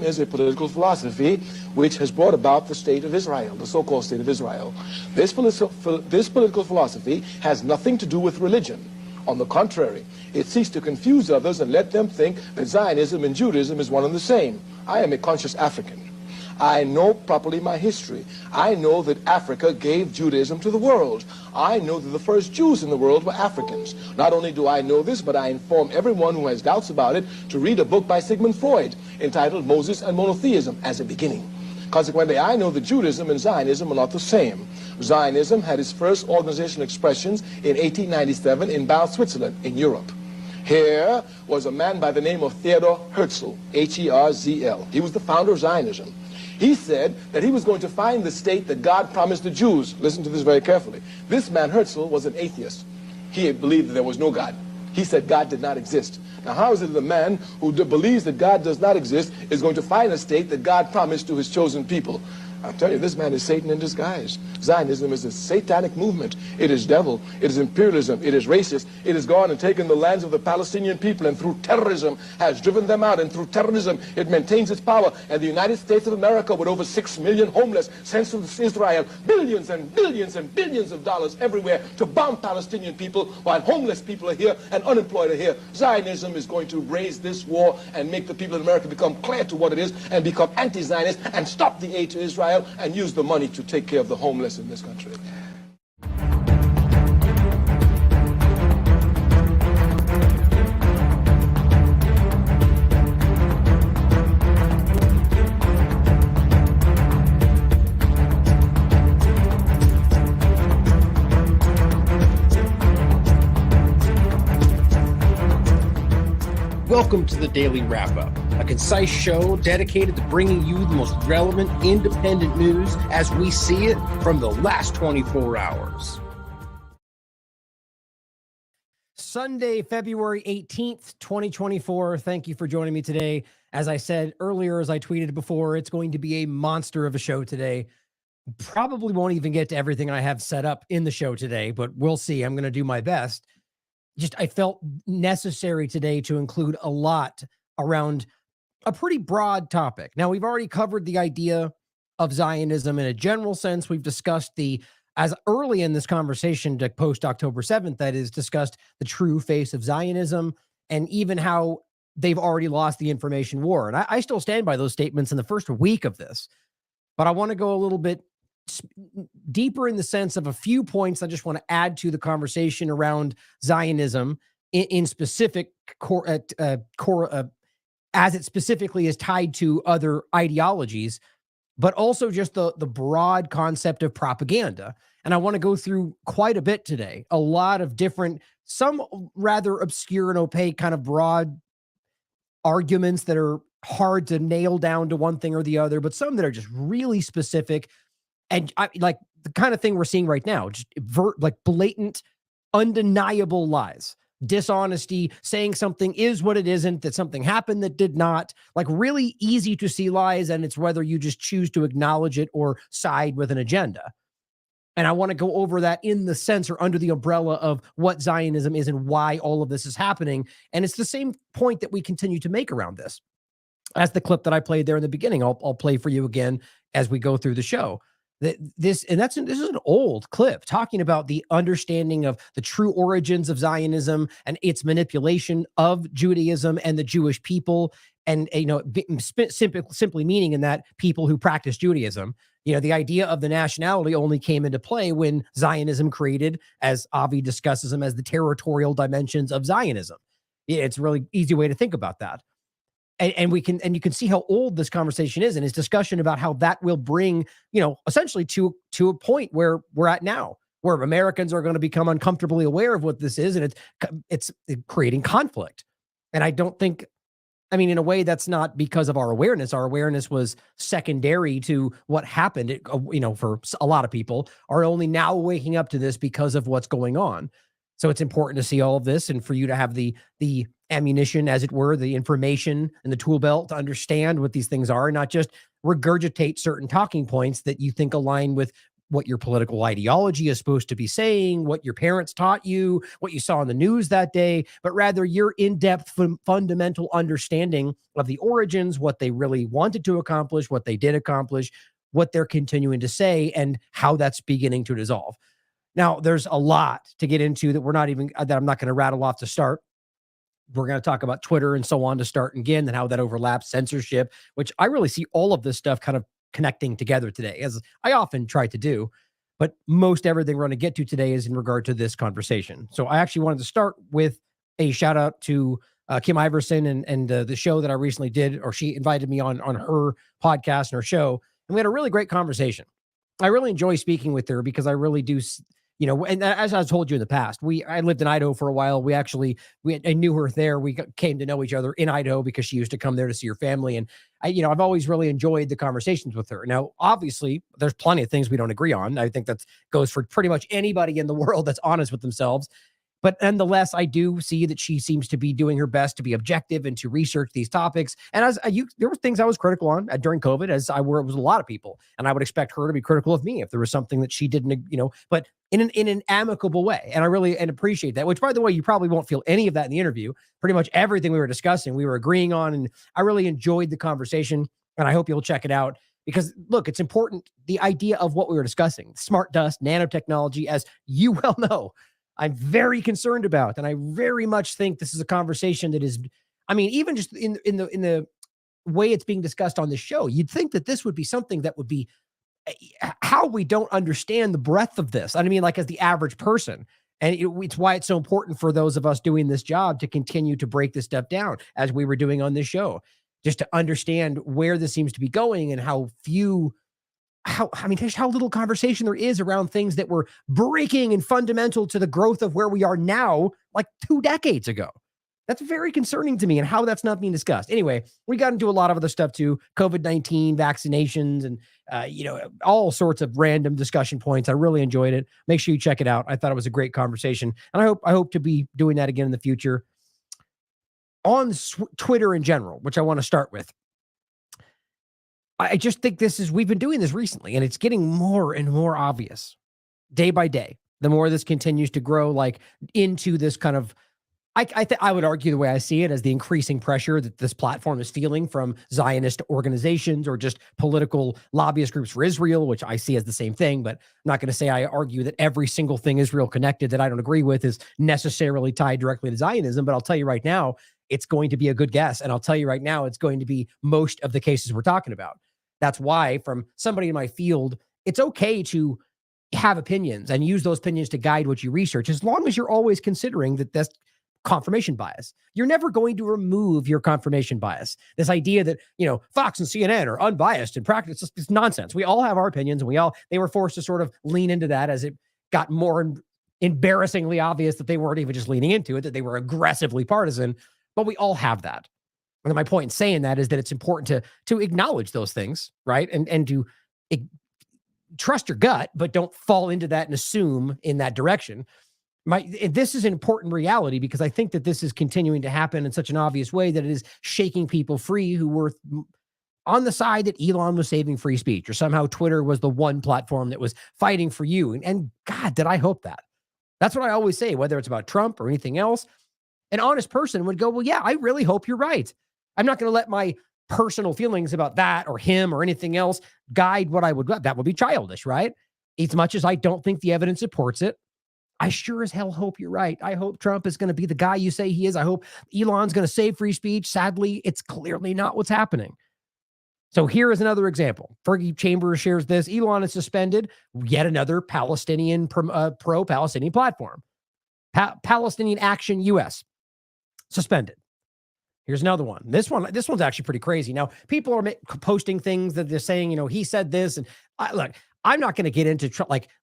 is a political philosophy which has brought about the state of Israel, the so-called state of Israel. This political philosophy has nothing to do with religion. On the contrary, it seeks to confuse others and let them think that Zionism and Judaism is one and the same. I am a conscious African. I know properly my history. I know that Africa gave Judaism to the world. I know that the first Jews in the world were Africans. Not only do I know this, but I inform everyone who has doubts about it to read a book by Sigmund Freud entitled Moses and Monotheism as a beginning. Consequently, I know that Judaism and Zionism are not the same. Zionism had its first organizational expressions in 1897 in Basel, Switzerland, in Europe. Here was a man by the name of Theodor Herzl, H-E-R-Z-L. He was the founder of Zionism. He said that he was going to find the state that God promised the Jews. Listen to this very carefully. This man, Herzl, was an atheist. He believed that there was no God. He said God did not exist. Now, how is it that a man who believes that God does not exist is going to find a state that God promised to his chosen people? I'll tell you, this man is Satan in disguise. Zionism is a satanic movement. It is devil. It is imperialism. It is racist. It has gone and taken the lands of the Palestinian people and through terrorism has driven them out. And through terrorism, it maintains its power. And the United States of America, with over 6 million homeless, sends to Israel billions and billions and billions of dollars everywhere to bomb Palestinian people while homeless people are here and unemployed are here. Zionism is going to raise this war and make the people in America become clear to what it is and become anti-Zionist and stop the aid to Israel and use the money to take care of the homeless in this country. Welcome to the Daily Wrap-Up, a concise show dedicated to bringing you the most relevant independent news as we see it from the last 24 hours. Sunday, February 18th, 2024. Thank you for joining me today. As I said earlier, as I tweeted before, it's going to be a monster of a show today. Probably won't even get to everything I have set up in the show today, but we'll see. I'm going to do my best. I felt necessary today to include a lot around a pretty broad topic. Now, we've already covered the idea of Zionism in a general sense. We've discussed as early in this conversation to post October 7th, that is, discussed the true face of Zionism and even how they've already lost the information war. And I still stand by those statements in the first week of this, but I want to go a little bit deeper in the sense of a few points I just want to add to the conversation around Zionism in specific as it specifically is tied to other ideologies, but also just the broad concept of propaganda. And I want to go through quite a bit today, a lot of different, some rather obscure and opaque kind of broad arguments that are hard to nail down to one thing or the other, but some that are just really specific. And like the kind of thing we're seeing right now, just like blatant, undeniable lies, dishonesty, saying something is what it isn't, that something happened that did not, like really easy to see lies. And it's whether you just choose to acknowledge it or side with an agenda. And I want to go over that in the sense or under the umbrella of what Zionism is and why all of this is happening. And it's the same point that we continue to make around this. As the clip that I played there in the beginning, I'll play for you again as we go through the show. This is an old clip talking about the understanding of the true origins of Zionism and its manipulation of Judaism and the Jewish people, and simply meaning in that people who practice Judaism. The idea of the nationality only came into play when Zionism created, as Avi discusses them, as the territorial dimensions of Zionism. It's a really easy way to think about that. And you can see how old this conversation is, and his discussion about how that will bring, essentially to a point where we're at now, where Americans are going to become uncomfortably aware of what this is, and it's creating conflict. And I don't think, in a way, that's not because of our awareness. Our awareness was secondary to what happened. For a lot of people are only now waking up to this because of what's going on. So it's important to see all of this and for you to have the ammunition, as it were, the information and the tool belt to understand what these things are, and not just regurgitate certain talking points that you think align with what your political ideology is supposed to be saying, what your parents taught you, what you saw on the news that day, but rather your in-depth fundamental understanding of the origins, what they really wanted to accomplish, what they did accomplish, what they're continuing to say, and how that's beginning to dissolve. Now, there's a lot to get into that I'm not going to rattle off to start. We're going to talk about Twitter and so on to start again, and how that overlaps, censorship, which I really see all of this stuff kind of connecting together today, as I often try to do. But most everything we're going to get to today is in regard to this conversation. So I actually wanted to start with a shout out to Kim Iverson and the show that I recently did, or she invited me on her podcast and her show. And we had a really great conversation. I really enjoy speaking with her because I really do, and as I've told you in the past, I lived in Idaho for a while. I knew her there. We came to know each other in Idaho because she used to come there to see her family. And I've always really enjoyed the conversations with her. Now, obviously, there's plenty of things we don't agree on. I think that goes for pretty much anybody in the world that's honest with themselves. But nonetheless, I do see that she seems to be doing her best to be objective and to research these topics. And there were things I was critical on during COVID, as I were with a lot of people, and I would expect her to be critical of me if there was something that she didn't, but in an amicable way. And I really appreciate that. Which, by the way, you probably won't feel any of that in the interview. Pretty much everything we were discussing, we were agreeing on, and I really enjoyed the conversation. And I hope you'll check it out because, look, it's important. The idea of what we were discussing, smart dust, nanotechnology, as you well know, I'm very concerned about, and I very much think this is a conversation that is, even just in the way it's being discussed on this show, you'd think that this would be something that would be how we don't understand the breadth of this. Like as the average person, and it's why it's so important for those of us doing this job to continue to break this stuff down as we were doing on this show, just to understand where this seems to be going and how little conversation there is around things that were breaking and fundamental to the growth of where we are now, like 2 decades ago. That's very concerning to me, and how that's not being discussed. Anyway, we got into a lot of other stuff too, COVID-19, vaccinations, and all sorts of random discussion points. I really enjoyed it. Make sure you check it out. I thought it was a great conversation, and I hope to be doing that again in the future. On Twitter in general, which I want to start with, I just think we've been doing this recently, and it's getting more and more obvious day by day. The more this continues to grow, like into this kind of, I would argue the way I see it as the increasing pressure that this platform is feeling from Zionist organizations or just political lobbyist groups for Israel, which I see as the same thing. But I'm not going to say I argue that every single thing Israel connected that I don't agree with is necessarily tied directly to Zionism. But I'll tell you right now, it's going to be a good guess. And I'll tell you right now, it's going to be most of the cases we're talking about. That's why, from somebody in my field, it's okay to have opinions and use those opinions to guide what you research, as long as you're always considering that that's confirmation bias. You're never going to remove your confirmation bias. This idea that, Fox and CNN are unbiased in practice, it's nonsense. We all have our opinions, and they were forced to sort of lean into that as it got more embarrassingly obvious that they weren't even just leaning into it, that they were aggressively partisan. But we all have that. And my point in saying that is that it's important to acknowledge those things, right? And to trust your gut, but don't fall into that and assume in that direction. This is an important reality, because I think that this is continuing to happen in such an obvious way that it is shaking people free who were on the side that Elon was saving free speech, or somehow Twitter was the one platform that was fighting for you. And God, did I hope that. That's what I always say, whether it's about Trump or anything else. An honest person would go, well, yeah, I really hope you're right. I'm not going to let my personal feelings about that or him or anything else guide what I would. That would be childish, right? As much as I don't think the evidence supports it, I sure as hell hope you're right. I hope Trump is going to be the guy you say he is. I hope Elon's going to save free speech. Sadly, it's clearly not what's happening. So here is another example. Fergie Chambers shares this. Elon has suspended yet another Palestinian pro-Palestinian platform. Palestinian Action US suspended. Here's another one. This one's actually pretty crazy. Now, people are posting things that they're saying, he said this. And look, I'm not going to get into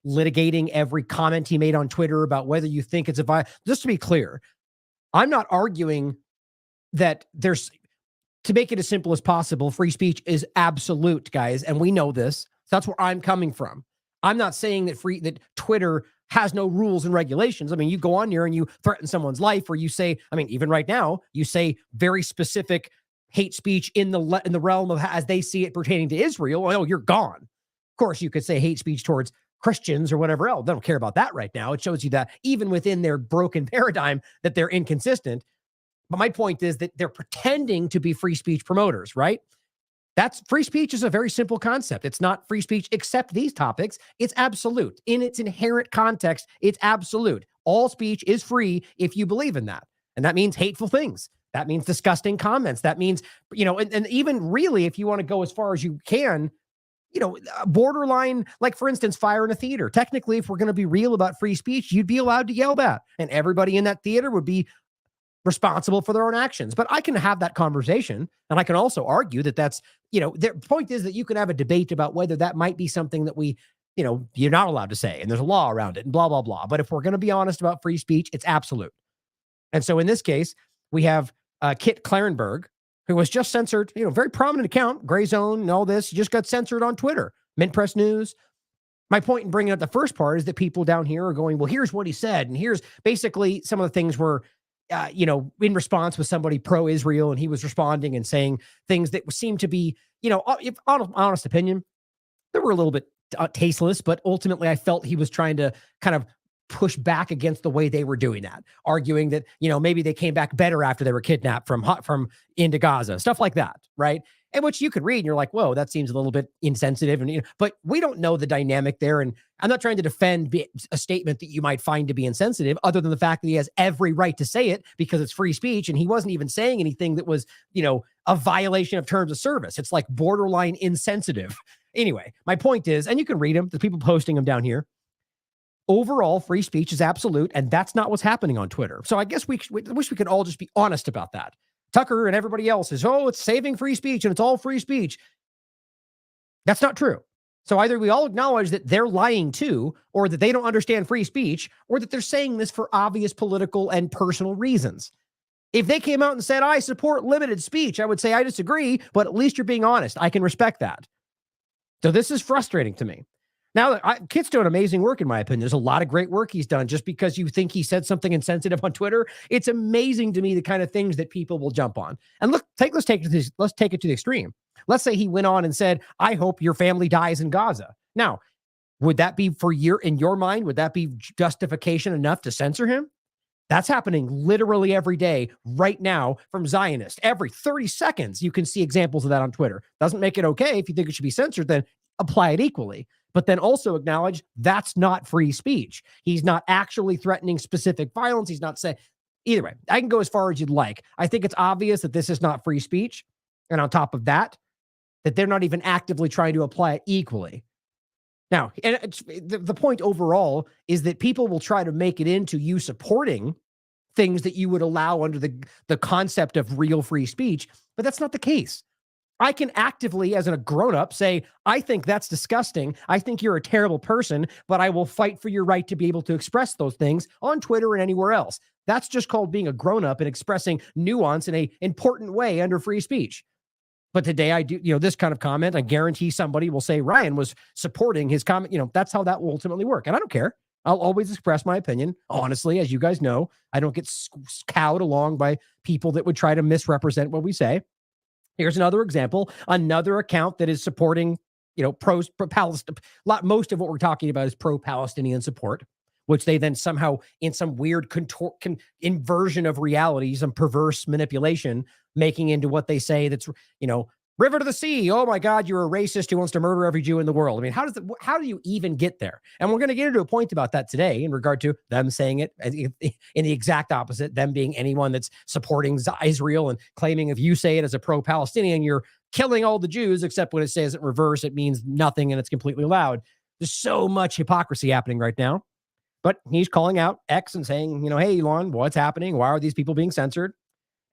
litigating every comment he made on Twitter about whether you think it's a violation. Just to be clear, I'm not arguing that to make it as simple as possible, free speech is absolute, guys. And we know this. That's where I'm coming from. I'm not saying that Twitter has no rules and regulations. You go on here and you threaten someone's life, or you say, even right now, you say very specific hate speech in the realm of as they see it pertaining to Israel. Oh, you're gone. Of course, you could say hate speech towards Christians or whatever else. They don't care about that right now. It shows you that even within their broken paradigm that they're inconsistent. But my point is that they're pretending to be free speech promoters, right? That's free speech is a very simple concept. It's not free speech except these topics. It's absolute. In its inherent context, it's absolute. All speech is free if you believe in that. And that means hateful things. That means disgusting comments. That means, and even really, if you want to go as far as you can, borderline, like for instance, fire in a theater. Technically, if we're going to be real about free speech, you'd be allowed to yell that. And everybody in that theater would be responsible for their own actions. But I can have that conversation. And I can also argue that that's, the point is that you can have a debate about whether that might be something that you're not allowed to say. And there's a law around it and blah, blah, blah. But if we're going to be honest about free speech, it's absolute. And so in this case, we have Kit Clarenberg, who was just censored, very prominent account, Gray Zone and all this. He just got censored on Twitter, Mint Press News. My point in bringing up the first part is that people down here are going, well, here's what he said. And here's basically some of the things were, in response with somebody pro-Israel, and he was responding and saying things that seemed to be, if honest opinion, they were a little bit tasteless, but ultimately I felt he was trying to kind of push back against the way they were doing that, arguing that, maybe they came back better after they were kidnapped from into Gaza, stuff like that, right? And which you could read and you're like, whoa, that seems a little bit insensitive. And but we don't know the dynamic there. And I'm not trying to defend a statement that you might find to be insensitive, other than the fact that he has every right to say it because it's free speech. And he wasn't even saying anything that was, a violation of terms of service. It's like borderline insensitive. Anyway, my point is, and you can read them, the people posting them down here. Overall, free speech is absolute, and that's not what's happening on Twitter. So I guess we wish we could all just be honest about that. Tucker and everybody else is, it's saving free speech and it's all free speech. That's not true. So either we all acknowledge that they're lying too, or that they don't understand free speech, or that they're saying this for obvious political and personal reasons. If they came out and said, I support limited speech, I would say I disagree, but at least you're being honest. I can respect that. So this is frustrating to me. Now, Kit's doing amazing work, in my opinion. There's a lot of great work he's done. Just because you think he said something insensitive on Twitter, it's amazing to me the kind of things that people will jump on. And let's take it to the extreme. Let's say he went on and said, I hope your family dies in Gaza. Now, would that be in your mind, would that be justification enough to censor him? That's happening literally every day right now from Zionists. Every 30 seconds, you can see examples of that on Twitter. Doesn't make it okay. If you think it should be censored, then apply it equally. But then also acknowledge that's not free speech. He's not actually threatening specific violence. He's not saying, either way, I can go as far as you'd like. I think it's obvious that this is not free speech. And on top of that they're not even actively trying to apply it equally. Now, and the point overall is that people will try to make it into you supporting things that you would allow under the concept of real free speech, but that's not the case. I can actively, as a grown-up, say, I think that's disgusting. I think you're a terrible person, but I will fight for your right to be able to express those things on Twitter and anywhere else. That's just called being a grown-up and expressing nuance in an important way under free speech. But today I do, this kind of comment, I guarantee somebody will say Ryan was supporting his comment. That's how that will ultimately work. And I don't care. I'll always express my opinion. Honestly, as you guys know, I don't get cowed along by people that would try to misrepresent what we say. Here's another example, another account that is supporting, pro-Palestine. Most of what we're talking about is pro-Palestinian support, which they then somehow, in some weird inversion of reality, some perverse manipulation, making into what they say that's, river to the sea. Oh my God, you're a racist who wants to murder every Jew in the world. I mean, how do you even get there? And we're going to get into a point about that today in regard to them saying it in the exact opposite, them being anyone that's supporting Israel and claiming if you say it as a pro-Palestinian, you're killing all the Jews, except when it says it reverse, it means nothing and it's completely loud. There's so much hypocrisy happening right now. But he's calling out X and saying, hey, Elon, what's happening? Why are these people being censored?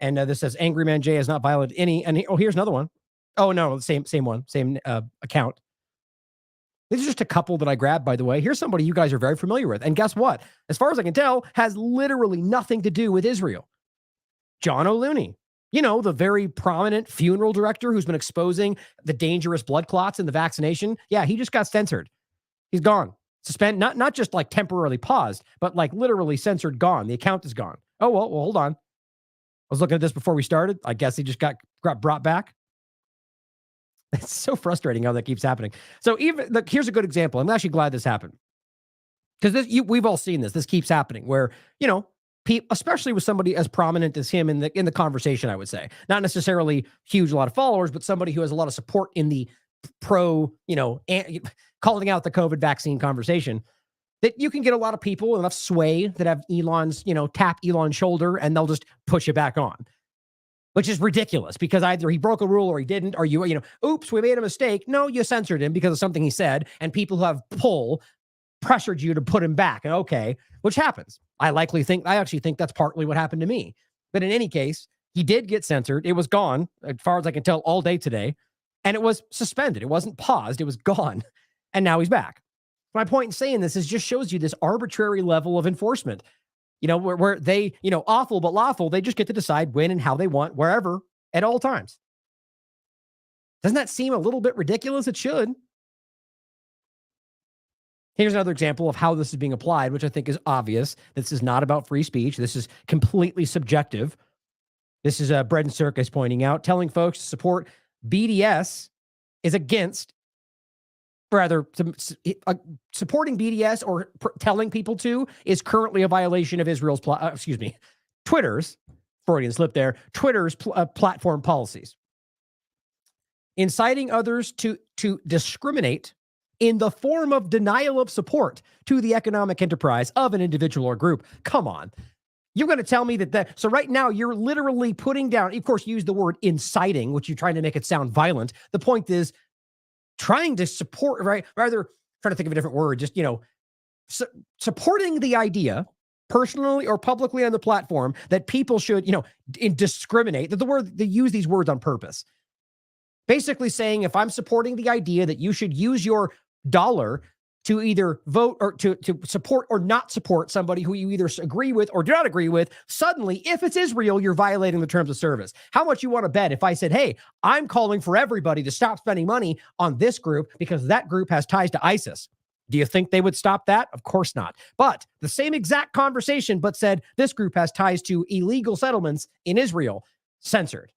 And this says Angry Man J has not violated any. And here's another one. Oh, no, same one, same account. This is just a couple that I grabbed, by the way. Here's somebody you guys are very familiar with. And guess what? As far as I can tell, has literally nothing to do with Israel. John O'Looney, the very prominent funeral director who's been exposing the dangerous blood clots in the vaccination. Yeah, he just got censored. He's gone. Suspend, not just like temporarily paused, but like literally censored, gone. The account is gone. Oh, well, hold on. I was looking at this before we started. I guess he just got brought back. It's so frustrating how that keeps happening. So even look, here's a good example. I'm actually glad this happened because we've all seen this. This keeps happening where, especially with somebody as prominent as him in the conversation, I would say, not necessarily huge, a lot of followers, but somebody who has a lot of support in the pro, calling out the COVID vaccine conversation, that you can get a lot of people, enough sway that have Elon's, tap Elon's shoulder and they'll just push it back on, which is ridiculous because either he broke a rule or he didn't, or oops, we made a mistake. No, you censored him because of something he said, and people who have pull pressured you to put him back. And okay, which happens. I actually think that's partly what happened to me. But in any case, he did get censored. It was gone, as far as I can tell, all day today. And it was suspended. It wasn't paused. It was gone. And now he's back. My point in saying this is just shows you this arbitrary level of enforcement, where they, awful but lawful, they just get to decide when and how they want, wherever, at all times. Doesn't that seem a little bit ridiculous? It should. Here's another example of how this is being applied, which I think is obvious. This is not about free speech. This is completely subjective. This is Bread and Circus pointing out, telling folks to support BDS is against, supporting BDS or telling people to is currently a violation of Israel's, Twitter's, Freudian slip there, Twitter's platform policies. Inciting others to discriminate in the form of denial of support to the economic enterprise of an individual or group. Come on. You're going to tell me so right now you're literally putting down, of course, you use the word inciting, which you're trying to make it sound violent. The point is trying to support, right? Rather trying to think of a different word, just, supporting the idea personally or publicly on the platform that people should, discriminate, they use these words on purpose. Basically saying, if I'm supporting the idea that you should use your dollar to either vote or to support or not support somebody who you either agree with or do not agree with, suddenly, if it's Israel, you're violating the terms of service. How much you want to bet if I said, hey, I'm calling for everybody to stop spending money on this group because that group has ties to ISIS? Do you think they would stop that? Of course not. But the same exact conversation, but said this group has ties to illegal settlements in Israel, censored.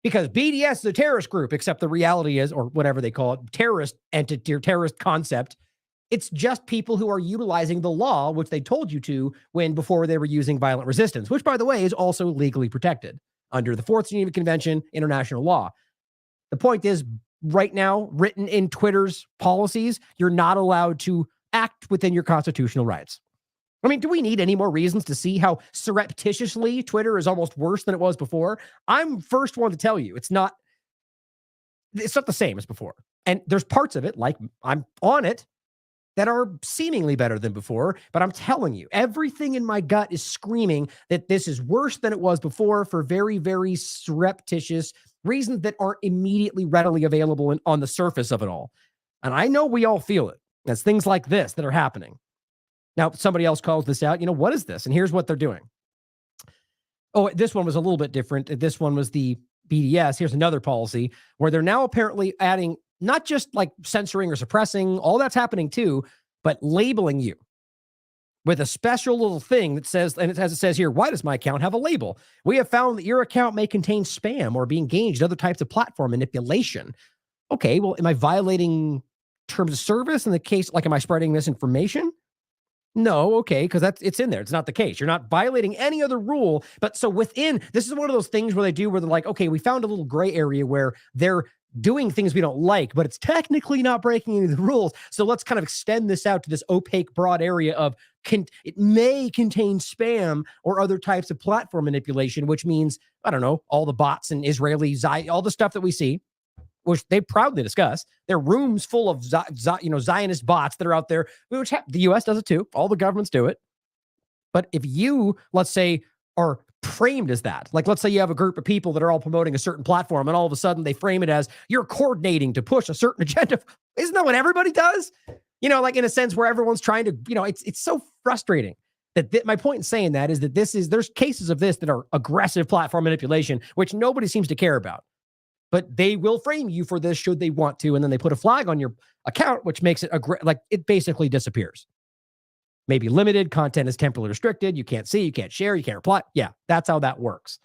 Because BDS is a terrorist group, except the reality is, or whatever they call it, terrorist entity or terrorist concept. It's just people who are utilizing the law, which they told you to before they were using violent resistance, which, by the way, is also legally protected under the Fourth Geneva Convention, international law. The point is, right now, written in Twitter's policies, you're not allowed to act within your constitutional rights. I mean, do we need any more reasons to see how surreptitiously Twitter is almost worse than it was before? I'm first one to tell you it's not the same as before. And there's parts of it, like I'm on it, that are seemingly better than before. But I'm telling you, everything in my gut is screaming that this is worse than it was before for very, very surreptitious reasons that aren't immediately readily available on the surface of it all. And I know we all feel it. It's things like this that are happening. Now, somebody else calls this out. What is this? And here's what they're doing. Oh, this one was a little bit different. This one was the BDS. Here's another policy where they're now apparently adding not just like censoring or suppressing, all that's happening too, but labeling you with a special little thing that says, and as it says here, why does my account have a label? We have found that your account may contain spam or be engaged in other types of platform manipulation. Okay, well, am I violating terms of service in the case? Like, am I spreading misinformation? No, okay, because it's in there. It's not the case. You're not violating any other rule. But so this is one of those things where they're like, okay, we found a little gray area where they're doing things we don't like, but it's technically not breaking any of the rules. So let's kind of extend this out to this opaque, broad area of it may contain spam or other types of platform manipulation, which means, I don't know, all the bots and Israeli, all the stuff that we see, which they proudly discuss. There are rooms full of Zionist bots that are out there, which the U.S. does it too. All the governments do it. But if you, let's say, are framed as that, like let's say you have a group of people that are all promoting a certain platform, and all of a sudden they frame it as you're coordinating to push a certain agenda. Isn't that what everybody does? Like in a sense where everyone's trying to, it's so frustrating. My point in saying that is that there's cases of this that are aggressive platform manipulation, which nobody seems to care about. But they will frame you for this should they want to, and then they put a flag on your account, which makes it it basically disappears. Maybe limited, content is temporarily restricted, you can't see, you can't share, you can't reply. Yeah, that's how that works.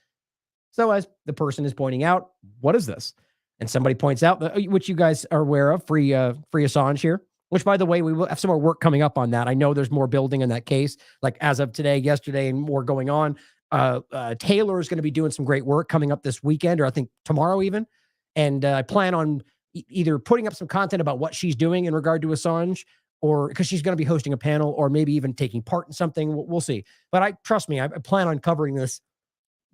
So as the person is pointing out, what is this? And somebody points out, which you guys are aware of, free Assange here, which, by the way, we will have some more work coming up on that. I know there's more building in that case, like as of today, yesterday, and more going on. Taylor is going to be doing some great work coming up this weekend, or I think tomorrow even. And I plan on either putting up some content about what she's doing in regard to Assange, or because she's going to be hosting a panel, or maybe even taking part in something. We'll see. But trust me, I plan on covering this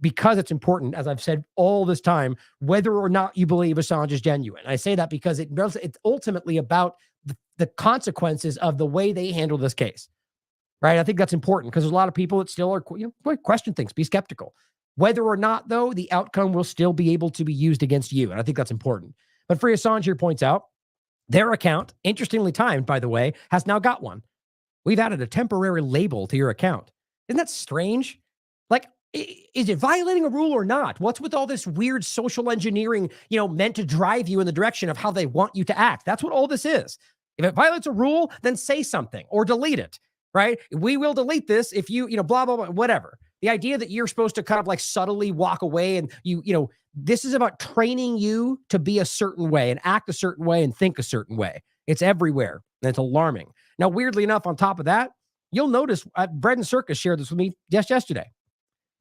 because it's important, as I've said all this time, whether or not you believe Assange is genuine. I say that because it's ultimately about the consequences of the way they handle this case, right? I think that's important because there's a lot of people that still are, question things, be skeptical. Whether or not, though, the outcome will still be able to be used against you. And I think that's important. But Free Assange here points out their account, interestingly timed, by the way, has now got one. We've added a temporary label to your account. Isn't that strange? Like, is it violating a rule or not? What's with all this weird social engineering, meant to drive you in the direction of how they want you to act? That's what all this is. If it violates a rule, then say something or delete it, right? We will delete this if you, blah, blah, blah, whatever. The idea that you're supposed to kind of like subtly walk away and this is about training you to be a certain way and act a certain way and think a certain way. It's everywhere. And it's alarming. Now, weirdly enough, on top of that, you'll notice Bread and Circus shared this with me just yesterday.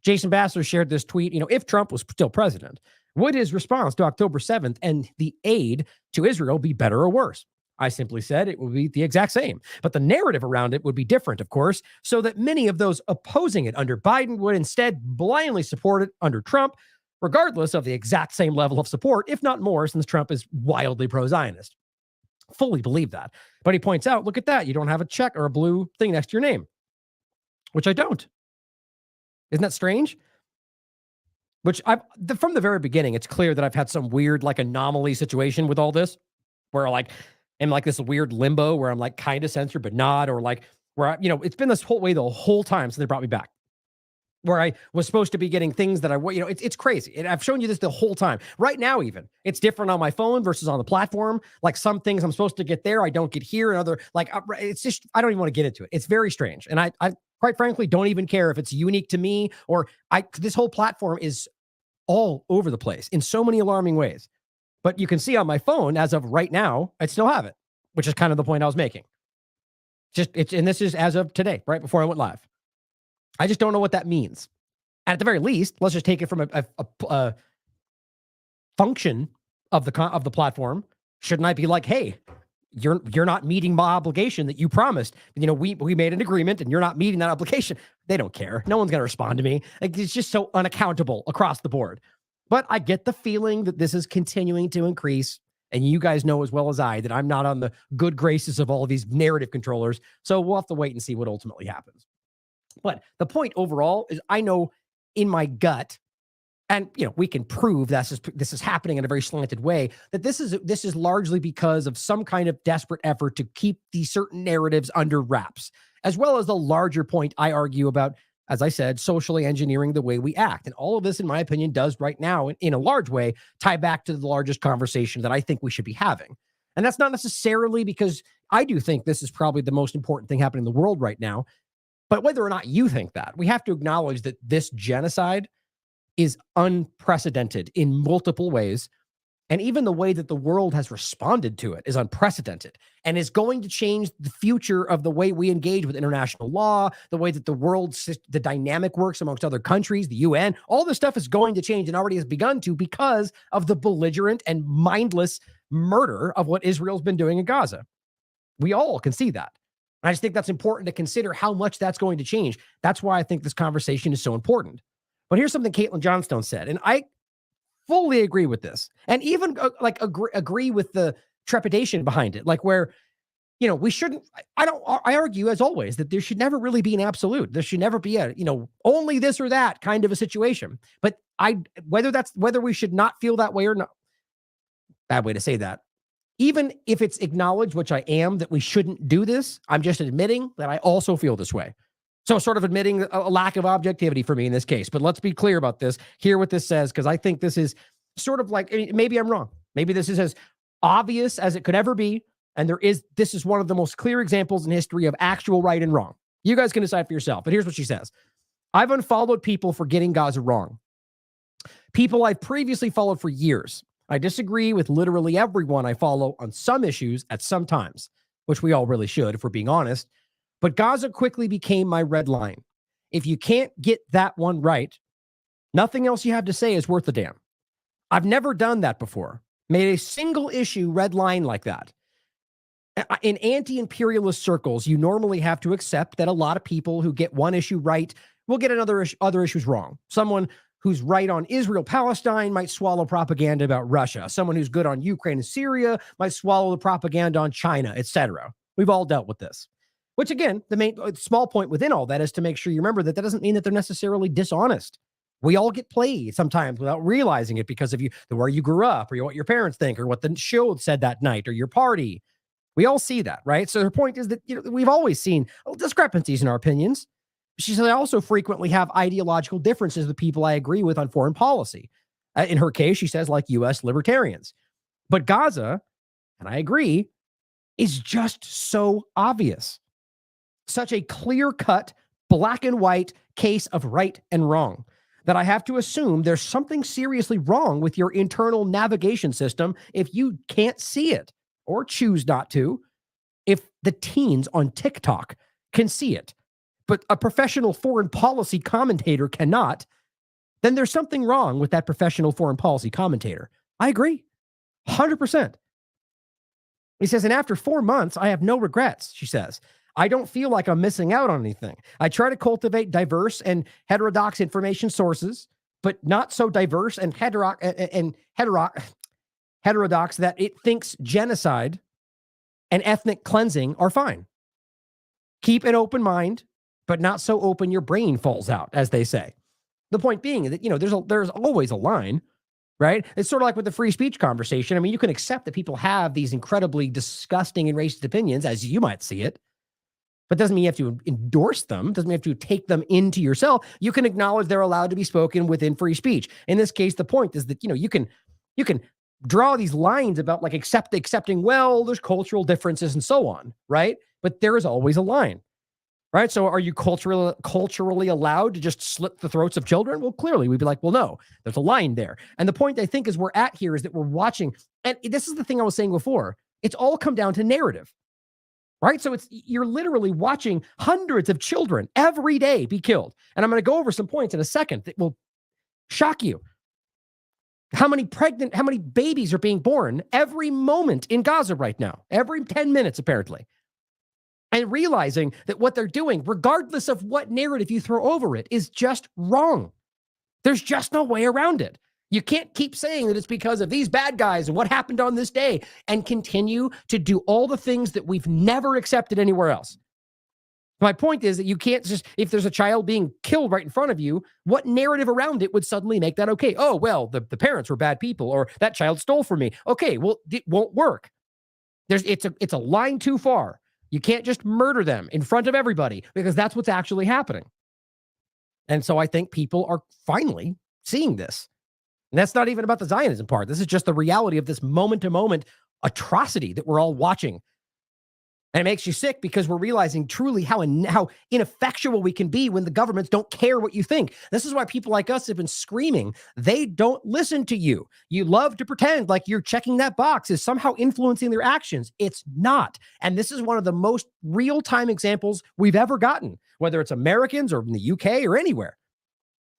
Jason Bassler shared this tweet, if Trump was still president, would his response to October 7th and the aid to Israel be better or worse? I simply said it would be the exact same, but the narrative around it would be different, of course, so that many of those opposing it under Biden would instead blindly support it under Trump, regardless of the exact same level of support, if not more, since Trump is wildly pro-Zionist. Fully believe that. But he points out, look at that. You don't have a check or a blue thing next to your name, which I don't. Isn't that strange? Which from the very beginning, it's clear that I've had some weird anomaly situation with all this, where I'm like this weird limbo where I'm kind of censored but not, or where it's been this whole way the whole time since they brought me back, where I was supposed to be getting things that it's crazy. And I've shown you this the whole time. Right now, even it's different on my phone versus on the platform. Like some things I'm supposed to get there, I don't get here, and other it's just I don't even want to get into it. It's very strange, and I quite frankly don't even care if it's unique to me or this whole platform is all over the place in so many alarming ways. But you can see on my phone, as of right now, I still have it, which is kind of the point I was making. And this is as of today, right before I went live. I just don't know what that means. And at the very least, let's just take it from a function of the platform. Shouldn't I be like, hey, you're not meeting my obligation that you promised? We made an agreement and you're not meeting that obligation. They don't care. No one's going to respond to me. It's just so unaccountable across the board. But I get the feeling that this is continuing to increase. And you guys know as well as I that I'm not on the good graces of all of these narrative controllers. So we'll have to wait and see what ultimately happens. But the point overall is I know in my gut, and we can prove this is happening in a very slanted way, that this is largely because of some kind of desperate effort to keep these certain narratives under wraps, as well as the larger point I argue about, as I said, socially engineering the way we act. And all of this, in my opinion, does right now, in a large way, tie back to the largest conversation that I think we should be having. And that's not necessarily because I do think this is probably the most important thing happening in the world right now. But whether or not you think that, we have to acknowledge that this genocide is unprecedented in multiple ways. And even the way that the world has responded to it is unprecedented and is going to change the future of the way we engage with international law, the way that the dynamic works amongst other countries, the UN. All this stuff is going to change and already has begun to because of the belligerent and mindless murder of what Israel's been doing in Gaza. We all can see that. And I just think that's important to consider how much that's going to change. That's why I think this conversation is so important. But here's something Caitlin Johnstone said, and I fully agree with this, and even agree with the trepidation behind it. Where, we shouldn't. I argue as always that there should never really be an absolute. There should never be a only this or that kind of a situation. But whether we should not feel that way or not, bad way to say that. Even if it's acknowledged, which I am, that we shouldn't do this, I'm just admitting that I also feel this way. So sort of admitting a lack of objectivity for me in this case. But let's be clear about this. Hear what this says, because I think this is sort of maybe I'm wrong. Maybe this is as obvious as it could ever be. And this is one of the most clear examples in history of actual right and wrong. You guys can decide for yourself. But here's what she says. I've unfollowed people for getting Gaza wrong. People I've previously followed for years. I disagree with literally everyone I follow on some issues at some times, which we all really should, if we're being honest. But Gaza quickly became my red line. If you can't get that one right, nothing else you have to say is worth a damn. I've never done that before. Made a single issue red line like that. In anti-imperialist circles, you normally have to accept that a lot of people who get one issue right will get other issues wrong. Someone who's right on Israel-Palestine might swallow propaganda about Russia. Someone who's good on Ukraine and Syria might swallow the propaganda on China, etc. We've all dealt with this. Which, again, the main small point within all that is to make sure you remember that doesn't mean that they're necessarily dishonest. We all get played sometimes without realizing it because of where you grew up, or what your parents think, or what the show said that night, or your party. We all see that, right? So her point is that we've always seen discrepancies in our opinions. She said, I also frequently have ideological differences with people I agree with on foreign policy. In her case, she says, like U.S. libertarians. But Gaza, and I agree, is just so obvious. Such a clear-cut, black and white case of right and wrong that I have to assume there's something seriously wrong with your internal navigation system if you can't see it or choose not to. If the teens on TikTok can see it, but a professional foreign policy commentator cannot, then there's something wrong with that professional foreign policy commentator. I agree, 100%. He says, and after 4 months, I have no regrets, she says. I don't feel like I'm missing out on anything. I try to cultivate diverse and heterodox information sources, but not so diverse and heterodox that it thinks genocide and ethnic cleansing are fine. Keep an open mind, but not so open your brain falls out, as they say. The point being that, there's always a line, right? It's sort of like with the free speech conversation. I mean, you can accept that people have these incredibly disgusting and racist opinions, as you might see it, but doesn't mean you have to endorse them. Doesn't mean you have to take them into yourself. You can acknowledge they're allowed to be spoken within free speech. In this case, the point is that, you can draw these lines about like accepting, well, there's cultural differences and so on, right? But there is always a line, right? So are you culturally allowed to just slit the throats of children? Well, clearly we'd be like, well, no, there's a line there. And the point I think is we're at here is that we're watching, and this is the thing I was saying before, it's all come down to narrative, right? So you're literally watching hundreds of children every day be killed. And I'm going to go over some points in a second that will shock you. How many babies are being born every moment in Gaza right now? Every 10 minutes, apparently. And realizing that what they're doing, regardless of what narrative you throw over it, is just wrong. There's just no way around it. You can't keep saying that it's because of these bad guys and what happened on this day and continue to do all the things that we've never accepted anywhere else. My point is that you can't just, if there's a child being killed right in front of you, what narrative around it would suddenly make that okay? Oh, well, the parents were bad people, or that child stole from me. Okay, well, it won't work. It's a line too far. You can't just murder them in front of everybody because that's what's actually happening. And so I think people are finally seeing this. And that's not even about the Zionism part. This is just the reality of this moment-to-moment atrocity that we're all watching. And it makes you sick because we're realizing truly how ineffectual we can be when the governments don't care what you think. This is why people like us have been screaming. They don't listen to you. You love to pretend like you're checking that box is somehow influencing their actions. It's not. And this is one of the most real-time examples we've ever gotten, whether it's Americans or in the UK or anywhere.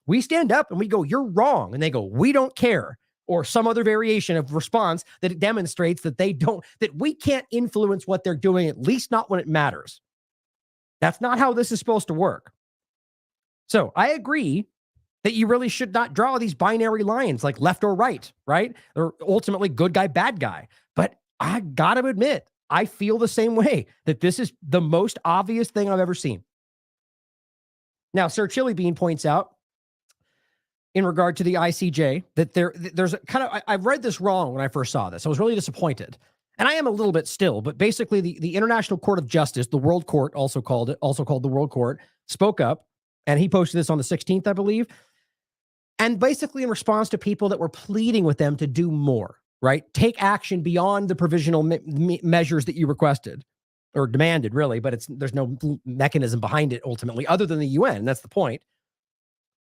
We stand up and we go, you're wrong. And they go, we don't care. Or some other variation of response that demonstrates that that we can't influence what they're doing, at least not when it matters. That's not how this is supposed to work. So I agree that you really should not draw these binary lines like left or right? Or ultimately good guy, bad guy. But I got to admit, I feel the same way, that this is the most obvious thing I've ever seen. Now, Sir Chili Bean points out, in regard to the ICJ, that there's a kind of, I read this wrong when I first saw this. I was really disappointed. And I am a little bit still, but basically the International Court of Justice, the World Court, also called the World Court, spoke up, and he posted this on the 16th, I believe. And basically in response to people that were pleading with them to do more, right? Take action beyond the provisional measures that you requested or demanded, really, but there's no mechanism behind it ultimately, other than the UN. And that's the point.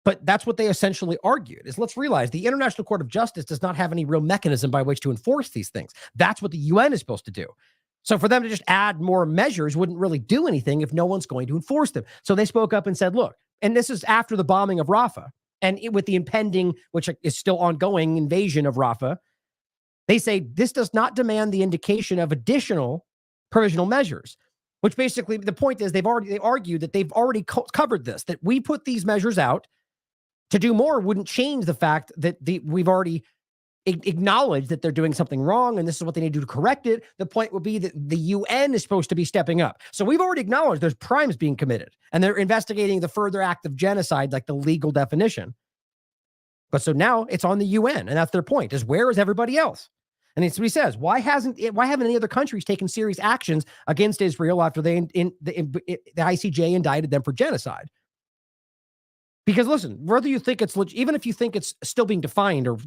But that's what they essentially argued is let's realize the International Court of Justice does not have any real mechanism by which to enforce these things. That's what the UN is supposed to do. So for them to just add more measures wouldn't really do anything if no one's going to enforce them. So they spoke up and said, look, and this is after the bombing of Rafah and with the impending, which is still ongoing, invasion of Rafah, they say this does not demand the indication of additional provisional measures, which basically the point is they argued that they've already covered this, that we put these measures out. To do more wouldn't change the fact that we've already acknowledged that they're doing something wrong and this is what they need to do to correct it. The point would be that the UN is supposed to be stepping up. So we've already acknowledged there's crimes being committed and they're investigating the further act of genocide, like the legal definition. But so now it's on the UN, and that's their point, is where is everybody else? And it's what he says. Why haven't any other countries taken serious actions against Israel after the ICJ indicted them for genocide? Because listen, whether you think it's even if you think it's still being defined or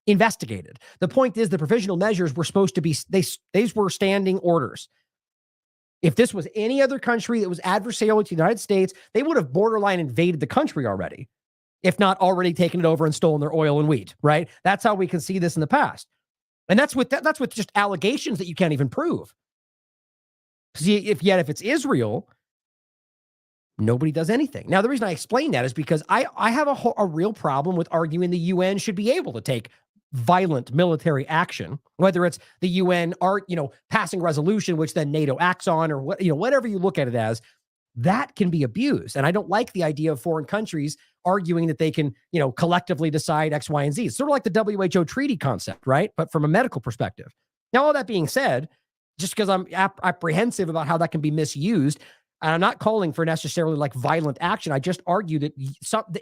investigated, the point is the provisional measures were supposed to be these were standing orders. If this was any other country that was adversarial to the United States, they would have borderline invaded the country already, if not already taken it over and stolen their oil and wheat. Right? That's how we can see this in the past, and that's with just allegations that you can't even prove. See, if it's Israel. Nobody does anything. Now, the reason I explain that is because I have a real problem with arguing the UN should be able to take violent military action, whether it's the UN passing resolution, which then NATO acts on, or whatever you look at it as, that can be abused. And I don't like the idea of foreign countries arguing that they can, collectively decide X, Y, and Z. It's sort of like the WHO treaty concept, right? But from a medical perspective. Now, all that being said, just because I'm apprehensive about how that can be misused, and I'm not calling for necessarily like violent action. I just argue that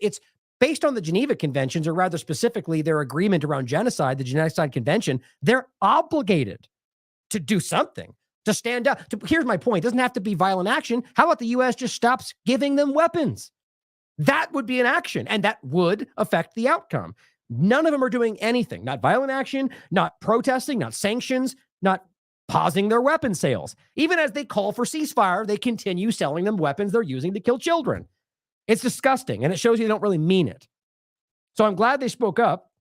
it's based on the Geneva Conventions, or rather specifically their agreement around genocide, the Genocide Convention. They're obligated to do something, to stand up. Here's my point. It doesn't have to be violent action. How about the U.S. just stops giving them weapons? That would be an action, and that would affect the outcome. None of them are doing anything. Not violent action, not protesting, not sanctions, not pausing their weapon sales. Even as they call for ceasefire, they continue selling them weapons they're using to kill children. It's disgusting, and it shows you they don't really mean it. So I'm glad they spoke up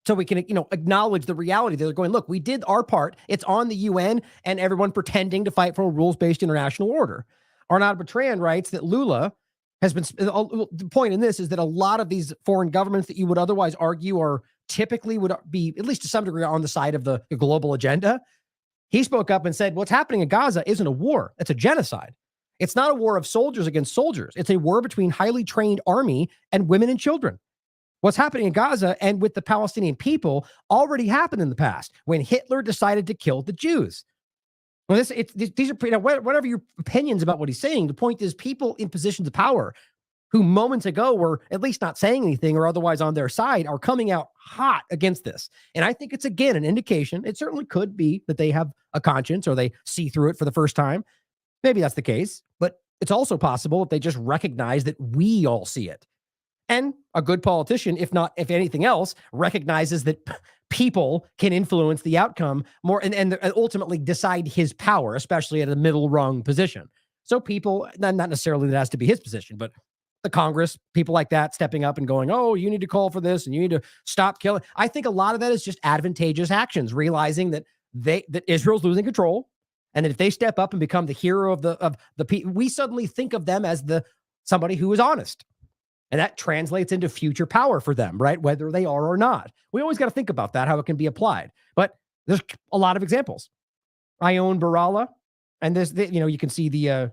so we can, acknowledge the reality. They're going, look, we did our part. It's on the UN and everyone pretending to fight for a rules-based international order. Arnaud Bertrand writes that Lula has been, the point in this is that a lot of these foreign governments that you would otherwise argue are typically would be, at least to some degree, on the side of the global agenda. He spoke up and said, what's happening in Gaza isn't a war. It's a genocide. It's not a war of soldiers against soldiers. It's a war between highly trained army and women and children. What's happening in Gaza and with the Palestinian people already happened in the past when Hitler decided to kill the Jews. Well, these are whatever your opinions about what he's saying. The point is people in positions of power who moments ago were at least not saying anything or otherwise on their side are coming out hot against this. And I think it's, again, an indication. It certainly could be that they have a conscience or they see through it for the first time. Maybe that's the case, but it's also possible if they just recognize that we all see it. And a good politician, if anything else, recognizes that people can influence the outcome more and ultimately decide his power, especially at a middle rung position. So people, not necessarily that has to be his position, but the Congress, people like that stepping up and going, oh, you need to call for this and you need to stop killing. I think a lot of that is just advantageous actions, realizing that Israel's losing control. And that if they step up and become the hero of the people, we suddenly think of them as somebody who is honest. And that translates into future power for them, right? Whether they are or not. We always got to think about that, how it can be applied. But there's a lot of examples. Ion Barala, and you can see the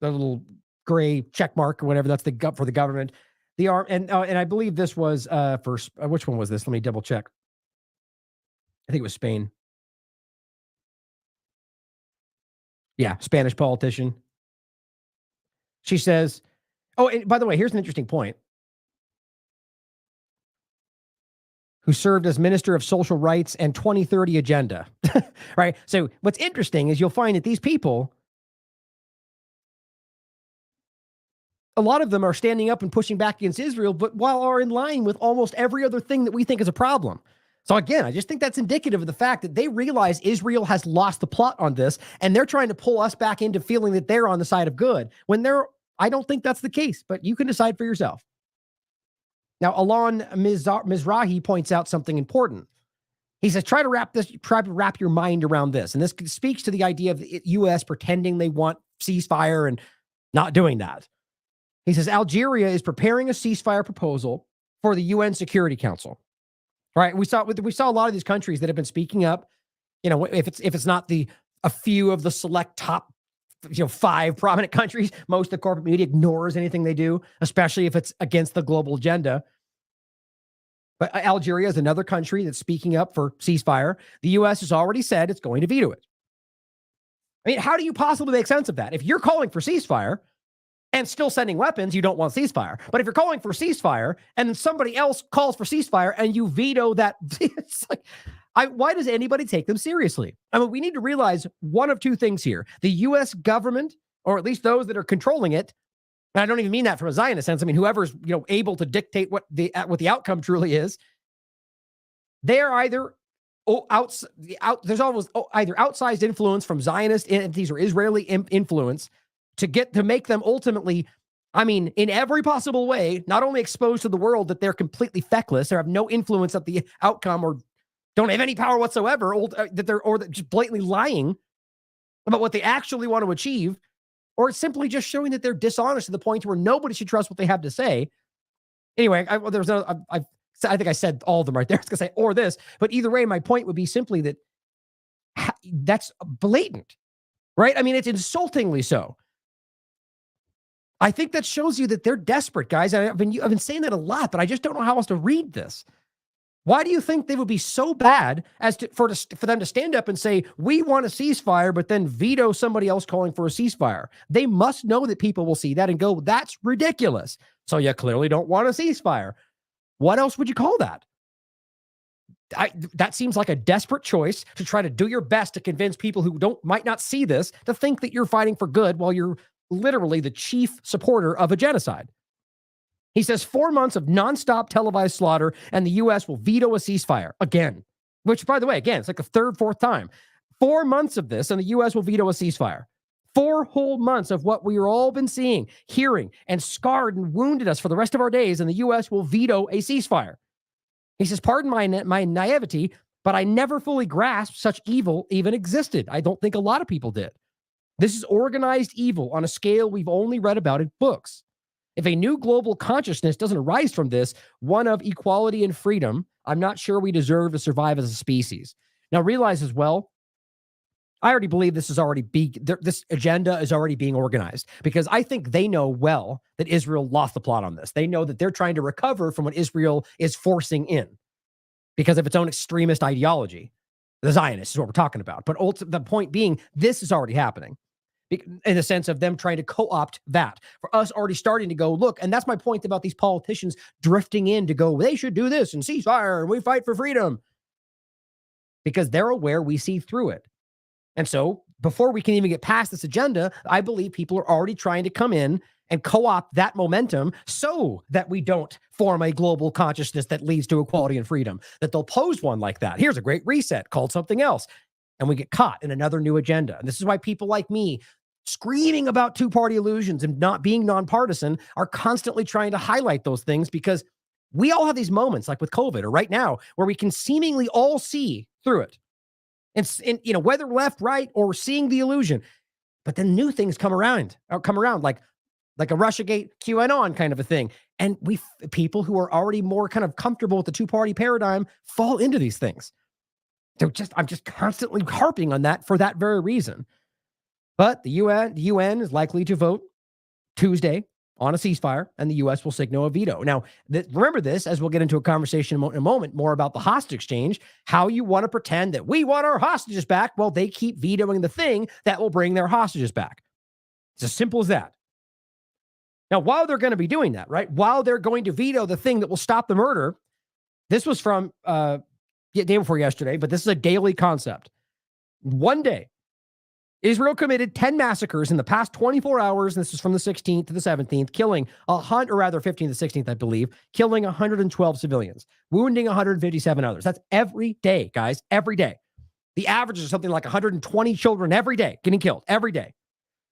little gray check mark or whatever. That's for the government. And I believe this was which one was this? Let me double check. I think it was Spain. Yeah, Spanish politician. She says, oh, and by the way, here's an interesting point. Who served as Minister of Social Rights and 2030 Agenda, right? So what's interesting is you'll find that these people, a lot of them are standing up and pushing back against Israel, but while are in line with almost every other thing that we think is a problem. So again, I just think that's indicative of the fact that they realize Israel has lost the plot on this, and they're trying to pull us back into feeling that they're on the side of good when I don't think that's the case, but you can decide for yourself. Now, Alon Mizrahi points out something important. He says, try to wrap your mind around this. And this speaks to the idea of the U.S. pretending they want ceasefire and not doing that. He says, Algeria is preparing a ceasefire proposal for the UN Security Council. Right? We saw a lot of these countries that have been speaking up. If it's not a few of the select top 5 prominent countries, most of the corporate media ignores anything they do, especially if it's against the global agenda. But Algeria is another country that's speaking up for ceasefire. The U.S. has already said it's going to veto it. I mean, how do you possibly make sense of that? If you're calling for ceasefire and still sending weapons, you don't want ceasefire. But if you're calling for ceasefire and then somebody else calls for ceasefire and you veto that, it's like, why does anybody take them seriously? I mean, we need to realize one of two things here. The U.S. government, or at least those that are controlling it, and I don't even mean that from a Zionist sense. I mean, whoever's able to dictate what the outcome truly is, they're either there's always either outsized influence from Zionist entities or Israeli influence to make them ultimately, I mean, in every possible way, not only exposed to the world that they're completely feckless or have no influence of the outcome or don't have any power whatsoever, that they're just blatantly lying about what they actually want to achieve. Or it's simply just showing that they're dishonest to the point where nobody should trust what they have to say. Anyway, I think I said all of them right there. I was going to say, or this. But either way, my point would be simply that that's blatant, right? I mean, it's insultingly so. I think that shows you that they're desperate, guys. I've been saying that a lot, but I just don't know how else to read this. Why do you think they would be so bad as for them to stand up and say, we want a ceasefire, but then veto somebody else calling for a ceasefire? They must know that people will see that and go, that's ridiculous. So you clearly don't want a ceasefire. What else would you call that? That seems like a desperate choice to try to do your best to convince people who might not see this to think that you're fighting for good while you're literally the chief supporter of a genocide. He says 4 months of nonstop televised slaughter and the U.S. will veto a ceasefire again, which, by the way, again, it's like the third, fourth time. 4 months of this and the U.S. will veto a ceasefire. 4 whole months of what we've all been seeing, hearing, and scarred and wounded us for the rest of our days, and the U.S. will veto a ceasefire. He says, pardon my naivety, but I never fully grasped such evil even existed. I don't think a lot of people did. This is organized evil on a scale we've only read about in books. If a new global consciousness doesn't arise from this, one of equality and freedom, I'm not sure we deserve to survive as a species. Now, realize as well, I already believe this agenda is already being organized because I think they know well that Israel lost the plot on this. They know that they're trying to recover from what Israel is forcing in because of its own extremist ideology. The Zionists is what we're talking about. But the point being, this is already happening in the sense of them trying to co-opt that. For us already starting to go, look, and that's my point about these politicians drifting in to go, they should do this and ceasefire and we fight for freedom. Because they're aware we see through it. And so before we can even get past this agenda, I believe people are already trying to come in and co-opt that momentum so that we don't form a global consciousness that leads to equality and freedom, that they'll pose one like that. Here's a great reset called something else. And we get caught in another new agenda. And this is why people like me screaming about two-party illusions and not being nonpartisan are constantly trying to highlight those things because we all have these moments like with COVID or right now where we can seemingly all see through it. And whether left, right, or seeing the illusion, but then new things come around like a Russiagate QAnon kind of a thing. And people who are already more kind of comfortable with the two-party paradigm fall into these things. I'm just constantly harping on that for that very reason. But the UN is likely to vote Tuesday on a ceasefire, and the U.S. will signal a veto. Now, remember this, as we'll get into a conversation in a moment, more about the hostage exchange, how you want to pretend that we want our hostages back. Well, they keep vetoing the thing that will bring their hostages back. It's as simple as that. Now, while they're going to be doing that, right, while they're going to veto the thing that will stop the murder, this was from day before yesterday, but this is a daily concept. One day, Israel committed 10 massacres in the past 24 hours. This is from the 16th to the 17th, killing 15th to 16th, I believe, killing 112 civilians, wounding 157 others. That's every day, guys, every day. The average is something like 120 children every day getting killed every day.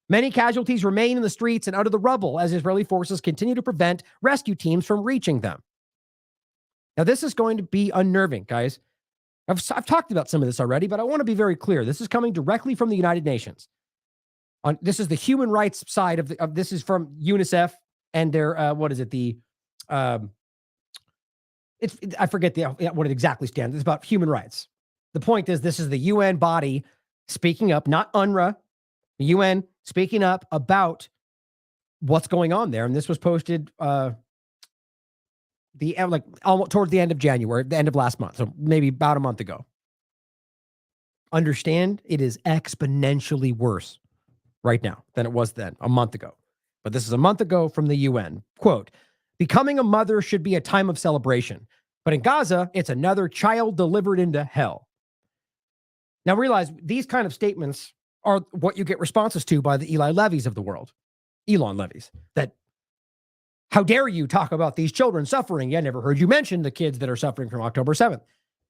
Many casualties remain in the streets and under the rubble as Israeli forces continue to prevent rescue teams from reaching them. Now, this is going to be unnerving, guys. I've talked about some of this already, but I want to be very clear. This is coming directly from the United Nations. This is the human rights side of this is from UNICEF and their I forget what it exactly stands. It's about human rights. The point is, this is the UN body speaking up, not UNRWA, the UN speaking up about what's going on there. And this was posted almost towards the end of January, the end of last month, so maybe about a month ago. Understand, it is exponentially worse right now than it was then, a month ago. But this is a month ago from the UN. Quote, becoming a mother should be a time of celebration. But in Gaza, it's another child delivered into hell. Now realize these kind of statements are what you get responses to by the Elon Levies of the world. Elon Levies. That, how dare you talk about these children suffering? I never heard you mention the kids that are suffering from October 7th.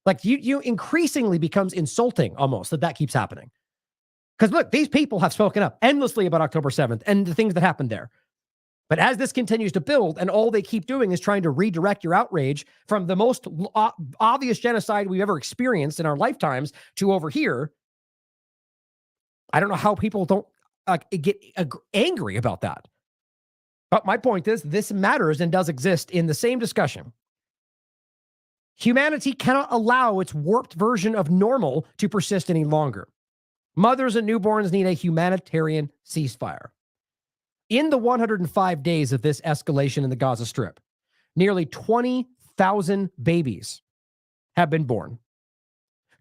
Like you increasingly becomes insulting almost that keeps happening. Because look, these people have spoken up endlessly about October 7th and the things that happened there. But as this continues to build and all they keep doing is trying to redirect your outrage from the most obvious genocide we've ever experienced in our lifetimes to over here, I don't know how people don't get angry about that. But my point is, this matters and does exist in the same discussion. Humanity cannot allow its warped version of normal to persist any longer. Mothers and newborns need a humanitarian ceasefire. In the 105 days of this escalation in the Gaza Strip, nearly 20,000 babies have been born.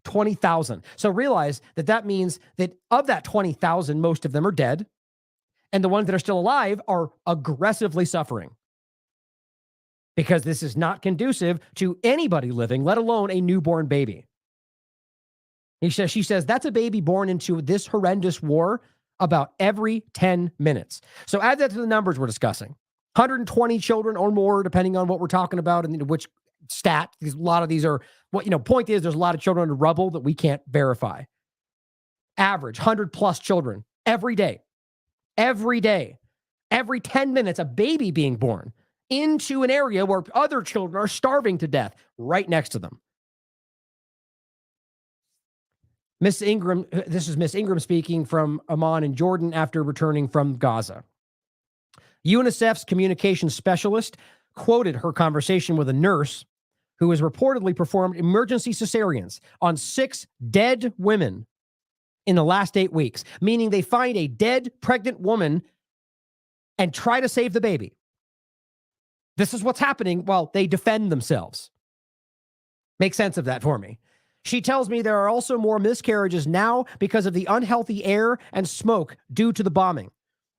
20,000. So realize that means that of that 20,000, most of them are dead, and the ones that are still alive are aggressively suffering. Because this is not conducive to anybody living, let alone a newborn baby. She says that's a baby born into this horrendous war about every 10 minutes. So add that to the numbers we're discussing. 120 children or more, depending on what we're talking about and which stat, because a lot of these are, point is there's a lot of children under rubble that we can't verify. Average, 100 plus children every day. Every day. Every 10 minutes, a baby being born into an area where other children are starving to death right next to them. Miss Ingram, this is Miss Ingram speaking from Amman in Jordan after returning from Gaza. UNICEF's communications specialist quoted her conversation with a nurse who has reportedly performed emergency cesareans on 6 dead women in the last 8 weeks, meaning they find a dead pregnant woman and try to save the baby. This is what's happening while they defend themselves. Make sense of that for me. She tells me there are also more miscarriages now because of the unhealthy air and smoke due to the bombing.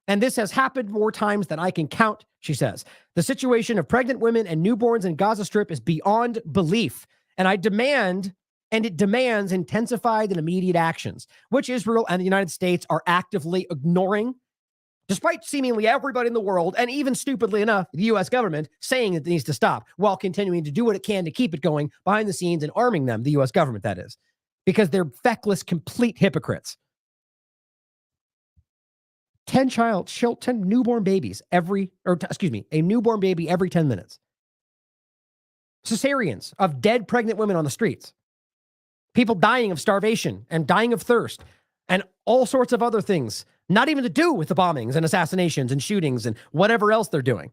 And this has happened more times than I can count, she says. The situation of pregnant women and newborns in Gaza Strip is beyond belief. And it demands intensified and immediate actions, which Israel and the United States are actively ignoring, despite seemingly everybody in the world, and even stupidly enough, the U.S. government, saying it needs to stop while continuing to do what it can to keep it going behind the scenes and arming them, the U.S. government, that is, because they're feckless, complete hypocrites. 10 newborn babies a newborn baby every 10 minutes. Cesareans of dead pregnant women on the streets. People dying of starvation and dying of thirst and all sorts of other things, not even to do with the bombings and assassinations and shootings and whatever else they're doing.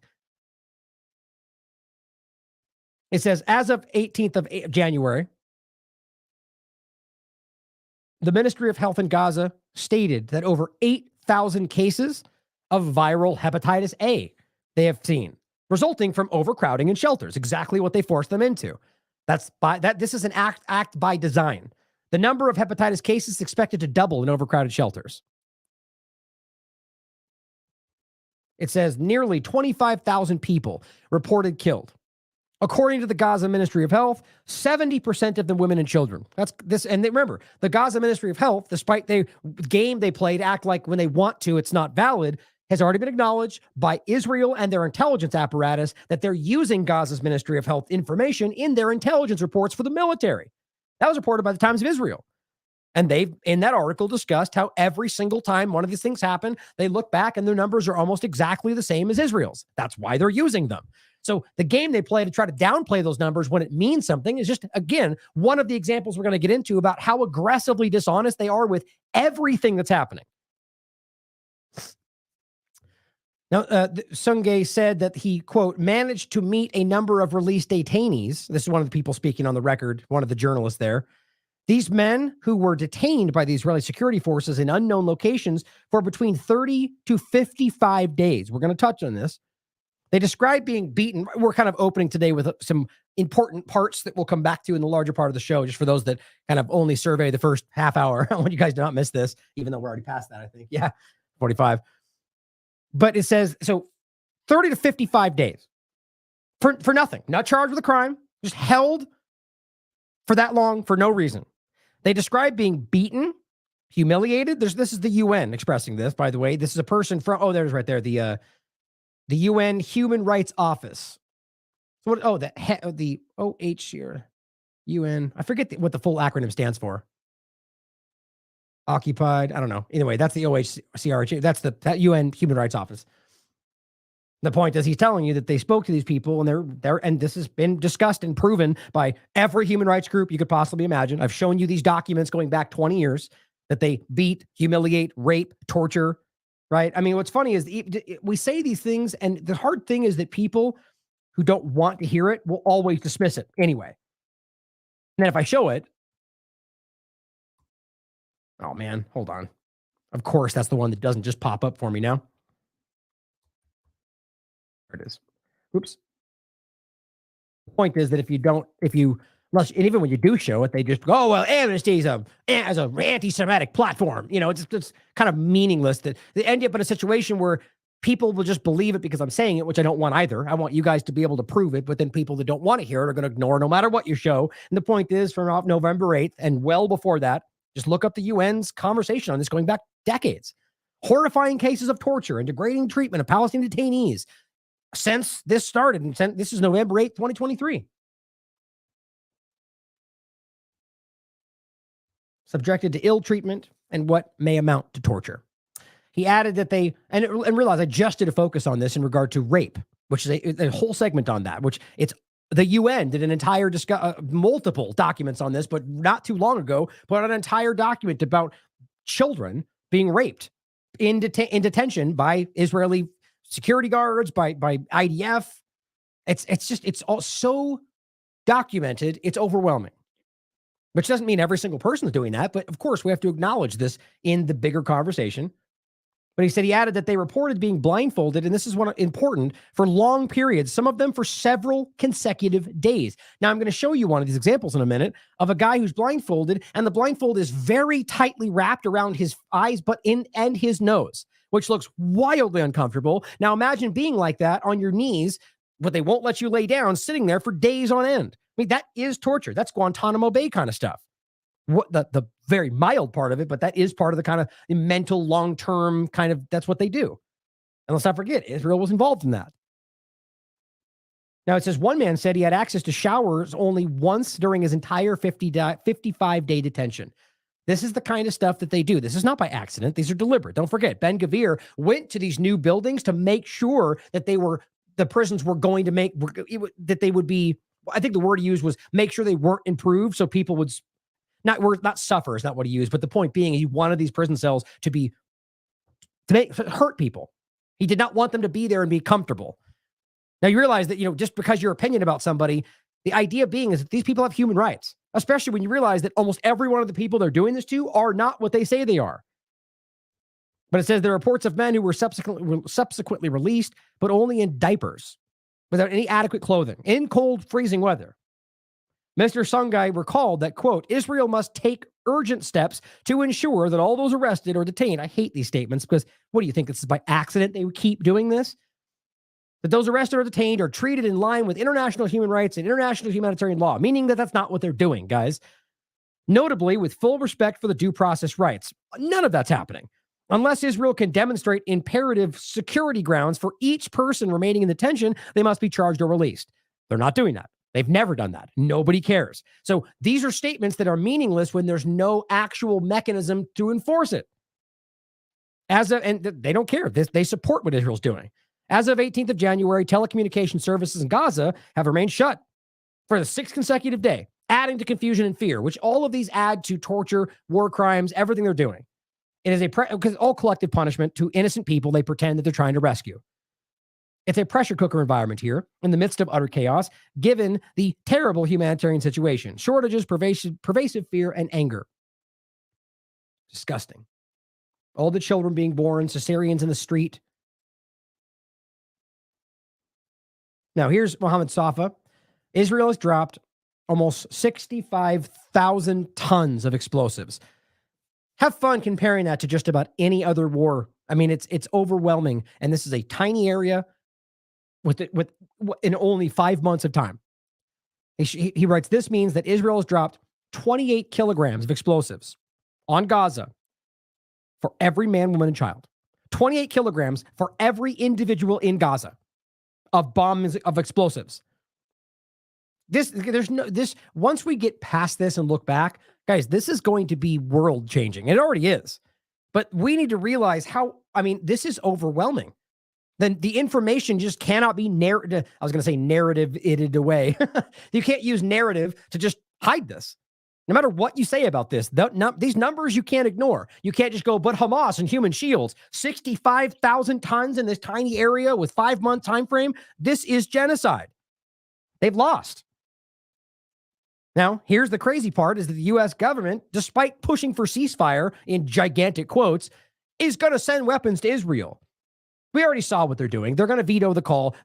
It says, as of 18th of January, the Ministry of Health in Gaza stated that over 8,000 cases of viral hepatitis A they have seen, resulting from overcrowding in shelters, exactly what they forced them into. This is an act by design. The number of hepatitis cases is expected to double in overcrowded shelters. It says nearly 25,000 people reported killed. According to the Gaza Ministry of Health, 70% of them women and children. That's this, and remember, the Gaza Ministry of Health, despite the game they played, act like when they want to, it's not valid, has already been acknowledged by Israel and their intelligence apparatus that they're using Gaza's Ministry of Health information in their intelligence reports for the military. That was reported by the Times of Israel. And they've, in that article, discussed how every single time one of these things happen, they look back and their numbers are almost exactly the same as Israel's. That's why they're using them. So the game they play to try to downplay those numbers when it means something is just, again, one of the examples we're going to get into about how aggressively dishonest they are with everything that's happening. Now, Sungay said that he, quote, managed to meet a number of released detainees. This is one of the people speaking on the record, one of the journalists there. These men who were detained by the Israeli security forces in unknown locations for between 30 to 55 days. We're going to touch on this. They describe being beaten. We're kind of opening today with some important parts that we'll come back to in the larger part of the show, just for those that kind of only survey the first half hour. I want you guys to not miss this, even though we're already past that, I think. Yeah, 45. But it says, so 30 to 55 days for nothing, not charged with a crime, just held for that long for no reason. They describe being beaten, humiliated. This is the UN expressing this, by the way. This is a person from, there's right there, the UN Human Rights Office. So what, the OH here, UN, I forget what the full acronym stands for. Occupied, I don't know. Anyway, that's the OHCR. That's that UN Human Rights Office. The point is, he's telling you that they spoke to these people, and and this has been discussed and proven by every human rights group you could possibly imagine. I've shown you these documents going back 20 years that they beat, humiliate, rape, torture, right? I mean, what's funny is we say these things, and the hard thing is that people who don't want to hear it will always dismiss it anyway. And then if I show it, oh man, hold on. Of course, that's the one that doesn't just pop up for me now. There it is. Oops. The point is that and even when you do show it, they just go, oh, well, Amnesty is as an anti-Semitic platform. You know, it's kind of meaningless that they end up in a situation where people will just believe it because I'm saying it, which I don't want either. I want you guys to be able to prove it, but then people that don't want to hear it are going to ignore no matter what you show. And the point is, from November 8th and well before that, just look up the UN's conversation on this going back decades. Horrifying cases of torture and degrading treatment of Palestinian detainees since this started. And this is November 8th, 2023. Subjected to ill treatment and what may amount to torture. He added that and realize I just did a focus on this in regard to rape, which is a whole segment on that, which the UN did an entire multiple documents on this, but not too long ago, put out an entire document about children being raped in detention by Israeli security guards, by IDF. It's all so documented, it's overwhelming. Which doesn't mean every single person is doing that, but of course we have to acknowledge this in the bigger conversation. But he said he added that they reported being blindfolded, and this is important, for long periods, some of them for several consecutive days. Now, I'm going to show you one of these examples in a minute of a guy who's blindfolded, and the blindfold is very tightly wrapped around his eyes and his nose, which looks wildly uncomfortable. Now, imagine being like that on your knees, but they won't let you lay down, sitting there for days on end. I mean, that is torture. That's Guantanamo Bay kind of stuff. What the very mild part of it, but that is part of the kind of mental long-term kind of, that's what they do. And let's not forget, Israel was involved in that. Now it says one man said he had access to showers only once during his entire 55-day detention. This is the kind of stuff that they do. This is not by accident. These are deliberate. Don't forget, Ben Gvir went to these new buildings to make sure that the prisons were going to that they would be, I think the word he used was make sure they weren't improved so people would not suffer is not what he used, but the point being he wanted these prison cells to hurt people. He did not want them to be there and be comfortable. Now you realize that, just because your opinion about somebody, the idea being is that these people have human rights, especially when you realize that almost every one of the people they're doing this to are not what they say they are. But it says there are reports of men who were subsequently released, but only in diapers, without any adequate clothing, in cold, freezing weather. Mr. Sungai recalled that, quote, Israel must take urgent steps to ensure that all those arrested or detained, I hate these statements because what do you think? This is by accident they would keep doing this? That those arrested or detained are treated in line with international human rights and international humanitarian law, meaning that that's not what they're doing, guys. Notably, with full respect for the due process rights. None of that's happening. Unless Israel can demonstrate imperative security grounds for each person remaining in detention, they must be charged or released. They're not doing that. They've never done that. Nobody cares. So these are statements that are meaningless when there's no actual mechanism to enforce it. And they don't care. They support what Israel's doing. As of 18th of January, telecommunication services in Gaza have remained shut for the 6th consecutive day, adding to confusion and fear, which all of these add to torture, war crimes, everything they're doing. It is because all collective punishment to innocent people they pretend that they're trying to rescue. It's a pressure cooker environment here in the midst of utter chaos, given the terrible humanitarian situation, shortages, pervasive fear, and anger. Disgusting. All the children being born, cesareans in the street. Now, here's Mohammed Safa. Israel has dropped almost 65,000 tons of explosives. Have fun comparing that to just about any other war. I mean, it's overwhelming, and this is a tiny area in only 5 months of time. He writes, this means that Israel has dropped 28 kilograms of explosives on Gaza for every man, woman, and child. 28 kilograms for every individual in Gaza of bombs, of explosives. Once we get past this and look back, guys, this is going to be world changing. It already is. But we need to realize this is overwhelming. Then the information just cannot be narrative-ited away. You can't use narrative to just hide this. No matter what you say about this, these numbers you can't ignore. You can't just go, but Hamas and human shields, 65,000 tons in this tiny area with 5-month time frame. This is genocide. They've lost. Now, here's the crazy part is that the U.S. government, despite pushing for ceasefire in gigantic quotes, is going to send weapons to Israel. We already saw what they're doing. They're going to veto the call.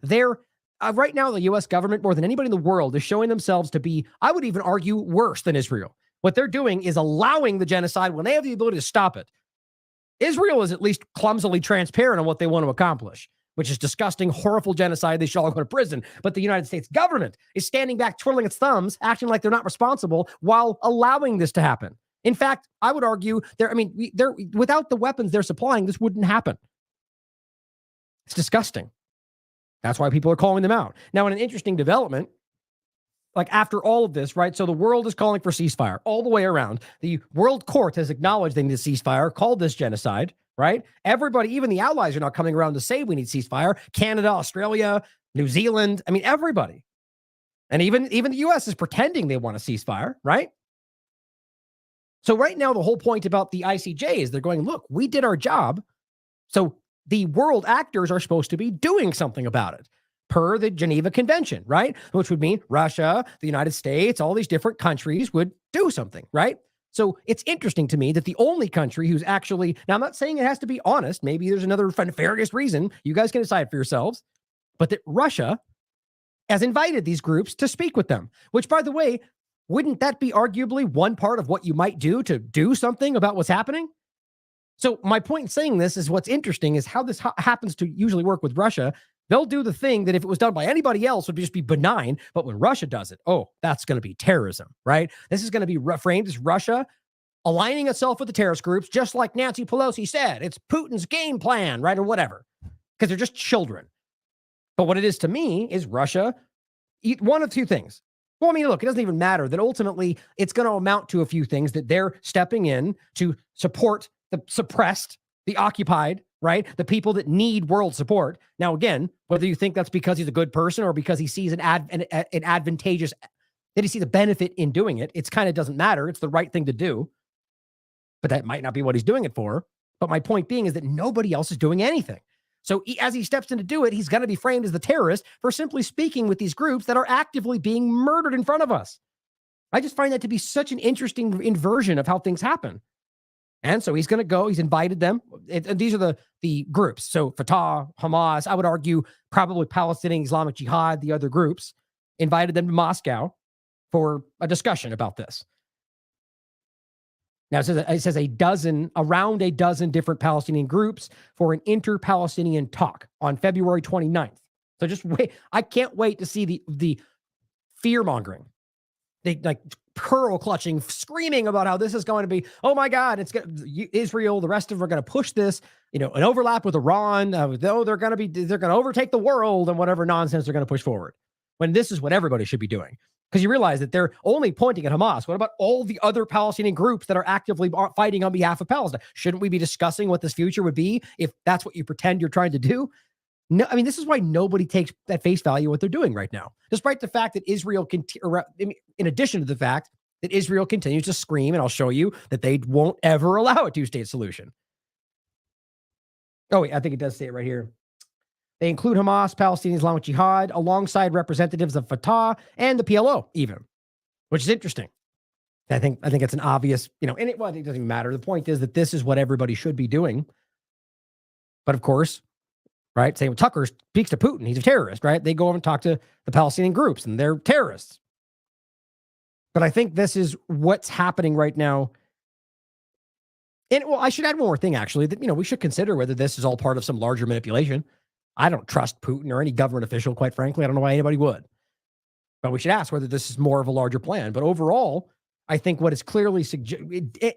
Right now, the U.S. government, more than anybody in the world, is showing themselves to be, I would even argue, worse than Israel. What they're doing is allowing the genocide when they have the ability to stop it. Israel is at least clumsily transparent on what they want to accomplish, which is disgusting, horrible genocide. They should all go to prison. But the United States government is standing back, twiddling its thumbs, acting like they're not responsible while allowing this to happen. In fact, I would argue, without the weapons they're supplying, this wouldn't happen. It's disgusting. That's why people are calling them out. Now, in an interesting development, like after all of this, right? So the world is calling for ceasefire all the way around. The World Court has acknowledged they need a ceasefire, called this genocide, right? Everybody, even the allies are now coming around to say we need ceasefire. Canada, Australia, New Zealand. I mean, everybody. And even the U.S. is pretending they want a ceasefire, right? So right now, the whole point about the ICJ is they're going, look, we did our job. So the world actors are supposed to be doing something about it per the Geneva Convention, right? Which would mean Russia, the United States, all these different countries would do something, right? So it's interesting to me that the only country who's actually, now I'm not saying it has to be honest, maybe there's another nefarious reason, you guys can decide for yourselves, but that Russia has invited these groups to speak with them, which, by the way, wouldn't that be arguably one part of what you might do to do something about what's happening? So my point in saying this is what's interesting is how this happens to usually work with Russia. They'll do the thing that if it was done by anybody else would just be benign, but when Russia does it, that's going to be terrorism, right? This is going to be framed as Russia aligning itself with the terrorist groups, just like Nancy Pelosi said. It's Putin's game plan, right, or whatever, because they're just children. But what it is to me is Russia, one of two things. Well, I mean, look, it doesn't even matter that ultimately it's going to amount to a few things that they're stepping in to support the suppressed, the occupied, right? The people that need world support. Now, again, whether you think that's because he's a good person or because he sees an advantageous, that he sees a benefit in doing it, it's kind of doesn't matter. It's the right thing to do. But that might not be what he's doing it for. But my point being is that nobody else is doing anything. So as he steps in to do it, he's going to be framed as the terrorist for simply speaking with these groups that are actively being murdered in front of us. I just find that to be such an interesting inversion of how things happen. And so he's going to go, he's invited them. And these are the groups. So Fatah, Hamas, I would argue probably Palestinian Islamic Jihad, the other groups, invited them to Moscow for a discussion about this. Now, it says around a dozen different Palestinian groups for an inter-Palestinian talk on February 29th. So just wait. I can't wait to see the fear-mongering. They like pearl clutching, screaming about how this is going to be, oh my God, Israel, the rest of them are going to push this, an overlap with Iran. They're going to overtake the world and whatever nonsense they're going to push forward. When this is what everybody should be doing. Because you realize that they're only pointing at Hamas. What about all the other Palestinian groups that are actively fighting on behalf of Palestine? Shouldn't we be discussing what this future would be if that's what you pretend you're trying to do? No, I mean, this is why nobody takes at face value what they're doing right now, despite the fact that Israel, in addition to the fact that Israel continues to scream, and I'll show you that they won't ever allow a two-state solution. Oh, wait, I think it does say it right here. They include Hamas, Palestinian Islamic Jihad, alongside representatives of Fatah and the PLO, even, which is interesting. I think it's an obvious, and it doesn't even matter. The point is that this is what everybody should be doing. But of course, right, say when Tucker speaks to Putin, he's a terrorist, right? They go over and talk to the Palestinian groups, and they're terrorists. But I think this is what's happening right now. And I should add one more thing, actually, that, we should consider whether this is all part of some larger manipulation. I don't trust Putin or any government official, quite frankly. I don't know why anybody would. But we should ask whether this is more of a larger plan. But overall, I think what it's clearly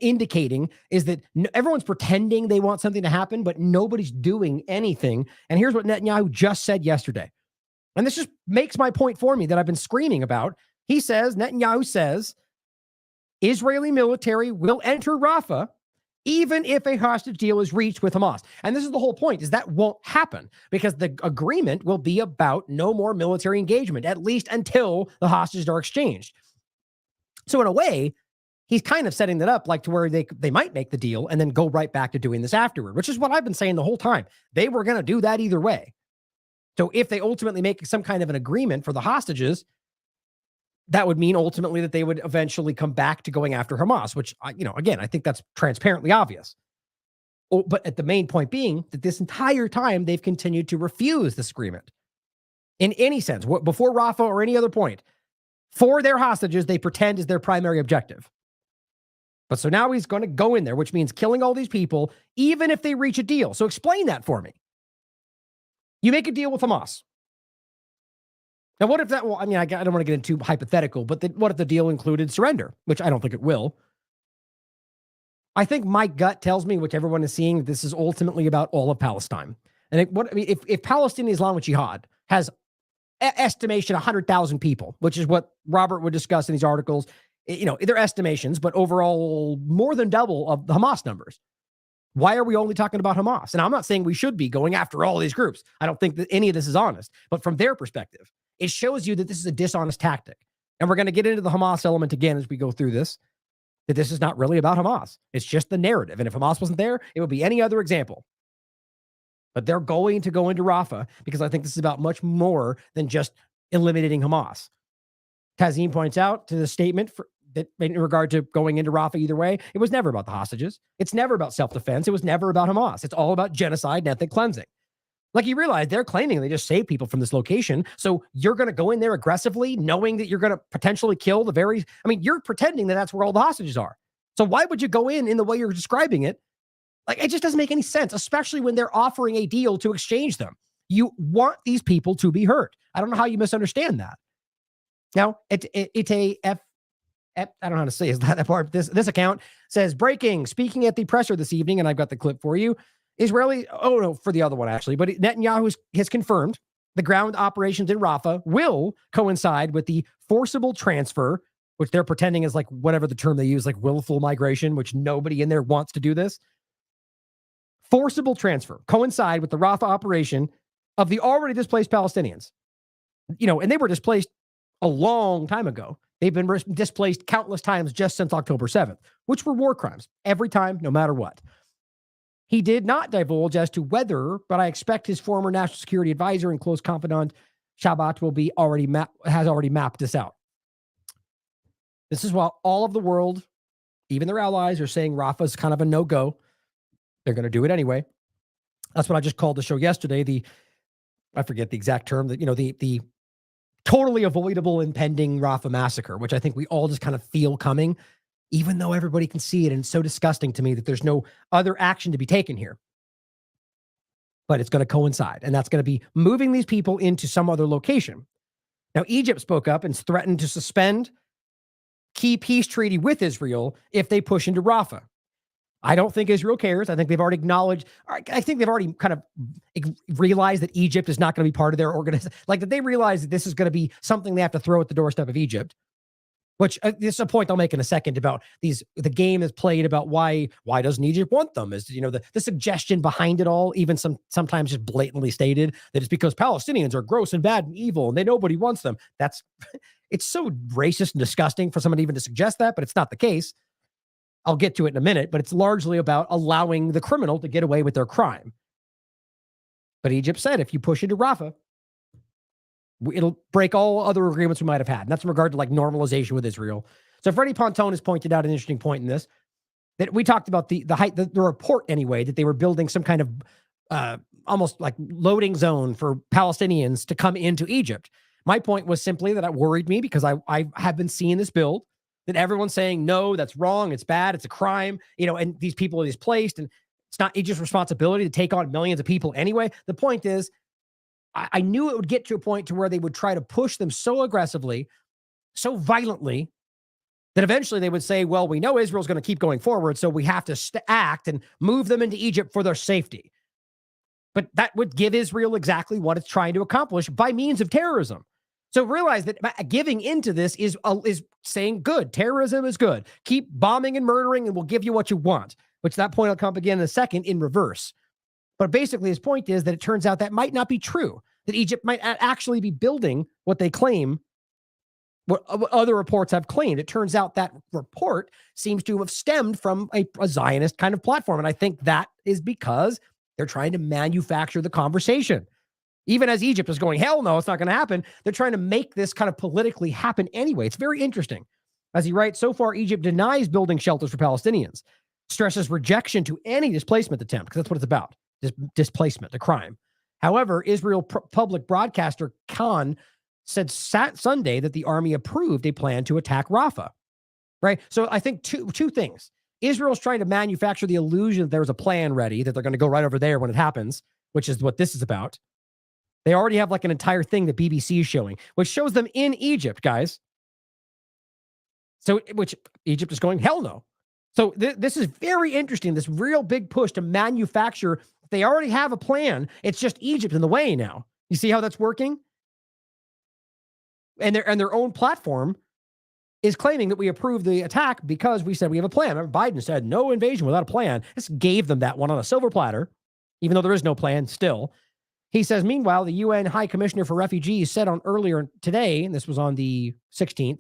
indicating is that everyone's pretending they want something to happen, but nobody's doing anything. And here's what Netanyahu just said yesterday. And this just makes my point for me that I've been screaming about. Netanyahu says, Israeli military will enter Rafah even if a hostage deal is reached with Hamas. And this is the whole point, is that won't happen because the agreement will be about no more military engagement, at least until the hostages are exchanged. So in a way, he's kind of setting that up like to where they might make the deal and then go right back to doing this afterward, which is what I've been saying the whole time. They were going to do that either way. So if they ultimately make some kind of an agreement for the hostages, that would mean ultimately that they would eventually come back to going after Hamas, which, again, I think that's transparently obvious. But at the main point being that this entire time, they've continued to refuse this agreement in any sense, before Rafah or any other point. For their hostages, they pretend is their primary objective. But so now he's going to go in there, which means killing all these people, even if they reach a deal. So explain that for me. You make a deal with Hamas. Now, what if that, I don't want to get into hypothetical, but what if the deal included surrender, which I don't think it will. I think my gut tells me, which everyone is seeing, this is ultimately about all of Palestine. And if Palestinian Islamic Jihad has estimation 100,000 people, which is what Robert would discuss in these articles, they're estimations, but overall more than double of the Hamas numbers. Why are we only talking about Hamas? And I'm not saying we should be going after all these groups. I don't think that any of this is honest, but from their perspective, it shows you that this is a dishonest tactic. And we're going to get into the Hamas element again as we go through this, that this is not really about Hamas. It's just the narrative. And if Hamas wasn't there, it would be any other example. But they're going to go into Rafah because I think this is about much more than just eliminating Hamas. Kazim points out to the statement that in regard to going into Rafah either way, it was never about the hostages. It's never about self-defense. It was never about Hamas. It's all about genocide and ethnic cleansing. Like, you realize they're claiming they just saved people from this location. So you're going to go in there aggressively, knowing that you're going to potentially kill you're pretending that that's where all the hostages are. So why would you go in the way you're describing it? Like, it just doesn't make any sense, especially when they're offering a deal to exchange them. You want these people to be hurt. I don't know how you misunderstand that. Now, I don't know how to say that part. This account says, breaking, speaking at the presser this evening, and I've got the clip for you. For the other one, actually. But Netanyahu has confirmed the ground operations in Rafah will coincide with the forcible transfer, which they're pretending is like whatever the term they use, like willful migration, which nobody in there wants to do this. Forcible transfer coincide with the Rafah operation of the already displaced Palestinians. And they were displaced a long time ago. They've been displaced countless times just since October 7th, which were war crimes every time, no matter what. He did not divulge as to whether, but I expect his former national security advisor and close confidant Shabbat has already mapped this out. This is while all of the world, even their allies, are saying Rafah is kind of a no-go. They're going to do it anyway. That's what I just called the show yesterday. I forget the exact term, the totally avoidable impending Rafah massacre, which I think we all just kind of feel coming, even though everybody can see it. And it's so disgusting to me that there's no other action to be taken here. But it's going to coincide, and that's going to be moving these people into some other location. Now, Egypt spoke up and threatened to suspend key peace treaty with Israel if they push into Rafah. I don't think Israel cares. I think they've already acknowledged, I think they've already kind of realized that Egypt is not going to be part of their organization. Like, that they realize that this is going to be something they have to throw at the doorstep of Egypt. Which this is a point I'll make in a second about the game is played about why doesn't Egypt want them? Is, the suggestion behind it all, even sometimes just blatantly stated that it's because Palestinians are gross and bad and evil and nobody wants them. It's so racist and disgusting for someone even to suggest that, but it's not the case. I'll get to it in a minute, but it's largely about allowing the criminal to get away with their crime. But Egypt said, if you push into Rafah, it'll break all other agreements we might have had. And that's in regard to like normalization with Israel. So Freddie Pontone has pointed out an interesting point in this, that we talked about the report anyway, that they were building some kind of almost like loading zone for Palestinians to come into Egypt. My point was simply that it worried me because I have been seeing this build, that everyone's saying, no, that's wrong. It's bad. It's a crime, and these people are displaced and it's not Egypt's responsibility to take on millions of people anyway. The point is, I knew it would get to a point to where they would try to push them so aggressively, so violently, that eventually they would say, well, we know Israel's going to keep going forward, so we have to act and move them into Egypt for their safety. But that would give Israel exactly what it's trying to accomplish by means of terrorism. So realize that giving into this is saying, good, terrorism is good. Keep bombing and murdering and we'll give you what you want, which that point will come again in a second in reverse. But basically his point is that it turns out that might not be true, that Egypt might actually be building what they claim, what other reports have claimed. It turns out that report seems to have stemmed from a Zionist kind of platform. And I think that is because they're trying to manufacture the conversation. Even as Egypt is going, hell no, it's not going to happen. They're trying to make this kind of politically happen anyway. It's very interesting. As he writes, so far, Egypt denies building shelters for Palestinians, stresses rejection to any displacement attempt, because that's what it's about. Displacement, a crime. However, Israel public broadcaster Khan said Sunday that the army approved a plan to attack Rafah. Right? So I think two things. Israel's trying to manufacture the illusion that there's a plan ready, that they're going to go right over there when it happens, which is what this is about. They already have like an entire thing that BBC is showing, which shows them in Egypt, guys. So, which Egypt is going, hell no. So this is very interesting, this real big push to manufacture. They already have a plan. It's just Egypt in the way now. You see how that's working? And their own platform is claiming that we approved the attack because we said we have a plan. Remember, Biden said no invasion without a plan. This gave them that one on a silver platter, even though there is no plan still. He says, meanwhile, the UN High Commissioner for Refugees said on earlier today, and this was on the 16th,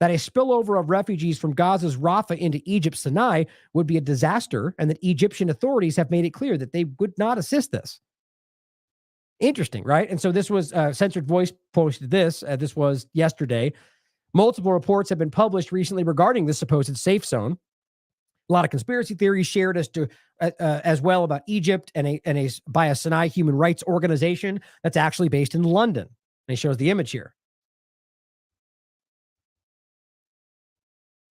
that a spillover of refugees from Gaza's Rafah into Egypt's Sinai would be a disaster, and that Egyptian authorities have made it clear that they would not assist this. Interesting, right? And so this was Censored Voice posted this. This was yesterday. Multiple reports have been published recently regarding this supposed safe zone. A lot of conspiracy theories shared as well about Egypt by a Sinai human rights organization that's actually based in London. And he shows the image here.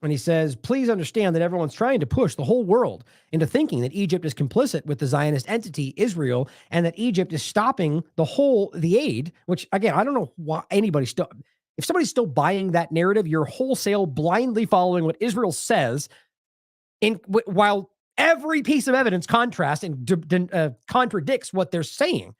And he says, please understand that everyone's trying to push the whole world into thinking that Egypt is complicit with the Zionist entity, Israel, and that Egypt is stopping the aid, which, again, I don't know why if somebody's still buying that narrative, you're wholesale blindly following what Israel says, while every piece of evidence contrasts and contradicts what they're saying.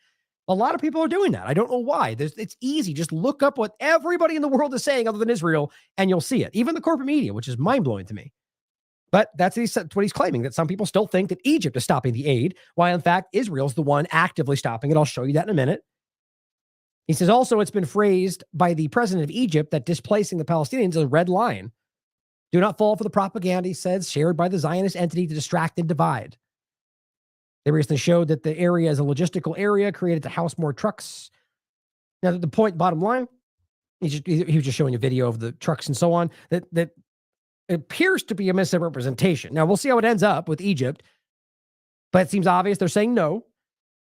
A lot of people are doing that. I don't know why. It's easy. Just look up what everybody in the world is saying other than Israel, and you'll see it. Even the corporate media, which is mind-blowing to me. But that's what he's claiming, that some people still think that Egypt is stopping the aid, while in fact, Israel's the one actively stopping it. I'll show you that in a minute. He says also it's been phrased by the president of Egypt that displacing the Palestinians is a red line. Do not fall for the propaganda, he says, shared by the Zionist entity to distract and divide. They recently showed that the area is a logistical area created to house more trucks. Now, the point, bottom line, he was just showing a video of the trucks and so on, that appears to be a misrepresentation. Now, we'll see how it ends up with Egypt, but it seems obvious they're saying no.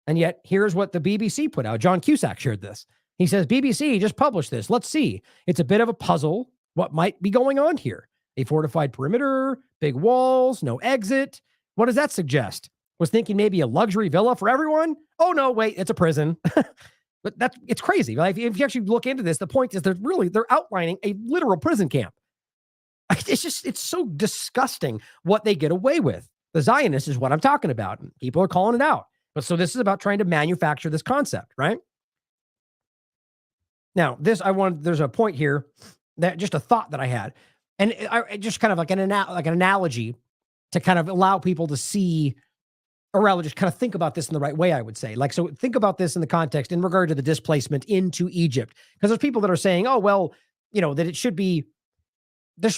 And yet, here's what the BBC put out. John Cusack shared this. He says, BBC just published this. Let's see. It's a bit of a puzzle. What might be going on here? A fortified perimeter, big walls, no exit. What does that suggest? Was thinking maybe a luxury villa for everyone. Oh no, wait, it's a prison. But it's crazy. Like, if you actually look into this, the point is they're outlining a literal prison camp. It's so disgusting what they get away with. The Zionists is what I'm talking about. And people are calling it out. But so this is about trying to manufacture this concept, right? Now, there's a point here That just a thought that I had, and I just kind of like an analogy to kind of allow people to see, or rather just kind of think about this in the right way, I would say. Like, so think about this in the context in regard to the displacement into Egypt, because there's people that are saying, oh, well, that there should be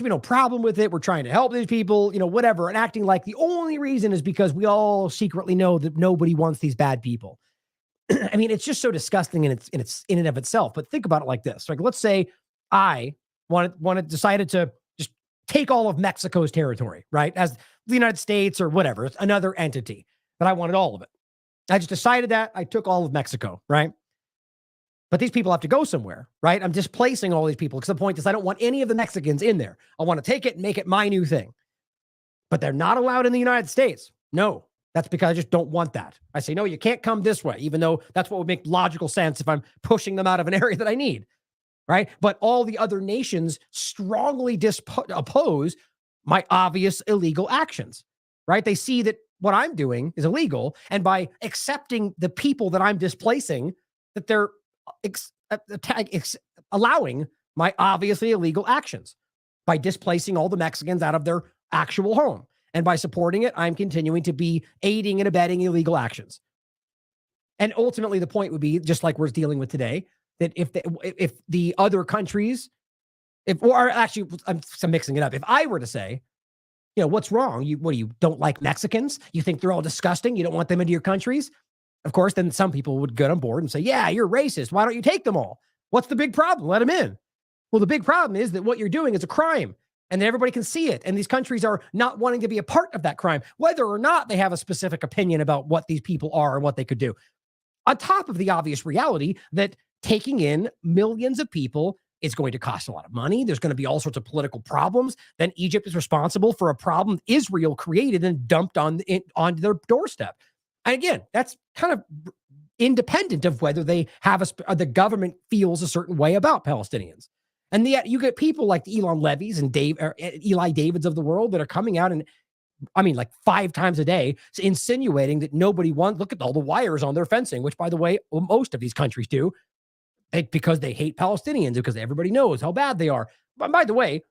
no problem with it. We're trying to help these people, whatever, and acting like the only reason is because we all secretly know that nobody wants these bad people. I mean, it's just so disgusting in and of itself. But think about it like this: like, let's say I decided to just take all of Mexico's territory, right, as the United States or whatever. It's another entity, but I wanted all of it. I just decided that I took all of Mexico, right? But these people have to go somewhere, right? I'm displacing all these people because the point is I don't want any of the Mexicans in there. I want to take it and make it my new thing. But they're not allowed in the United States. No, that's because I just don't want that. I say, no, you can't come this way, even though that's what would make logical sense if I'm pushing them out of an area that I need, right? But all the other nations strongly oppose my obvious illegal actions, right? They see that what I'm doing is illegal. And by accepting the people that I'm displacing, that they're allowing my obviously illegal actions by displacing all the Mexicans out of their actual home. And by supporting it, I'm continuing to be aiding and abetting illegal actions. And ultimately, the point would be, just like we're dealing with today, that if the other countries, I'm mixing it up. If I were to say, what's wrong? You don't like Mexicans? You think they're all disgusting? You don't want them into your countries? Of course, then some people would get on board and say, yeah, you're racist. Why don't you take them all? What's the big problem? Let them in. Well, the big problem is that what you're doing is a crime and that everybody can see it. And these countries are not wanting to be a part of that crime, whether or not they have a specific opinion about what these people are and what they could do. On top of the obvious reality that taking in millions of people is going to cost a lot of money. There's going to be all sorts of political problems. Then Egypt is responsible for a problem Israel created and dumped onto their doorstep. And again, that's kind of independent of whether they have the government feels a certain way about Palestinians. And yet you get people like the Elon Levies and Eli Davids of the world that are coming out and, I mean, like 5 times a day, insinuating that nobody wants, look at all the wires on their fencing, which, by the way, most of these countries do, because they hate Palestinians, because everybody knows how bad they are. But by the way,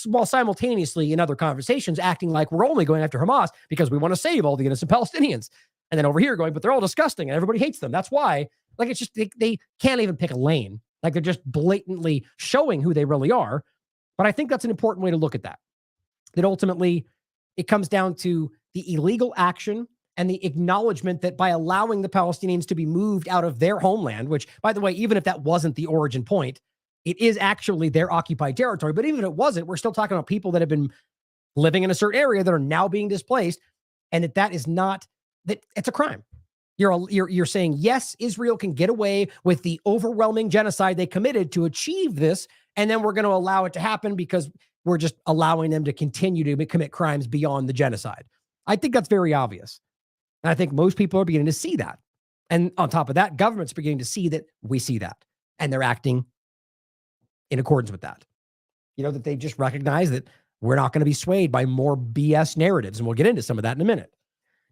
while simultaneously in other conversations acting like we're only going after Hamas because we want to save all the innocent Palestinians. And then over here going, but they're all disgusting and everybody hates them. That's why, like, it's just, they can't even pick a lane. Like, they're just blatantly showing who they really are. But I think that's an important way to look at that. That ultimately it comes down to the illegal action and the acknowledgement that by allowing the Palestinians to be moved out of their homeland, which, by the way, even if that wasn't the origin point, it is actually their occupied territory. But even if it wasn't, we're still talking about people that have been living in a certain area that are now being displaced, and that is not, that it's a crime. You're saying, yes, Israel can get away with the overwhelming genocide they committed to achieve this, and then we're going to allow it to happen because we're just allowing them to continue to commit crimes beyond the genocide. I think that's very obvious. And I think most people are beginning to see that. And on top of that, governments are beginning to see that we see that. And they're acting in accordance with that. That they just recognize that we're not going to be swayed by more BS narratives. And we'll get into some of that in a minute.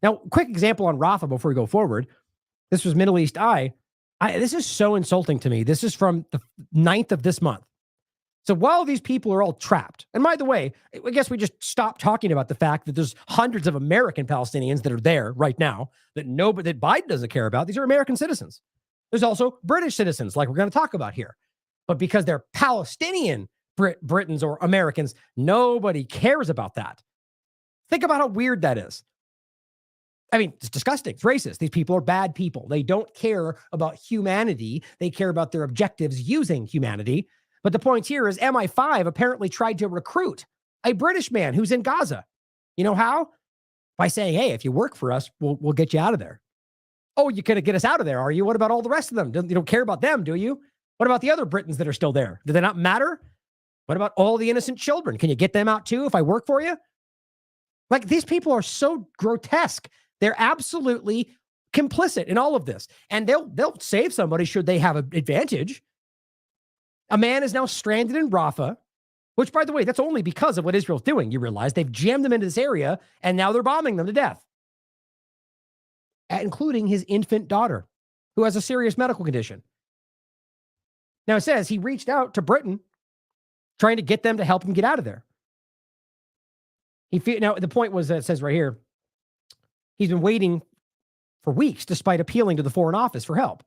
Now, quick example on Rafah before we go forward. This was Middle East Eye. This is so insulting to me. This is from the 9th of this month. So while these people are all trapped, and by the way, I guess we just stopped talking about the fact that there's hundreds of American Palestinians that are there right now that Biden doesn't care about. These are American citizens. There's also British citizens, like we're going to talk about here. But because they're Palestinian Britons or Americans, nobody cares about that. Think about how weird that is. I mean, it's disgusting. It's racist. These people are bad people. They don't care about humanity. They care about their objectives using humanity. But the point here is MI5 apparently tried to recruit a British man who's in Gaza. You know how? By saying, hey, if you work for us, we'll get you out of there. Oh, you're going to get us out of there, are you? What about all the rest of them? You don't care about them, do you? What about the other Britons that are still there? Do they not matter? What about all the innocent children? Can you get them out too if I work for you? Like, these people are so grotesque. They're absolutely complicit in all of this. And they'll save somebody should they have an advantage. A man is now stranded in Rafah, which, by the way, that's only because of what Israel's doing. You realize they've jammed them into this area, and now they're bombing them to death, including his infant daughter, who has a serious medical condition. Now, it says he reached out to Britain trying to get them to help him get out of there. Now, the point was that it says right here, he's been waiting for weeks despite appealing to the Foreign Office for help.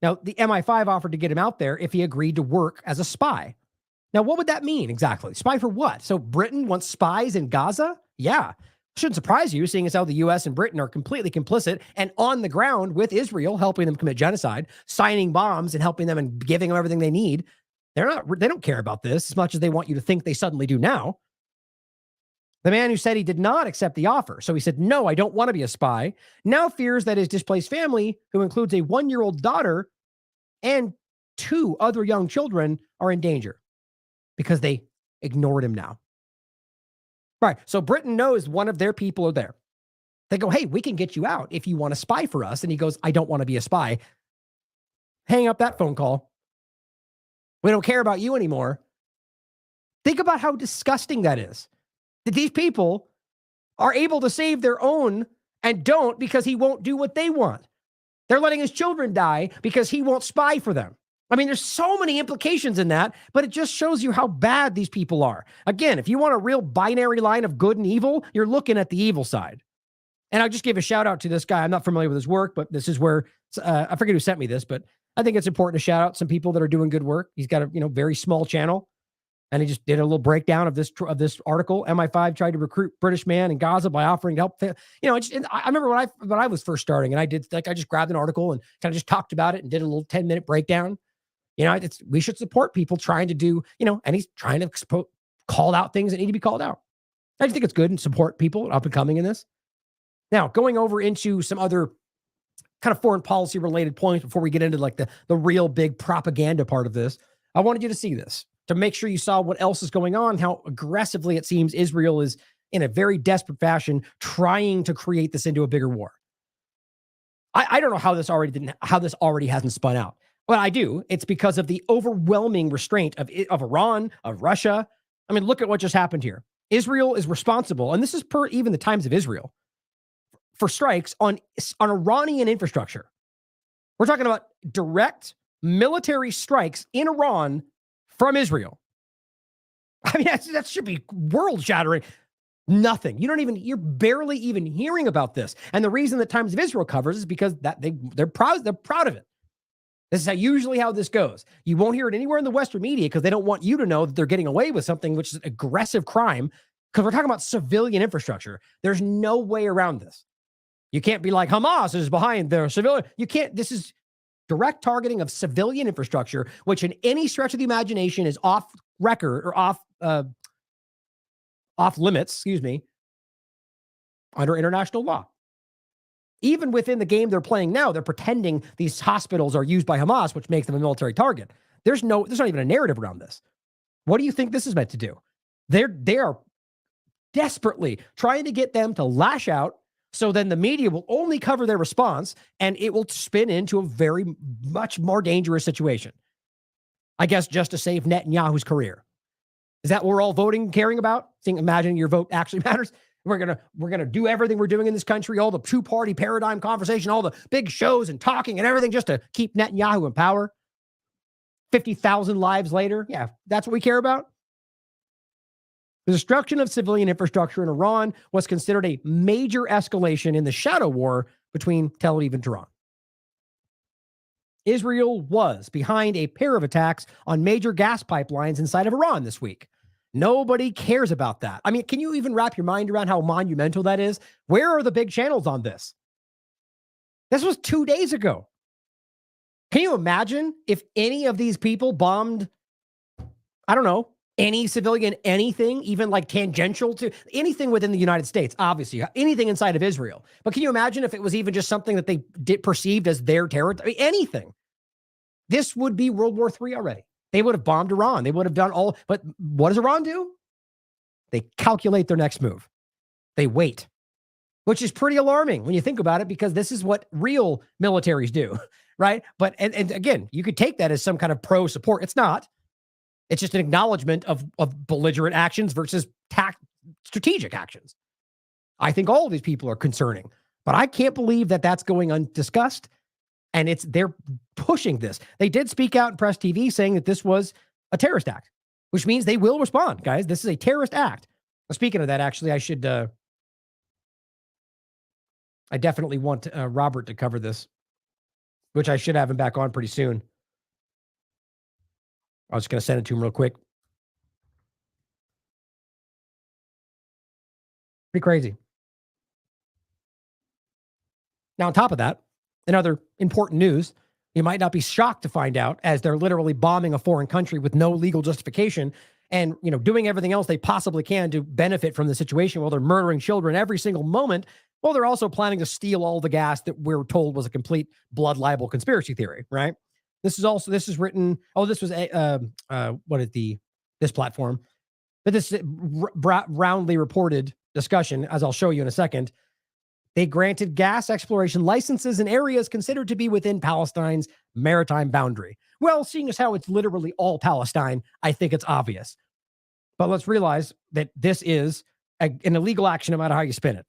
Now, the MI5 offered to get him out there if he agreed to work as a spy. Now, what would that mean exactly? Spy for what? So Britain wants spies in Gaza? Yeah. Shouldn't surprise you, seeing as how the U.S. and Britain are completely complicit and on the ground with Israel, helping them commit genocide, signing bombs and helping them and giving them everything they need. They don't care about this as much as they want you to think they suddenly do now. The man who said he did not accept the offer, so he said, no, I don't want to be a spy, now fears that his displaced family, who includes a 1-year-old daughter and 2 other young children, are in danger because they ignored him now. Right. So Britain knows one of their people are there. They go, hey, we can get you out if you want to spy for us. And he goes, I don't want to be a spy. Hang up that phone call. We don't care about you anymore. Think about how disgusting that is. That these people are able to save their own and don't because he won't do what they want. They're letting his children die because he won't spy for them. I mean, there's so many implications in that, but it just shows you how bad these people are. Again, if you want a real binary line of good and evil, you're looking at the evil side. And I'll just give a shout out to this guy. I'm not familiar with his work, but this is where, I forget who sent me this, but I think it's important to shout out some people that are doing good work. He's got a very small channel, and he just did a little breakdown of this article. MI5 tried to recruit British man in Gaza by offering to help. I remember when I was first starting, and I just grabbed an article and kind of just talked about it and did a little 10-minute breakdown. We should support people trying to do, and he's trying to call out things that need to be called out. I just think it's good and support people up and coming in this. Now, going over into some other kind of foreign policy related points before we get into like the real big propaganda part of this, I wanted you to see this to make sure you saw what else is going on, how aggressively it seems Israel is in a very desperate fashion trying to create this into a bigger war. I don't know how this already hasn't spun out. Well, I do. It's because of the overwhelming restraint of Iran, of Russia. I mean, look at what just happened here. Israel is responsible, and this is per even the Times of Israel, for strikes on Iranian infrastructure. We're talking about direct military strikes in Iran from Israel. I mean, that should be world-shattering. Nothing. You're barely even hearing about this. And the reason that Times of Israel covers is because they're proud of it. This is usually how this goes. You won't hear it anywhere in the Western media because they don't want you to know that they're getting away with something which is aggressive crime, because we're talking about civilian infrastructure. There's no way around this. You can't be like Hamas is behind their civilian. You can't. This is direct targeting of civilian infrastructure, which in any stretch of the imagination is off record or off limits, under international law. Even within the game they're playing now, they're pretending these hospitals are used by Hamas, which makes them a military target. There's not even a narrative around this. What do you think this is meant to do? They are desperately trying to get them to lash out, so then the media will only cover their response, and it will spin into a very much more dangerous situation. I guess just to save Netanyahu's career. Is that what we're all caring about? Imagining your vote actually matters. We're gonna do everything we're doing in this country, all the two-party paradigm conversation, all the big shows and talking and everything just to keep Netanyahu in power. 50,000 lives later, yeah, that's what we care about. The destruction of civilian infrastructure in Iran was considered a major escalation in the shadow war between Tel Aviv and Tehran. Israel was behind a pair of attacks on major gas pipelines inside of Iran this week. Nobody cares about that. I mean, can you even wrap your mind around how monumental that is? Where are the big channels on this? This was 2 days ago. Can you imagine if any of these people bombed, I don't know, any civilian, anything, even like tangential to anything within the United States, obviously, anything inside of Israel. But can you imagine if it was even just something that they perceived as their territory? I mean, anything. This would be World War III already. They would have bombed Iran. They would have done all, but what does Iran do? They calculate their next move. They wait, which is pretty alarming when you think about it, because this is what real militaries do, right? But, and again, you could take that as some kind of pro support. It's not. It's just an acknowledgement of belligerent actions versus strategic actions. I think all of these people are concerning, but I can't believe that that's going undiscussed. And they're pushing this. They did speak out in press TV saying that this was a terrorist act, which means they will respond, guys. This is a terrorist act. Speaking of that, actually, I definitely want Robert to cover this, which I should have him back on pretty soon. I was just going to send it to him real quick. Pretty crazy. Now, on top of that, in other important news, you might not be shocked to find out, as they're literally bombing a foreign country with no legal justification and, doing everything else they possibly can to benefit from the situation while they're murdering children every single moment. Well, they're also planning to steal all the gas that we're told was a complete blood libel conspiracy theory, right? This is written. Oh, this was this platform, but this roundly reported discussion, as I'll show you in a second. They granted gas exploration licenses in areas considered to be within Palestine's maritime boundary. Well, seeing as how it's literally all Palestine, I think it's obvious. But let's realize that this is an illegal action no matter how you spin it.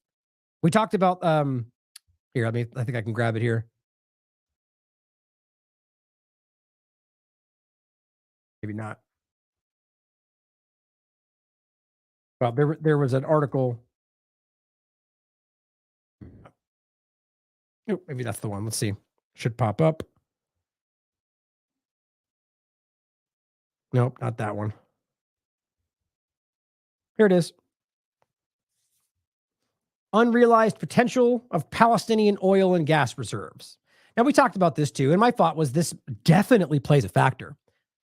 We talked about, here, I think I can grab it here. Maybe not. Well, there was an article. Oh, maybe that's the one. Let's see. Should pop up. Nope, not that one. Here it is. Unrealized potential of Palestinian oil and gas reserves. Now, we talked about this too, and my thought was this definitely plays a factor.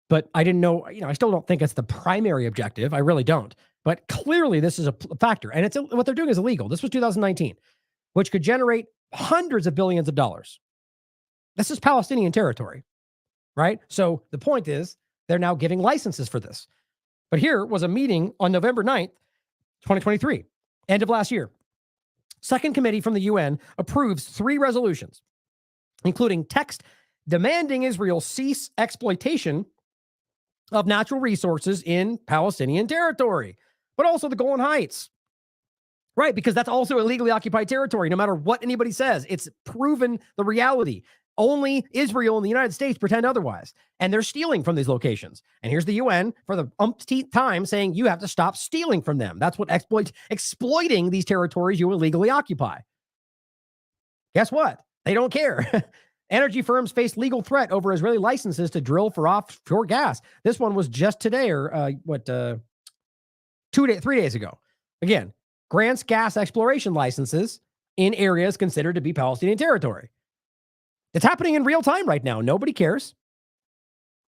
But I didn't know, I still don't think it's the primary objective. I really don't. But clearly this is a factor. And what they're doing is illegal. This was 2019, which could generate hundreds of billions of dollars. This is Palestinian territory, right? So the point is they're now giving licenses for this. But here was a meeting on November 9th, 2023, end of last year. Second committee from the UN approves 3 resolutions, including text demanding Israel cease exploitation of natural resources in Palestinian territory, but also the Golan Heights. Right, because that's also illegally occupied territory, no matter what anybody says. It's proven the reality. Only Israel and the United States pretend otherwise. And they're stealing from these locations. And here's the UN for the umpteenth time saying you have to stop stealing from them. That's what exploiting these territories you illegally occupy. Guess what? They don't care. Energy firms face legal threat over Israeli licenses to drill for offshore gas. This one was just today, or 3 days ago. Again, grants gas exploration licenses in areas considered to be Palestinian territory. It's happening in real time right now. Nobody cares.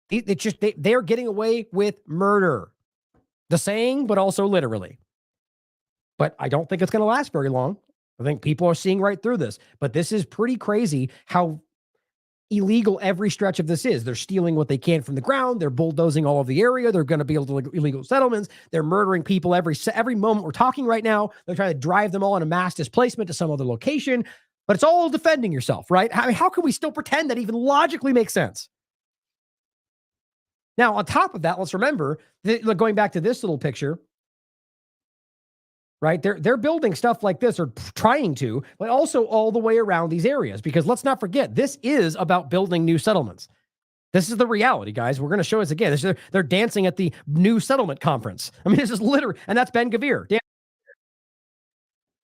They are getting away with murder. The saying, but also literally. But I don't think it's going to last very long. I think people are seeing right through this. But this is pretty crazy how illegal every stretch of this is. They're stealing what they can from the ground. They're bulldozing all of the area. They're going to be able to illegal settlements. They're murdering people every moment we're talking right now. They're trying to drive them all in a mass displacement to some other location. But it's all defending yourself, right? I mean, how can we still pretend that even logically makes sense? Now, on top of that, let's remember, going back to this little picture, right? They're building stuff like this, or trying to, but also all the way around these areas, because let's not forget, this is about building new settlements. This is the reality, guys. We're going to show us again. They're dancing at the new settlement conference. I mean, this is literally, and that's Ben Gvir.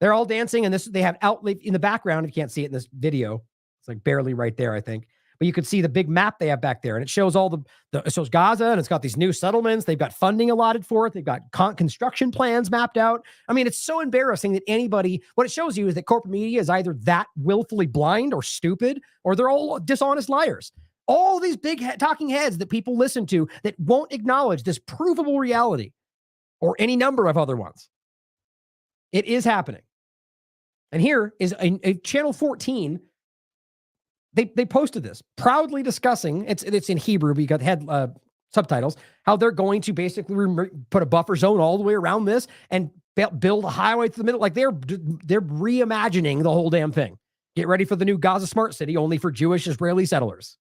They're all dancing, and they have outlet in the background. If you can't see it in this video, it's like barely right there, I think. But you can see the big map they have back there, and it shows all it shows Gaza, and it's got these new settlements. They've got funding allotted for it. They've got construction plans mapped out. I mean, it's so embarrassing that what it shows you is that corporate media is either that willfully blind or stupid, or they're all dishonest liars. All these big talking heads that people listen to that won't acknowledge this provable reality, or any number of other ones. It is happening. And here is a Channel 14. They posted this, proudly discussing, it's in Hebrew, but you got head subtitles, how they're going to basically put a buffer zone all the way around this and build a highway through the middle. Like they're reimagining the whole damn thing. Get ready for the new Gaza Smart City, only for Jewish Israeli settlers.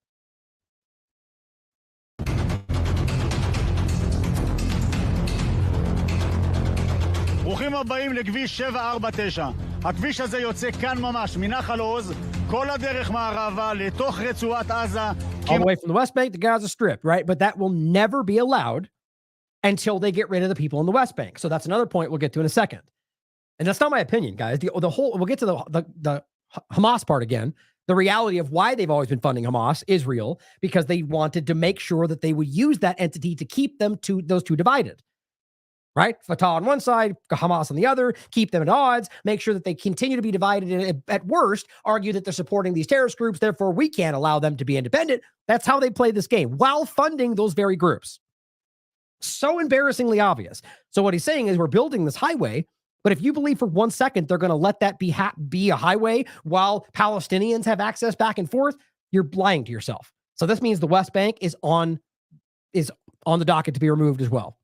ברוכים הבאים לכביש 749. הכביש הזה יוצא כאן ממש, מנחל עוז, כל הדרך מערבה לתוך רצועת עזה. All the way from the West Bank to Gaza Strip, right? But that will never be allowed until they get rid of the people in the West Bank. So that's another point we'll get to in a second. And that's not my opinion, guys. The whole, we'll get to the Hamas part again. The reality of why they've always been funding Hamas is real, because they wanted to make sure that they would use that entity to keep those two divided. Right? Fatah on one side, Hamas on the other, keep them at odds, make sure that they continue to be divided, and at worst, argue that they're supporting these terrorist groups, therefore we can't allow them to be independent. That's how they play this game, while funding those very groups. So embarrassingly obvious. So what he's saying is we're building this highway, but if you believe for 1 second they're going to let that be a highway while Palestinians have access back and forth, you're lying to yourself. So this means the West Bank is on the docket to be removed as well.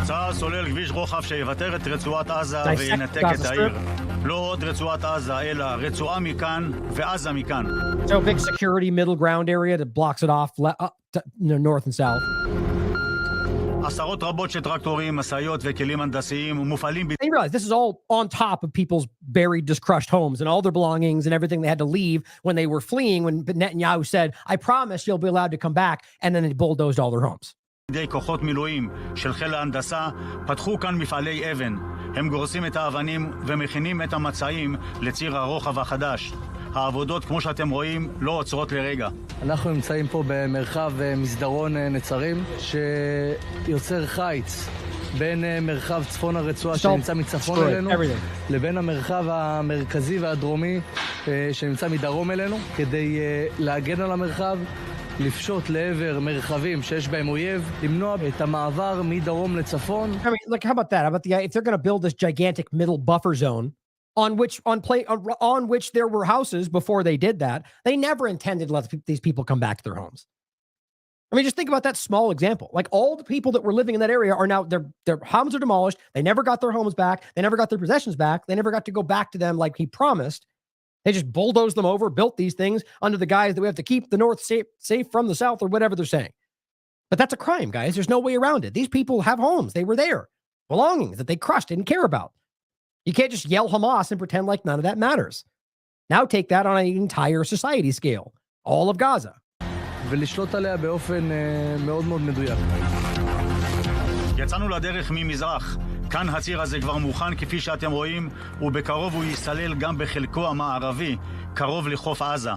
צה"ל סולל כביש רוחב שיבטר את רצועת עזה וינתק את העיר. לא עוד רצועת עזה, אלא רצועה מכאן ועזה מכאן. So big security middle ground area that blocks it off north and south. עשרות רבות של טרקטורים, משאיות וכלים הנדסיים מופעלים. And you realize this is all on top of people's buried, just crushed homes and all their belongings and everything they had to leave when they were fleeing, when Netanyahu said, I promise you'll be allowed to come back, and then they bulldozed all their homes. ידי כוחות מילואים של חיל ההנדסה פתחו כאן מפעלי אבן. הם גורסים את האבנים ומכינים את המצעים לציר הרוחב החדש. העבודות, כמו שאתם רואים, לא עוצרות לרגע. אנחנו נמצאים פה במרחב מסדרון נצרים שיוצר חיץ בין מרחב צפון הרצועה שנמצא מצפון אלינו לבין המרחב המרכזי והדרומי שנמצא מדרום אלינו, כדי להגן על המרחב, לפשוט לעבר מרחבים שיש בהם אויב, למנוע את המעבר מדרום לצפון. I mean, like, how about that? How about if they're going to build this gigantic middle buffer zone on which there were houses before they did that, they never intended to let these people come back to their homes. I mean, just think about that small example. Like, all the people that were living in that area are now, their homes are demolished. They never got their homes back. They never got their possessions back. They never got to go back to them like he promised. They just bulldozed them over, built these things under the guise that we have to keep the North safe from the South, or whatever they're saying. But that's a crime, guys. There's no way around it. These people have homes. They were there. Belongings that they crushed, didn't care about. You can't just yell Hamas and pretend like none of that matters. Now take that on an entire society scale. All of Gaza. ולשלוט עליה באופן מאוד מאוד מדויק. יצאנו לדרך ממזרח. כאן הציר הזה כבר מוכן כפי שאתם רואים, ובקרוב הוא יסלל גם בחלקו המערבי, קרוב לחוף עזה.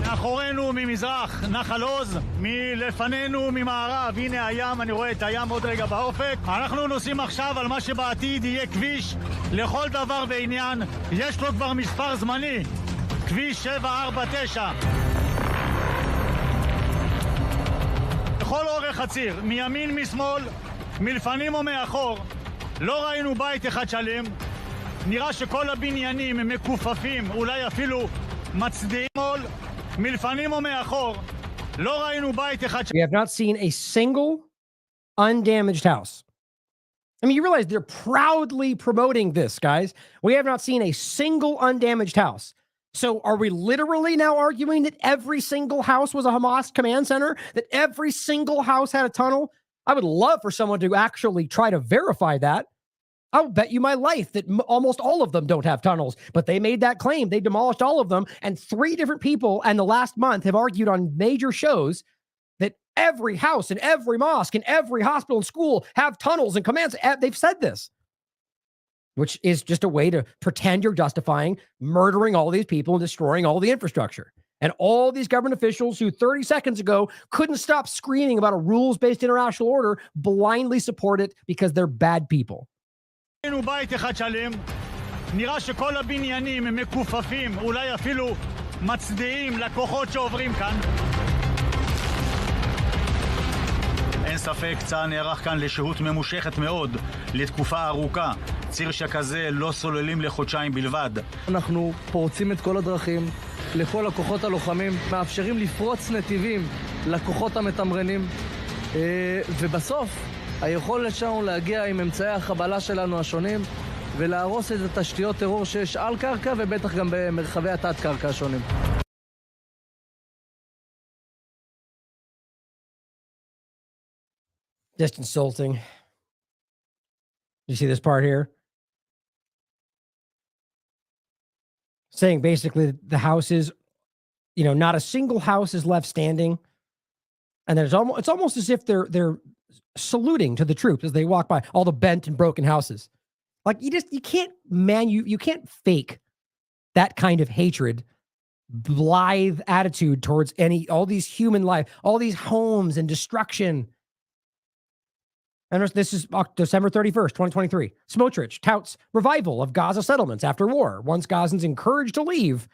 מאחורינו ממזרח, נחל עוז, מלפנינו ממערב, הנה הים, אני רואה את הים עוד רגע באופק. אנחנו נוסעים עכשיו על מה שבעתיד יהיה כביש לכל דבר ועניין, יש לו כבר מספר זמני, כביש 749. בכל אורך הציר, מימין משמאל, מלפנים או מאחור, לא ראינו בית אחד שלם, נראה שכל הבניינים הם מקופפים, אולי אפילו מצדיעים, מלפנים או מאחור, לא ראינו בית אחד שלם. We have not seen a single undamaged house. I mean, you realize they're proudly promoting this, guys. We have not seen a single undamaged house. So are we literally now arguing that every single house was a Hamas command center? That every single house had a tunnel? I would love for someone to actually try to verify that. I'll bet you my life that almost all of them don't have tunnels, but they made that claim. They demolished all of them. And 3 different people in the last month have argued on major shows that every house and every mosque and every hospital and school have tunnels and commands. They've said this, which is just a way to pretend you're justifying murdering all these people and destroying all the infrastructure. And all these government officials who 30 seconds ago couldn't stop screaming about a rules-based international order blindly support it because they're bad people. בית אחד שלם, נראה שכל הבניינים הם מקופפים, אולי אפילו מצדיעים לכוחות שעוברים כאן. אין ספק, צה"ל נערך כאן לשהות ממושכת מאוד, לתקופה ארוכה. ציר שכזה לא סוללים לחודשיים בלבד. אנחנו פורצים את כל הדרכים לכל הכוחות הלוחמים, מאפשרים לפרוץ נתיבים לכוחות המתמרנים, ובסוף היכולת שלנו להגיע עם אמצעי החבלה שלנו השונים ולהרוס את התשתיות טרור שיש על קרקע ובטח גם במרחבי התת-קרקע השונים. Just insulting. You see this part here? saying basically the houses, not a single house is left standing. And then it's almost as if they're saluting to the troops as they walk by all the bent and broken houses. Like you can't you can't fake that kind of hatred, blithe attitude towards all these human life, all these homes and destruction. And this is December 31st, 2023. Smotrich touts revival of Gaza settlements after war, once Gazans encouraged to leave.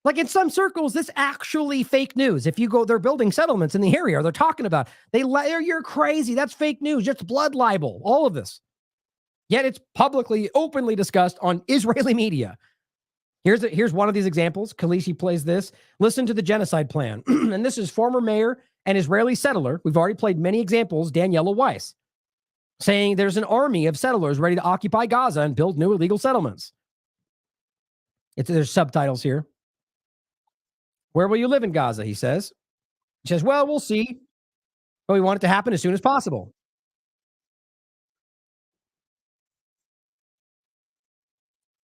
Like in some circles, this actually fake news. If you go, they're building settlements in the area, or they're talking about, you're crazy. That's fake news. Just blood libel, all of this. Yet it's publicly, openly discussed on Israeli media. Here's one of these examples. Khaleesi plays this. Listen to the genocide plan. And this is former mayor and Israeli settler. We've already played many examples. Daniela Weiss saying there's an army of settlers ready to occupy Gaza and build new illegal settlements. There's subtitles here. Where will you live in Gaza? He says. He says, well, we'll see. But we want it to happen as soon as possible.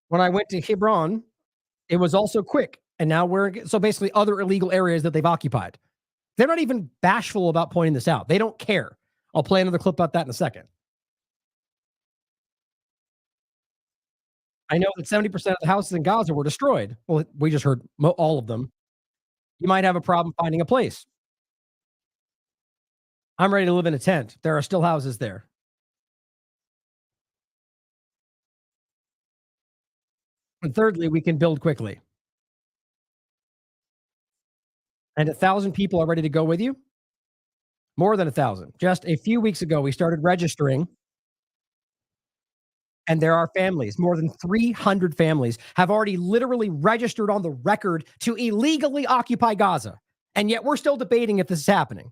When I went to Hebron, it was also quick. And now so basically other illegal areas that they've occupied. They're not even bashful about pointing this out. They don't care. I'll play another clip about that in a second. I know that 70% of the houses in Gaza were destroyed. Well, we just heard all of them. You might have a problem finding a place. I'm ready to live in a tent. There are still houses there. And thirdly, we can build quickly. And 1,000 people are ready to go with you? More than 1,000. Just a few weeks ago, we started registering. And there are families, more than 300 families have already literally registered on the record to illegally occupy Gaza. And yet we're still debating if this is happening.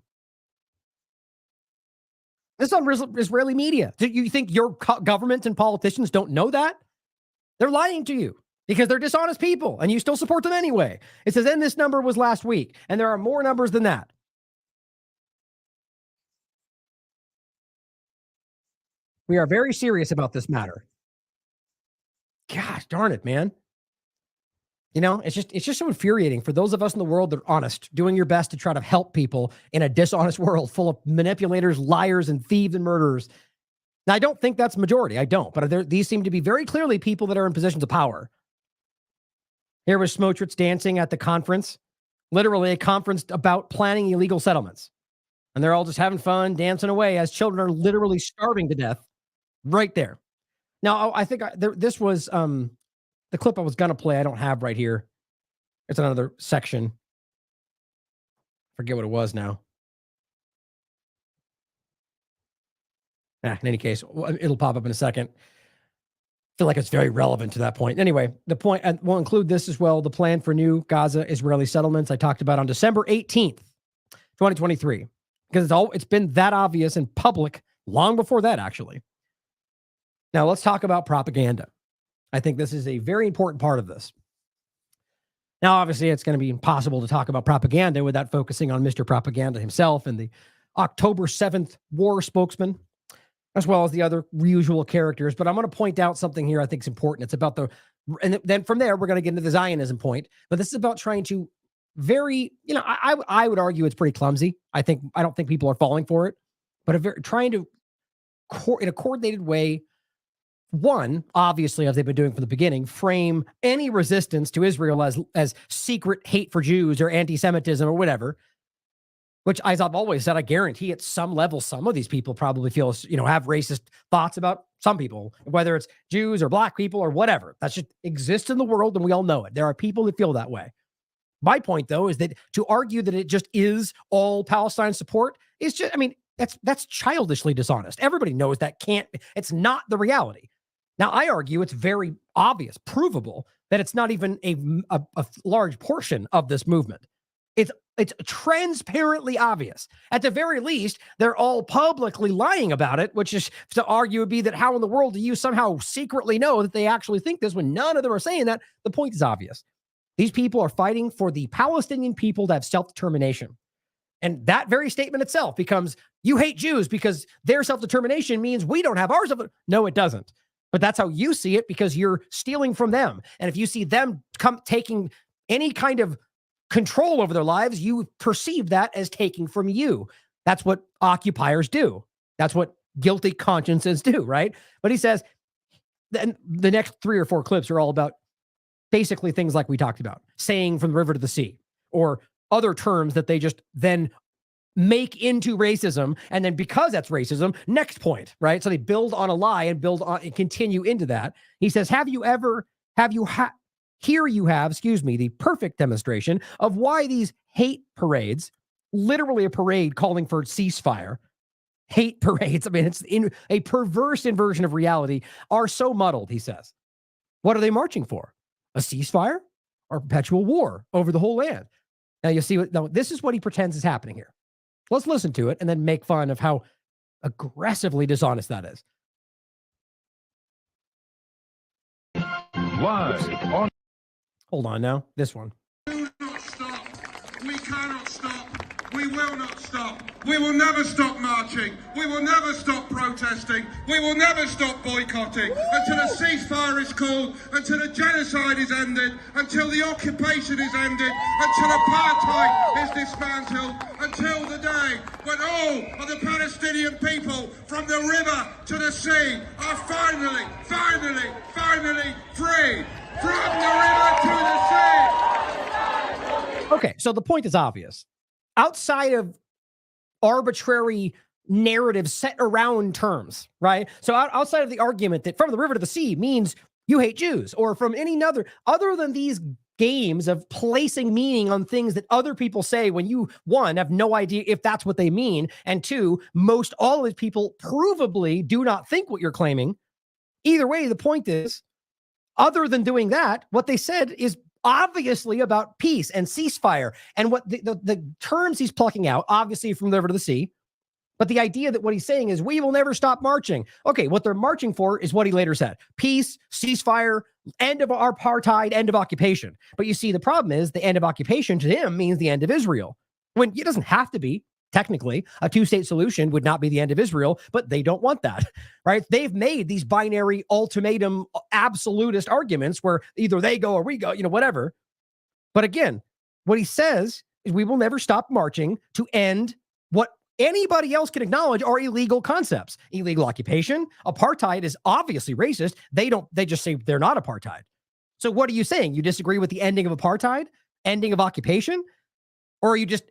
This is on Israeli media. Do you think your government and politicians don't know that? They're lying to you because they're dishonest people and you still support them anyway. It says, and this number was last week, and there are more numbers than that. We are very serious about this matter. Gosh darn it, man. It's just so infuriating for those of us in the world that are honest, doing your best to try to help people in a dishonest world full of manipulators, liars, and thieves and murderers. Now, I don't think that's majority. I don't. But these seem to be very clearly people that are in positions of power. Here was Smotrich dancing at the conference, literally a conference about planning illegal settlements. And they're all just having fun, dancing away as children are literally starving to death right there. Now, I think this was the clip I was going to play. I don't have right here. It's another section. Forget what it was now. In any case, it'll pop up in a second. I feel like it's very relevant to that point. Anyway, the point, and we'll include this as well, the plan for new Gaza Israeli settlements I talked about on December 18th, 2023, because it's been that obvious in public long before that, actually. Now, let's talk about propaganda. I think this is a very important part of this. Now, obviously, it's going to be impossible to talk about propaganda without focusing on Mr. Propaganda himself and the October 7th war spokesman, as well as the other usual characters. But I'm going to point out something here I think is important. It's about and then from there, we're going to get into the Zionism point. But this is about trying to I would argue it's pretty clumsy. I don't think people are falling for it. But trying to, in a coordinated way, one, obviously, as they've been doing from the beginning, frame any resistance to Israel as secret hate for Jews or anti-Semitism or whatever, which, as I've always said, I guarantee at some level, some of these people probably feel, have racist thoughts about some people, whether it's Jews or black people or whatever. That just exists in the world, and we all know it. There are people that feel that way. My point, though, is that to argue that it just is all Palestine support is just, that's childishly dishonest. Everybody knows it's not the reality. Now, I argue it's very obvious, provable, that it's not even a large portion of this movement. It's transparently obvious. At the very least, they're all publicly lying about it, which is to argue would be that how in the world do you somehow secretly know that they actually think this when none of them are saying that? The point is obvious. These people are fighting for the Palestinian people to have self-determination. And that very statement itself becomes, you hate Jews because their self-determination means we don't have ours. No, it doesn't. But that's how you see it because you're stealing from them. And if you see them taking any kind of control over their lives, you perceive that as taking from you. That's what occupiers do. That's what guilty consciences do, right? But he says, and the next 3 or 4 clips are all about basically things like we talked about, saying from the river to the sea, or other terms that they just then make into racism. And then because that's racism, next point, right? So they build on a lie and build on and continue into that. He says, here you have, the perfect demonstration of why these hate parades, literally a parade calling for ceasefire, hate parades, I mean, it's in a perverse inversion of reality, are so muddled, he says. What are they marching for? A ceasefire or perpetual war over the whole land? Now you see this is what he pretends is happening here. Let's listen to it and then make fun of how aggressively dishonest that is. Live on. Hold on now. This one. We will not stop. We cannot stop. We will not stop. We will never stop marching. We will never stop protesting. We will never stop boycotting until a ceasefire is called, until the genocide is ended, until the occupation is ended, until apartheid is dismantled, until the day when all of the Palestinian people from the river to the sea are finally free from the river to the sea. Okay, so the point is obvious. Outside of arbitrary narratives set around terms, right? So outside of the argument that from the river to the sea means you hate Jews, or from any other than these games of placing meaning on things that other people say when you, one, have no idea if that's what they mean, and two, most all of these people provably do not think what you're claiming. Either way, the point is, other than doing that, what they said is obviously about peace and ceasefire, and what the terms he's plucking out, obviously from the river to the sea, but the idea that what he's saying is we will never stop marching. Okay, what they're marching for is what he later said: peace, ceasefire, end of apartheid, end of occupation. But you see, the problem is the end of occupation to him means the end of Israel, when it doesn't have to be. Technically, a two-state solution would not be the end of Israel, but they don't want that, right? They've made these binary ultimatum absolutist arguments where either they go or we go, whatever. But again, what he says is we will never stop marching to end what anybody else can acknowledge are illegal concepts. Illegal occupation, apartheid is obviously racist. They just say they're not apartheid. So what are you saying? You disagree with the ending of apartheid, ending of occupation? Or are you just,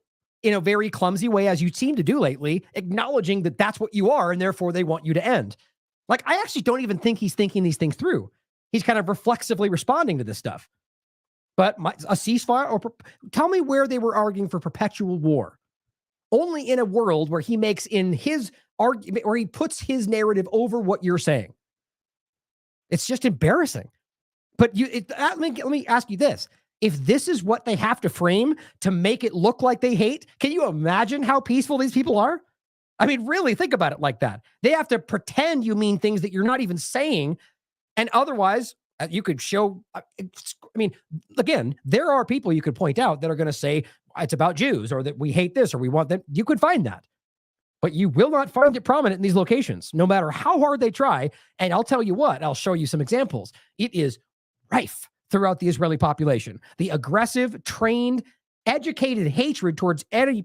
in a very clumsy way, as you seem to do lately, acknowledging that that's what you are and therefore they want you to end? Like, I actually don't even think he's thinking these things through. He's kind of reflexively responding to this stuff. But a ceasefire, or tell me where they were arguing for perpetual war. Only in a world where he makes in his argument, or he puts his narrative over what you're saying. It's just embarrassing. But let me ask you this. If this is what they have to frame to make it look like they hate, can you imagine how peaceful these people are? I mean, really think about it like that. They have to pretend you mean things that you're not even saying. And otherwise, you could show, again, there are people you could point out that are going to say it's about Jews, or that we hate this, or we want them. You could find that. But you will not find it prominent in these locations, no matter how hard they try. And I'll tell you what, I'll show you some examples. It is rife throughout the Israeli population. The aggressive, trained, educated hatred towards any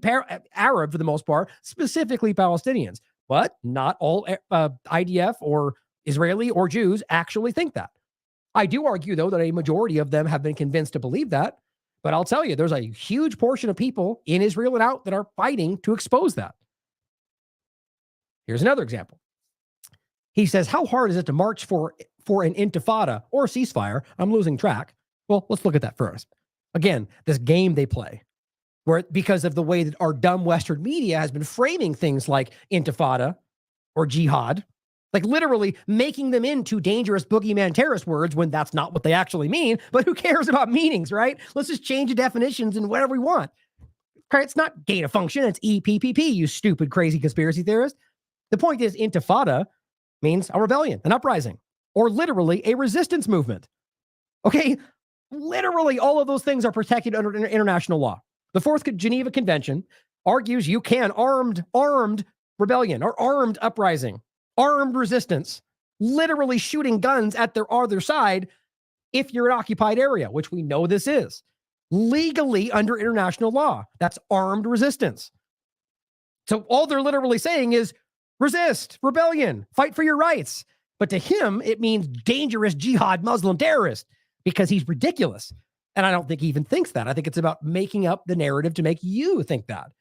Arab, for the most part, specifically Palestinians. But not all IDF or Israeli or Jews actually think that. I do argue, though, that a majority of them have been convinced to believe that. But I'll tell you, there's a huge portion of people in Israel and out that are fighting to expose that. Here's another example. He says, how hard is it to march for an intifada or a ceasefire? I'm losing track. Well, let's look at that first. Again, this game they play, where because of the way that our dumb Western media has been framing things like intifada or jihad, like literally making them into dangerous boogeyman terrorist words when that's not what they actually mean. But who cares about meanings, right? Let's just change the definitions and whatever we want. Okay, it's not gain of function. It's EPPP, you stupid, crazy conspiracy theorist. The point is, intifada means a rebellion, an uprising, or literally a resistance movement. Okay? Literally all of those things are protected under international law. The Fourth Geneva Convention argues you can armed rebellion or armed uprising, armed resistance literally shooting guns at their other side if you're an occupied area, which we know this is. Legally under international law. That's armed resistance. So all they're literally saying is resist, rebellion, fight for your rights. But to him, it means dangerous jihad Muslim terrorist because he's ridiculous. And I don't think he even thinks that. I think it's about making up the narrative to make you think that.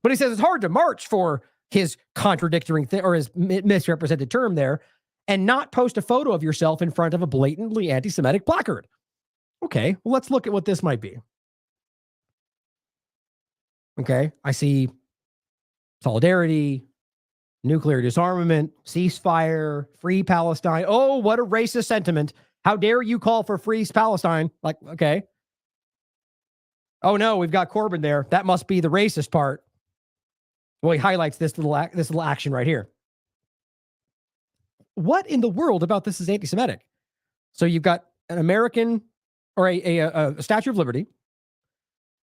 But he says it's hard to march for his contradictory or his misrepresented term there and not post a photo of yourself in front of a blatantly anti-Semitic placard. Okay, well, let's look at what this might be. Okay, I see solidarity, nuclear disarmament, ceasefire, free Palestine. Oh, what a racist sentiment. How dare you call for free Palestine? Like, okay. Oh no, we've got Corbyn there. That must be the racist part. Well, he highlights this little action right here. What in the world about this is anti-Semitic? So you've got an American or a Statue of Liberty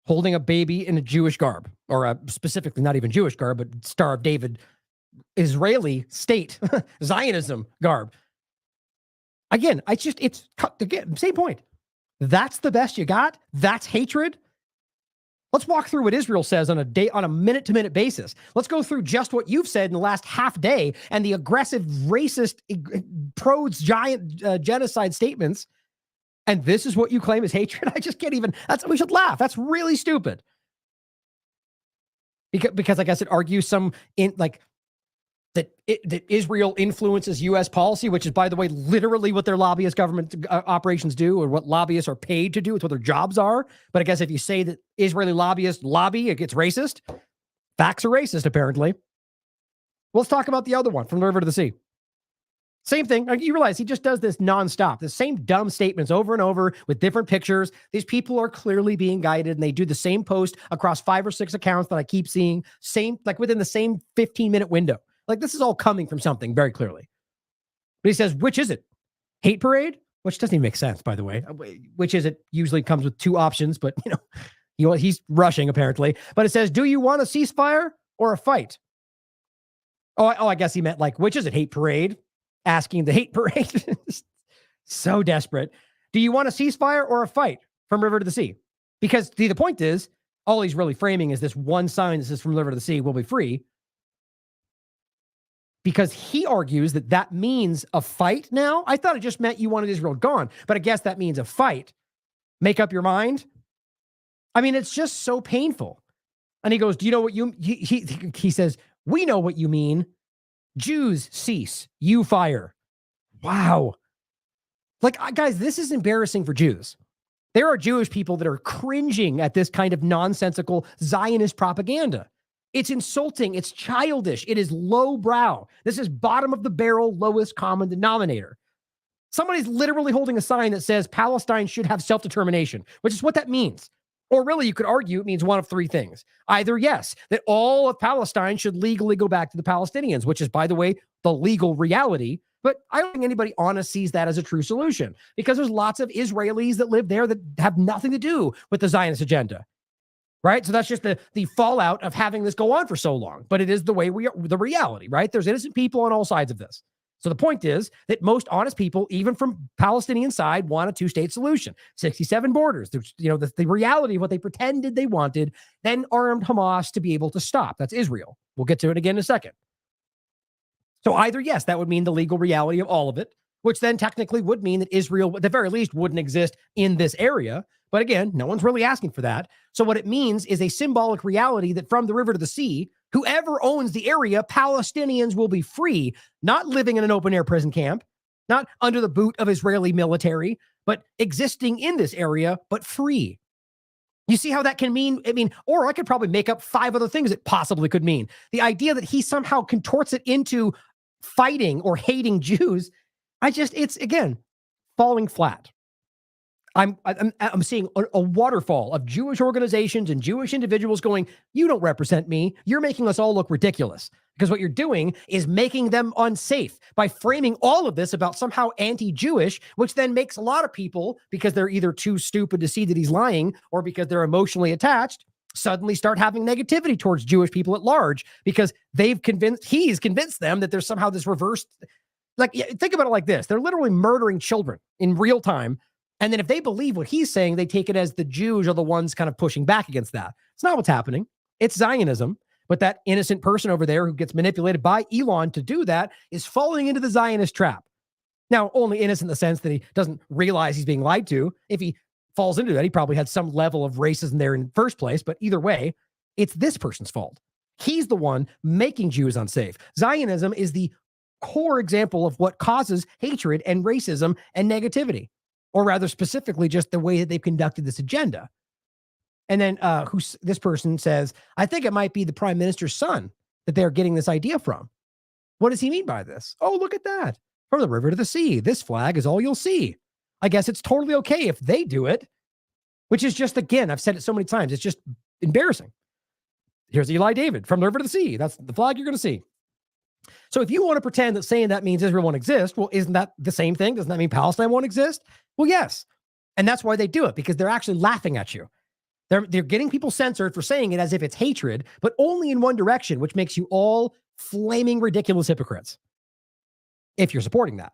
holding a baby in a Jewish garb, or specifically not even Jewish garb, but Star of David, Israeli state, Zionism garb. Again, again, same point. That's the best you got? That's hatred? Let's walk through what Israel says on a minute-to-minute basis. Let's go through just what you've said in the last half day and the aggressive, racist, giant genocide statements. And this is what you claim is hatred? I just can't even, we should laugh. That's really stupid. Because I guess it argues that Israel influences U.S. policy, which is, by the way, literally what their lobbyist government operations do, or what lobbyists are paid to do. It's what their jobs are. But I guess if you say that Israeli lobbyists lobby, it gets racist. Facts are racist, apparently. Let's talk about the other one, from the river to the sea. Same thing. You realize he just does this nonstop. The same dumb statements over and over with different pictures. These people are clearly being guided, and they do the same post across 5 or 6 accounts that I keep seeing, within the same 15-minute window. Like, this is all coming from something very clearly. But he says, which is it? Hate parade? Which doesn't even make sense, by the way. Which is it? Usually comes with 2 options, but he's rushing apparently. But it says, do you want a ceasefire or a fight? Oh, I guess he meant which is it? Hate parade? Asking the hate parade. So desperate. Do you want a ceasefire or a fight from river to the sea? Because the point is, all he's really framing is this one sign that says from river to the sea will be free. Because he argues that means a fight now. I thought it just meant you wanted Israel gone, but I guess that means a fight. Make up your mind. I mean, it's just so painful. And he goes, do you know what he says, we know what you mean. Jews cease, you fire. Wow. Guys, this is embarrassing for Jews. There are Jewish people that are cringing at this kind of nonsensical Zionist propaganda. It's insulting. It's childish. It is lowbrow. This is bottom of the barrel, lowest common denominator. Somebody's literally holding a sign that says Palestine should have self-determination, which is what that means. Or really, you could argue it means one of 3 things. Either, yes, that all of Palestine should legally go back to the Palestinians, which is, by the way, the legal reality. But I don't think anybody honest sees that as a true solution, because there's lots of Israelis that live there that have nothing to do with the Zionist agenda. Right? So that's just the fallout of having this go on for so long. But it is the reality, right? There's innocent people on all sides of this. So the point is that most honest people, even from Palestinian side, want a 2-state solution. 67 borders. The reality of what they pretended they wanted, then armed Hamas to be able to stop. That's Israel. We'll get to it again in a second. So either, yes, that would mean the legal reality of all of it, which then technically would mean that Israel, at the very least, wouldn't exist in this area. But again, no one's really asking for that. So what it means is a symbolic reality that from the river to the sea, whoever owns the area, Palestinians will be free, not living in an open-air prison camp, not under the boot of Israeli military, but existing in this area, but free. You see how that can mean? Or I could probably make up 5 other things it possibly could mean. The idea that he somehow contorts it into fighting or hating Jews, it's, again, falling flat. I'm seeing a waterfall of Jewish organizations and Jewish individuals going, you don't represent me. You're making us all look ridiculous. Because what you're doing is making them unsafe by framing all of this about somehow anti-Jewish, which then makes a lot of people, because they're either too stupid to see that he's lying or because they're emotionally attached, suddenly start having negativity towards Jewish people at large because he's convinced them that there's somehow this reversed Like, think about it like this. They're literally murdering children in real time. And then if they believe what he's saying, they take it as the Jews are the ones kind of pushing back against that. It's not what's happening. It's Zionism. But that innocent person over there who gets manipulated by Elon to do that is falling into the Zionist trap. Now, only innocent in the sense that he doesn't realize he's being lied to. If he falls into that, he probably had some level of racism there in the first place. But either way, it's this person's fault. He's the one making Jews unsafe. Zionism is the core example of what causes hatred and racism and negativity, or rather specifically just the way that they've conducted this agenda. And then this person says, I think it might be the prime minister's son that they're getting this idea from. What does he mean by this? Oh, look at that. From the river to the sea, this flag is all you'll see. I guess it's totally okay if they do it, which is just, again, I've said it so many times, it's just embarrassing. Here's Eli David, from the river to the sea. That's the flag you're going to see. So if you want to pretend that saying that means Israel won't exist, well, isn't that the same thing? Doesn't that mean Palestine won't exist? Well, yes. And that's why they do it, because they're actually laughing at you. They're getting people censored for saying it as if it's hatred, but only in one direction, which makes you all flaming ridiculous hypocrites if you're supporting that.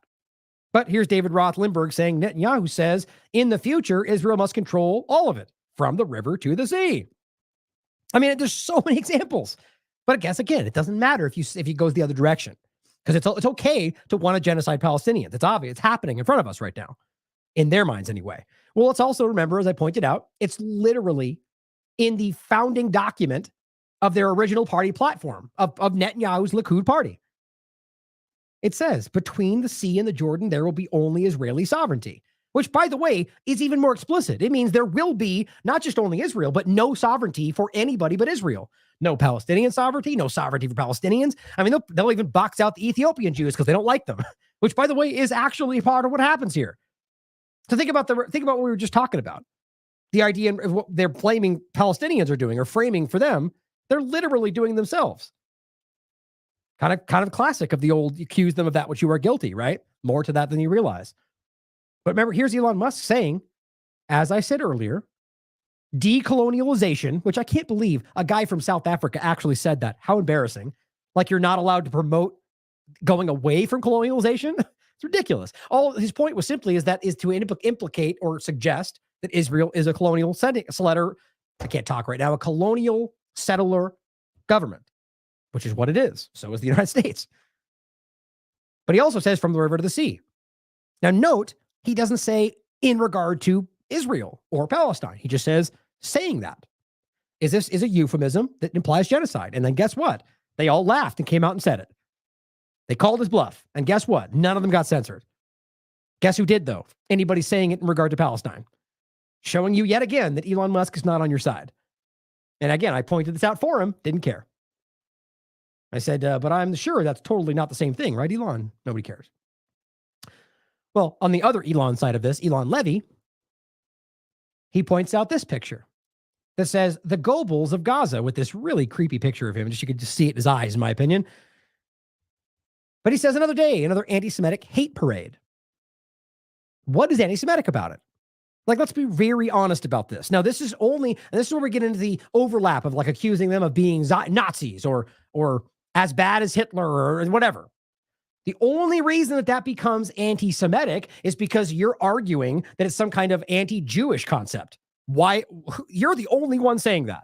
But here's David Roth Lindbergh saying Netanyahu says in the future, Israel must control all of it from the river to the sea. I mean, there's so many examples, but I guess, again, it doesn't matter if he goes the other direction, because it's okay to want to genocide Palestinians. It's obvious. It's happening in front of us right now, in their minds anyway. Well, let's also remember, as I pointed out, it's literally in the founding document of their original party platform of Netanyahu's Likud party. It says, between the sea and the Jordan, there will be only Israeli sovereignty, which, by the way, is even more explicit. It means there will be not just only Israel, but no sovereignty for anybody but Israel. No Palestinian sovereignty, no sovereignty for Palestinians. I mean, they'll even box out the Ethiopian Jews because they don't like them, which, by the way, is actually part of what happens here. So think about what we were just talking about. The idea of what they're claiming Palestinians are doing or framing for them, they're literally doing themselves. Kind of classic of the old, accuse them of that which you are guilty, right? More to that than you realize. But remember, here's Elon Musk saying, as I said earlier, decolonialization, which I can't believe a guy from South Africa actually said that. How embarrassing. Like you're not allowed to promote going away from colonialization. It's ridiculous. All his point was simply is to implicate or suggest that Israel is a colonial settler. I can't talk right now. A colonial settler government, which is what it is. So is the United States. But he also says from the river to the sea. Now note, he doesn't say in regard to Israel or Palestine. He just says saying that. This is a euphemism that implies genocide. And then guess what? They all laughed and came out and said it. They called his bluff. And guess what? None of them got censored. Guess who did, though? Anybody saying it in regard to Palestine. Showing you yet again that Elon Musk is not on your side. And again, I pointed this out for him. Didn't care. I said, but I'm sure that's totally not the same thing, right, Elon? Nobody cares. Well, on the other Elon side of this, Elon Levy, he points out this picture that says the Goebbels of Gaza, with this really creepy picture of him. You could just see it in his eyes, in my opinion. But he says another day, another anti-Semitic hate parade. What is anti-Semitic about it? Like, let's be very honest about this. Now, this is where we get into the overlap of like accusing them of being Nazis or as bad as Hitler or whatever. The only reason that becomes anti-Semitic is because you're arguing that it's some kind of anti-Jewish concept. Why? You're the only one saying that.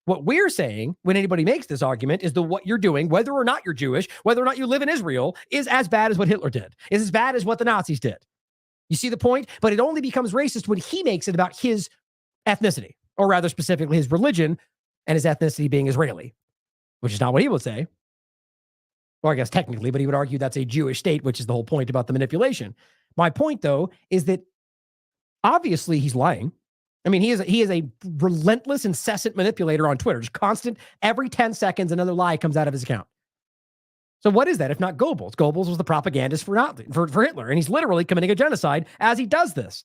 What we're saying when anybody makes this argument is what you're doing, whether or not you're Jewish, whether or not you live in Israel, is as bad as what Hitler did, is as bad as what the Nazis did. You see the point? But it only becomes racist when he makes it about his ethnicity, or rather specifically his religion and his ethnicity being Israeli, which is not what he would say. Or I guess technically, but he would argue that's a Jewish state, which is the whole point about the manipulation. My point, though, is that obviously he's lying. I mean, he is a relentless, incessant manipulator on Twitter. Just constant, every 10 seconds, another lie comes out of his account. So what is that if not Goebbels? Goebbels was the propagandist for Hitler, and he's literally committing a genocide as he does this.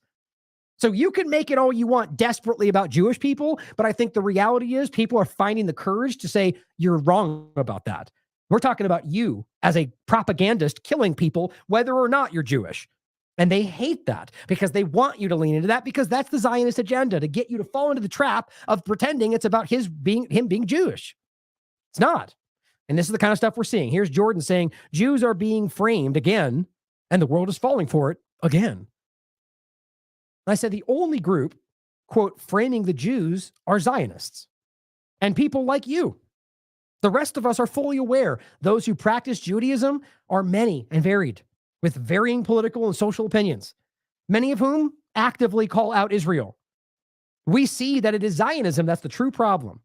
So you can make it all you want desperately about Jewish people, but I think the reality is people are finding the courage to say you're wrong about that. We're talking about you as a propagandist killing people, whether or not you're Jewish. And they hate that because they want you to lean into that because that's the Zionist agenda, to get you to fall into the trap of pretending it's about him being Jewish. It's not. And this is the kind of stuff we're seeing. Here's Jordan saying Jews are being framed again And the world is falling for it again. I said the only group, quote, framing the Jews are Zionists and people like you. The rest of us are fully aware those who practice Judaism are many and varied, with varying political and social opinions, many of whom actively call out Israel. We see that it is Zionism that's the true problem.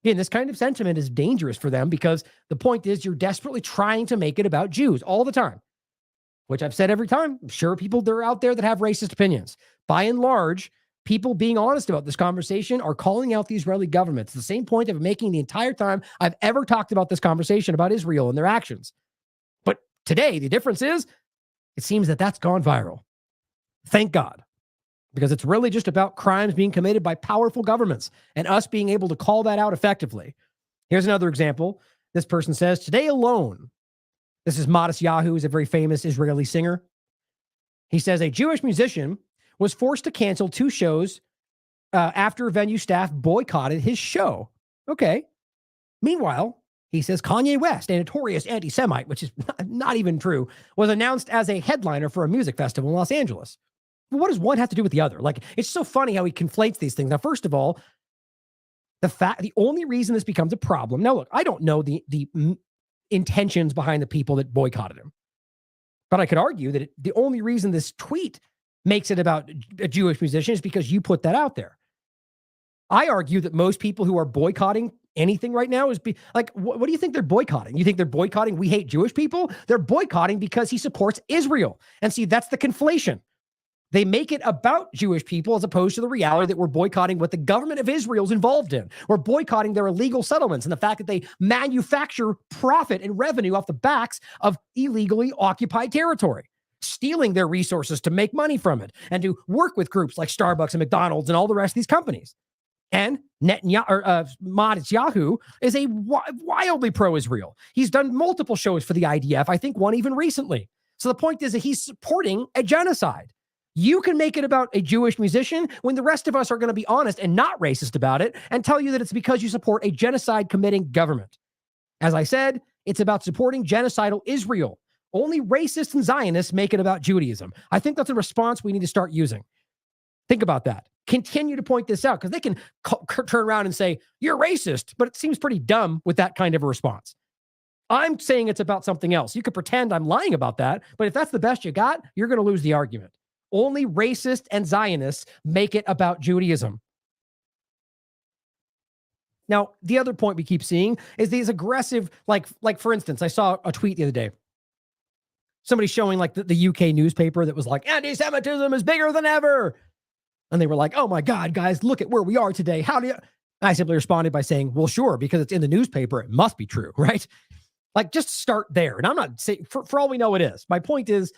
Again, this kind of sentiment is dangerous for them because the point is you're desperately trying to make it about Jews all the time, which I've said every time. I'm sure people that are out there that have racist opinions. By and large, people being honest about this conversation are calling out the Israeli government. It's the same point I've been making the entire time I've ever talked about this conversation about Israel and their actions. But today, the difference is it seems that that's gone viral. Thank God. Because it's really just about crimes being committed by powerful governments and us being able to call that out effectively. Here's another example. This person says, today alone, this is Modest Yahoo, who's a very famous Israeli singer. He says, a Jewish musician was forced to cancel 2 shows after venue staff boycotted his show. Okay. Meanwhile, he says Kanye West, a notorious anti-Semite, which is not even true, was announced as a headliner for a music festival in Los Angeles. What does one have to do with the other? Like, it's so funny how he conflates these things. Now, first of all, the only reason this becomes a problem. Now, look, I don't know the intentions behind the people that boycotted him, but I could argue that the only reason this tweet makes it about a Jewish musician is because you put that out there. I argue that most people who are boycotting anything right now is what do you think they're boycotting? You think they're boycotting we hate Jewish people? They're boycotting because he supports Israel. And see, that's the conflation. They make it about Jewish people as opposed to the reality that we're boycotting what the government of Israel is involved in. We're boycotting their illegal settlements and the fact that they manufacture profit and revenue off the backs of illegally occupied territory, stealing their resources to make money from it and to work with groups like Starbucks and McDonald's and all the rest of these companies. And Modest Yahoo is a wildly pro-Israel. He's done multiple shows for the IDF, I think one even recently. So the point is that he's supporting a genocide. You can make it about a Jewish musician when the rest of us are going to be honest and not racist about it and tell you that it's because you support a genocide committing government. As I said, it's about supporting genocidal Israel. Only racists and Zionists make it about Judaism. I think that's a response we need to start using. Think about that. Continue to point this out because they can turn around and say, you're racist, but it seems pretty dumb with that kind of a response. I'm saying it's about something else. You could pretend I'm lying about that, but if that's the best you got, you're going to lose the argument. Only racists and Zionists make it about Judaism. Now, the other point we keep seeing is these aggressive, like for instance, I saw a tweet the other day. Somebody showing like the UK newspaper that was like, anti-Semitism is bigger than ever. And they were like, oh my God, guys, look at where we are today. How do you? I simply responded by saying, well, sure, because it's in the newspaper, it must be true, right? Like, just start there. And I'm not saying, for all we know, it is. My point is,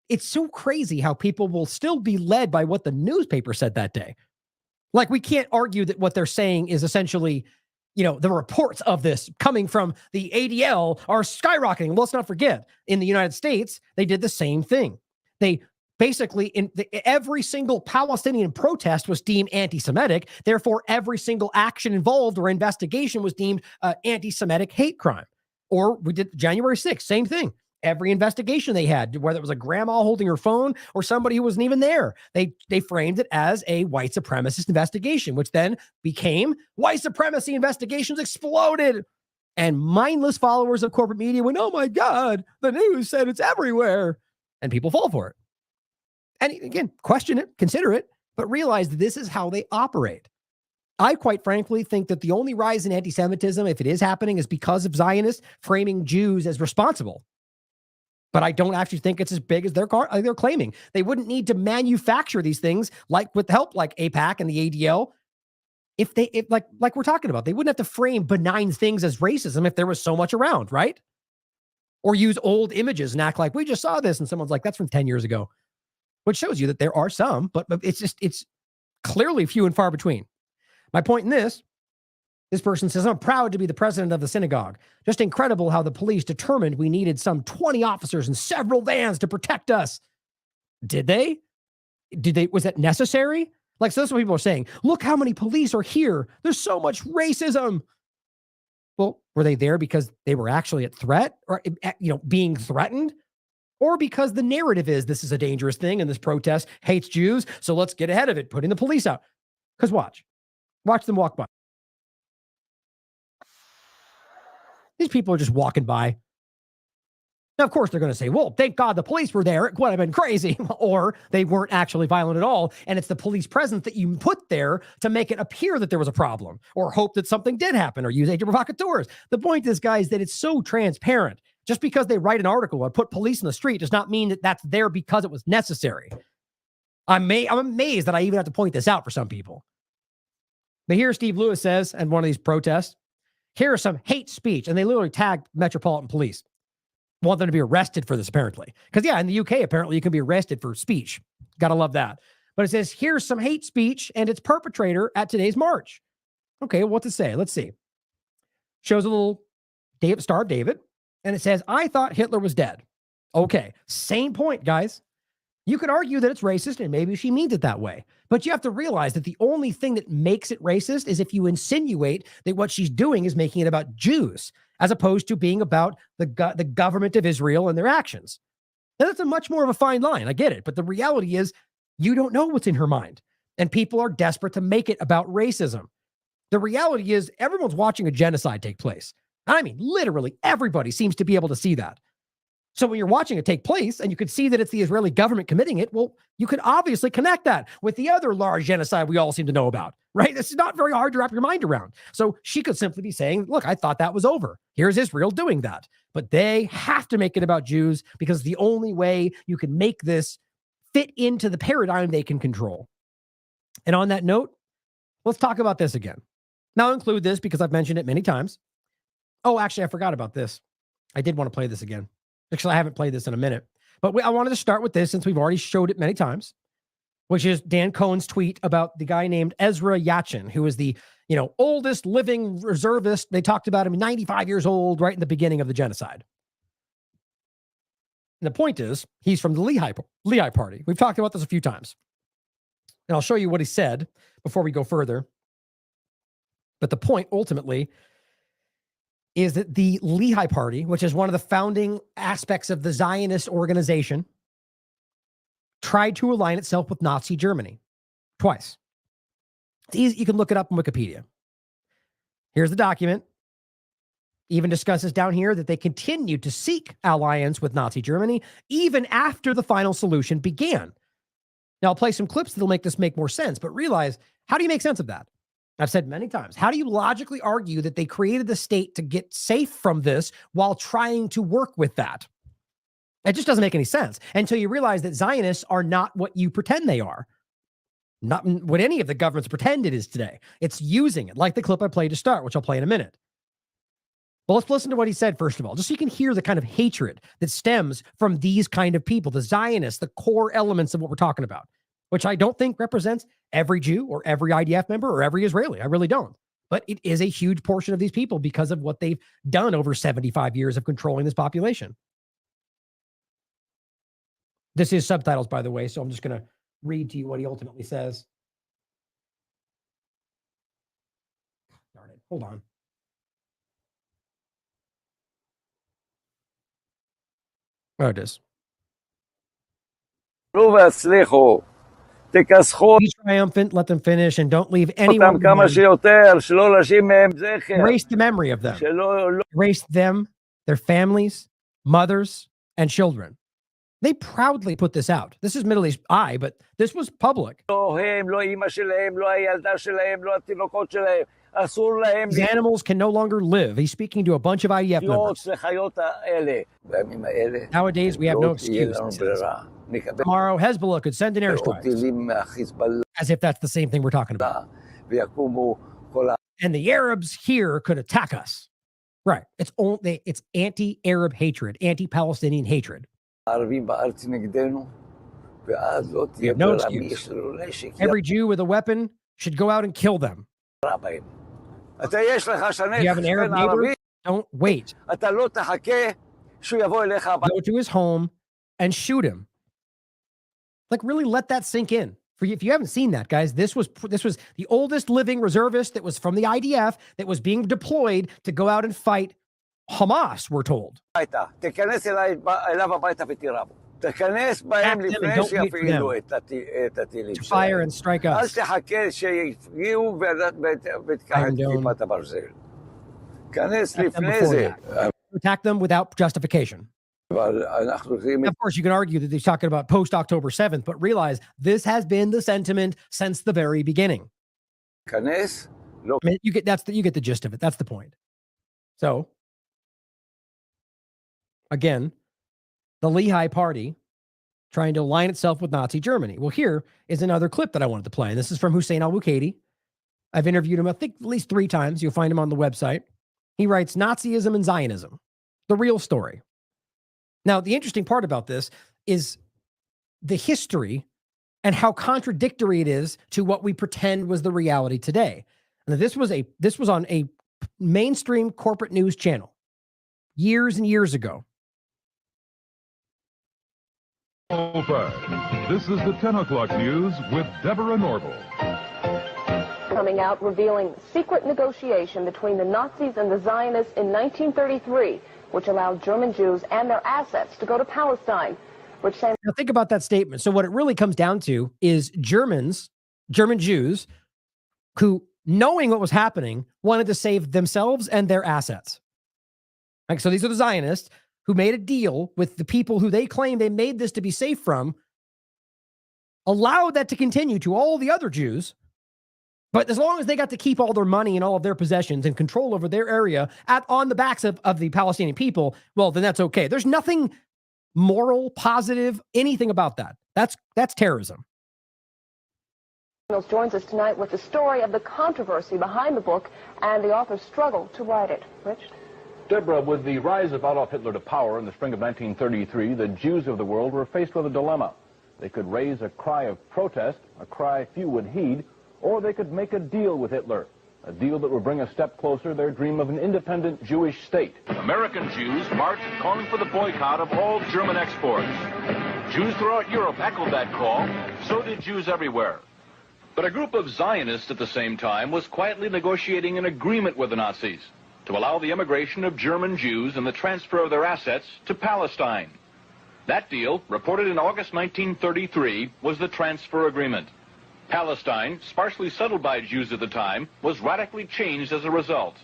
it's so crazy how people will still be led by what the newspaper said that day. Like, we can't argue that what they're saying is essentially, the reports of this coming from the ADL are skyrocketing. Well, let's not forget, in the United States, they did the same thing. They basically, every single Palestinian protest was deemed anti-Semitic. Therefore, every single action involved or investigation was deemed anti-Semitic hate crime. Or we did January 6th, same thing. Every investigation they had, whether it was a grandma holding her phone or somebody who wasn't even there, they framed it as a white supremacist investigation, which then became white supremacy investigations exploded. And mindless followers of corporate media went, oh my God, the news said it's everywhere. And people fall for it. And again, question it, consider it, but realize that this is how they operate. I quite frankly think that the only rise in anti-Semitism, if it is happening, is because of Zionists framing Jews as responsible. But I don't actually think it's as big as they're claiming. They wouldn't need to manufacture these things like with help like AIPAC and the ADL. If we're talking about, they wouldn't have to frame benign things as racism if there was so much around, right? Or use old images and act like we just saw this and someone's like, that's from 10 years ago. Which shows you that there are some, but it's clearly few and far between. My point in this person says, I'm proud to be the president of the synagogue. Just incredible how the police determined we needed some 20 officers and several vans to protect us. Did they? Was that necessary? Like, so that's what people are saying. Look how many police are here. There's so much racism. Well, were they there because they were actually at threat or, being threatened? or because the narrative is this is a dangerous thing and this protest hates Jews, so let's get ahead of it, putting the police out. Because watch them walk by. These people are just walking by. Now, of course, they're going to say, well, thank God the police were there. It would have been crazy. Or they weren't actually violent at all. And it's the police presence that you put there to make it appear that there was a problem or hope that something did happen or use agent provocateurs. The point is, guys, that it's so transparent. Just because they write an article or put police in the street does not mean that that's there because it was necessary. I'm amazed that I even have to point this out for some people. But here Steve Lewis says, at one of these protests, here's some hate speech. And they literally tagged Metropolitan Police. Want them to be arrested for this, apparently. Because, yeah, in the UK, apparently, you can be arrested for speech. Gotta love that. But it says, here's some hate speech and its perpetrator at today's march. Okay, what to say? Let's see. Shows a little Star of David. And it says, I thought Hitler was dead. Okay, same point, guys. You could argue that it's racist, and maybe she means it that way. But you have to realize that the only thing that makes it racist is if you insinuate that what she's doing is making it about Jews, as opposed to being about the government of Israel and their actions. Now, that's a much more of a fine line. I get it. But the reality is you don't know what's in her mind. And people are desperate to make it about racism. The reality is everyone's watching a genocide take place. I mean, literally everybody seems to be able to see that. So when you're watching it take place and you could see that it's the Israeli government committing it, well, you could obviously connect that with the other large genocide we all seem to know about, right? This is not very hard to wrap your mind around. So she could simply be saying, look, I thought that was over. Here's Israel doing that. But they have to make it about Jews because the only way you can make this fit into the paradigm they can control. And on that note, let's talk about this again. Now I'll include this because I've mentioned it many times. Oh, actually, I forgot about this. I did want to play this again. Actually, I haven't played this in a minute, but I wanted to start with this since we've already showed it many times, which is Dan Cohen's tweet about the guy named Ezra Yachin, who is the, oldest living reservist. They talked about him 95 years old, right in the beginning of the genocide. And the point is, he's from the Lehigh Party. We've talked about this a few times. And I'll show you what he said before we go further. But the point ultimately is that the Lehigh Party, which is one of the founding aspects of the Zionist organization, tried to align itself with Nazi Germany twice. It's easy. You can look it up on Wikipedia. Here's the document. Even discusses down here that they continued to seek alliance with Nazi Germany even after the final solution began. Now, I'll play some clips that'll make this make more sense, but realize, how do you make sense of that? I've said many times, how do you logically argue that they created the state to get safe from this while trying to work with that? It just doesn't make any sense until you realize that Zionists are not what you pretend they are. Not what any of the governments pretend it is today. It's using it, like the clip I played to start, which I'll play in a minute. Well, let's listen to what he said, first of all, just so you can hear the kind of hatred that stems from these kind of people, the Zionists, the core elements of what we're talking about, which I don't think represents every Jew or every IDF member or every Israeli. I really don't. But it is a huge portion of these people because of what they've done over 75 years of controlling this population. This is subtitles, by the way, so I'm just going to read to you what he ultimately says. Darn it. Hold on. There it is. Be triumphant, let them finish, and don't leave anyone behind. Erase the memory of them. Erase them, their families, mothers, and children. They proudly put this out. This is Middle East Eye, but this was public. These animals can no longer live. He's speaking to a bunch of IDF members. Nowadays, we have no excuse. Tomorrow, Hezbollah could send an airstrike. As if that's the same thing we're talking about. And the Arabs here could attack us. Right. It's anti-Arab hatred, anti-Palestinian hatred. We have no excuse. Every Jew with a weapon should go out and kill them. If you have an Arab neighbor, don't wait. Go to his home and shoot him. Like, really let that sink in. If you haven't seen that, guys, this was the oldest living reservist that was from the IDF that was being deployed to go out and fight Hamas, we're told. תיכנס אליו הביתה ותירה בו. תיכנס בהם לפני שיפעילו את הטילים שלהם. אל תחכה שיפגיעו ותקח את כיפת הברזל. כנס לפני זה. Attack them without justification. Of course, you can argue that he's talking about post-October 7th, but realize this has been the sentiment since the very beginning. I mean, you get the gist of it. That's the point. So, again, the Lehigh Party trying to align itself with Nazi Germany. Well, here is another clip that I wanted to play, and this is from Hussein al-Bukaidi. I've interviewed him, I think, at least 3 times. You'll find him on the website. He writes, Nazism and Zionism, the real story. Now, the interesting part about this is the history and how contradictory it is to what we pretend was the reality today. Now, this was on a mainstream corporate news channel years and years ago. This is the 10 o'clock news with Deborah Norville. Coming out revealing secret negotiation between the Nazis and the Zionists in 1933, which allowed German Jews and their assets to go to Palestine. Now think about that statement. So what it really comes down to is German Jews who, knowing what was happening, wanted to save themselves and their assets. Like, so these are the Zionists who made a deal with the people who they claim they made this to be safe from, allowed that to continue to all the other Jews. But as long as they got to keep all their money and all of their possessions and control over their area on the backs of the Palestinian people, well, then that's okay. There's nothing moral, positive, anything about that. That's terrorism. Joins us tonight with the story of the controversy behind the book and the author's struggle to write it. Rich? Deborah, with the rise of Adolf Hitler to power in the spring of 1933, the Jews of the world were faced with a dilemma. They could raise a cry of protest, a cry few would heed, or they could make a deal with Hitler, a deal that would bring a step closer their dream of an independent Jewish state. American Jews marched calling for the boycott of all German exports. Jews throughout Europe echoed that call, so did Jews everywhere. But a group of Zionists at the same time was quietly negotiating an agreement with the Nazis to allow the immigration of German Jews and the transfer of their assets to Palestine. That deal, reported in August 1933, was the transfer agreement. Palestine, sparsely settled by Jews at the time, was radically changed as a result.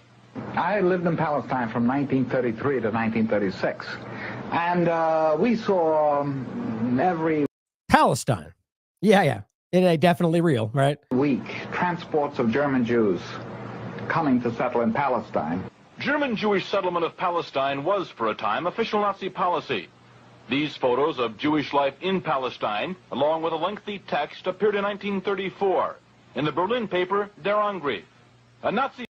I lived in Palestine from 1933 to 1936, and we saw every... Palestine. Yeah. It definitely real, right? Week, transports of German Jews coming to settle in Palestine. German Jewish settlement of Palestine was, for a time, official Nazi policy. These photos of Jewish life in Palestine, along with a lengthy text, appeared in 1934 in the Berlin paper Der Angriff. A Nazi...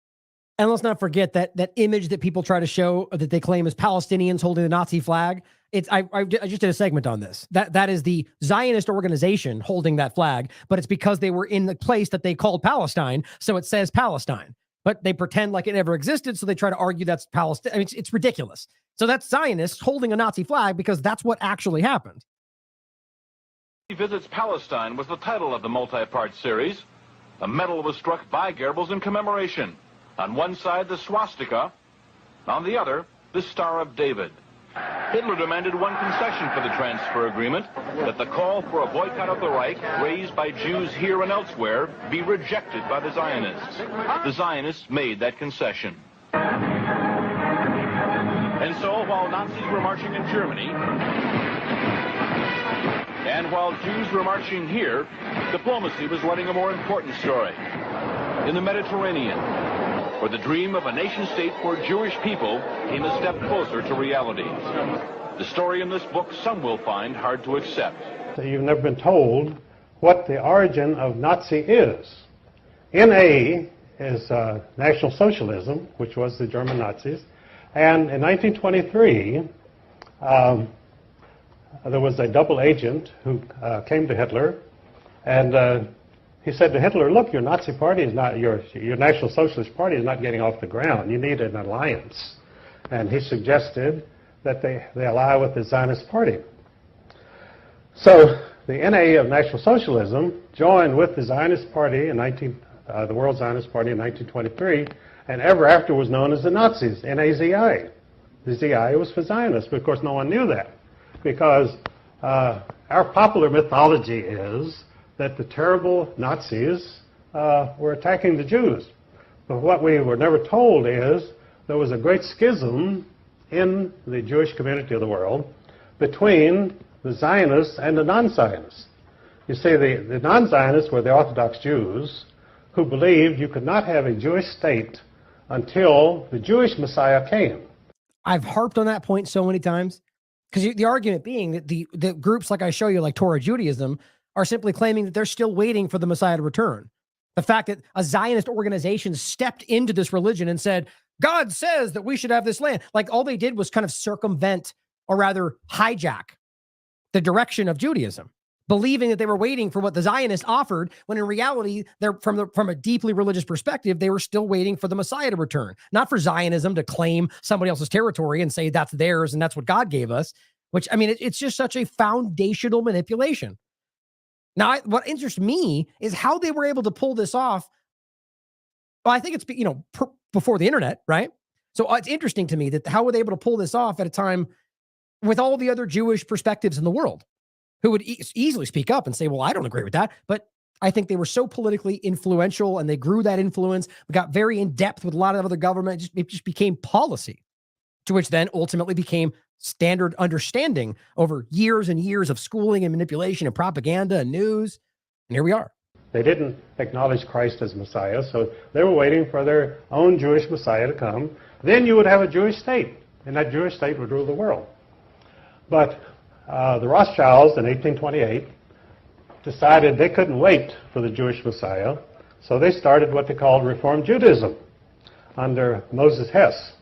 And let's not forget that image that people try to show that they claim is Palestinians holding the Nazi flag. I just did a segment on this. That is the Zionist organization holding that flag, but it's because they were in the place that they called Palestine, so it says Palestine. But they pretend like it never existed, so they try to argue that's Palestine. I mean, it's ridiculous. So that's Zionists holding a Nazi flag because that's what actually happened. Visits Palestine was the title of the multi-part series. A medal was struck by Goebbels in commemoration. On one side, the swastika. On the other, the Star of David. Hitler demanded one concession for the transfer agreement, that the call for a boycott of the Reich, raised by Jews here and elsewhere, be rejected by the Zionists. The Zionists made that concession. And so, while Nazis were marching in Germany, and while Jews were marching here, diplomacy was writing a more important story. In the Mediterranean, where the dream of a nation-state for Jewish people came a step closer to reality. The story in this book some will find hard to accept. You've never been told what the origin of Nazi is. NA is National Socialism, which was the German Nazis. And in 1923, there was a double agent who came to Hitler, and he said to Hitler, look, your Nazi party is not, your National Socialist Party is not getting off the ground. You need an alliance. And he suggested that they ally with the Zionist Party. So the NA of National Socialism joined with the Zionist Party in the World Zionist Party in 1923, and ever after was known as the Nazis, NAZI. the ZI was for Zionists, but of course no one knew that, because our popular mythology is that the terrible Nazis were attacking the Jews. But what we were never told is there was a great schism in the Jewish community of the world between the Zionists and the non-Zionists. You see, the non-Zionists were the Orthodox Jews who believed you could not have a Jewish state until the Jewish Messiah came. I've harped on that point so many times, because the argument being that the groups like I show you, like Torah Judaism, are simply claiming that they're still waiting for the Messiah to return. The fact that a Zionist organization stepped into this religion and said, God says that we should have this land. Like all they did was kind of circumvent, or rather hijack, the direction of Judaism, believing that they were waiting for what the Zionists offered, when in reality, they're from a deeply religious perspective, they were still waiting for the Messiah to return, not for Zionism to claim somebody else's territory and say that's theirs and that's what God gave us, which, I mean, it's just such a foundational manipulation. Now, what interests me is how they were able to pull this off. Well, I think it's, before the internet, right? So it's interesting to me that how were they able to pull this off at a time with all the other Jewish perspectives in the world, who would easily speak up and say, well, I don't agree with that. But I think they were so politically influential, and they grew that influence. We got very in depth with a lot of other government. It just became policy, to which then ultimately became standard understanding over years and years of schooling and manipulation and propaganda and news. And here we are. They didn't acknowledge Christ as Messiah, so they were waiting for their own Jewish Messiah to come. Then you would have a Jewish state, and that Jewish state would rule the world. But the Rothschilds in 1828 decided they couldn't wait for the Jewish Messiah, so they started what they called Reform Judaism under Moses Hess.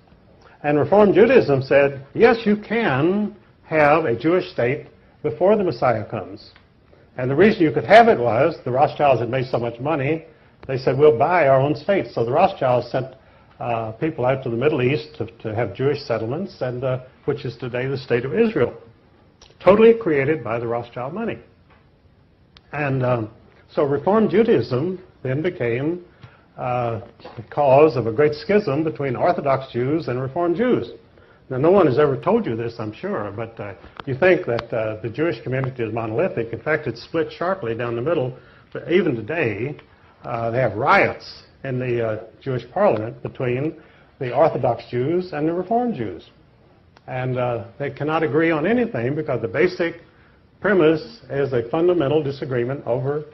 And Reform Judaism said, yes, you can have a Jewish state before the Messiah comes. And the reason you could have it was the Rothschilds had made so much money, they said, we'll buy our own state. So the Rothschilds sent people out to the Middle East to have Jewish settlements, and which is today the state of Israel, totally created by the Rothschild money. And so Reform Judaism then became the cause of a great schism between Orthodox Jews and Reform Jews. Now, no one has ever told you this, I'm sure, but you think that the Jewish community is monolithic. In fact, it's split sharply down the middle. But even today, they have riots in the Jewish parliament between the Orthodox Jews and the Reform Jews. And they cannot agree on anything because the basic premise is a fundamental disagreement over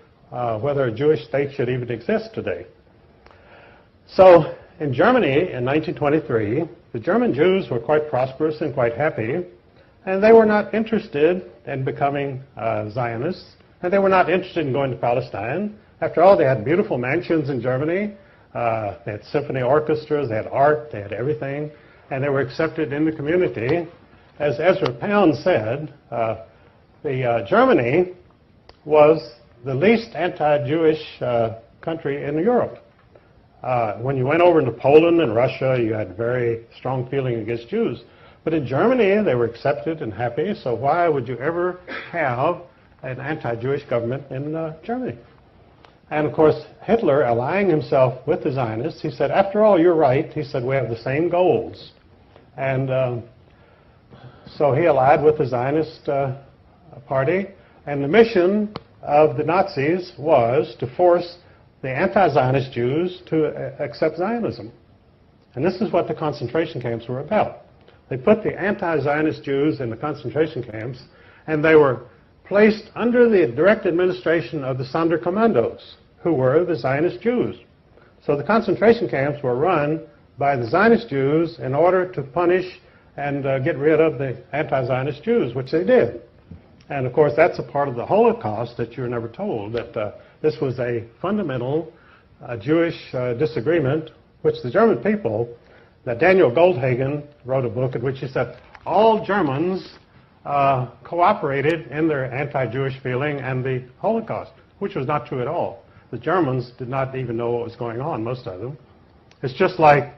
whether a Jewish state should even exist today. So in Germany in 1923, the German Jews were quite prosperous and quite happy, and they were not interested in becoming Zionists, and they were not interested in going to Palestine. After all, they had beautiful mansions in Germany, they had symphony orchestras, they had art, they had everything, and they were accepted in the community. As Ezra Pound said, Germany was the least anti-Jewish country in Europe. When you went over into Poland and Russia, you had very strong feeling against Jews. But in Germany, they were accepted and happy, so why would you ever have an anti-Jewish government in Germany? And of course, Hitler, allying himself with the Zionists, he said, after all, you're right. He said, we have the same goals. And so he allied with the Zionist party, and the mission of the Nazis was to force the anti-Zionist Jews to accept Zionism. And this is what the concentration camps were about. They put the anti-Zionist Jews in the concentration camps, and they were placed under the direct administration of the Sonderkommandos, who were the Zionist Jews. So the concentration camps were run by the Zionist Jews in order to punish and get rid of the anti-Zionist Jews, which they did. And of course, that's a part of the Holocaust that you're never told, that this was a fundamental Jewish disagreement, which the German people, that Daniel Goldhagen wrote a book in which he said all Germans cooperated in their anti-Jewish feeling and the Holocaust, which was not true at all. The Germans did not even know what was going on, most of them. It's just like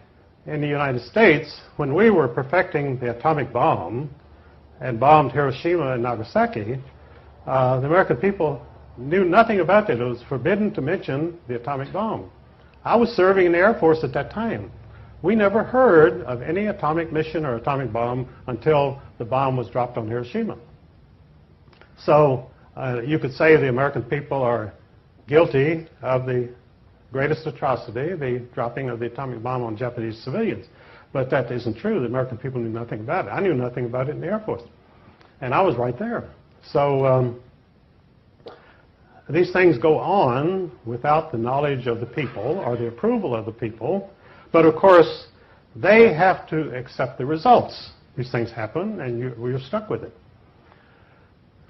in the United States, when we were perfecting the atomic bomb and bombed Hiroshima and Nagasaki, the American people knew nothing about it. It was forbidden to mention the atomic bomb. I was serving in the Air Force at that time. We never heard of any atomic mission or atomic bomb until the bomb was dropped on Hiroshima. So you could say the American people are guilty of the greatest atrocity, the dropping of the atomic bomb on Japanese civilians. But that isn't true. The American people knew nothing about it. I knew nothing about it in the Air Force. And I was right there. So these things go on without the knowledge of the people or the approval of the people. But of course, they have to accept the results. These things happen, and you're stuck with it.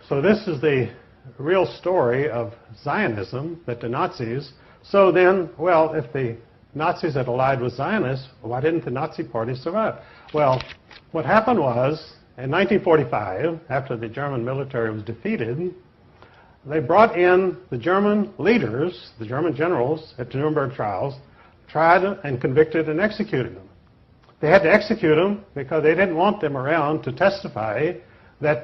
So this is the real story of Zionism, that the Nazis. So then, well, if the Nazis had allied with Zionists, why didn't the Nazi Party survive? Well, what happened was, in 1945, after the German military was defeated, they brought in the German leaders, the German generals, at the Nuremberg trials, tried and convicted and executed them. They had to execute them because they didn't want them around to testify that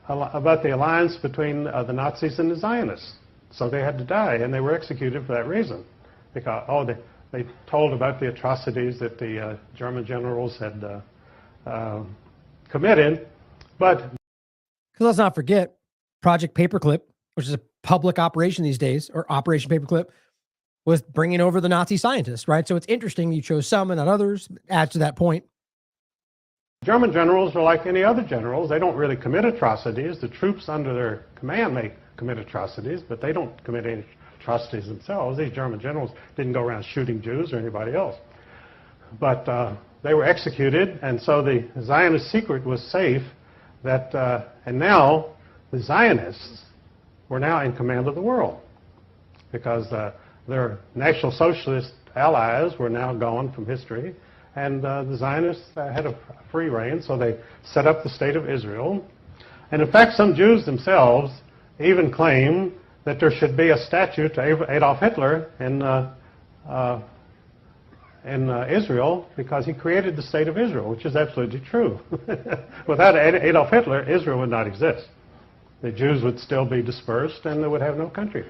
about the alliance between the Nazis and the Zionists. So they had to die, and they were executed for that reason. Because, they told about the atrocities that the German generals had committed. But let's not forget, Project Paperclip, which is a public operation these days, or Operation Paperclip, was bringing over the Nazi scientists, right? So it's interesting you chose some and not others. Adds to that point. German generals are like any other generals. They don't really commit atrocities. The troops under their command may commit atrocities, but they don't commit any atrocities themselves. These German generals didn't go around shooting Jews or anybody else. But they were executed, and so the Zionist secret was safe. And now the Zionists were now in command of the world because their National Socialist allies were now gone from history, and the Zionists had a free reign, so they set up the State of Israel. And in fact, some Jews themselves even claim that there should be a statue to Adolf Hitler in Israel because he created the State of Israel, which is absolutely true. Without Adolf Hitler, Israel would not exist. The Jews would still be dispersed, and they would have no country.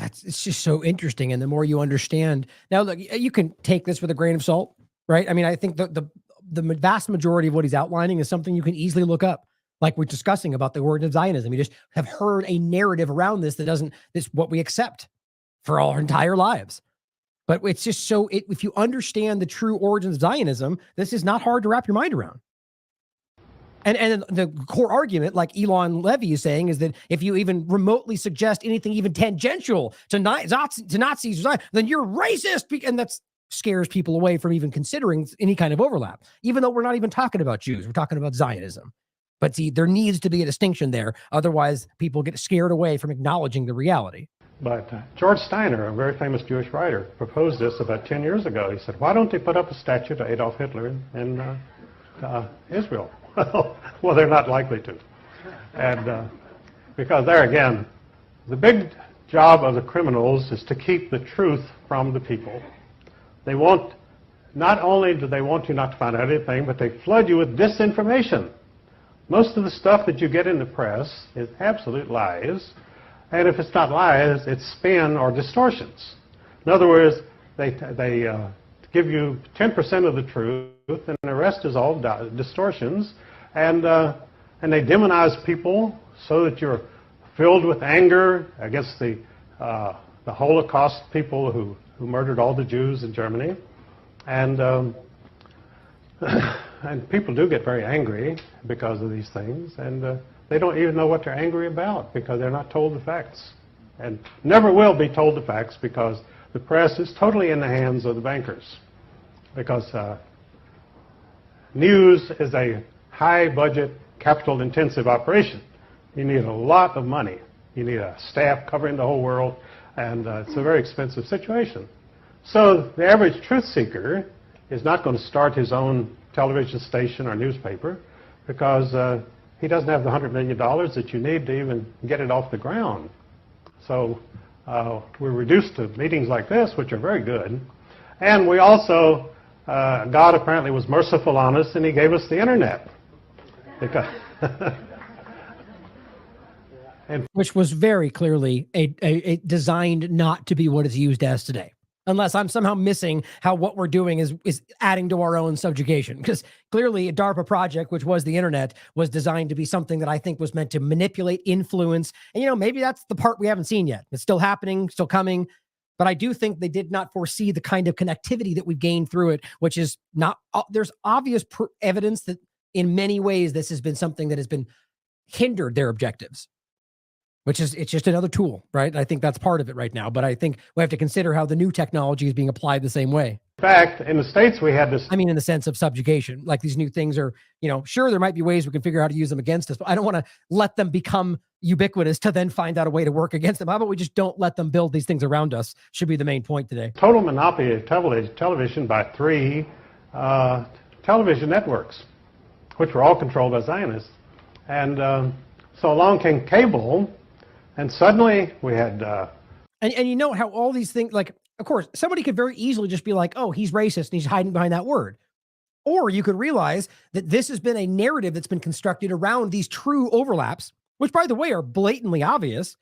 It's just so interesting. And the more you understand, now look, you can take this with a grain of salt, right? I mean, I think the vast majority of what he's outlining is something you can easily look up. Like we're discussing about the word of Zionism. You just have heard a narrative around this this what we accept for our entire lives. But it's just so, if you understand the true origins of Zionism, this is not hard to wrap your mind around. And the core argument, like Elon Levy is saying, is that if you even remotely suggest anything even tangential to Nazis, then you're racist. And that scares people away from even considering any kind of overlap, even though we're not even talking about Jews. We're talking about Zionism. But see, there needs to be a distinction there. Otherwise, people get scared away from acknowledging the reality. But George Steiner, a very famous Jewish writer, proposed this about 10 years ago. He said, why don't they put up a statue to Adolf Hitler in Israel? Well, they're not likely to. And because there again, the big job of the criminals is to keep the truth from the people. They want, not only do they want you not to find out anything, but they flood you with disinformation. Most of the stuff that you get in the press is absolute lies. And if it's not lies, it's spin or distortions. In other words, they give you 10% of the truth, and the rest is all distortions. And they demonize people so that you're filled with anger against the Holocaust people who murdered all the Jews in Germany. And people do get very angry because of these things, and they don't even know what they're angry about because they're not told the facts, and never will be told the facts because the press is totally in the hands of the bankers. Because news is a high-budget, capital-intensive operation. You need a lot of money. You need a staff covering the whole world, and it's a very expensive situation. So the average truth seeker is not going to start his own television station or newspaper because he doesn't have the $100 million that you need to even get it off the ground. So we're reduced to meetings like this, which are very good. And we also, God apparently was merciful on us, and he gave us the internet. Which was very clearly a designed not to be what it's used as today. unless I'm somehow missing how what we're doing is adding to our own subjugation. Because clearly a DARPA project, which was the internet, was designed to be something that I think was meant to manipulate, influence. And, maybe that's the part we haven't seen yet. It's still happening, still coming. But I do think they did not foresee the kind of connectivity that we've gained through it, which is not, there's obvious evidence that in many ways, this has been something that has been hindered their objectives, it's just another tool, right? I think that's part of it right now. But I think we have to consider how the new technology is being applied the same way. In fact, in the States, we had this. I mean, in the sense of subjugation, like these new things are, sure, there might be ways we can figure out how to use them against us, but I don't want to let them become ubiquitous to then find out a way to work against them. How about we just don't let them build these things around us? Should be the main point today. Total monopoly of television by 3 television networks, which were all controlled by Zionists. And so along came cable, and suddenly we had... And how all these things, like, of course, somebody could very easily just be like, oh, he's racist, and he's hiding behind that word. Or you could realize that this has been a narrative that's been constructed around these true overlaps, which, by the way, are blatantly obvious,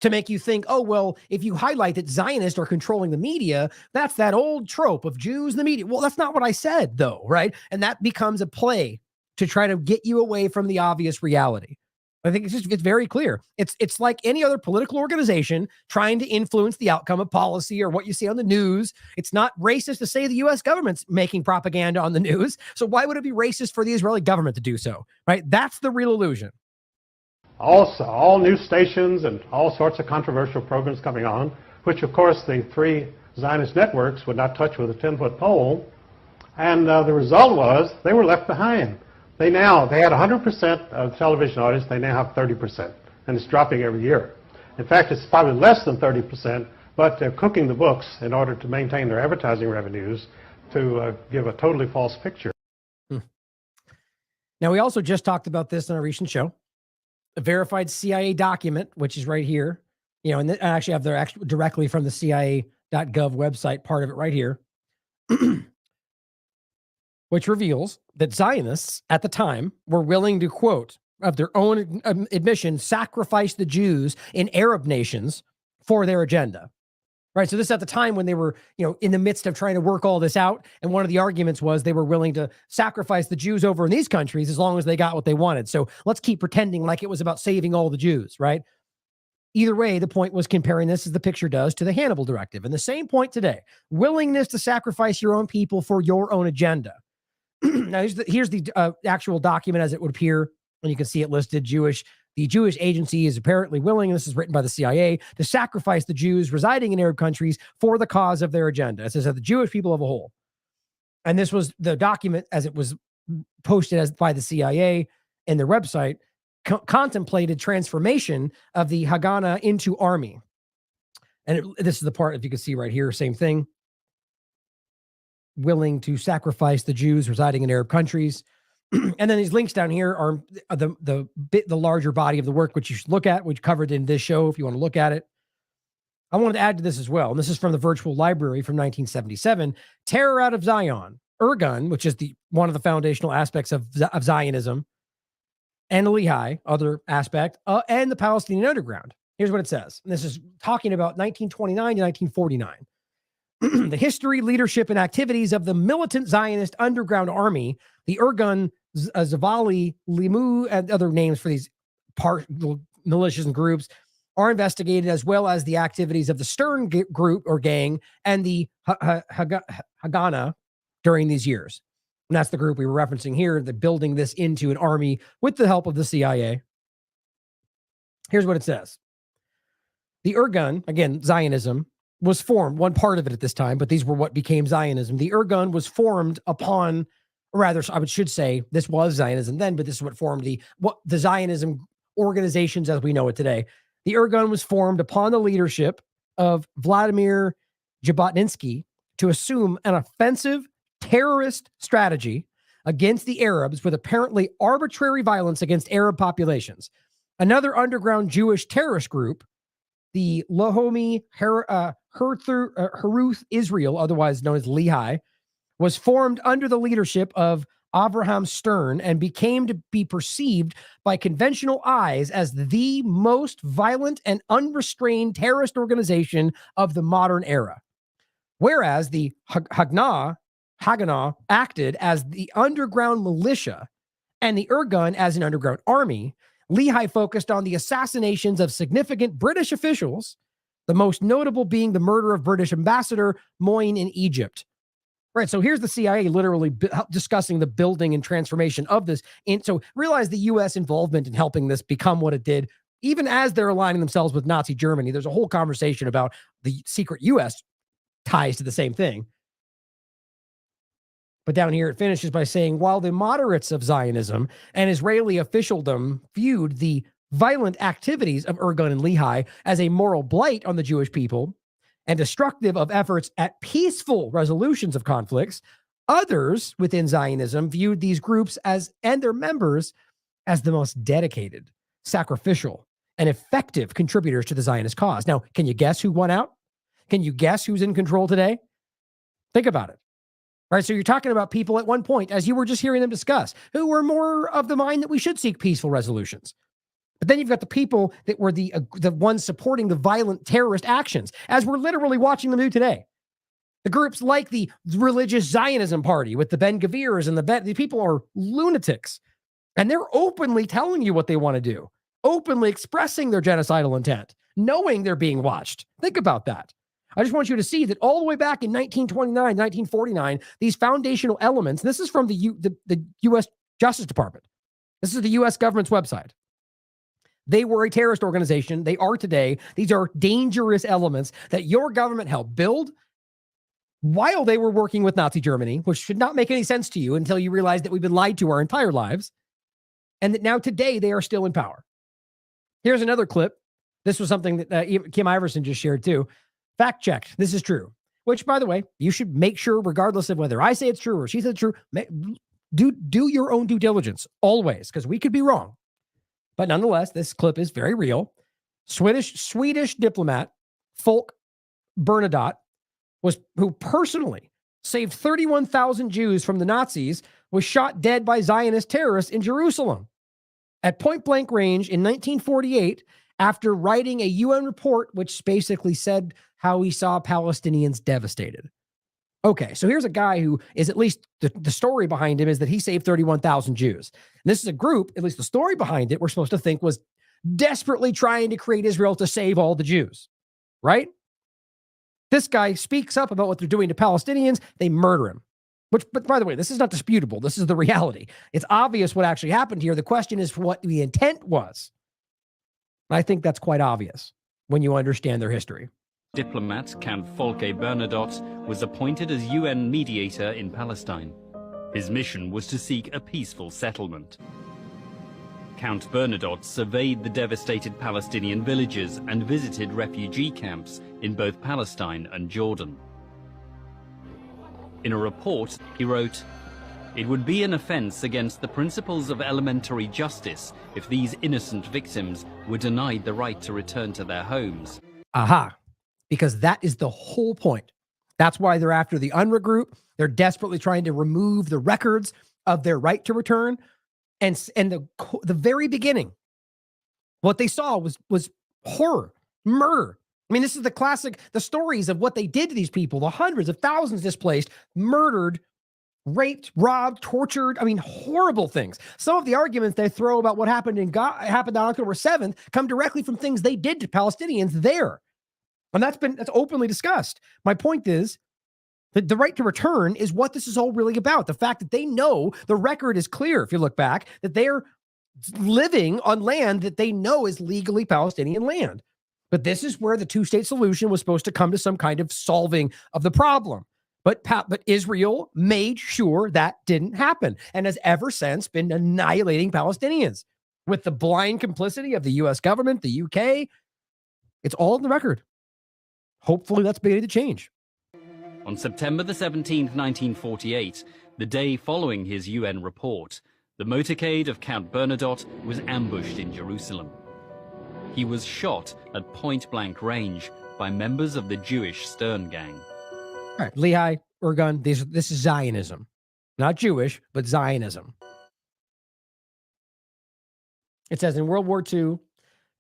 to make you think, oh, well, if you highlight that Zionists are controlling the media, that's that old trope of Jews in the media. Well, that's not what I said, though, right? And that becomes a play to try to get you away from the obvious reality. I think it's very clear. It's like any other political organization trying to influence the outcome of policy or what you see on the news. It's not racist to say the U.S. government's making propaganda on the news. So why would it be racist for the Israeli government to do so, right? That's the real illusion. Also, all news stations and all sorts of controversial programs coming on, which, of course, the 3 Zionist networks would not touch with a 10-foot pole. And the result was they were left behind. They had 100% of the television audience. They now have 30%, and it's dropping every year. In fact, it's probably less than 30%, but they're cooking the books in order to maintain their advertising revenues to give a totally false picture. Now, we also just talked about this on a recent show, a verified CIA document, which is right here, and I actually have their directly from the CIA.gov website, part of it right here. Which reveals that Zionists at the time were willing to, quote, of their own admission, sacrifice the Jews in Arab nations for their agenda. Right. So this is at the time when they were, in the midst of trying to work all this out. And one of the arguments was they were willing to sacrifice the Jews over in these countries as long as they got what they wanted. So let's keep pretending like it was about saving all the Jews. Right. Either way, the point was comparing this, as the picture does, to the Hannibal Directive. And the same point today, willingness to sacrifice your own people for your own agenda. Now, here's the actual document as it would appear, and you can see it listed. The Jewish agency is apparently willing, and this is written by the CIA, to sacrifice the Jews residing in Arab countries for the cause of their agenda. It says that the Jewish people of a whole. And this was the document as it was posted by the CIA in their website, contemplated transformation of the Haganah into army. And this is the part, if you can see right here, same thing. Willing to sacrifice the Jews residing in Arab countries. And then these links down here are the larger body of the work, which you should look at, which covered in this show if you want to look at it. I wanted to add to this as well. And this is from the virtual library from 1977, Terror Out of Zion, Irgun, which is one of the foundational aspects of Zionism, and the Lehi, other aspect, and the Palestinian underground. Here's what it says. And this is talking about 1929 to 1949. The history, leadership, and activities of the militant Zionist underground army, the Irgun, Zavali, Limu, and other names for these militias and groups, are investigated, as well as the activities of the Stern group or gang and the Haganah during these years. And that's the group we were referencing here, the building this into an army with the help of the CIA. Here's what it says. The Irgun, again, Zionism, was formed, one part of it at this time, but these were what became Zionism. The Irgun was formed upon, or rather, I should say, this was Zionism then, but this is what formed the Zionism organizations as we know it today. The Irgun was formed upon the leadership of Vladimir Jabotinsky to assume an offensive terrorist strategy against the Arabs with apparently arbitrary violence against Arab populations. Another underground Jewish terrorist group, the Lahomi Haruth Israel, otherwise known as Lehi, was formed under the leadership of Avraham Stern and became to be perceived by conventional eyes as the most violent and unrestrained terrorist organization of the modern era. Whereas the Haganah acted as the underground militia and the Irgun as an underground army, Lehi focused on the assassinations of significant British officials, the most notable being the murder of British ambassador Moyne in Egypt. Right, so here's the CIA literally discussing the building and transformation of this. And so realize the U.S. involvement in helping this become what it did, even as they're aligning themselves with Nazi Germany. There's a whole conversation about the secret U.S. ties to the same thing. But down here it finishes by saying, while the moderates of Zionism and Israeli officialdom viewed the violent activities of Irgun and Lehi as a moral blight on the Jewish people and destructive of efforts at peaceful resolutions of conflicts, others within Zionism viewed these groups as and their members as the most dedicated, sacrificial, and effective contributors to the Zionist cause. Now, can you guess who won out? Can you guess who's in control today? Think about it. Right, so you're talking about people at one point, as you were just hearing them discuss, who were more of the mind that we should seek peaceful resolutions. But then you've got the people that were the ones supporting the violent terrorist actions, as we're literally watching them do today. The groups like the religious Zionism party with the Ben Gavirs and the people are lunatics. And they're openly telling you what they want to do, openly expressing their genocidal intent, knowing they're being watched. Think about that. I just want you to see that all the way back in 1929, 1949, these foundational elements, this is from the U.S. Justice Department. This is the U.S. government's website. They were a terrorist organization. They are today. These are dangerous elements that your government helped build while they were working with Nazi Germany, which should not make any sense to you until you realize that we've been lied to our entire lives, and that now today they are still in power. Here's another clip. This was something that Kim Iverson just shared too. Fact checked. This is true. Which, by the way, you should make sure, regardless of whether I say it's true or she says it's true, do your own due diligence always, because we could be wrong. But nonetheless, this clip is very real. Swedish diplomat Folke Bernadotte who personally saved 31,000 Jews from the Nazis, was shot dead by Zionist terrorists in Jerusalem at point blank range in 1948 after writing a UN report which basically said how he saw Palestinians devastated. Okay, so here's a guy who is, at least the story behind him is that he saved 31,000 Jews. And this is a group, at least the story behind it, we're supposed to think was desperately trying to create Israel to save all the Jews, right? This guy speaks up about what they're doing to Palestinians. They murder him. But by the way, this is not disputable. This is the reality. It's obvious what actually happened here. The question is what the intent was. I think that's quite obvious when you understand their history. Diplomat Count Folke Bernadotte was appointed as UN mediator in Palestine. His mission was to seek a peaceful settlement. Count Bernadotte surveyed the devastated Palestinian villages and visited refugee camps in both Palestine and Jordan. In a report, he wrote, "It would be an offense against the principles of elementary justice if these innocent victims were denied the right to return to their homes." Aha. Because that is the whole point. That's why they're after the UNRWA group. They're desperately trying to remove the records of their right to return. And the very beginning, what they saw was horror, murder. I mean, this is the stories of what they did to these people, the hundreds of thousands displaced, murdered, raped, robbed, tortured. I mean, horrible things. Some of the arguments they throw about what happened happened on October 7th come directly from things they did to Palestinians there. And that's openly discussed. My point is that the right to return is what this is all really about. The fact that they know the record is clear, if you look back, that they're living on land that they know is legally Palestinian land. But this is where the two-state solution was supposed to come to some kind of solving of the problem. But Israel made sure that didn't happen and has ever since been annihilating Palestinians with the blind complicity of the U.S. government, the UK. It's all in the record. Hopefully that's beginning to change. On September the 17th, 1948, the day following his UN report, the motorcade of Count Bernadotte was ambushed in Jerusalem. He was shot at point-blank range by members of the Jewish Stern Gang. All right, Lehi, Irgun, this is Zionism. Not Jewish, but Zionism. It says in World War II,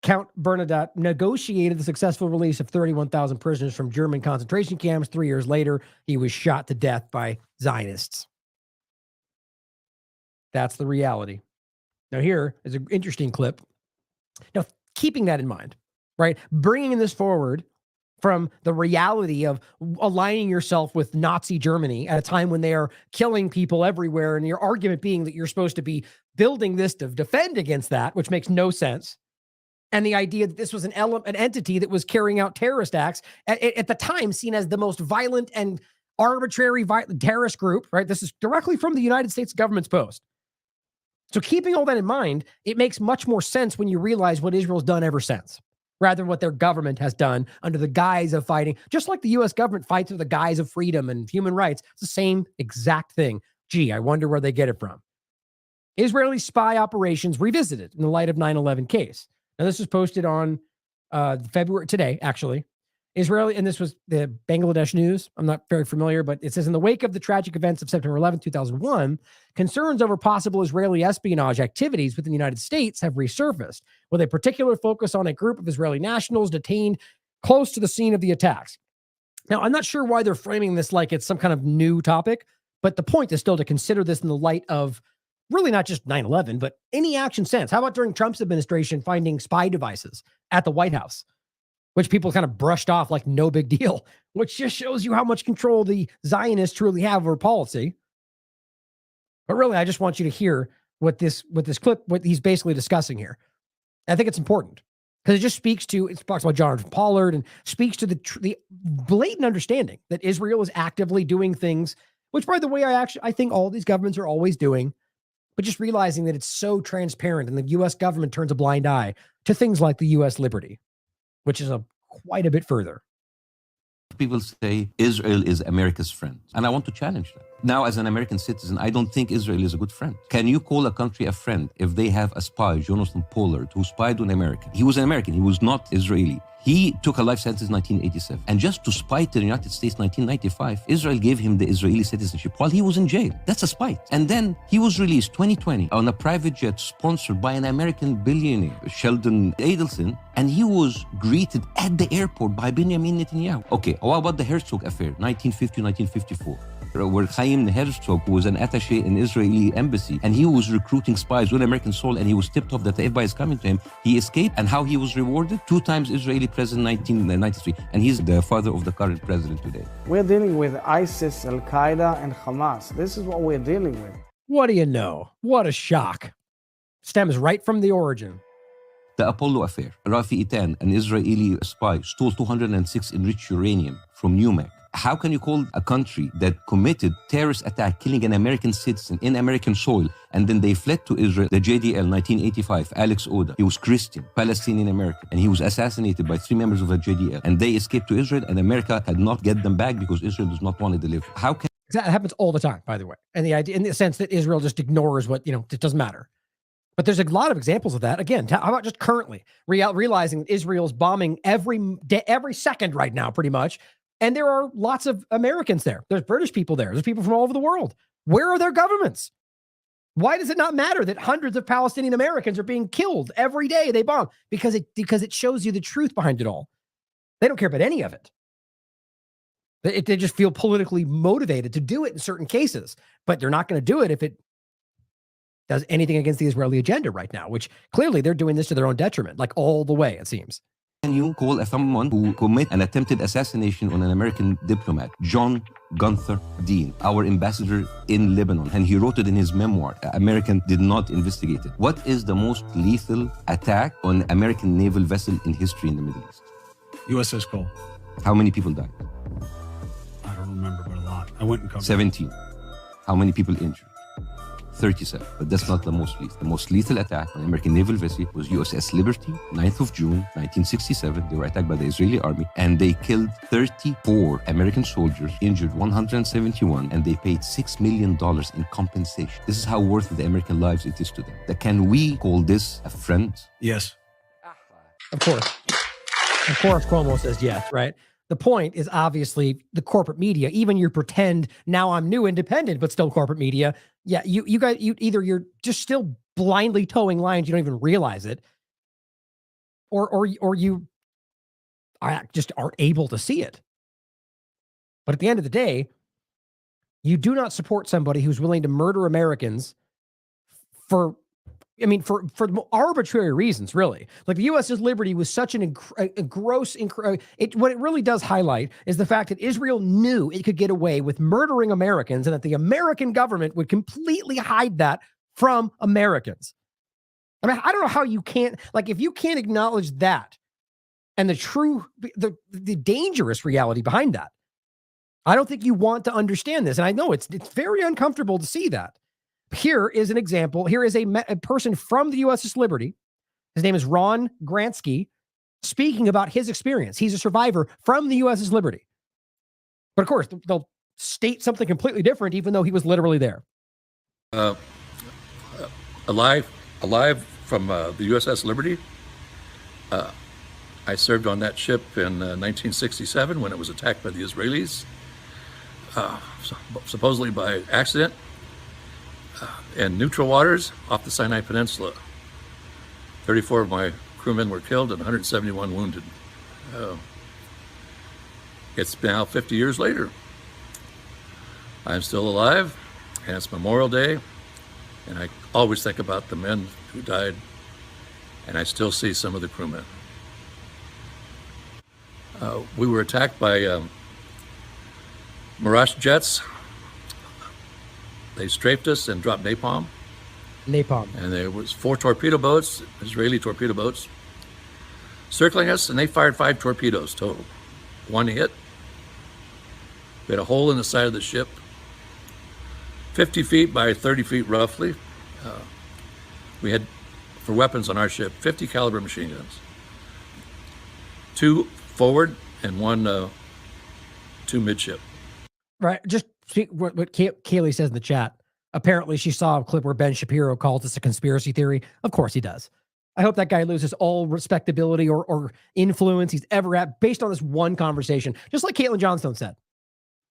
Count Bernadotte negotiated the successful release of 31,000 prisoners from German concentration camps. 3 years later, he was shot to death by Zionists. That's the reality. Now, here is an interesting clip. Now, keeping that in mind, right? Bringing this forward from the reality of aligning yourself with Nazi Germany at a time when they are killing people everywhere, and your argument being that you're supposed to be building this to defend against that, which makes no sense. And the idea that this was an entity that was carrying out terrorist acts at the time seen as the most violent and arbitrary terrorist group, right? This is directly from the United States government's post. So keeping all that in mind, it makes much more sense when you realize what Israel's done ever since, rather than what their government has done under the guise of fighting. Just like the U.S. government fights under the guise of freedom and human rights, it's the same exact thing. Gee, I wonder where they get it from. Israeli spy operations revisited in the light of 9/11 case. Now, this was posted on February today, actually. Israeli, and this was the Bangladesh News. I'm not very familiar, but it says, in the wake of the tragic events of September 11, 2001, concerns over possible Israeli espionage activities within the United States have resurfaced, with a particular focus on a group of Israeli nationals detained close to the scene of the attacks. Now, I'm not sure why they're framing this like it's some kind of new topic, but the point is still to consider this in the light of really not just 9/11, but any action since. How about during Trump's administration finding spy devices at the White House, which people kind of brushed off like no big deal, which just shows you how much control the Zionists truly have over policy. But really, I just want you to hear what this clip, what he's basically discussing here. I think it's important because it just it talks about Jonathan Pollard and speaks to the blatant understanding that Israel is actively doing things, which, by the way, I think all these governments are always doing, but just realizing that it's so transparent and the U.S. government turns a blind eye to things like the U.S. liberty, which is quite a bit further. People say Israel is America's friend, and I want to challenge that. Now, as an American citizen, I don't think Israel is a good friend. Can you call a country a friend if they have a spy, Jonathan Pollard, who spied on America? He was an American. He was not Israeli. He took a life sentence in 1987. And just to spite the United States 1995, Israel gave him the Israeli citizenship while he was in jail. That's a spite. And then he was released 2020 on a private jet sponsored by an American billionaire, Sheldon Adelson, and he was greeted at the airport by Benjamin Netanyahu. Okay, what about the Herzog affair, 1950-1954? Where Chaim Herzog was an attaché in Israeli embassy, and he was recruiting spies with American soil, and he was tipped off that the FBI is coming to him. He escaped, and how he was rewarded? 2 times Israeli president, 1993, and he's the father of the current president today. We're dealing with ISIS, Al-Qaeda, and Hamas. This is what we're dealing with. What do you know? What a shock. Stems right from the origin. The Apollo affair. Rafi Eitan, an Israeli spy, stole 206 enriched uranium from Numac. How can you call a country that committed terrorist attack, killing an American citizen in American soil, and then they fled to Israel? The JDL, 1985, Alex Oda, he was Christian, Palestinian American, and he was assassinated by 3 members of the JDL. And they escaped to Israel, and America had not get them back because Israel does not want to deliver. How can that happens all the time, by the way, and the idea, in the sense that Israel just ignores what it doesn't matter. But there's a lot of examples of that. Again, how about just currently realizing that Israel's bombing every second right now, pretty much. And there are lots of Americans there. There's British people there. There's people from all over the world. Where are their governments? Why does it not matter that hundreds of Palestinian Americans are being killed every day they bomb? Because it shows you the truth behind it all. They don't care about any of it. They just feel politically motivated to do it in certain cases, but they're not going to do it if it does anything against the Israeli agenda right now, which clearly they're doing this to their own detriment, like all the way, it seems. Can you call someone who committed an attempted assassination on an American diplomat, John Gunther Dean, our ambassador in Lebanon, and he wrote it in his memoir, American did not investigate it. What is the most lethal attack on American naval vessel in history in the Middle East? USS Cole. How many people died? I don't remember, but a lot. I went and covered 17. How many people injured? 37, but that's not the most lethal. The most lethal attack on American naval vessel was USS Liberty, 9th of June, 1967. They were attacked by the Israeli army, and they killed 34 American soldiers, injured 171, and they paid $6 million in compensation. This is how worth the American lives it is to them. Can we call this a friend? Yes. Of course. Of course, Cuomo says yes, right? The point is obviously the corporate media, even your pretend, now I'm new independent, but still corporate media. Yeah, you guys, you're just still blindly towing lines. You don't even realize it. or you just aren't able to see it. But at the end of the day, you do not support somebody who's willing to murder Americans for arbitrary reasons, really. Like the U.S.'s liberty was such what it really does highlight is the fact that Israel knew it could get away with murdering Americans and that the American government would completely hide that from Americans. I mean, I don't know how you can't, like, if you can't acknowledge that and the dangerous reality behind that, I don't think you want to understand this. And I know it's very uncomfortable to see that. Here is an example. Here is a person from the USS Liberty. His name is Ron Gransky, speaking about his experience. He's a survivor from the USS Liberty. But of course, they'll state something completely different, even though he was literally there. Alive from the USS Liberty. I served on that ship in 1967 when it was attacked by the Israelis, supposedly by accident, in neutral waters off the Sinai Peninsula. 34 of my crewmen were killed and 171 wounded. It's now 50 years later. I'm still alive, and it's Memorial Day, and I always think about the men who died, and I still see some of the crewmen. We were attacked by Mirage jets. They strafed us and dropped napalm. And there was 4 torpedo boats, Israeli torpedo boats, circling us, and they fired 5 torpedoes total. 1 hit. We had a hole in the side of the ship, 50 feet by 30 feet roughly. We had, for weapons on our ship, 50 caliber machine guns. 2 forward and 1 2 midship. Right. Just what Kaylee says in the chat. Apparently she saw a clip where Ben Shapiro calls this a conspiracy theory. Of course he does. I hope that guy loses all respectability or influence he's ever had based on this one conversation. Just like Caitlin Johnstone said.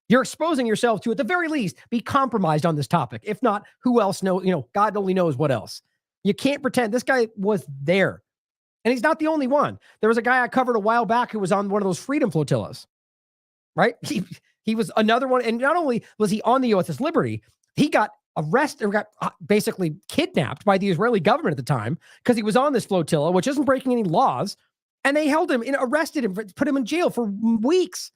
You're exposing yourself to, at the very least, be compromised on this topic. If not, who else knows? God only knows what else. You can't pretend. This guy was there. And he's not the only one. There was a guy I covered a while back who was on one of those freedom flotillas. Right? He was another one. And not only was he on the USS Liberty, he got arrested or got basically kidnapped by the Israeli government at the time because he was on this flotilla, which isn't breaking any laws. And they held him and arrested him, put him in jail for weeks.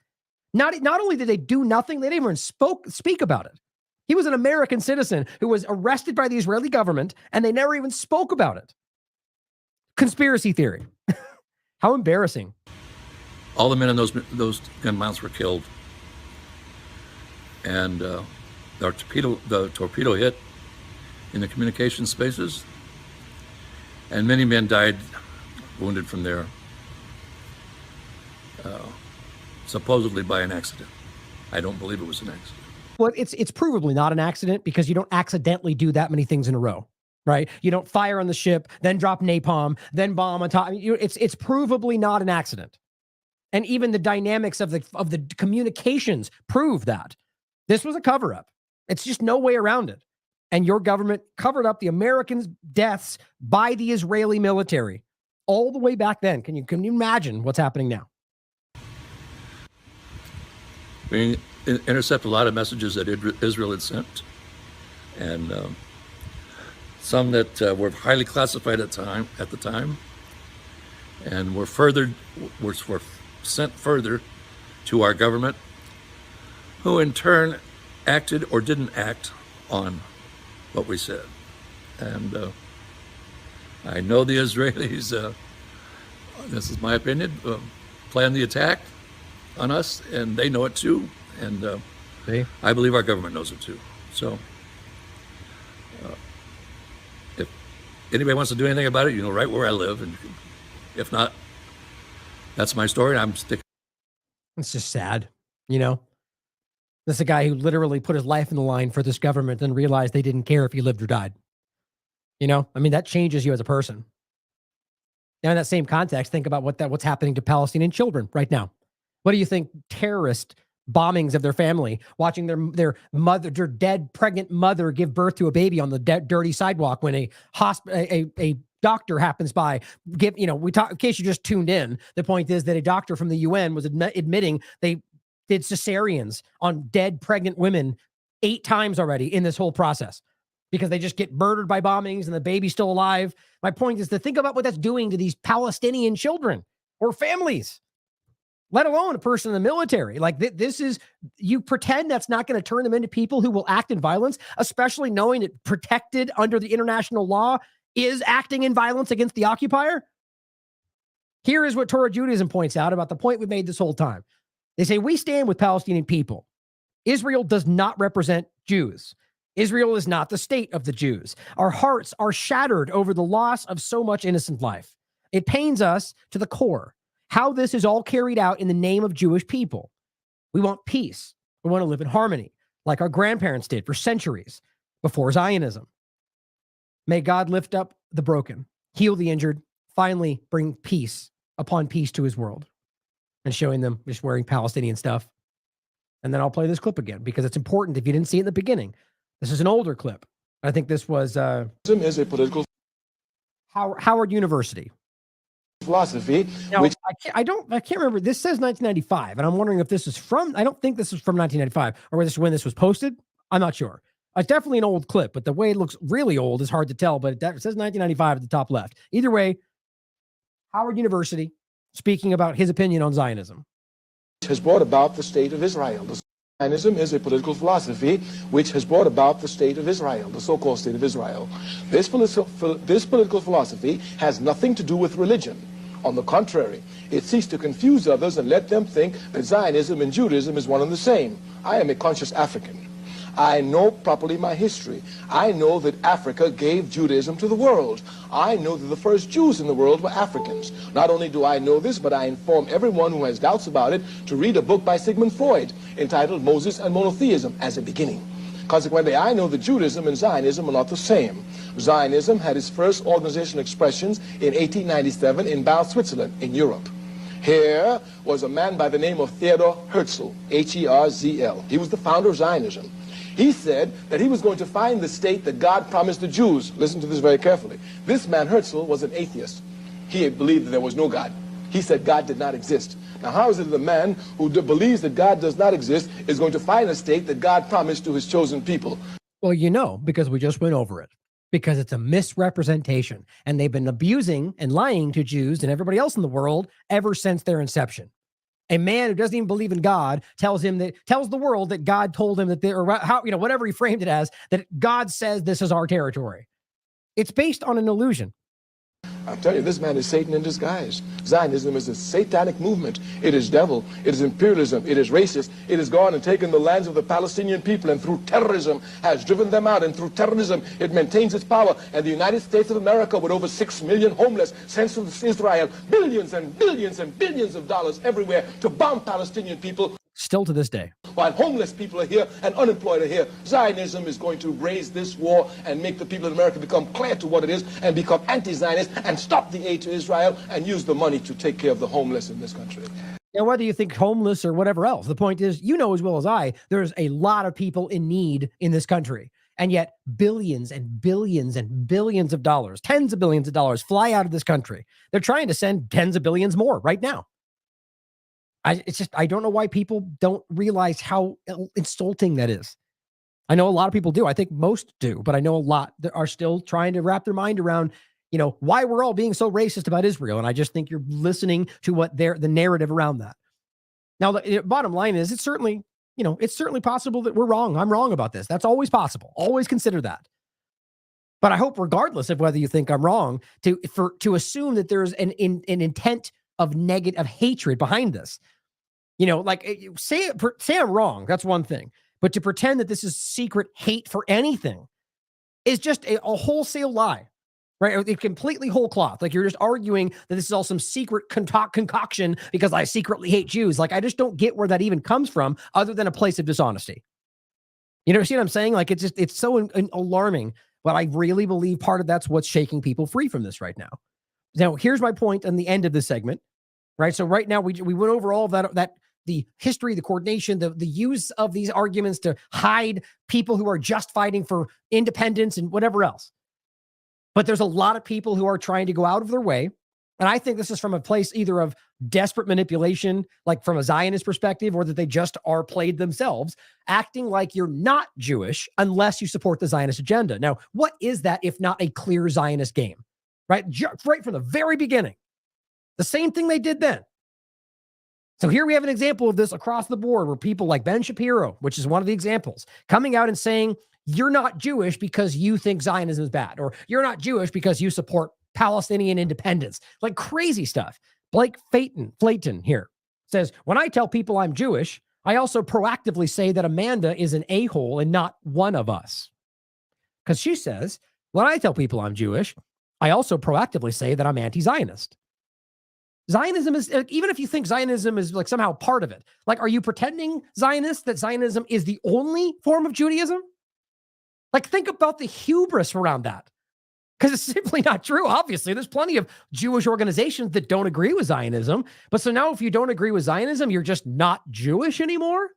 Not only did they do nothing, they didn't even speak about it. He was an American citizen who was arrested by the Israeli government, and they never even spoke about it. Conspiracy theory. How embarrassing. All the men in those gun mounts were killed. And the torpedo hit in the communication spaces, and many men died wounded from there, supposedly by an accident. I don't believe it was an accident. Well, it's provably not an accident because you don't accidentally do that many things in a row, right? You don't fire on the ship, then drop napalm, then bomb on top. It's provably not an accident. And even the dynamics of the communications prove that. This was a cover-up. It's just no way around it. And your government covered up the Americans' deaths by the Israeli military all the way back then. Can you imagine what's happening now? We intercept a lot of messages that Israel had sent, and some that were highly classified at the time, and were sent further to our government, who in turn acted or didn't act on what we said. And I know the Israelis, this is my opinion, planned the attack on us, and they know it too. And I believe our government knows it too. So if anybody wants to do anything about it, you know right where I live. And if not, that's my story. I'm sticking. It's just sad, This is a guy who literally put his life in the line for this government and realized they didn't care if he lived or died. That changes you as a person. Now, in that same context, think about what's happening to Palestinian children right now. What do you think? Terrorist bombings of their family, watching their dead pregnant mother give birth to a baby on the dirty sidewalk when a doctor happens by, in case you just tuned in, the point is that a doctor from the UN was admitting they did cesareans on dead pregnant women 8 times already in this whole process because they just get murdered by bombings and the baby's still alive. My point is to think about what that's doing to these Palestinian children or families, let alone a person in the military. Like this is, you pretend that's not going to turn them into people who will act in violence, especially knowing that protected under the international law is acting in violence against the occupier. Here is what Torah Judaism points out about the point we've made this whole time. They say, we stand with Palestinian people. Israel does not represent Jews. Israel is not the state of the Jews. Our hearts are shattered over the loss of so much innocent life. It pains us to the core how this is all carried out in the name of Jewish people. We want peace. We want to live in harmony, like our grandparents did for centuries before Zionism. May God lift up the broken, heal the injured, finally bring peace upon peace to his world. And showing them just wearing Palestinian stuff. And then I'll play this clip again because it's important if you didn't see it in the beginning. This is an older clip. I think this was is a political Howard University philosophy. Now, which I can't remember. This says 1995, and I'm wondering if this is from. I don't think this is from 1995 or when this was posted. I'm not sure. It's definitely an old clip, but the way it looks really old is hard to tell. But it says 1995 at the top left. Either way, Howard University speaking about his opinion on Zionism. Has brought about the state of Israel. Zionism is a political philosophy which has brought about the state of Israel, the so-called state of Israel. This political philosophy has nothing to do with religion. On the contrary, it seeks to confuse others and let them think that Zionism and Judaism is one and the same. I am a conscious African. I know properly my history. I know that Africa gave Judaism to the world. I know that the first Jews in the world were Africans. Not only do I know this, but I inform everyone who has doubts about it to read a book by Sigmund Freud entitled Moses and Monotheism as a beginning. Consequently, I know that Judaism and Zionism are not the same. Zionism had its first organizational expressions in 1897 in Basel, Switzerland, in Europe. Here was a man by the name of Theodor Herzl, H-E-R-Z-L. He was the founder of Zionism. He said that he was going to find the state that God promised the Jews. Listen to this very carefully. This man, Herzl, was an atheist. He believed that there was no God. He said God did not exist. Now, how is it that a man who believes that God does not exist is going to find a state that God promised to his chosen people? Well, because we just went over it. Because it's a misrepresentation. And they've been abusing and lying to Jews and everybody else in the world ever since their inception. A man who doesn't even believe in God tells the world that God told him that whatever he framed it as, that God says this is our territory. It's based on an illusion. I'm telling you, this man is Satan in disguise. Zionism is a satanic movement. It is devil. It is imperialism. It is racist. It has gone and taken the lands of the Palestinian people and through terrorism has driven them out. And through terrorism, it maintains its power. And the United States of America, with over 6 million homeless, sends to Israel billions and billions and billions of dollars everywhere to bomb Palestinian people. Still to this day. While homeless people are here and unemployed are here, Zionism is going to raise this war and make the people in America become clear to what it is and become anti-Zionist and stop the aid to Israel and use the money to take care of the homeless in this country. Now, whether you think homeless or whatever else, the point is, as well as I, there's a lot of people in need in this country. And yet billions and billions and billions of dollars, tens of billions of dollars fly out of this country. They're trying to send tens of billions more right now. I don't know why people don't realize how insulting that is. I know a lot of people do. I think most do, but I know a lot that are still trying to wrap their mind around, why we're all being so racist about Israel. And I just think you're listening to the narrative around that. Now, the bottom line is it's certainly possible that we're wrong. I'm wrong about this. That's always possible. Always consider that. But I hope, regardless of whether you think I'm wrong, to assume that there's an intent of negative hatred behind this. Say I'm wrong. That's one thing. But to pretend that this is secret hate for anything is just a wholesale lie, right? It's completely whole cloth. Like you're just arguing that this is all some secret concoction because I secretly hate Jews. Like I just don't get where that even comes from other than a place of dishonesty. See what I'm saying? Like it's so alarming, but I really believe part of that's what's shaking people free from this right now. Now, here's my point on the end of this segment, right? So right now we went over all of that the history, the coordination, the use of these arguments to hide people who are just fighting for independence and whatever else. But there's a lot of people who are trying to go out of their way. And I think this is from a place either of desperate manipulation, like from a Zionist perspective, or that they just are played themselves, acting like you're not Jewish unless you support the Zionist agenda. Now, what is that if not a clear Zionist game? Right? Right from the very beginning. The same thing they did then. So here we have an example of this across the board where people like Ben Shapiro, which is one of the examples, coming out and saying, you're not Jewish because you think Zionism is bad, or you're not Jewish because you support Palestinian independence, like crazy stuff. Blake Flayton here says, when I tell people I'm Jewish, I also proactively say that Amanda is an a-hole and not one of us. Because she says, when I tell people I'm Jewish, I also proactively say that I'm anti-Zionist. Zionism is, even if you think Zionism is like somehow part of it, like, are you pretending Zionist that Zionism is the only form of Judaism? Like, think about the hubris around that. Because it's simply not true. Obviously, there's plenty of Jewish organizations that don't agree with Zionism. But so now if you don't agree with Zionism, you're just not Jewish anymore?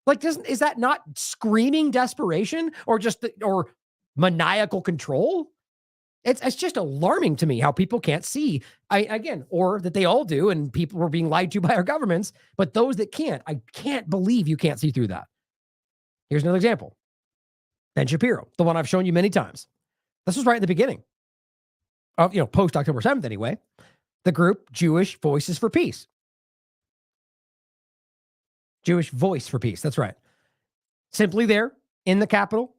Like, is that not screaming desperation or or maniacal control? It's just alarming to me how people can't see, or that they all do, and people were being lied to by our governments, but those that can't, I can't believe you can't see through that. Here's another example. Ben Shapiro, the one I've shown you many times. This was right at the beginning of, post October 7th anyway, the group Jewish Voices for Peace. Jewish Voice for Peace, that's right. Simply there in the Capitol,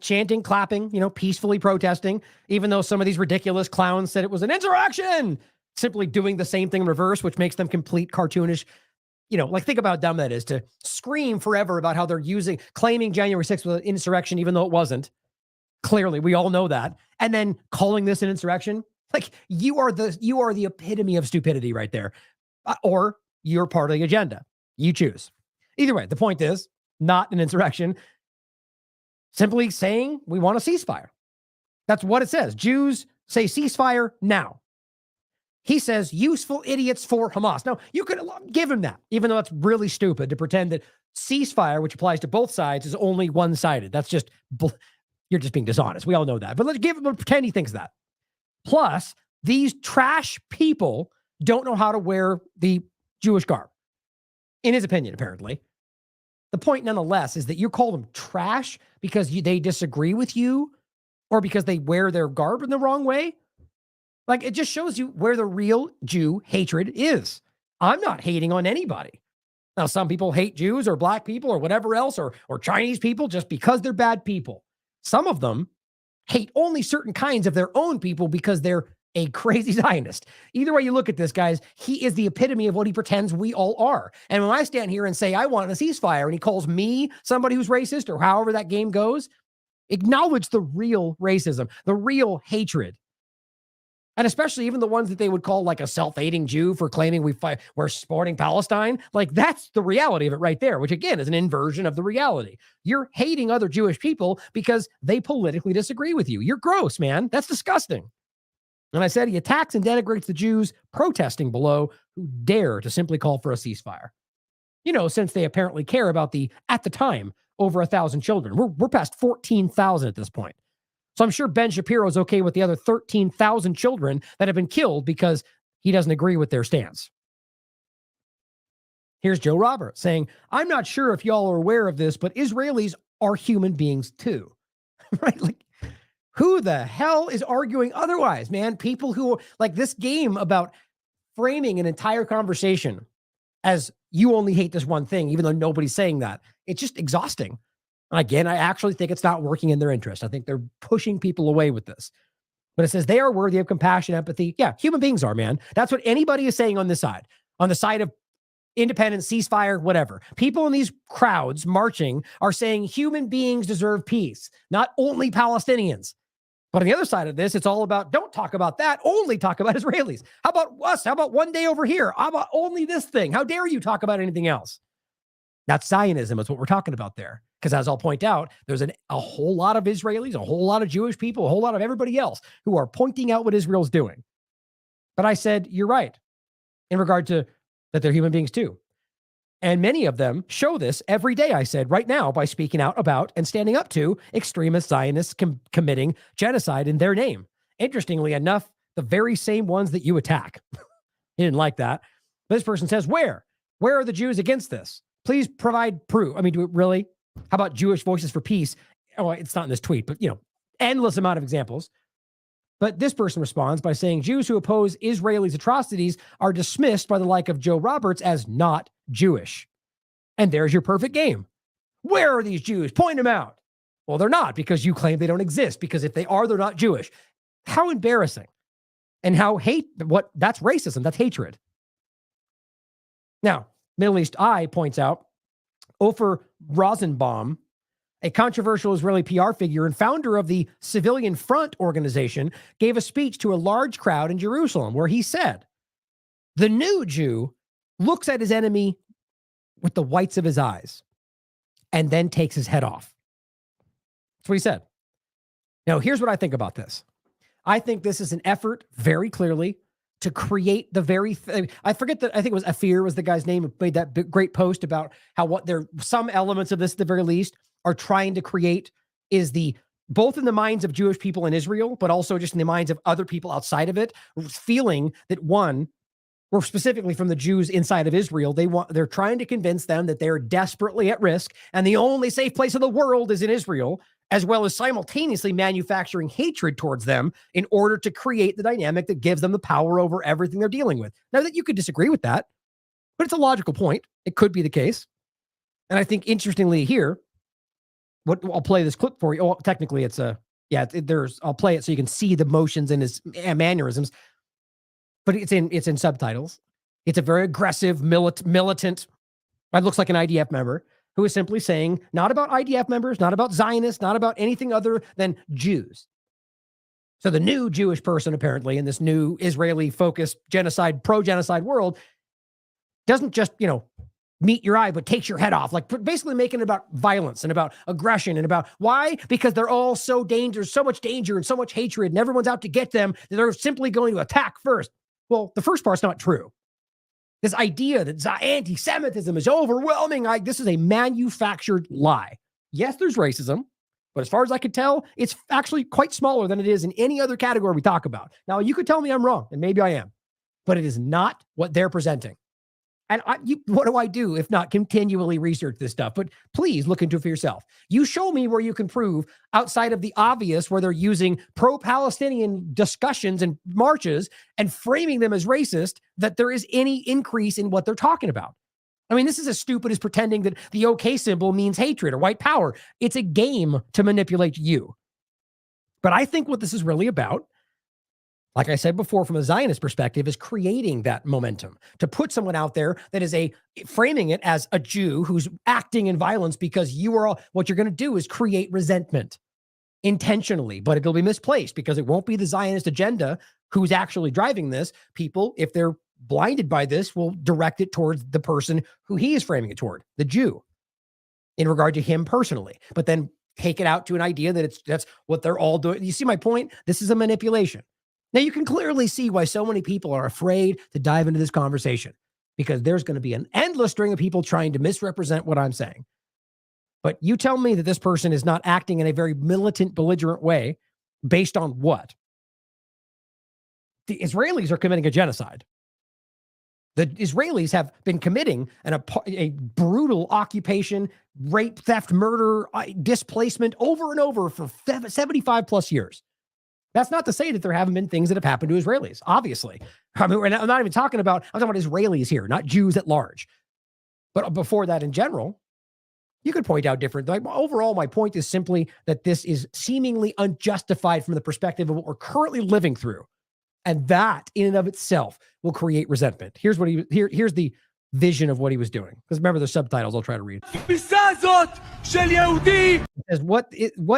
chanting, clapping, peacefully protesting, even though some of these ridiculous clowns said it was an insurrection, simply doing the same thing in reverse, which makes them complete cartoonish. Like, think about how dumb that is to scream forever about how they're claiming January 6th was an insurrection, even though it wasn't. Clearly, we all know that. And then calling this an insurrection. Like, you are the epitome of stupidity right there. Or you're part of the agenda. You choose. Either way, the point is not an insurrection. Simply saying we want a ceasefire. That's what it says. Jews say ceasefire now. He says useful idiots for Hamas. Now, you could give him that, even though it's really stupid to pretend that ceasefire, which applies to both sides, is only one-sided. That's just, you're just being dishonest. We all know that. But let's pretend he thinks that. Plus, these trash people don't know how to wear the Jewish garb. In his opinion, apparently. The point, nonetheless, is that you call them trash because they disagree with you or because they wear their garb in the wrong way. Like, it just shows you where the real Jew hatred is. I'm not hating on anybody. Now, some people hate Jews or black people or whatever else, or Chinese people just because they're bad people. Some of them hate only certain kinds of their own people because they're a crazy Zionist. Either way you look at this, guys, he is the epitome of what he pretends we all are. And when I stand here and say, I want a ceasefire, and he calls me somebody who's racist, or however that game goes, acknowledge the real racism, the real hatred. And especially even the ones that they would call like a self-hating Jew for claiming we're supporting Palestine. Like, that's the reality of it right there, which again is an inversion of the reality. You're hating other Jewish people because they politically disagree with you. You're gross, man. That's disgusting. And I said he attacks and denigrates the Jews protesting below who dare to simply call for a ceasefire. Since they apparently care about at the time, over 1,000 children. We're past 14,000 at this point. So I'm sure Ben Shapiro is okay with the other 13,000 children that have been killed because he doesn't agree with their stance. Here's Joe Robert saying, I'm not sure if y'all are aware of this, but Israelis are human beings too. Right? Like, who the hell is arguing otherwise, man? People who like this game about framing an entire conversation as you only hate this one thing, even though nobody's saying that. It's just exhausting. Again, I actually think it's not working in their interest. I think they're pushing people away with this. But it says they are worthy of compassion, empathy. Yeah, human beings are, man. That's what anybody is saying on this side. On the side of independence, ceasefire, whatever. People in these crowds marching are saying human beings deserve peace, not only Palestinians. But on the other side of this, it's all about, don't talk about that, only talk about Israelis. How about us? How about one day over here? How about only this thing? How dare you talk about anything else? That's Zionism. Is what we're talking about there. Because as I'll point out, there's a whole lot of Israelis, a whole lot of Jewish people, a whole lot of everybody else who are pointing out what Israel's doing. But I said, you're right in regard to that they're human beings too. And many of them show this every day, I said, right now, by speaking out about and standing up to extremist Zionists committing genocide in their name. Interestingly enough, the very same ones that you attack. He didn't like that. But this person says, where? Where are the Jews against this? Please provide proof. I mean, really? How about Jewish Voices for Peace? Oh, it's not in this tweet, but, endless amount of examples. But this person responds by saying Jews who oppose Israelis' atrocities are dismissed by the like of Joe Roberts as not Jewish. And there's your perfect game. Where are these Jews? Point them out. Well, they're not, because you claim they don't exist, because if they are, they're not Jewish. How embarrassing. And that's racism. That's hatred. Now, Middle East Eye points out Ofer Rosenbaum, a controversial Israeli PR figure and founder of the Civilian Front organization, gave a speech to a large crowd in Jerusalem where he said, the new Jew looks at his enemy with the whites of his eyes and then takes his head off. That's what he said. Now, here's what I think about this. I think this is an effort, very clearly, to create the very thing. I think it was Afir was the guy's name who made that great post about how some elements of this, at the very least, are trying to create is both in the minds of Jewish people in Israel, but also just in the minds of other people outside of it, feeling that or specifically from the Jews inside of Israel, they're trying to convince them that they're desperately at risk and the only safe place in the world is in Israel, as well as simultaneously manufacturing hatred towards them in order to create the dynamic that gives them the power over everything they're dealing with. Now, that you could disagree with that, but it's a logical point. It could be the case. And I think interestingly here, I'll play this clip for you. Oh, technically it's I'll play it so you can see the motions and his mannerisms, but it's in subtitles. It's a very aggressive militant. It looks like an IDF member who is simply saying, not about IDF members, not about Zionists, not about anything other than Jews. So the new Jewish person, apparently, in this new Israeli-focused pro-genocide world, doesn't just, meet your eye, but takes your head off, like basically making it about violence and about aggression and about why? Because they're all so much danger and so much hatred and everyone's out to get them that they're simply going to attack first. Well, the first part's not true. This idea that anti-Semitism is overwhelming, this is a manufactured lie. Yes, there's racism, but as far as I can tell, it's actually quite smaller than it is in any other category we talk about. Now, you could tell me I'm wrong, and maybe I am, but it is not what they're presenting. And what do I do if not continually research this stuff? But please look into it for yourself. You show me where you can prove outside of the obvious where they're using pro-Palestinian discussions and marches and framing them as racist, that there is any increase in what they're talking about. I mean, this is as stupid as pretending that the OK symbol means hatred or white power. It's a game to manipulate you. But I think what this is really about, like I said before, from a Zionist perspective, is creating that momentum to put someone out there that is framing it as a Jew who's acting in violence because what you're going to do is create resentment intentionally, but it'll be misplaced because it won't be the Zionist agenda who's actually driving this. People, if they're blinded by this, will direct it towards the person who he is framing it toward, the Jew, in regard to him personally, but then take it out to an idea that that's what they're all doing. You see my point? This is a manipulation. Now, you can clearly see why so many people are afraid to dive into this conversation, because there's going to be an endless string of people trying to misrepresent what I'm saying. But you tell me that this person is not acting in a very militant, belligerent way based on what? The Israelis are committing a genocide. The Israelis have been committing a brutal occupation, rape, theft, murder, displacement over and over for 75 plus years. That's not to say that there haven't been things that have happened to Israelis, obviously. I mean, I'm not even talking about, I'm talking about Israelis here, not Jews at large. But before that, in general, you could point out different, overall, my point is simply that this is seemingly unjustified from the perspective of what we're currently living through. And that in and of itself will create resentment. Here's the vision of what he was doing. Because remember the subtitles, I'll try to read. It says, what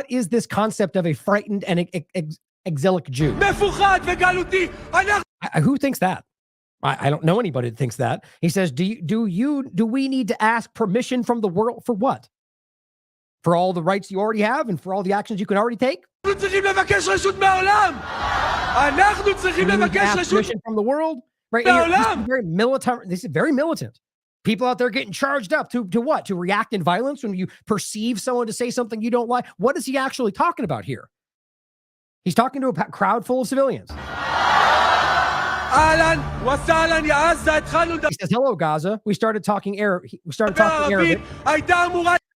is this concept of a frightened and exilic Jew? Who thinks that? I don't know anybody that thinks that. He says, do we need to ask permission from the world for what? For all the rights you already have and for all the actions you can already take? We need to ask permission from the world? Right? This is very militant. People out there getting charged up to what? To react in violence when you perceive someone to say something you don't like? What is he actually talking about here? He's talking to a crowd full of civilians. He says, hello, Gaza. We started talking Arabic.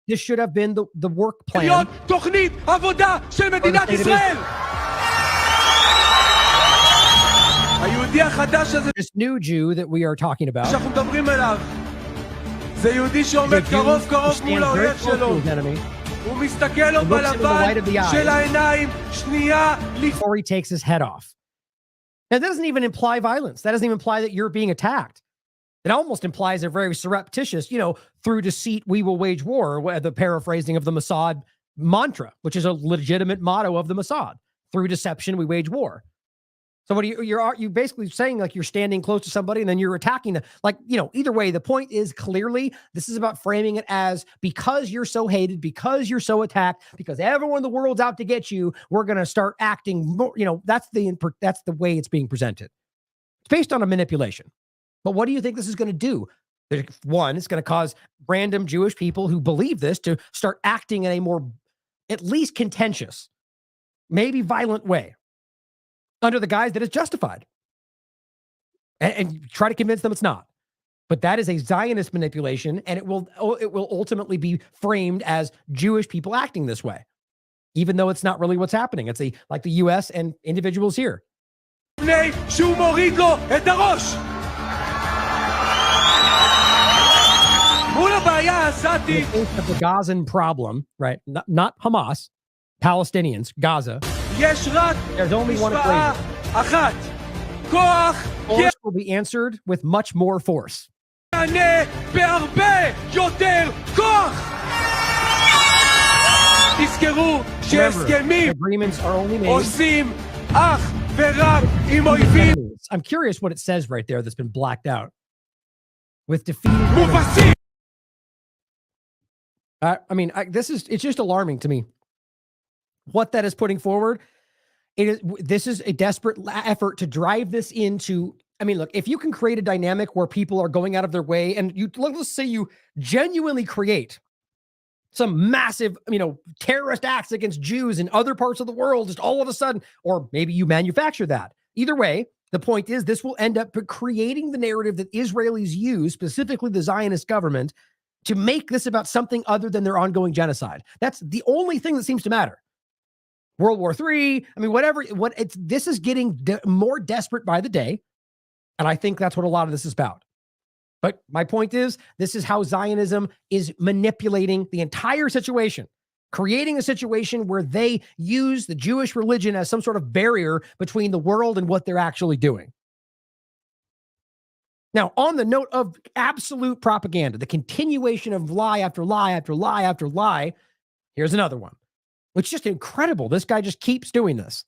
This should have been the work plan. This new Jew that we are talking about. זה יהודי שעומד קרוב מול האויב שלו. הוא מסתכל לו בלבן של העיניים, שנייה. Before he takes his head off. Now, that doesn't even imply violence. That doesn't even imply that you're being attacked. It almost implies a very surreptitious, through deceit, we will wage war, the paraphrasing of the Mossad mantra, which is a legitimate motto of the Mossad. Through deception, we wage war. So what you're basically saying, like, you're standing close to somebody and then you're attacking them. Like, either way, the point is clearly this is about framing it as, because you're so hated, because you're so attacked, because everyone in the world's out to get you, we're going to start acting more, that's the way it's being presented. It's based on a manipulation. But what do you think this is going to do? One, it's going to cause random Jewish people who believe this to start acting in a more, at least contentious, maybe violent way, under the guise that it's justified, and try to convince them it's not. But that is a Zionist manipulation, and it will ultimately be framed as Jewish people acting this way, even though it's not really what's happening. It's like the U.S. and individuals here. The Gazan problem, right? Not Hamas, Palestinians, Gaza. There's only one equation. Force will be answered with much more force. Agreements are only made. I'm curious what it says right there that's been blacked out. With defeated. It's just alarming to me what that is putting forward. This is a desperate effort to drive this into, look, if you can create a dynamic where people are going out of their way, and let's say you genuinely create some massive, terrorist acts against Jews in other parts of the world, just all of a sudden, or maybe you manufacture that. Either way, the point is this will end up creating the narrative that Israelis use, specifically the Zionist government, to make this about something other than their ongoing genocide. That's the only thing that seems to matter. World War III, this is getting more desperate by the day. And I think that's what a lot of this is about. But my point is, this is how Zionism is manipulating the entire situation, creating a situation where they use the Jewish religion as some sort of barrier between the world and what they're actually doing. Now, on the note of absolute propaganda, the continuation of lie after lie after lie after lie, here's another one. It's just incredible. This guy just keeps doing this.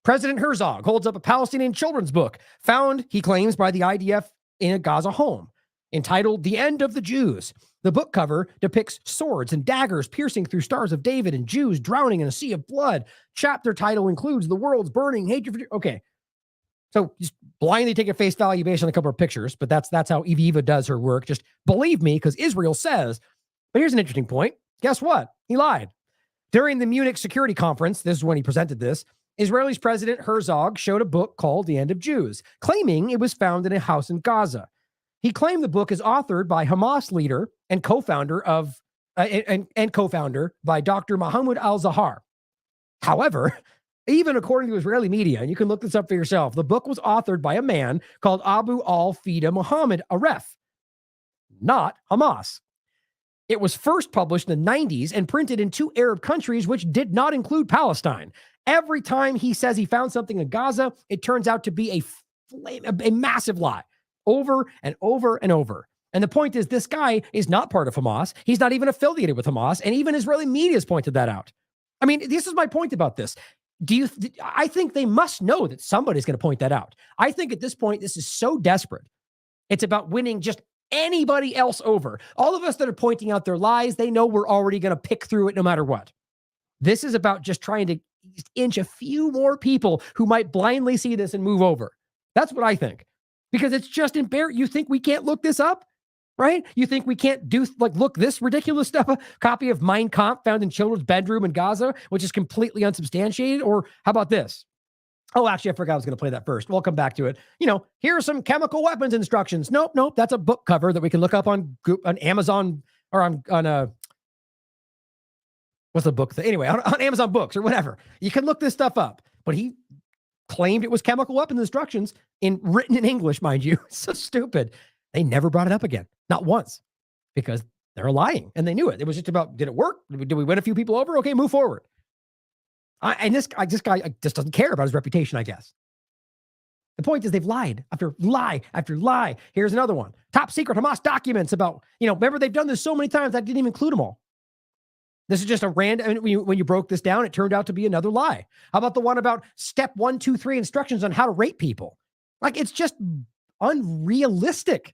President Herzog holds up a Palestinian children's book found, he claims, by the IDF in a Gaza home, entitled The End of the Jews. The book cover depicts swords and daggers piercing through stars of David and Jews drowning in a sea of blood. Chapter title includes The World's Burning Hatred for... Okay. So just blindly take a face value based on a couple of pictures, but that's how Eva does her work. Just believe me, because Israel says. But here's an interesting point. Guess what? He lied. During the Munich Security Conference, this is when he presented this, Israel's President Herzog showed a book called The End of Jews, claiming it was found in a house in Gaza. He claimed the book is authored by Hamas leader and co-founder by Dr. Mahmoud al-Zahar. However, even according to Israeli media, and you can look this up for yourself, the book was authored by a man called Abu al-Fida Muhammad Aref, not Hamas. It was first published in the 90s and printed in 2 Arab countries, which did not include Palestine. Every time he says he found something in Gaza, it turns out to be a massive lie, over and over and over. And the point is, this guy is not part of Hamas. He's not even affiliated with Hamas. And even Israeli media has pointed that out. This is my point about this. I think they must know that somebody's going to point that out. I think at this point, this is so desperate. It's about winning just anybody else over. All of us that are pointing out their lies, they know we're already going to pick through it no matter what. This is about just trying to inch a few more people who might blindly see this and move over. That's what I think. Because it's just embarrassing. You think we can't look this up? right? You think we can't do, like, look, this ridiculous stuff, a copy of Mein Kampf found in children's bedroom in Gaza, which is completely unsubstantiated? Or how about this? Oh, actually, I forgot I was going to play that first. We'll come back to it. Here are some chemical weapons instructions. Nope. That's a book cover that we can look up on Amazon or on what's the book thing? Anyway, on Amazon Books or whatever. You can look this stuff up. But he claimed it was chemical weapons instructions written in English, mind you. It's so stupid. They never brought it up again. Not once. Because they're lying. And they knew it. It was just about, did it work? Did we win a few people over? Okay, move forward. This guy just doesn't care about his reputation, I guess. The point is they've lied after lie after lie. Here's another one. Top secret Hamas documents about, remember they've done this so many times, I didn't even include them all. This is just a random, when you broke this down, it turned out to be another lie. How about the one about step 1, 2, 3 instructions on how to rape people? Like, it's just unrealistic.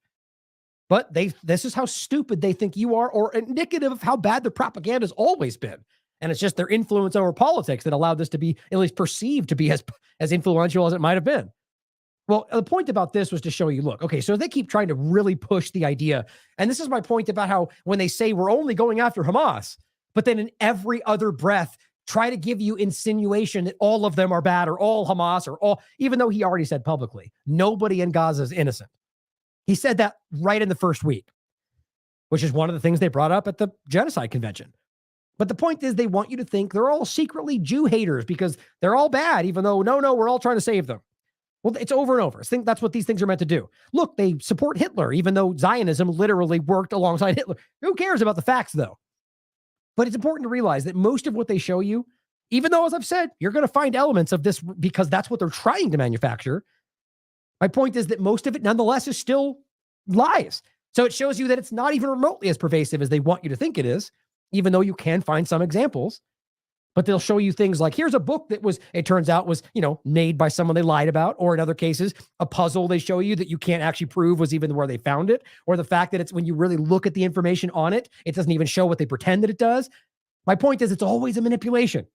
But this is how stupid they think you are, or indicative of how bad the propaganda has always been. And it's just their influence over politics that allowed this to be at least perceived to be as influential as it might have been. Well, the point about this was to show you, look, okay, so they keep trying to really push the idea. And this is my point about how when they say we're only going after Hamas, but then in every other breath, try to give you insinuation that all of them are bad or all Hamas or all, even though he already said publicly, nobody in Gaza is innocent. He said that right in the first week, which is one of the things they brought up at the genocide convention. But the point is they want you to think they're all secretly Jew haters because they're all bad, even though, no, we're all trying to save them. Well, it's over and over. I think that's what these things are meant to do. Look, they support Hitler, even though Zionism literally worked alongside Hitler. Who cares about the facts, though? But it's important to realize that most of what they show you, even though, as I've said, you're going to find elements of this because that's what they're trying to manufacture. My point is that most of it, nonetheless, is still lies. So it shows you that it's not even remotely as pervasive as they want you to think it is, even though you can find some examples. But they'll show you things like, here's a book that was, it turns out was, made by someone they lied about, or in other cases, a puzzle they show you that you can't actually prove was even where they found it, or the fact that it's when you really look at the information on it, it doesn't even show what they pretend that it does. My point is it's always a manipulation.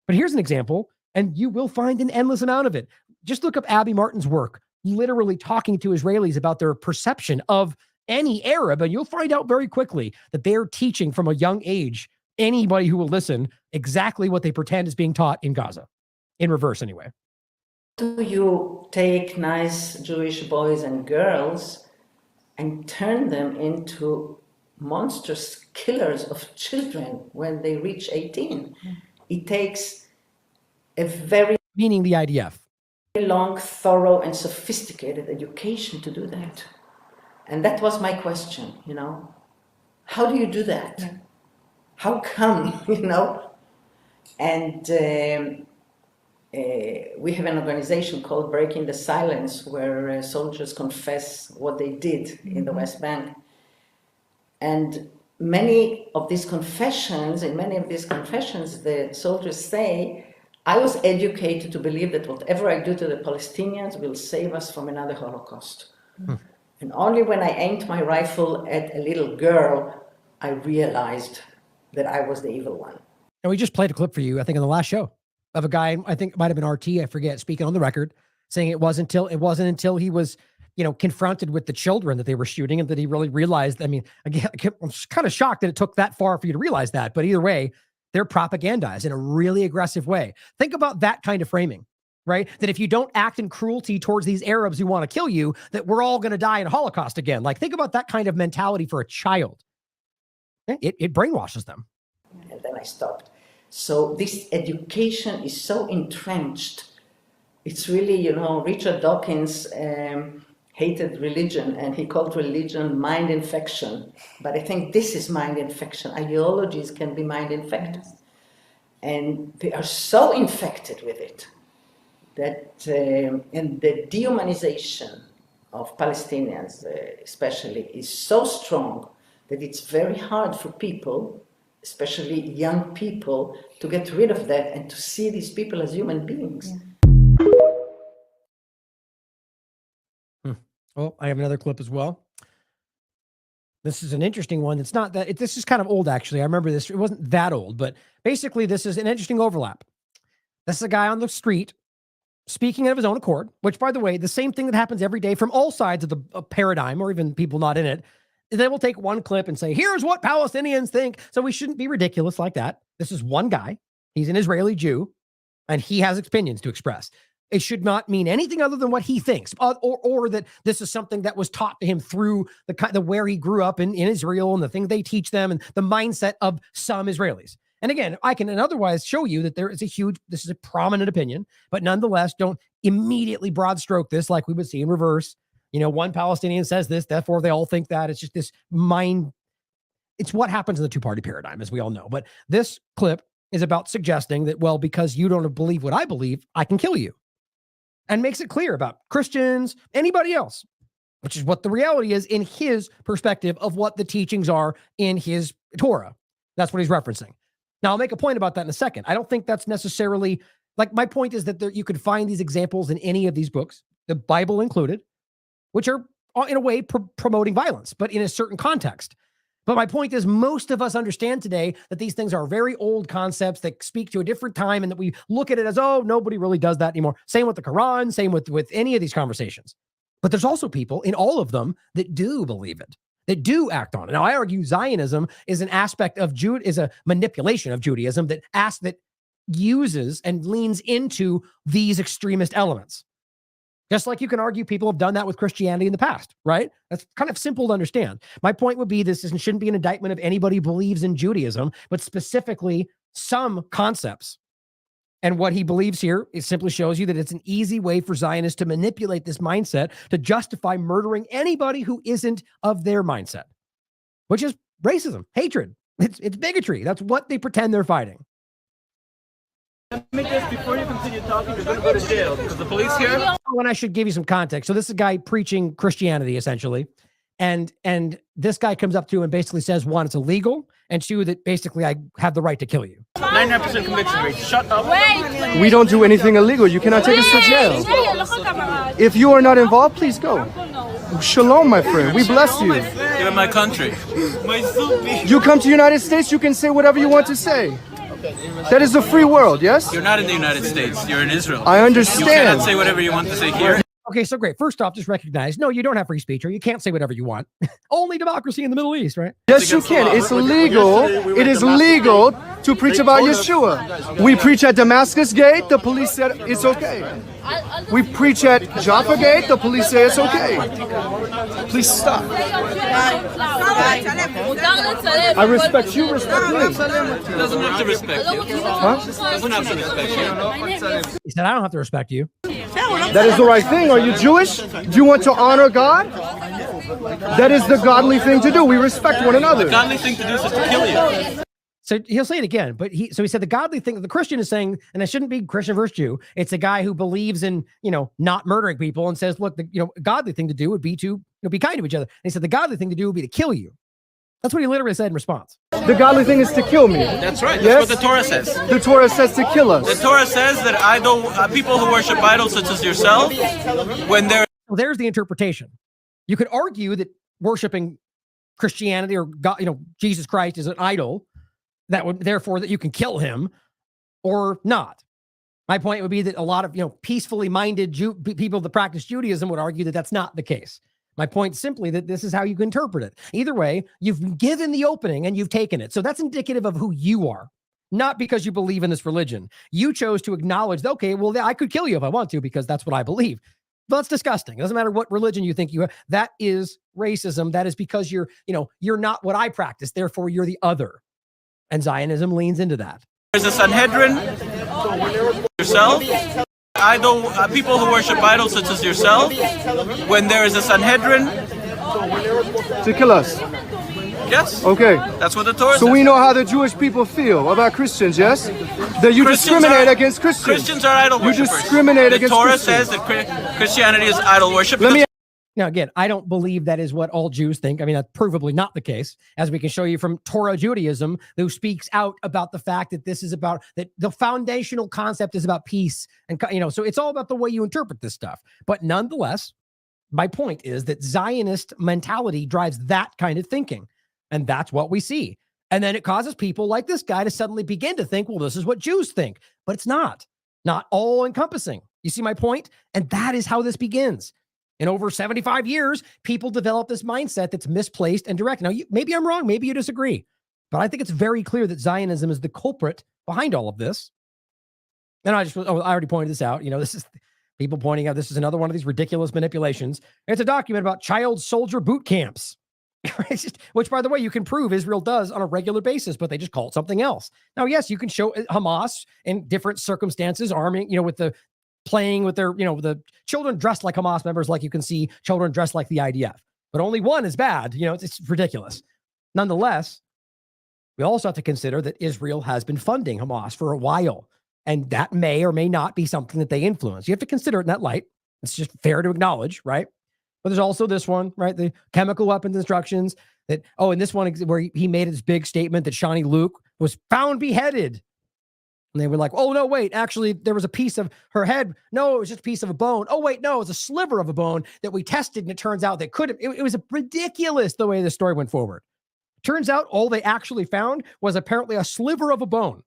But here's an example, and you will find an endless amount of it. Just look up Abby Martin's work, literally talking to Israelis about their perception of any Arab, and you'll find out very quickly that they're teaching from a young age anybody who will listen exactly what they pretend is being taught in Gaza, in reverse anyway. Do you take nice Jewish boys and girls and turn them into monstrous killers of children when they reach 18? It takes a very... Meaning the IDF. Long, thorough, and sophisticated education to do that. And that was my question, How do you do that? Yeah. How come, And we have an organization called Breaking the Silence, where soldiers confess what they did in the West Bank. And in many of these confessions, the soldiers say, I was educated to believe that whatever I do to the Palestinians will save us from another Holocaust. And only when I aimed my rifle at a little girl, I realized that I was the evil one. And we just played a clip for you, I think, on the last show of a guy, I think it might have been RT, I forget, speaking on the record, saying it wasn't until he was, confronted with the children that they were shooting and that he really realized. I mean, again, I'm kind of shocked that it took that far for you to realize that. But either way, they're propagandized in a really aggressive way. Think about that kind of framing, right? That if you don't act in cruelty towards these Arabs who want to kill you, that we're all going to die in a Holocaust again. Like, think about that kind of mentality for a child. It brainwashes them. And then I stopped. So this education is so entrenched. It's really, Richard Dawkins hated religion, and he called religion mind infection. But I think this is mind infection. Ideologies can be mind infected. And they are so infected with it that and the dehumanization of Palestinians especially is so strong that it's very hard for people, especially young people, to get rid of that and to see these people as human beings. Yeah. Well, I have another clip as well. This is an interesting one. It's not that, this is kind of old, actually. I remember this. It wasn't that old, but basically this is an interesting overlap. This is a guy on the street speaking of his own accord, which, by the way, the same thing that happens every day from all sides of the paradigm, or even people not in it. They will take one clip and say, here's what Palestinians think. So we shouldn't be ridiculous like that. This is one guy. He's an Israeli Jew, and he has opinions to express. It should not mean anything other than what he thinks, or that this is something that was taught to him through the where he grew up in Israel and the things they teach them and the mindset of some Israelis. And again, I can otherwise show you that this is a prominent opinion, but nonetheless, don't immediately broad stroke this like we would see in reverse. One Palestinian says this, therefore they all think that. It's just this mind. It's what happens in the two-party paradigm, as we all know. But this clip is about suggesting that, well, because you don't believe what I believe, I can kill you. And makes it clear about Christians, anybody else, which is what the reality is in his perspective of what the teachings are in his Torah. That's what he's referencing. Now, I'll make a point about that in a second. I don't think that's necessarily, my point is that you could find these examples in any of these books, the Bible included, which are in a way promoting violence, but in a certain context. But my point is most of us understand today that these things are very old concepts that speak to a different time and that we look at it as, oh, nobody really does that anymore. Same with the Quran, same with any of these conversations. But there's also people in all of them that do believe it, that do act on it. Now, I argue Zionism is an aspect of is a manipulation of Judaism that uses and leans into these extremist elements. Just like you can argue people have done that with Christianity in the past, right? That's kind of simple to understand. My point would be this shouldn't be an indictment of anybody who believes in Judaism, but specifically some concepts. And what he believes here, it simply shows you that it's an easy way for Zionists to manipulate this mindset to justify murdering anybody who isn't of their mindset, which is racism, hatred. It's bigotry. That's what they pretend they're fighting. Before you continue talking, you're going to go to jail because the police here. When I should give you some context. So this is a guy preaching Christianity, essentially. And this guy comes up to you and basically says, one, it's illegal, and two, that basically I have the right to kill you. 99% conviction rate. Shut up. We don't do anything illegal. You cannot take us to jail. If you are not involved, please go. Shalom, my friend. We bless you. You're in my country. You come to the United States, you can say whatever you want to say. That is a free world, yes? You're not in the United States. You're in Israel. I understand. You cannot say whatever you want to say here. Okay, so great. First off, just recognize, no, you don't have free speech, or you can't say whatever you want. Only democracy in the Middle East, right? Yes, you can. It's legal. It is legal to preach about Yeshua. We preach at Damascus Gate. The police said it's okay. We preach at Jaffa Gate. The police say it's okay. Please stop. I respect you. Respect me. He doesn't have to respect you. Huh? Doesn't have to respect you. He said, I don't have to respect you. That is the right thing. Are you Jewish? Do you want to honor God? That is the godly thing to do. We respect one another. The godly thing to do is just to kill you. So he'll say it again, but he said the godly thing, the Christian is saying, and it shouldn't be Christian versus Jew. It's a guy who believes in, not murdering people and says, look, the godly thing to do would be to be kind to each other. And he said the godly thing to do would be to kill you. That's what he literally said in response. The godly thing is to kill me. That's right. That's yes? what the Torah says. The Torah says to kill us. The Torah says that people who worship idols such as yourself, when they're... Well, there's the interpretation. You could argue that worshiping Christianity or God, Jesus Christ is an idol, that would therefore that you can kill him or not. My point would be that a lot of peacefully minded people that practice Judaism would argue that that's not the case. My point is simply that this is how you can interpret it. Either way, you've given the opening and you've taken it. So that's indicative of who you are, not because you believe in this religion. You chose to acknowledge, okay, well, I could kill you if I want to because that's what I believe. But that's disgusting. It doesn't matter what religion you think you have. That is racism. That is because you're not what I practice. Therefore, you're the other. And Zionism leans into that. There's a Sanhedrin, yourself, people who worship idols such as yourself, when there is a Sanhedrin... To kill us. Yes. Okay. That's what the Torah says. So we know how the Jewish people feel about Christians, yes? That you discriminate against Christians. Christians are idol worshippers. You discriminate against Christians. The Torah says that Christianity is idol worship. Now, again, I don't believe that is what all Jews think. I mean, that's provably not the case, as we can show you from Torah Judaism, who speaks out about the fact that this is about, that the foundational concept is about peace. And, so it's all about the way you interpret this stuff. But nonetheless, my point is that Zionist mentality drives that kind of thinking. And that's what we see. And then it causes people like this guy to suddenly begin to think, well, this is what Jews think. But it's not all encompassing. You see my point? And that is how this begins. In over 75 years, people develop this mindset that's misplaced and direct. Now, maybe I'm wrong. Maybe you disagree. But I think it's very clear that Zionism is the culprit behind all of this. And I already pointed this out. This is people pointing out this is another one of these ridiculous manipulations. It's a document about child soldier boot camps, which, by the way, you can prove Israel does on a regular basis, but they just call it something else. Now, yes, you can show Hamas in different circumstances, arming, with the playing with their, the children dressed like Hamas members, like you can see children dressed like the IDF, but only one is bad. It's ridiculous. Nonetheless, we also have to consider that Israel has been funding Hamas for a while, and that may or may not be something that they influence. You have to consider it in that light. It's just fair to acknowledge, right? But there's also this one, right? The chemical weapons instructions that, and this one where he made his big statement that Shani Luke was found beheaded. And they were like, oh, no, wait, actually, there was a piece of her head. No, it was just a piece of a bone. Oh, wait, no, it was a sliver of a bone that we tested, and it turns out they couldn't. It was ridiculous the way the story went forward. Turns out all they actually found was apparently a sliver of a bone,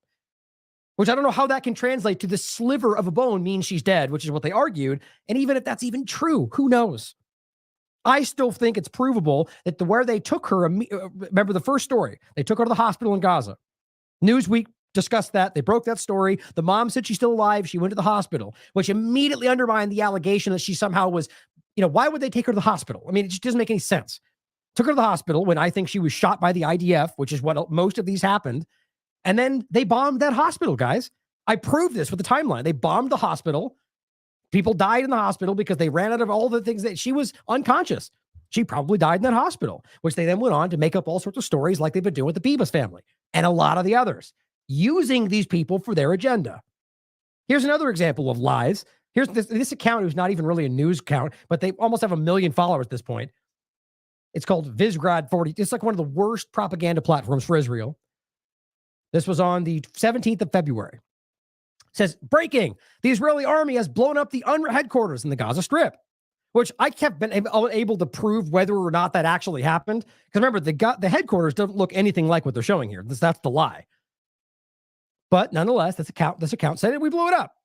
which I don't know how that can translate to the sliver of a bone means she's dead, which is what they argued. And even if that's even true, who knows? I still think it's provable that where they took her, remember the first story, they took her to the hospital in Gaza. Newsweek discussed that. They broke that story. The mom said she's still alive. She went to the hospital, which immediately undermined the allegation that she somehow was, why would they take her to the hospital? I mean, it just doesn't make any sense. Took her to the hospital when I think she was shot by the IDF, which is what most of these happened. And then they bombed that hospital, guys. I proved this with the timeline. They bombed the hospital. People died in the hospital because they ran out of all the things that she was unconscious. She probably died in that hospital, which they then went on to make up all sorts of stories like they've been doing with the Bibas family and a lot of the others, using these people for their agenda. Here's another example of lies. Here's this account who's not even really a news account, but they almost have 1 million followers at this point. It's called Vizgrad 40. It's like one of the worst propaganda platforms for Israel. This was on the 17th of February. It says, breaking, the Israeli army has blown up the UNRWA headquarters in the Gaza Strip, which I kept been able to prove whether or not that actually happened. Because remember, the headquarters don't look anything like what they're showing here. That's the lie. But nonetheless, this account said it. We blew it up.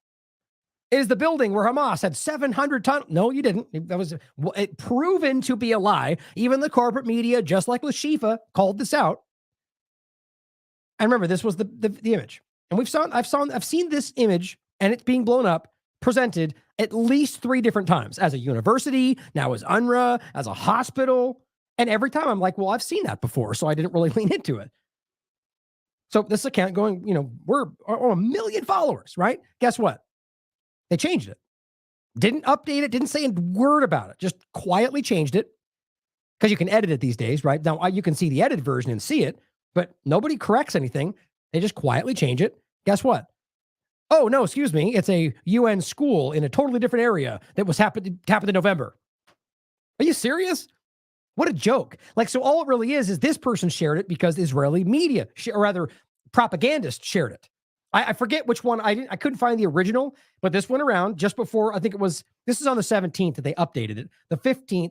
It is the building where Hamas had 700 tons. No, you didn't. That was proven to be a lie. Even the corporate media, just like with Shifa, called this out. And remember, this was the image. And I've seen this image and it's being blown up, presented at least 3 different times as a university, now as UNRWA, as a hospital. And every time I'm like, well, I've seen that before, so I didn't really lean into it. So this account going, we're 1 million followers, right? Guess what? They changed it. Didn't update it, didn't say a word about it, just quietly changed it. Because you can edit it these days, right? Now you can see the edited version and see it, but nobody corrects anything. They just quietly change it. Guess what? Oh, no, excuse me. It's a UN school in a totally different area that happened in November. Are you serious? What a joke. So all it really is this person shared it because Israeli media, or rather propagandists shared it. I forget which one. I couldn't find the original, but this went around just before, this is on the 17th that they updated it. The 15th.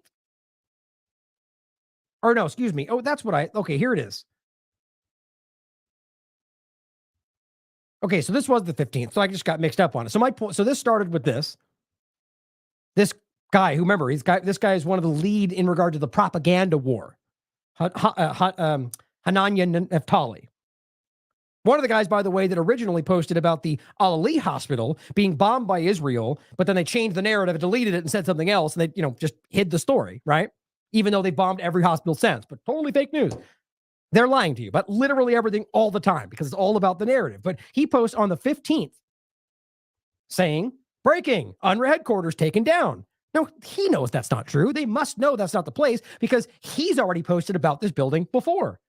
Or no, excuse me. Oh, that's what okay, here it is. Okay, so this was the 15th, so I just got mixed up on it. So my point, so this started with this guy, who, remember, this guy is one of the lead in regard to the propaganda war. Hananya Naftali. One of the guys, by the way, that originally posted about the Al-Ali hospital being bombed by Israel, but then they changed the narrative, deleted it, and said something else, and they, just hid the story, right? Even though they bombed every hospital since, but totally fake news. They're lying to you about literally everything all the time because it's all about the narrative. But he posts on the 15th saying, breaking, UNRWA headquarters taken down. No, he knows that's not true. They must know that's not the place because he's already posted about this building before.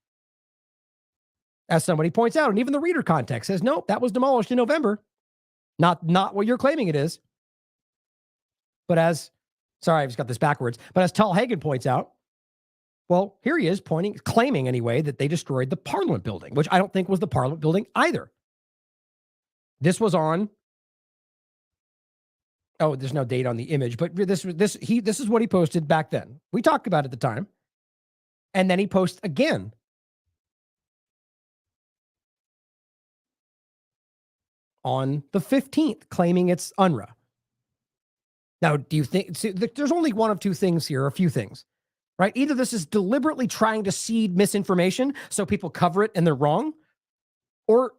As somebody points out, and even the reader context says, nope, that was demolished in November. Not what you're claiming it is. But sorry, I just got this backwards. But as Tal Hagen points out, well, here he is claiming anyway that they destroyed the Parliament building, which I don't think was the Parliament building either. This was on. Oh, there's no date on the image, but this is what he posted back then. We talked about it at the time, and then he posts again. On the 15th, claiming it's UNRWA. Now, do you think there's only one of two things here, a few things, right? Either this is deliberately trying to seed misinformation so people cover it and they're wrong, or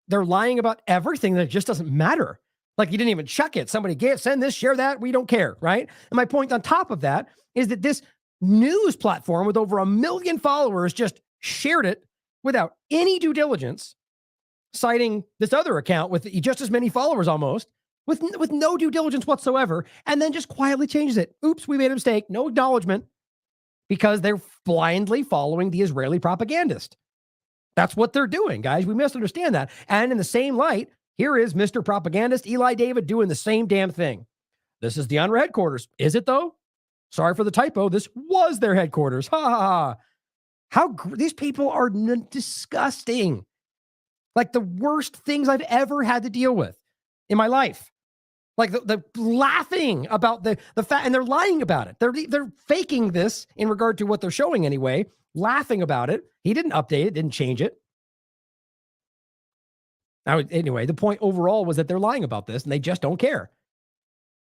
they're lying about everything that just doesn't matter. Like you didn't even check it. Somebody send this, share that. We don't care, right? And my point on top of that is that this news platform with over 1 million followers just shared it without any due diligence, citing this other account with just as many followers almost, with no due diligence whatsoever, and then just quietly changes it. Oops, we made a mistake. No acknowledgement, because they're blindly following the Israeli propagandist. That's what they're doing, guys. We misunderstand that. And in the same light, here is Mr. Propagandist Eli David doing the same damn thing. This is the UNRWA headquarters. Is it, though? Sorry for the typo. This was their headquarters. Ha ha ha. These people are disgusting. Like the worst things I've ever had to deal with in my life. Like the laughing about the fact, and they're lying about it. They're faking this in regard to what they're showing anyway, laughing about it. He didn't update it, didn't change it. Now, anyway, the point overall was that they're lying about this and they just don't care.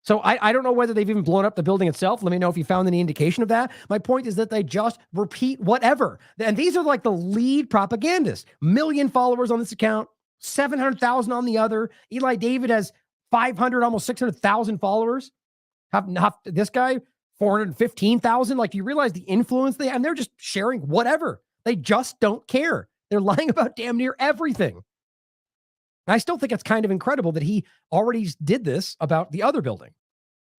So I don't know whether they've even blown up the building itself. Let me know if you found any indication of that. My point is that they just repeat whatever. And these are like the lead propagandists. 1 million followers on this account, 700,000 on the other. Eli David has 500, almost 600,000 followers. This guy, 415,000. Like, do you realize the influence they have? And they're just sharing whatever. They just don't care. They're lying about damn near everything. And I still think it's kind of incredible that he already did this about the other building.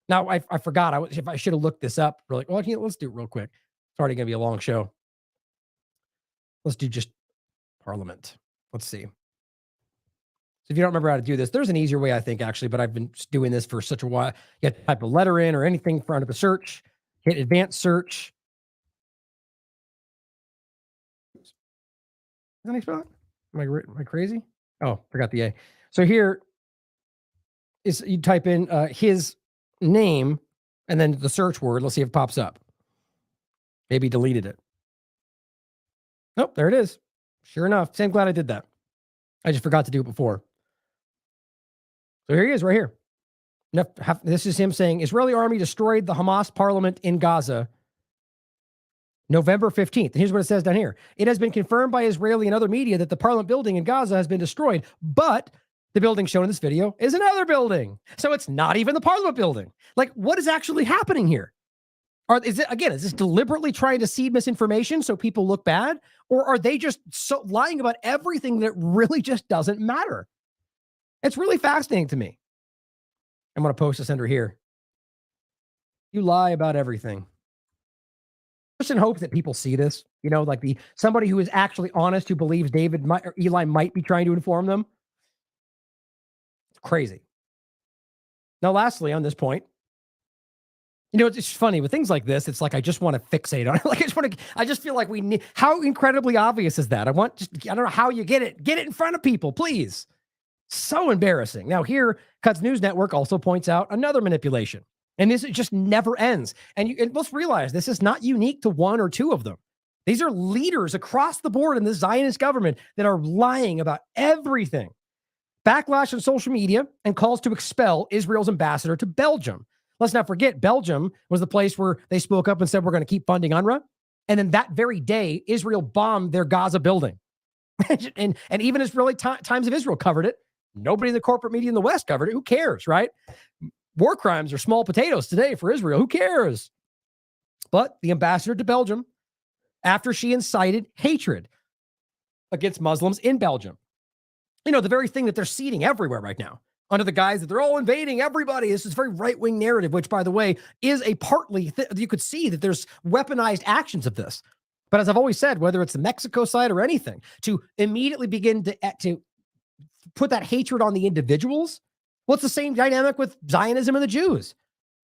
Now, I forgot. If I should have looked this up. Really, well, let's do it real quick. It's already going to be a long show. Let's do just Parliament. Let's see. So if you don't remember how to do this, there's an easier way, I think, actually, but I've been doing this for such a while. You have to type a letter in or anything in front of a search, hit advanced search. How do I spell it? Am I crazy? Oh, forgot the A. So here is, you type in his name and then the search word. Let's see if it pops up. Maybe deleted it. Nope, there it is. Sure enough. I'm glad I did that. I just forgot to do it before. So here he is right here. This is him saying, Israeli army destroyed the Hamas parliament in Gaza November 15th. And here's what it says down here. It has been confirmed by Israeli and other media that the parliament building in Gaza has been destroyed, but the building shown in this video is another building. So it's not even the parliament building. Like, what is actually happening here? Is this deliberately trying to seed misinformation so people look bad? Or are they just lying about everything that really just doesn't matter? It's really fascinating to me. I'm going to post this under here. You lie about everything. Just in hopes that people see this, like somebody who is actually honest, who believes Eli might be trying to inform them. It's crazy. Now, lastly, on this point, it's funny with things like this. It's like, I just want to fixate on it. Like, I just feel like we need, how incredibly obvious is that? I don't know how you get it in front of people, please. So embarrassing. Now here, Cuts News Network also points out another manipulation. And this just never ends. And let's realize this is not unique to one or two of them. These are leaders across the board in the Zionist government that are lying about everything. Backlash on social media and calls to expel Israel's ambassador to Belgium. Let's not forget, Belgium was the place where they spoke up and said, we're going to keep funding UNRWA. And then that very day, Israel bombed their Gaza building. and even Israeli Times of Israel covered it. Nobody in the corporate media in the West covered it. Who cares, right? War crimes are small potatoes today for Israel. Who cares? But the ambassador to Belgium, after she incited hatred against Muslims in Belgium, the very thing that they're seeding everywhere right now, under the guise that they're all invading everybody. This is very right-wing narrative, which, by the way, is a partly, you could see that there's weaponized actions of this. But as I've always said, whether it's the Mexico side or anything, to immediately begin to put that hatred on the individuals, well, it's the same dynamic with Zionism and the Jews.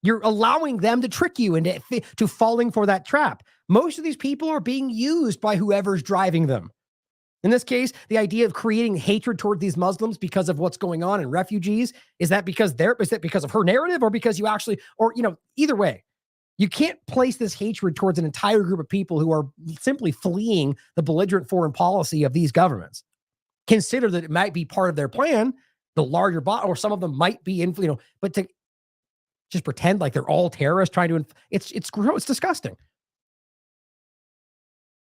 You're allowing them to trick you into falling for that trap. Most of these people are being used by whoever's driving them. In this case, the idea of creating hatred toward these Muslims because of what's going on and refugees, is that because of her narrative, or because you actually, either way, you can't place this hatred towards an entire group of people who are simply fleeing the belligerent foreign policy of these governments. Consider that it might be part of their plan, the larger bot, or some of them might be in, but just pretend like they're all terrorists trying to, it's disgusting.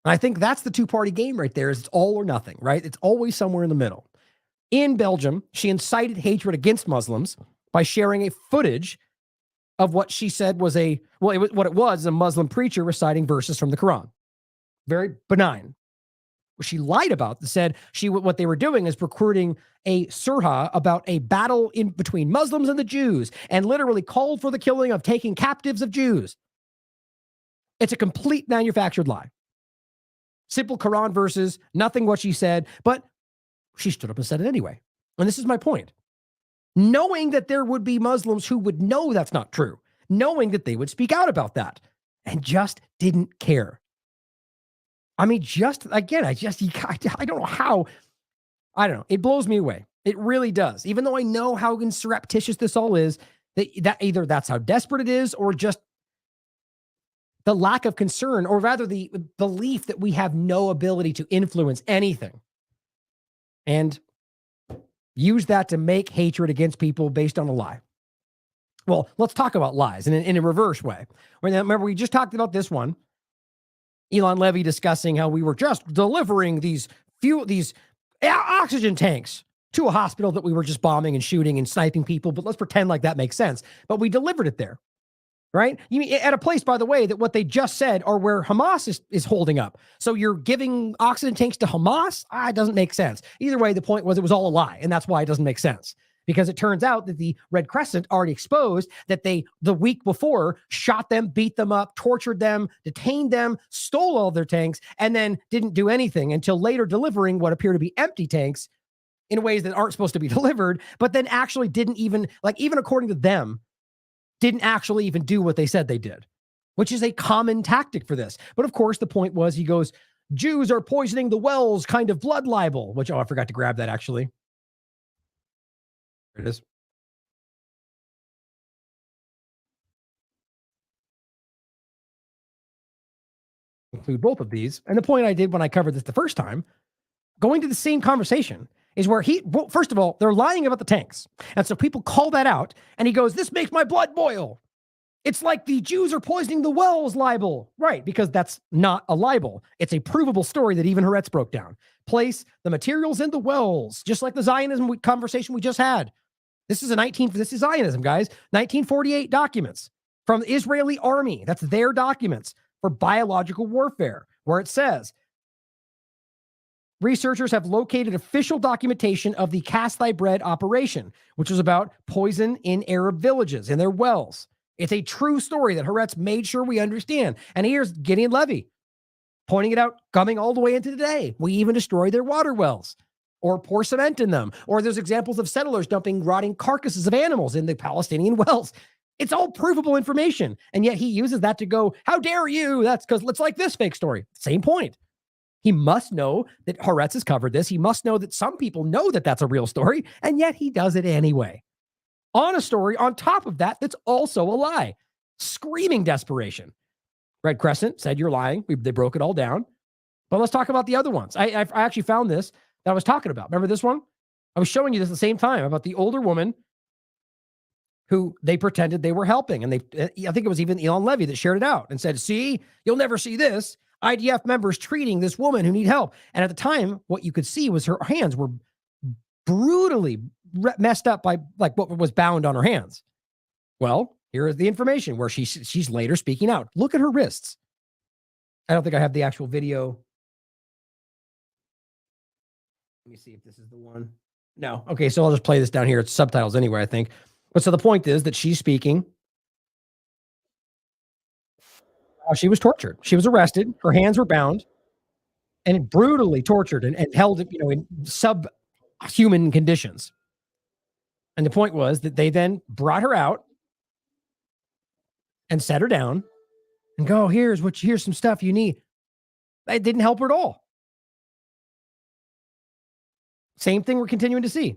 And I think that's the two-party game right there, is it's all or nothing, right? It's always somewhere in the middle. In Belgium, she incited hatred against Muslims by sharing a footage of what she said was a Muslim preacher reciting verses from the Quran. Very benign. What she lied about, said what they were doing is recruiting a surah about a battle in between Muslims and the Jews, and literally called for the killing of taking captives of Jews. It's a complete manufactured lie. Simple Quran verses, nothing what she said, but she stood up and said it anyway. And this is my point. Knowing that there would be Muslims who would know that's not true, knowing that they would speak out about that, and just didn't care. I mean, I don't know how. I don't know. It blows me away. It really does. Even though I know how surreptitious this all is, that either that's how desperate it is, or just the lack of concern, or rather the belief that we have no ability to influence anything. And use that to make hatred against people based on a lie. Well, let's talk about lies in a reverse way. Remember, we just talked about this one. Elon Levy discussing how we were just delivering these oxygen tanks to a hospital that we were just bombing and shooting and sniping people. But let's pretend like that makes sense. But we delivered it there, right? You mean at a place, by the way, that what they just said are where Hamas is holding up. So you're giving oxygen tanks to Hamas? It doesn't make sense. Either way, the point was it was all a lie. And that's why it doesn't make sense. Because it turns out that the Red Crescent already exposed that they, the week before, shot them, beat them up, tortured them, detained them, stole all their tanks, and then didn't do anything until later delivering what appear to be empty tanks in ways that aren't supposed to be delivered, but then actually didn't even according to them, didn't actually even do what they said they did, which is a common tactic for this. But of course, the point was, he goes, Jews are poisoning the wells, kind of blood libel, which, I forgot to grab that actually. It is. Include both of these. And the point I did when I covered this the first time, going to the same conversation, is where first of all, they're lying about the tanks. And so people call that out, and he goes, this makes my blood boil. It's like the Jews are poisoning the wells libel. Right, because that's not a libel. It's a provable story that even Haaretz broke down. Place the materials in the wells, just like the Zionism conversation we just had. This is Zionism, guys. 1948 documents from the Israeli army. That's their documents for biological warfare, where it says, researchers have located official documentation of the Cast Thy Bread operation, which was about poison in Arab villages, in their wells. It's a true story that Haaretz made sure we understand. And here's Gideon Levy pointing it out, coming all the way into today. We even destroy their water wells, or pour cement in them. Or there's examples of settlers dumping rotting carcasses of animals in the Palestinian wells. It's all provable information. And yet he uses that to go, how dare you? That's because it's like this fake story. Same point. He must know that Haaretz has covered this. He must know that some people know that that's a real story, and yet he does it anyway. On a story on top of that, that's also a lie. Screaming desperation. Red Crescent said you're lying. They broke it all down. But let's talk about the other ones. I actually found this that I was talking about. Remember this one? I was showing you this at the same time about the older woman who they pretended they were helping. And I think it was even Elon Levy that shared it out and said, see, you'll never see this. IDF members treating this woman who need help. And at the time, what you could see was her hands were brutally messed up by like what was bound on her hands. Well, here is the information where she's later speaking out. Look at her wrists. I don't think I have the actual video. Let me see if this is the one. No. Okay, so I'll just play this down here. It's subtitles anyway, I think. But so the point is that she's speaking. She was tortured. She was arrested. Her hands were bound and brutally tortured and held, in subhuman conditions. And the point was that they then brought her out and set her down and go, here's some stuff you need. It didn't help her at all. Same thing we're continuing to see.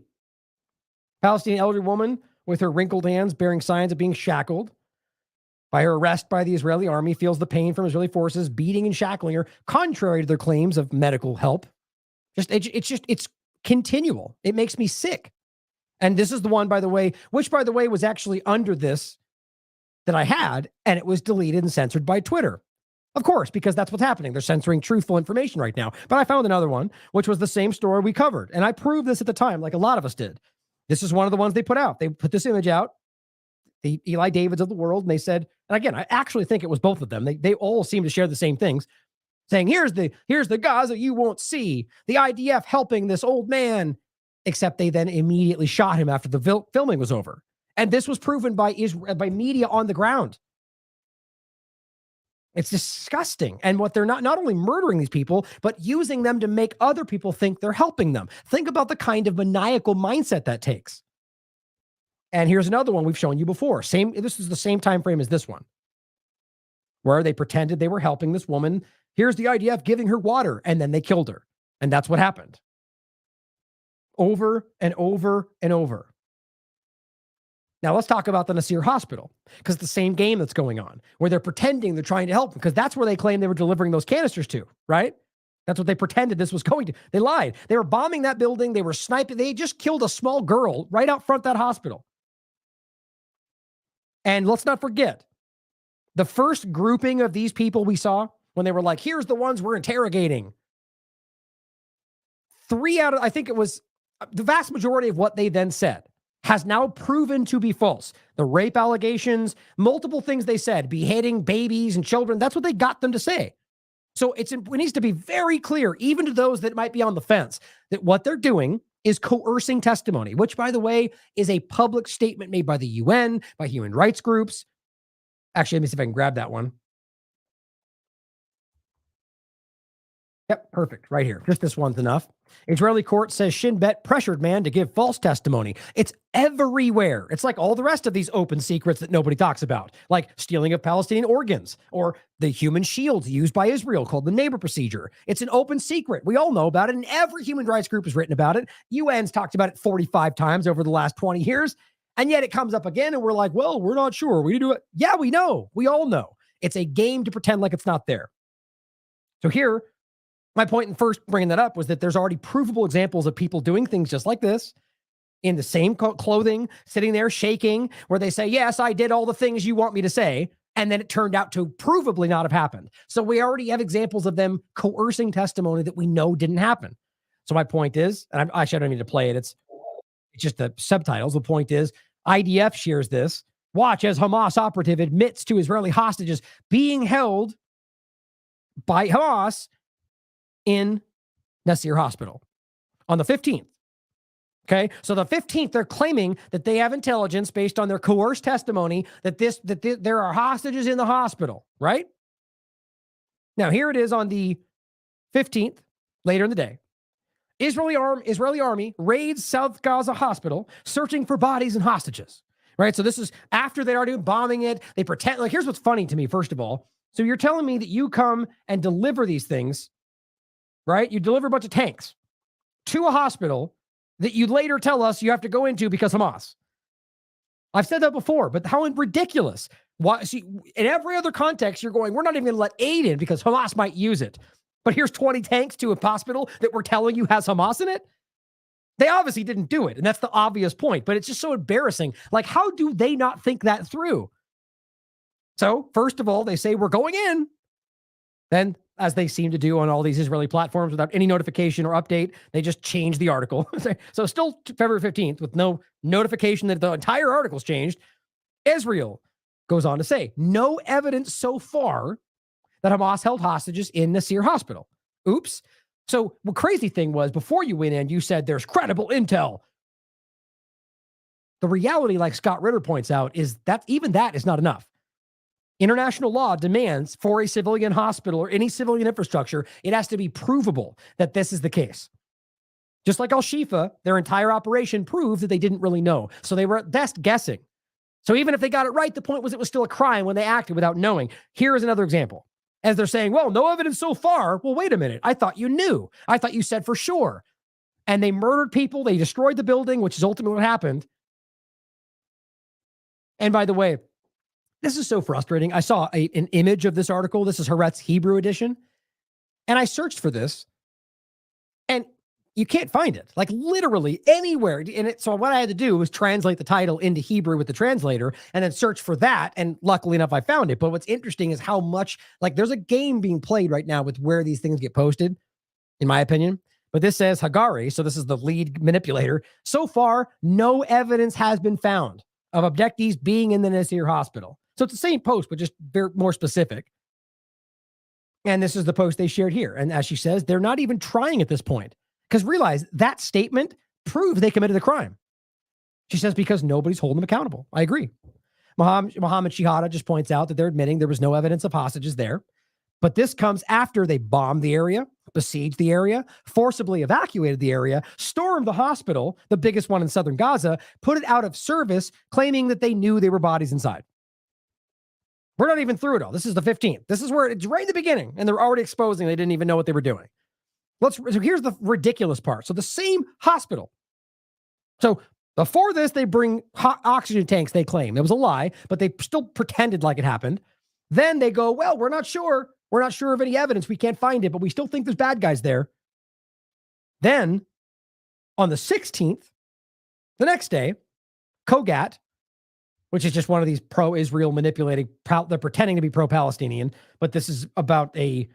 Palestinian elderly woman with her wrinkled hands bearing signs of being shackled by her arrest by the Israeli army, feels the pain from Israeli forces beating and shackling her, contrary to their claims of medical help. It's continual. It makes me sick. And this is the one, by the way, which, by the way, was actually under this that I had, and it was deleted and censored by Twitter. Of course, because that's what's happening. They're censoring truthful information right now. But I found another one, which was the same story we covered. And I proved this at the time, like a lot of us did. This is one of the ones they put out. They put this image out, the Eli Davids of the world, and they said, and again, I actually think it was both of them. They all seem to share the same things, saying, here's the Gaza you won't see, the IDF helping this old man, except they then immediately shot him after the filming was over. And this was proven by media on the ground. It's disgusting. And what they're not only murdering these people, but using them to make other people think they're helping them. Think about the kind of maniacal mindset that takes. And here's another one we've shown you before. This is the same time frame as this one, where they pretended they were helping this woman. Here's the IDF giving her water, and then they killed her. And that's what happened. Over and over and over. Now let's talk about the Nasir hospital, because it's the same game that's going on, where they're pretending they're trying to help, because that's where they claim they were delivering those canisters to, right? That's what they pretended this was going to. They lied. They were bombing that building. They were sniping. They just killed a small girl right out front of that hospital. And let's not forget, the first grouping of these people we saw, when they were like, here's the ones we're interrogating. 3 out of, I think it was the vast majority of what they then said has now proven to be false. The rape allegations, multiple things they said, beheading babies and children, that's what they got them to say. So it needs to be very clear, even to those that might be on the fence, that what they're doing is coercing testimony, which, by the way, is a public statement made by the UN, by human rights groups. Actually, let me see if I can grab that one. Yep, perfect. Right here. Just this one's enough. Israeli court says Shin Bet pressured man to give false testimony. It's everywhere. It's like all the rest of these open secrets that nobody talks about, like stealing of Palestinian organs or the human shields used by Israel called the neighbor procedure. It's an open secret. We all know about it, and every human rights group has written about it. UN's talked about it 45 times over the last 20 years, and yet it comes up again, and we're like, well, we're not sure. We do it. Yeah, we know. We all know. It's a game to pretend like it's not there. So here, my point in first bringing that up was that there's already provable examples of people doing things just like this in the same clothing, sitting there shaking, where they say, yes, I did all the things you want me to say. And then it turned out to provably not have happened. So we already have examples of them coercing testimony that we know didn't happen. So my point is, and actually I don't need to play it. It's just the subtitles. The point is, IDF shares this. Watch as Hamas operative admits to Israeli hostages being held by Hamas in Nasir Hospital on the 15th. Okay. So the 15th, they're claiming that they have intelligence based on their coerced testimony that there are hostages in the hospital, right? Now, here it is on the 15th, later in the day. Israeli army raids South Gaza hospital, searching for bodies and hostages, right? So this is after they're already bombing it. They pretend, like, here's what's funny to me, first of all. So you're telling me that you come and deliver these things, right? You deliver a bunch of tanks to a hospital that you later tell us you have to go into because Hamas. I've said that before, but how ridiculous. Why? See, in every other context, you're going, we're not even going to let aid in because Hamas might use it. But here's 20 tanks to a hospital that we're telling you has Hamas in it. They obviously didn't do it. And that's the obvious point, but it's just so embarrassing. Like, how do they not think that through? So first of all, they say we're going in. Then, as they seem to do on all these Israeli platforms without any notification or update, they just change the article. So still February 15th with no notification that the entire article's changed. Israel goes on to say, no evidence so far that Hamas held hostages in Nasir Hospital. Oops. So the crazy thing was, before you went in, you said there's credible intel. The reality, like Scott Ritter points out, is that even that is not enough. International law demands for a civilian hospital or any civilian infrastructure, it has to be provable that this is the case. Just like Al-Shifa, their entire operation proved that they didn't really know. So they were at best guessing. So even if they got it right, the point was it was still a crime when they acted without knowing. Here is another example. As they're saying, well, no evidence so far. Well, wait a minute. I thought you knew. I thought you said for sure. And they murdered people. They destroyed the building, which is ultimately what happened. And by the way, this is so frustrating. I saw an image of this article. This is Haaretz Hebrew edition. And I searched for this. And You can't find it, like literally anywhere. So what I had to do was translate the title into Hebrew with the translator and then search for that. And luckily enough, I found it. But what's interesting is how much, like, there's a game being played right now with where these things get posted, in my opinion. But this says Hagari, so this is the lead manipulator. So far, no evidence has been found of abductees being in the Nasir hospital. So it's the same post, but just very more specific. And this is the post they shared here. And as she says, they're not even trying at this point. Because realize that statement proves they committed the crime. She says, because nobody's holding them accountable. I agree. Mohammed Shihada just points out that they're admitting there was no evidence of hostages there. But this comes after they bombed the area, besieged the area, forcibly evacuated the area, stormed the hospital, the biggest one in southern Gaza, put it out of service, claiming that they knew there were bodies inside. We're not even through it all. This is the 15th. This is where it's right in the beginning, and they're already exposing they didn't even know what they were doing. So here's the ridiculous part. So the same hospital. So before this, they bring oxygen tanks, they claim. It was a lie, but they still pretended like it happened. Then they go, well, we're not sure. We're not sure of any evidence. We can't find it, but we still think there's bad guys there. Then on the 16th, the next day, Kogat, which is just one of these pro-Israel manipulating, they're pretending to be pro-Palestinian, but this is about a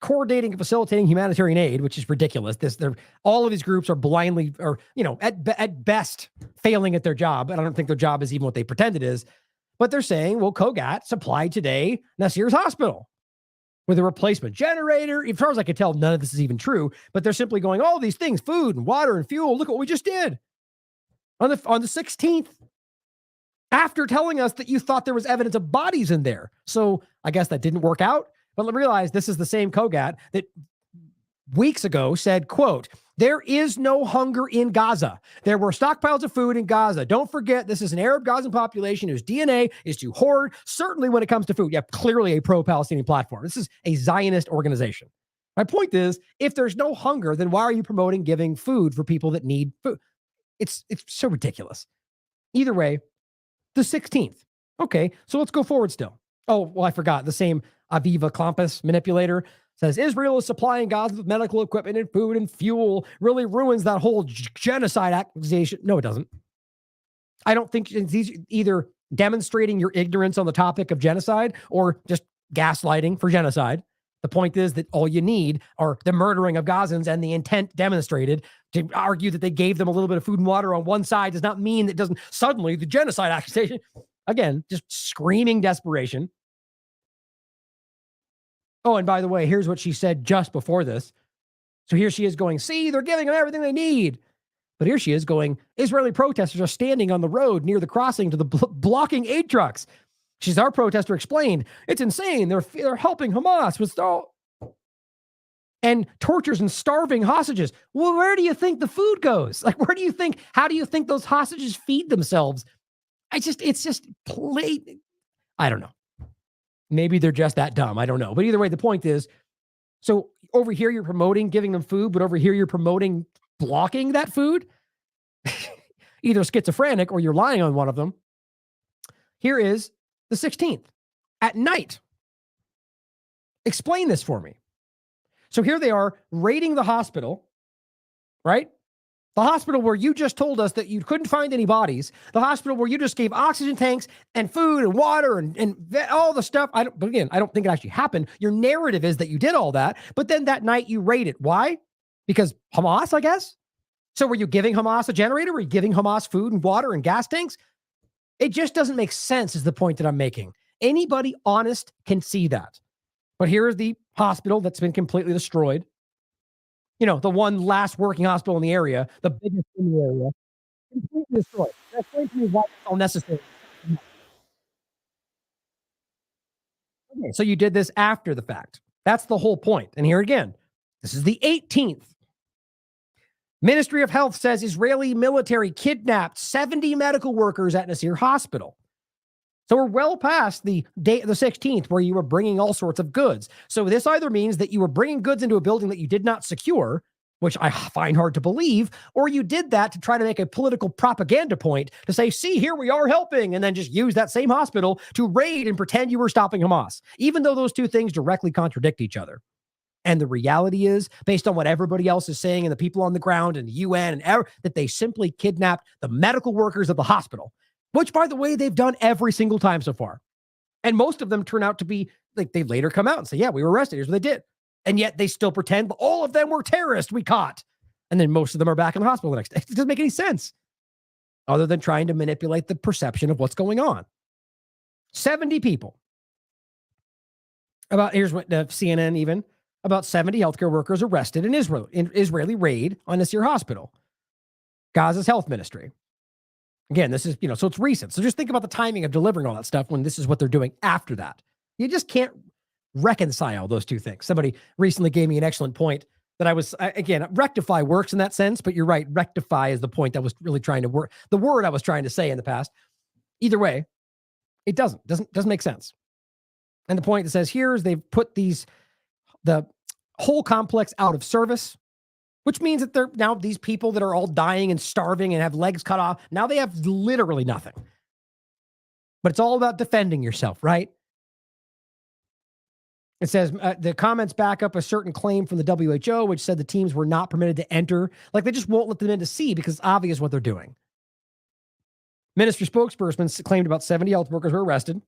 coordinating and facilitating humanitarian aid, which is ridiculous. All of these groups are blindly, or at best, failing at their job. And I don't think their job is even what they pretend it is. But they're saying, well, Kogat supplied today Nasir's hospital with a replacement generator. As far as I can tell, none of this is even true. But they're simply going, all these things, food and water and fuel. Look what we just did on the 16th. After telling us that you thought there was evidence of bodies in there. So I guess that didn't work out. But realize this is the same Kogat that weeks ago said, quote, there is no hunger in Gaza. There were stockpiles of food in Gaza. Don't forget, this is an Arab Gazan population whose DNA is to hoard, certainly when it comes to food. You have clearly a pro-Palestinian platform. This is a Zionist organization. My point is, if there's no hunger, then why are you promoting giving food for people that need food? It's so ridiculous. Either way, the 16th. Okay, so let's go forward still. Oh, well, I forgot. The same Aviva Klampus manipulator says Israel is supplying Gaza with medical equipment and food and fuel, really ruins that whole genocide accusation. No, it doesn't. I don't think it's either demonstrating your ignorance on the topic of genocide or just gaslighting for genocide. The point is that all you need are the murdering of Gazans, and the intent demonstrated. To argue that they gave them a little bit of food and water on one side does not mean that doesn't suddenly the genocide accusation. Again, just screaming desperation. Oh, and by the way, here's what she said just before this. So here she is going, see, they're giving them everything they need. But here she is going, Israeli protesters are standing on the road near the crossing to the blocking aid trucks. She's our protester explained. It's insane. They're helping Hamas with and tortures and starving hostages. Well, where do you think the food goes? Like, how do you think those hostages feed themselves? It's just plain. I don't know. Maybe they're just that dumb. I don't know. But either way, the point is, so over here you're promoting giving them food, but over here you're promoting blocking that food. Either schizophrenic or you're lying on one of them. Here is the 16th at night. Explain this for me. So here they are raiding the hospital, right? The hospital where you just told us that you couldn't find any bodies. The hospital where you just gave oxygen tanks and food and water and all the stuff. But again, I don't think it actually happened. Your narrative is that you did all that, but then that night you raided. Why? Because Hamas, I guess. So were you giving Hamas a generator? Were you giving Hamas food and water and gas tanks? It just doesn't make sense is the point that I'm making. Anybody honest can see that. But here is the hospital that's been completely destroyed. You know, the one last working hospital in the area, the biggest in the area, completely destroyed. That's going to be why it's all necessary. Okay, so you did this after the fact. That's the whole point. And here again, this is the 18th. Ministry of Health says Israeli military kidnapped 70 medical workers at Nasir Hospital. So we're well past the day, the 16th, where you were bringing all sorts of goods. So this either means that you were bringing goods into a building that you did not secure, which I find hard to believe, or you did that to try to make a political propaganda point to say, see, here we are helping, and then just use that same hospital to raid and pretend you were stopping Hamas, even though those two things directly contradict each other. And the reality is, based on what everybody else is saying and the people on the ground and the UN and that they simply kidnapped the medical workers of the hospital, which, by the way, they've done every single time so far. And most of them turn out to be, like, they later come out and say, yeah, we were arrested. Here's what they did. And yet they still pretend all of them were terrorists we caught. And then most of them are back in the hospital the next day. It doesn't make any sense other than trying to manipulate the perception of what's going on. 70 people. Here's what CNN even, about 70 healthcare workers arrested in Israel, in Israeli raid on Nasir Hospital, Gaza's health ministry. Again, this is, so it's recent. So just think about the timing of delivering all that stuff when this is what they're doing after that. You just can't reconcile those two things. Somebody recently gave me an excellent point that I was, again, rectify works in that sense, but you're right. Rectify is the point I was really trying to work. The word I was trying to say in the past. Either way, it doesn't make sense. And the point that says here is they've put the whole complex out of service, which means that they're now these people that are all dying and starving and have legs cut off. Now they have literally nothing. But it's all about defending yourself, right? It says the comments back up a certain claim from the WHO, which said the teams were not permitted to enter. Like, they just won't let them in to see because it's obvious what they're doing. Ministry spokesperson claimed about 70 health workers were arrested.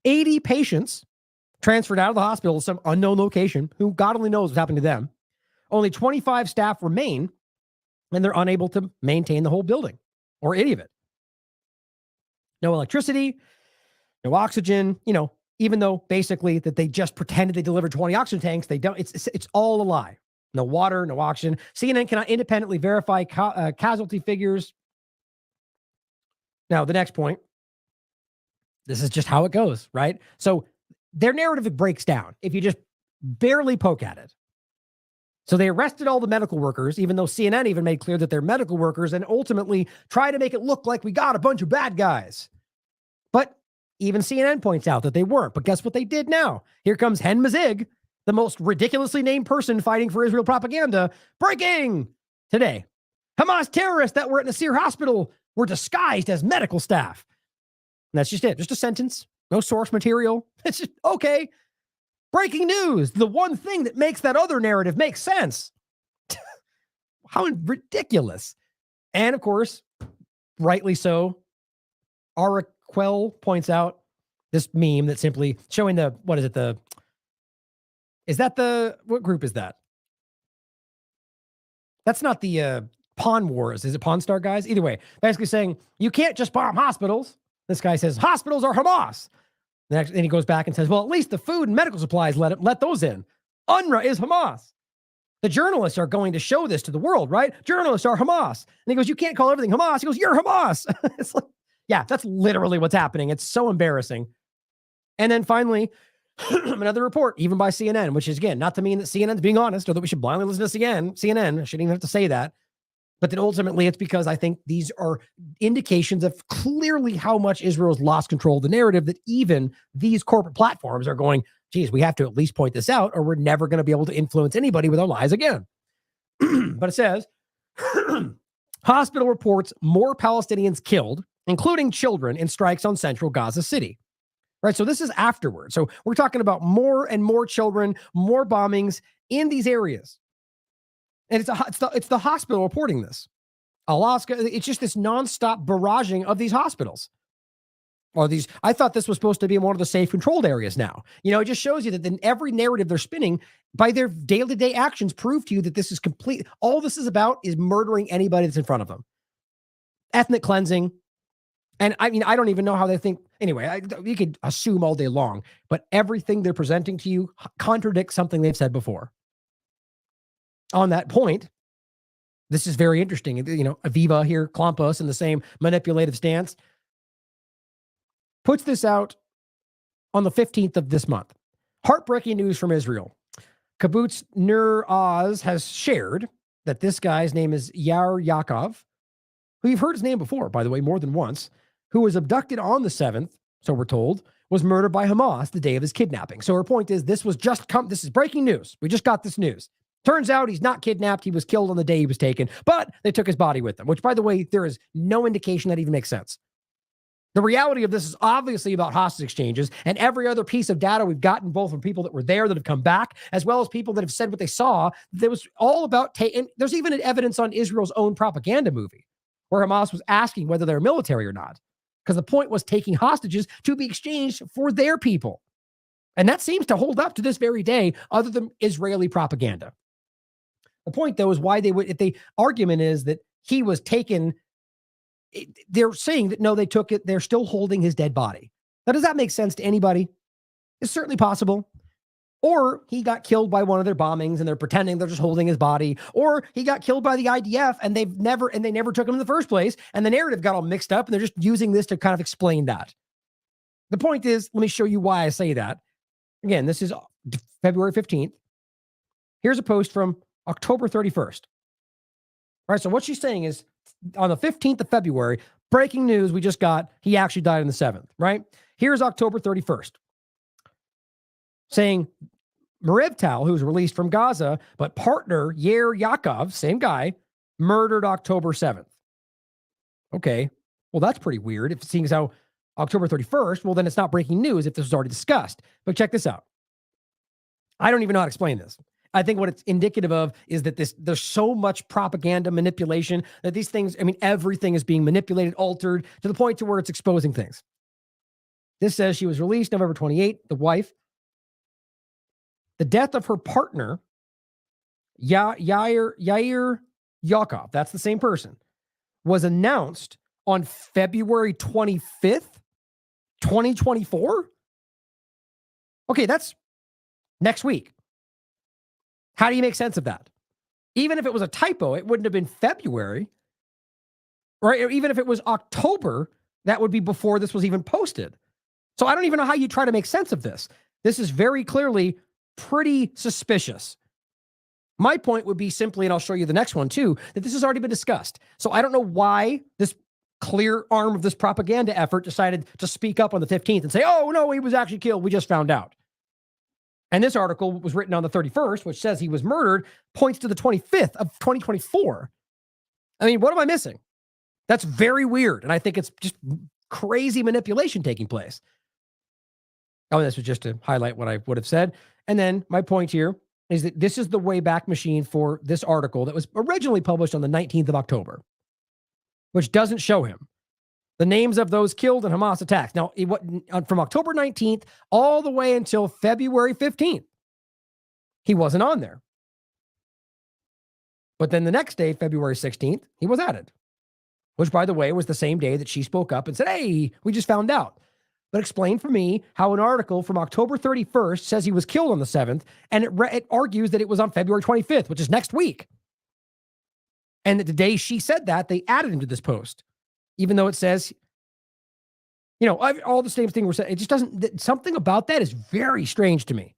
80 patients transferred out of the hospital to some unknown location who God only knows what's happening to them. Only 25 staff remain, and they're unable to maintain the whole building or any of it. No electricity, no oxygen, even though basically that they just pretended they delivered 20 oxygen tanks, they don't. It's all a lie. No water, no oxygen. CNN cannot independently verify casualty figures. Now, the next point. This is just how it goes, right? So their narrative breaks down if you just barely poke at it. So they arrested all the medical workers, even though CNN even made clear that they're medical workers, and ultimately try to make it look like we got a bunch of bad guys. But even CNN points out that they weren't. But guess what they did now? Here comes Hen Mazig, the most ridiculously named person fighting for Israel propaganda. Breaking today. Hamas terrorists that were at Nasir Hospital were disguised as medical staff. And that's just it. Just a sentence. No source material. It's just, okay. Breaking news. The one thing that makes that other narrative make sense. How ridiculous. And of course, rightly so, Araquel points out this meme that's simply showing what group is that? That's not the Pawn Wars. Is it Pawn Star guys? Either way, basically saying you can't just bomb hospitals. This guy says, hospitals are Hamas. And he goes back and says, well, at least the food and medical supplies, let those in. UNRWA is Hamas. The journalists are going to show this to the world, right? Journalists are Hamas. And he goes, you can't call everything Hamas. He goes, you're Hamas. It's like, yeah, that's literally what's happening. It's so embarrassing. And then finally, another report, even by CNN, which is, again, not to mean that CNN's being honest or that we should blindly listen to CNN. I shouldn't even have to say that. But then ultimately, it's because I think these are indications of clearly how much Israel's lost control of the narrative that even these corporate platforms are going, geez, we have to at least point this out or we're never going to be able to influence anybody with our lies again. But it says, hospital reports more Palestinians killed, including children, in strikes on central Gaza City. Right, so this is afterwards. So we're talking about more and more children, more bombings in these areas. And it's the hospital reporting this. Alaska, it's just this nonstop barraging of these hospitals. I thought this was supposed to be one of the safe controlled areas now. It just shows you that then every narrative they're spinning by their day-to-day actions prove to you that this is complete. All this is about is murdering anybody that's in front of them. Ethnic cleansing. And I mean, I don't even know how they think. Anyway, you could assume all day long, but everything they're presenting to you contradicts something they've said before. On that point, this is very interesting. Aviva here clump us in the same manipulative stance. Puts this out on the 15th of this month. Heartbreaking news from Israel. Kibbutz Ner Oz has shared that this guy's name is Yair Yaakov, who you've heard his name before, by the way, more than once, who was abducted on the 7th, so we're told, was murdered by Hamas the day of his kidnapping. So her point is this is breaking news. We just got this news. Turns out he's not kidnapped. He was killed on the day he was taken, but they took his body with them, which, by the way, there is no indication that even makes sense. The reality of this is obviously about hostage exchanges, and every other piece of data we've gotten, both from people that were there that have come back, as well as people that have said what they saw, that was all about taking. There's even evidence on Israel's own propaganda movie where Hamas was asking whether they're military or not, because the point was taking hostages to be exchanged for their people. And that seems to hold up to this very day, other than Israeli propaganda. The point, though, is why they would, if the argument is that he was taken, they're saying that no, they took it, they're still holding his dead body. Now, does that make sense to anybody? It's certainly possible. Or he got killed by one of their bombings and they're pretending they're just holding his body. Or he got killed by the IDF and they never took him in the first place. And the narrative got all mixed up and they're just using this to kind of explain that. The point is, let me show you why I say that. Again, this is February 15th. Here's a post from October 31st. All right, so what she's saying is, on the 15th of February, breaking news we just got, he actually died on the 7th, right? Here's October 31st. Saying, Murfreesboro, who was released from Gaza, but partner Yair Yaakov, same guy, murdered October 7th. Okay, well, that's pretty weird. If seeing as how October 31st, well, then it's not breaking news if this was already discussed. But check this out. I don't even know how to explain this. I think what it's indicative of is that there's so much propaganda manipulation that these things, I mean, everything is being manipulated, altered to the point to where it's exposing things. This says she was released November 28th, the wife. The death of her partner, Yair Yaakov, that's the same person, was announced on February 25th, 2024. Okay, that's next week. How do you make sense of that? Even if it was a typo, it wouldn't have been February, right? Or even if it was October, that would be before this was even posted. So I don't even know how you try to make sense of this. This is very clearly pretty suspicious. My point would be simply, and I'll show you the next one too, that this has already been discussed. So I don't know why this clear arm of this propaganda effort decided to speak up on the 15th and say, oh, no, he was actually killed. We just found out. And this article was written on the 31st, which says he was murdered, points to the 25th of 2024. I mean, what am I missing? That's very weird. And I think it's just crazy manipulation taking place. Oh, this was just to highlight what I would have said. And then my point here is that this is the Wayback Machine for this article that was originally published on the 19th of October, which doesn't show him. The names of those killed in Hamas attacks. Now, from October 19th all the way until February 15th, he wasn't on there. But then the next day, February 16th, he was added, which, by the way, was the same day that she spoke up and said, hey, we just found out. But explain for me how an article from October 31st says he was killed on the 7th, and it argues that it was on February 25th, which is next week. And that the day she said that, they added him to this post. Even though it says, all the same thing we're saying, it just doesn't, something about that is very strange to me.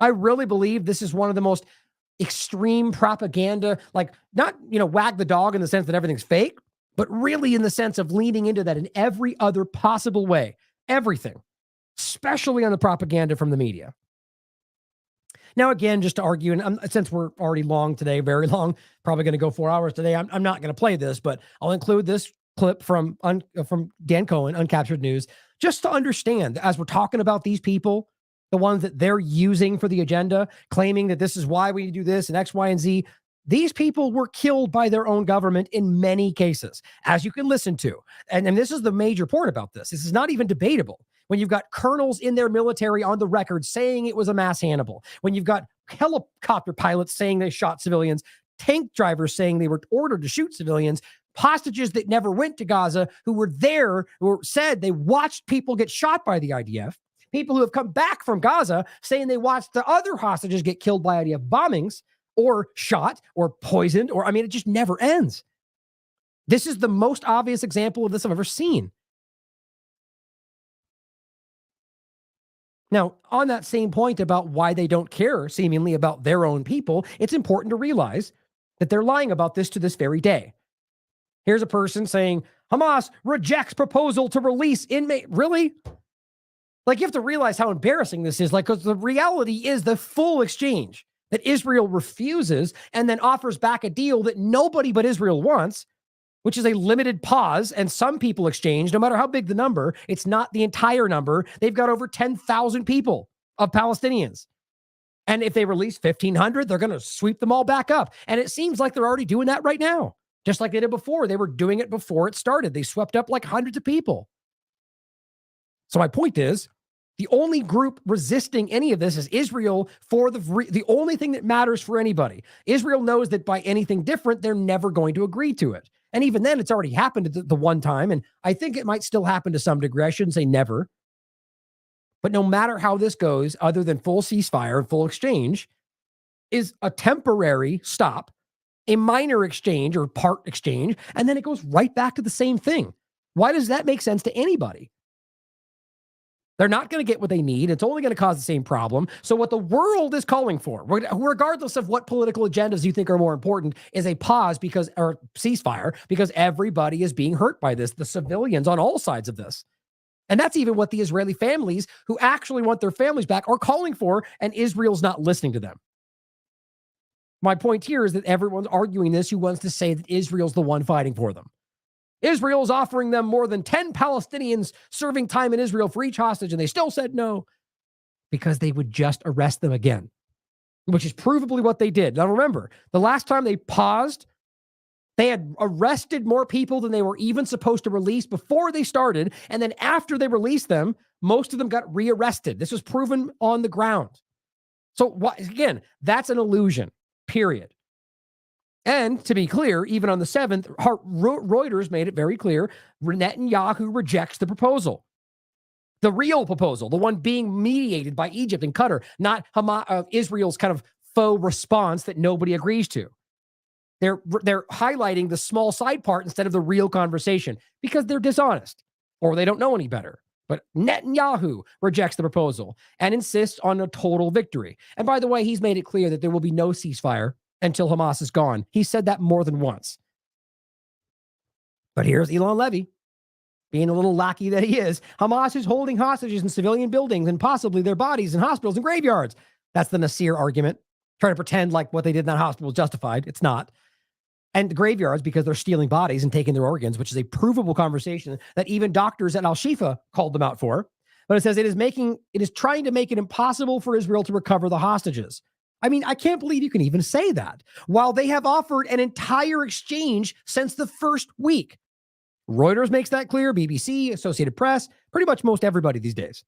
I really believe this is one of the most extreme propaganda, like not, wag the dog in the sense that everything's fake, but really in the sense of leaning into that in every other possible way. Everything, especially on the propaganda from the media. Now, again, just to argue, and since we're already long today, very long, probably going to go 4 hours today, I'm not going to play this, but I'll include this clip from Dan Cohen, Uncaptured News, just to understand, as we're talking about these people, the ones that they're using for the agenda, claiming that this is why we do this and X, Y, and Z. These people were killed by their own government in many cases, as you can listen to. And this is the major point about this. This is not even debatable. When you've got colonels in their military on the record saying it was a mass Hannibal, when you've got helicopter pilots saying they shot civilians, tank drivers saying they were ordered to shoot civilians, hostages that never went to Gaza who were there, who said they watched people get shot by the IDF, people who have come back from Gaza saying they watched the other hostages get killed by IDF bombings or shot or poisoned, or, it just never ends. This is the most obvious example of this I've ever seen. Now, on that same point about why they don't care, seemingly, about their own people, it's important to realize that they're lying about this to this very day. Here's a person saying, Hamas rejects proposal to release inmate. Really? Like, you have to realize how embarrassing this is. Like, because the reality is the full exchange that Israel refuses and then offers back a deal that nobody but Israel wants. which is a limited pause, and some people exchange, no matter how big the number, it's not the entire number. They've got over 10,000 people of Palestinians. And if they release 1,500, they're going to sweep them all back up. And it seems like they're already doing that right now, just like they did before. They were doing it before it started. They swept up like hundreds of people. So my point is, the only group resisting any of this is Israel for the only thing that matters for anybody. Israel knows that by anything different, they're never going to agree to it. And even then, it's already happened the one time, and I think it might still happen to some degree. I shouldn't say never. But no matter how this goes, other than full ceasefire and full exchange, is a temporary stop, a minor exchange or part exchange, and then it goes right back to the same thing. Why does that make sense to anybody? They're not going to get what they need. It's only going to cause the same problem. So what the world is calling for, regardless of what political agendas you think are more important, is a pause or ceasefire, because everybody is being hurt by this, the civilians on all sides of this. And that's even what the Israeli families who actually want their families back are calling for, and Israel's not listening to them. My point here is that everyone's arguing this who wants to say that Israel's the one fighting for them. Israel's offering them more than 10 Palestinians serving time in Israel for each hostage, and they still said no because they would just arrest them again, which is provably what they did. Now remember, the last time they paused, they had arrested more people than they were even supposed to release before they started, and then after they released them, most of them got rearrested. This was proven on the ground. So again, that's an illusion, period. And to be clear, even on the 7th, Reuters made it very clear, Netanyahu rejects the proposal. The real proposal, the one being mediated by Egypt and Qatar, not Israel's kind of faux response that nobody agrees to. They're highlighting the small side part instead of the real conversation because they're dishonest or they don't know any better. But Netanyahu rejects the proposal and insists on a total victory. And by the way, he's made it clear that there will be no ceasefire until Hamas is gone. He said that more than once. But here's Elon Levy, being a little lackey that he is. Hamas is holding hostages in civilian buildings and possibly their bodies in hospitals and graveyards. That's the Nasir argument. Trying to pretend like what they did in that hospital is justified. It's not. And the graveyards because they're stealing bodies and taking their organs, which is a provable conversation that even doctors at Al-Shifa called them out for. But it says it is trying to make it impossible for Israel to recover the hostages. I mean, I can't believe you can even say that while they have offered an entire exchange since the first week. Reuters makes that clear, BBC, Associated Press, pretty much most everybody these days.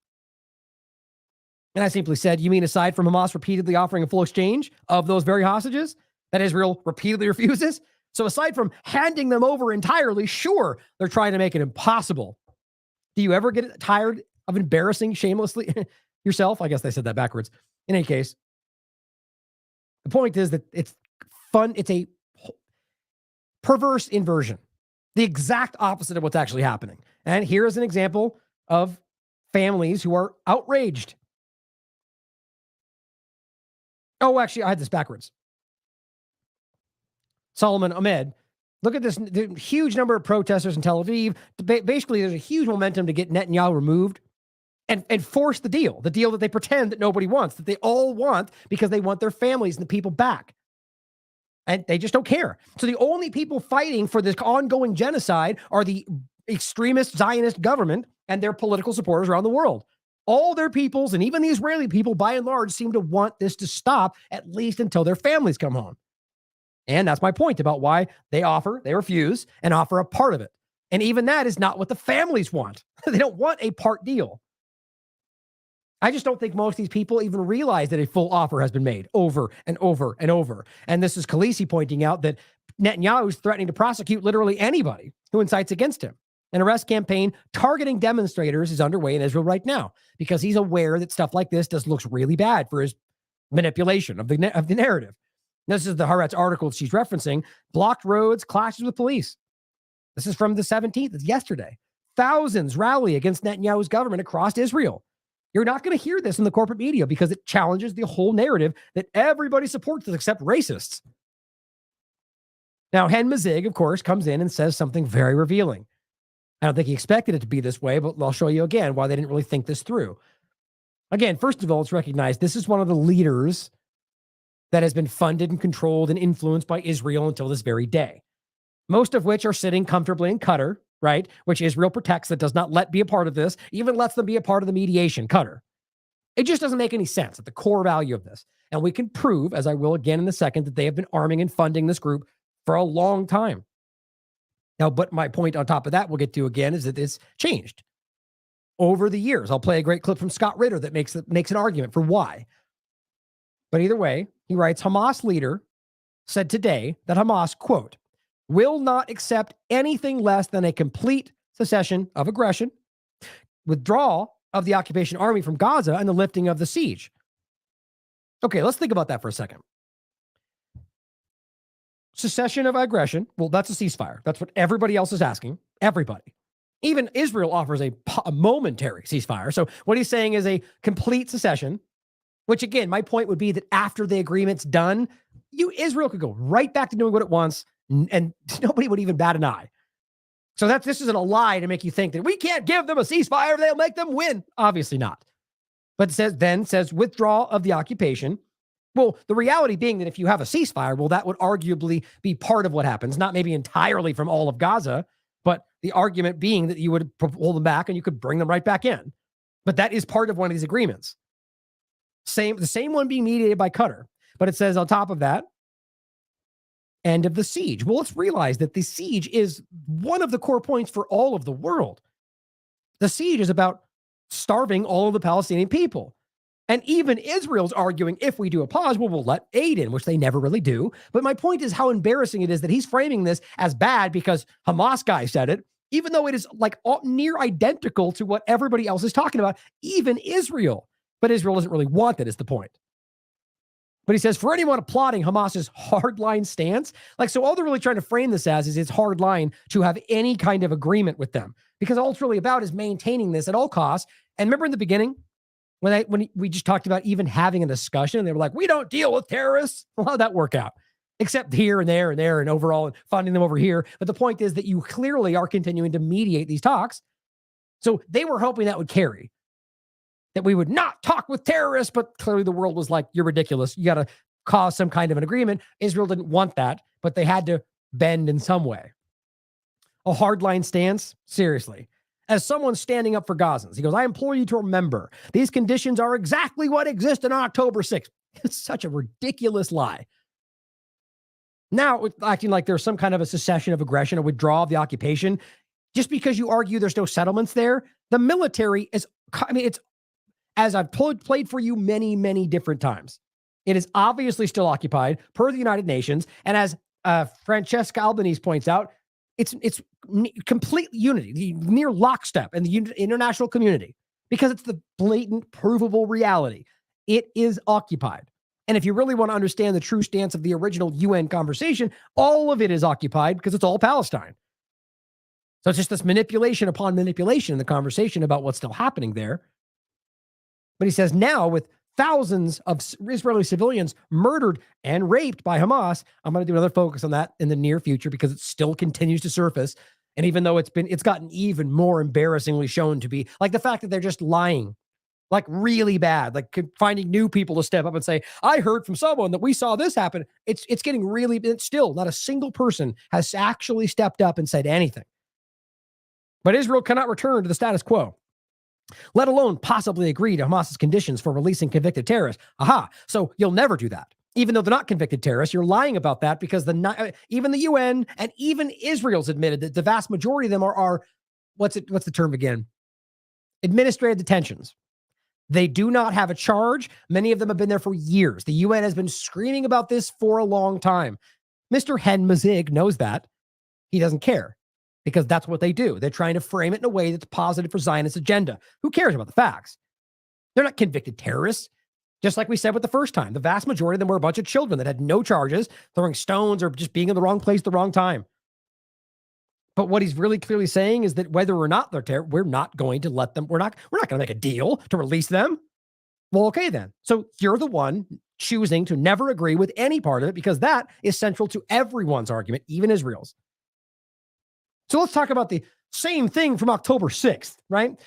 And I simply said, you mean aside from Hamas repeatedly offering a full exchange of those very hostages that Israel repeatedly refuses? So aside from handing them over entirely, sure, they're trying to make it impossible. Do you ever get tired of embarrassing shamelessly yourself? I guess I said that backwards. In any case, the point is that it's fun. It's a perverse inversion, the exact opposite of what's actually happening. And here is an example of families who are outraged. Oh, actually, I had this backwards. Solomon Ahmed. Look at this the huge number of protesters in Tel Aviv. Basically, there's a huge momentum to get Netanyahu removed and force the deal that they pretend that nobody wants, that they all want because they want their families and the people back. And they just don't care. So the only people fighting for this ongoing genocide are the extremist Zionist government and their political supporters around the world. All their peoples and even the Israeli people, by and large, seem to want this to stop, at least until their families come home. And that's my point about why they refuse, and offer a part of it. And even that is not what the families want. They don't want a part deal. I just don't think most of these people even realize that a full offer has been made over and over and over. And this is Khaleesi pointing out that Netanyahu is threatening to prosecute literally anybody who incites against him. An arrest campaign targeting demonstrators is underway in Israel right now because he's aware that stuff like this looks really bad for his manipulation of the narrative. This is the Haaretz article she's referencing. Blocked roads, clashes with police. This is from the 17th. It's yesterday. Thousands rally against Netanyahu's government across Israel. You're not going to hear this in the corporate media because it challenges the whole narrative that everybody supports this except racists. Now, Hen Mazig, of course, comes in and says something very revealing. I don't think he expected it to be this way, but I'll show you again why they didn't really think this through. Again, first of all, it's recognized this is one of the leaders that has been funded and controlled and influenced by Israel until this very day. most of which are sitting comfortably in Qatar, right? Which Israel protects, that does not let be a part of this, even lets them be a part of the mediation, Qatar. It just doesn't make any sense at the core value of this. And we can prove, as I will again in a second, that they have been arming and funding this group for a long time. Now, but my point on top of that we'll get to again is that it's changed over the years. I'll play a great clip from Scott Ritter that makes an argument for why. But either way, he writes, Hamas leader said today that Hamas, quote, will not accept anything less than a complete cessation of aggression, withdrawal of the occupation army from Gaza, and the lifting of the siege. Okay, let's think about that for a second. Cessation of aggression, well, that's a ceasefire. That's what everybody else is asking. Everybody. Even Israel offers a momentary ceasefire. So what he's saying is a complete cessation, which again, my point would be that after the agreement's done, Israel could go right back to doing what it wants, and nobody would even bat an eye. So this isn't a lie to make you think that we can't give them a ceasefire, they'll make them win. Obviously not. But says withdrawal of the occupation. Well, the reality being that if you have a ceasefire, well, that would arguably be part of what happens, not maybe entirely from all of Gaza, but the argument being that you would hold them back and you could bring them right back in. But that is part of one of these agreements. The same one being mediated by Qatar. But it says on top of that, end of the siege. Well, let's realize that the siege is one of the core points for all of the world. The siege is about starving all of the Palestinian people. And even Israel's arguing, if we do a pause, well, we'll let aid in, which they never really do. But my point is how embarrassing it is that he's framing this as bad because Hamas guy said it, even though it is like near identical to what everybody else is talking about, even Israel. But Israel doesn't really want that is the point. But he says, for anyone applauding Hamas's hardline stance, so all they're really trying to frame this as is it's hardline to have any kind of agreement with them. Because all it's really about is maintaining this at all costs. And remember in the beginning, when we just talked about even having a discussion, and they were like, we don't deal with terrorists. Well, how'd that work out? Except here and there and there and overall and funding them over here. But the point is that you clearly are continuing to mediate these talks. So they were hoping that would carry. That we would not talk with terrorists, but clearly the world was like, you're ridiculous. You got to cause some kind of an agreement. Israel didn't want that, but they had to bend in some way. A hardline stance? Seriously. As someone standing up for Gazans, he goes, I implore you to remember, these conditions are exactly what existed on October 6th. It's such a ridiculous lie. Now, acting like there's some kind of a cessation of aggression, a withdrawal of the occupation, just because you argue there's no settlements there, the military is, it's, as I've played for you many, many different times, it is obviously still occupied per the United Nations. And as Francesca Albanese points out, it's complete unity, near lockstep in the international community, because it's the blatant, provable reality. It is occupied. And if you really want to understand the true stance of the original UN conversation, all of it is occupied because it's all Palestine. So it's just this manipulation upon manipulation in the conversation about what's still happening there. But he says now with thousands of Israeli civilians murdered and raped by Hamas, I'm going to do another focus on that in the near future because it still continues to surface. And even though it's gotten even more embarrassingly shown to be, like the fact that they're just lying, like really bad, like finding new people to step up and say, I heard from someone that we saw this happen. It's getting really, still not a single person has actually stepped up and said anything. But Israel cannot return to the status quo, let alone possibly agree to Hamas's conditions for releasing convicted terrorists. Aha. So you'll never do that. Even though they're not convicted terrorists, you're lying about that because even the UN and even Israel's admitted that the vast majority of them are what's the term again? Administrative detentions. They do not have a charge. Many of them have been there for years. The UN has been screaming about this for a long time. Mr. Hen Mazig knows that. He doesn't care. Because that's what they do. They're trying to frame it in a way that's positive for Zionist agenda. Who cares about the facts? They're not convicted terrorists. Just like we said with the first time, the vast majority of them were a bunch of children that had no charges, throwing stones or just being in the wrong place at the wrong time. But what he's really clearly saying is that whether or not they're terrorists, we're not going to let them, we're not going to make a deal to release them. Well, okay then. So you're the one choosing to never agree with any part of it because that is central to everyone's argument, even Israel's. So let's talk about the same thing from October 6th, right?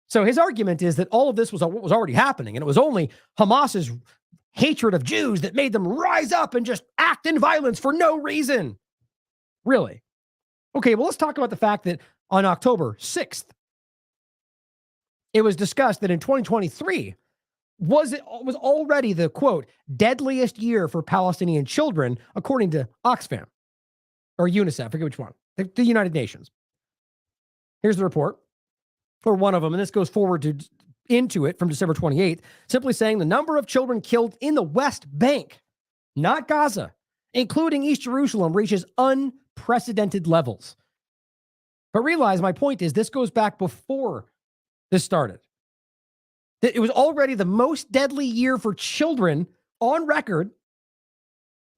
So his argument is that all of this was what was already happening, and it was only Hamas's hatred of Jews that made them rise up and just act in violence for no reason. Really? Okay, well, let's talk about the fact that on October 6th, it was discussed that in 2023 was already the, quote, deadliest year for Palestinian children, according to Oxfam or UNICEF, I forget which one, the United Nations. Here's the report, or one of them, and this goes forward into it from December 28th, simply saying the number of children killed in the West Bank, not Gaza, including East Jerusalem, reaches unprecedented levels. But realize my point is this goes back before this started. It was already the most deadly year for children on record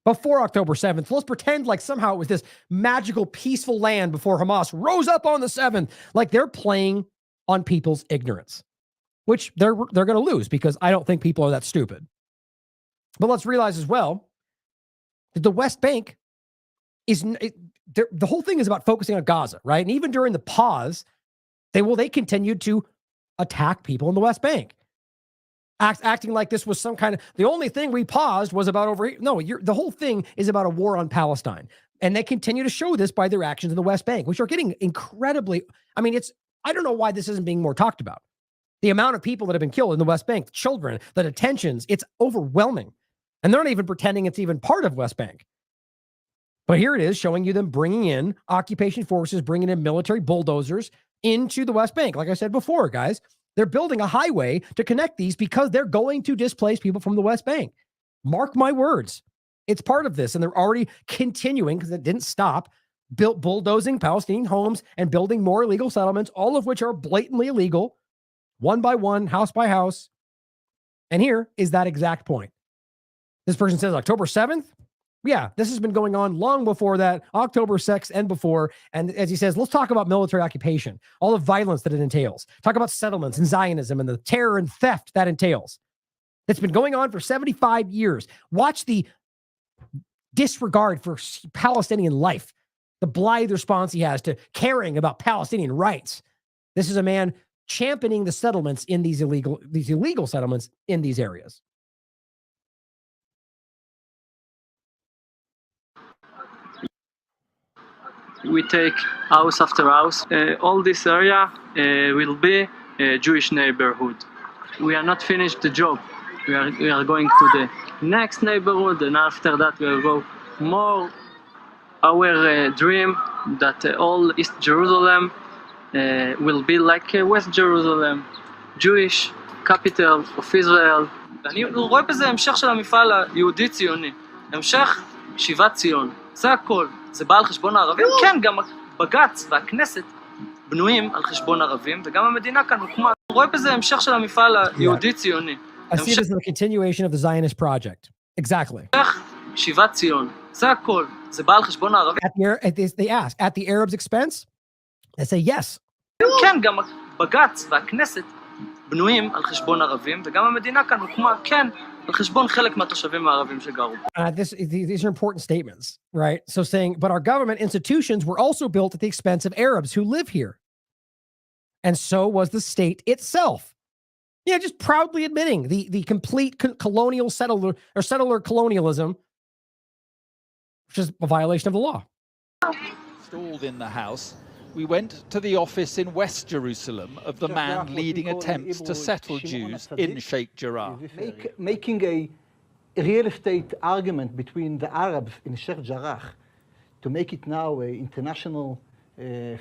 before October 7th. Let's pretend like somehow it was this magical, peaceful land before Hamas rose up on the 7th. Like they're playing on people's ignorance, which they're going to lose because I don't think people are that stupid. But let's realize as well that the West Bank is the whole thing is about focusing on Gaza, right? And even during the pause, they continued to attack people in the West Bank, acting like this was some kind of, the only thing we paused was about over here. No, the whole thing is about a war on Palestine. And they continue to show this by their actions in the West Bank, which are getting incredibly, I mean, I don't know why this isn't being more talked about. The amount of people that have been killed in the West Bank, the children, the detentions, it's overwhelming. And they're not even pretending it's even part of West Bank. But here it is showing you them bringing in occupation forces, bringing in military bulldozers into the West Bank. Like I said before, guys, they're building a highway to connect these because they're going to displace people from the West Bank. Mark my words. It's part of this. And they're already continuing, because it didn't stop, bulldozing Palestinian homes and building more illegal settlements, all of which are blatantly illegal, one by one, house by house. And here is that exact point. This person says October 7th. Yeah, this has been going on long before that, October 6th and before. And as he says, let's talk about military occupation, all the violence that it entails. Talk about settlements and Zionism and the terror and theft that entails. It's been going on for 75 years. Watch the disregard for Palestinian life, the blithe response he has to caring about Palestinian rights. This is a man championing the settlements in these illegal settlements in these areas. We take house after house. All this area will be a Jewish neighborhood. We are not finished the job. We are going to the next neighborhood, and after that we will go more. Our dream that all East Jerusalem will be like West Jerusalem, Jewish capital of Israel. אני רואה בזה המשך של המפעל היהודי-ציוני, המשך שיבת ציון, זה הכל. זה בא על חשבון הערבים? כן, גם בג"ץ והכנסת בנויים על חשבון ערבים, וגם המדינה כאן הוקמה. רואה בזה המשך של המפעל היהודי-ציוני. I see this as a continuation of the Zionist project. Exactly. שיבת ציון, זה הכל. זה בא על חשבון הערבים. They ask, at the Arabs' expense? They say yes. כן, גם בג"ץ והכנסת בנויים על חשבון ערבים, וגם המדינה כאן הוקמה, כן, על חשבון חלק מהתושבים הערבים שגרו. These are important statements, right? So saying, but our government institutions were also built at the expense of Arabs who live here. And so was the state itself. Yeah, just proudly admitting the complete colonial settler colonialism, which is a violation of the law. Installed in the house, we went to the office in West Jerusalem of the man leading attempts to settle Jews in Sheikh Jarrah. Making a real estate argument between the Arabs in Sheikh Jarrah to make it now an international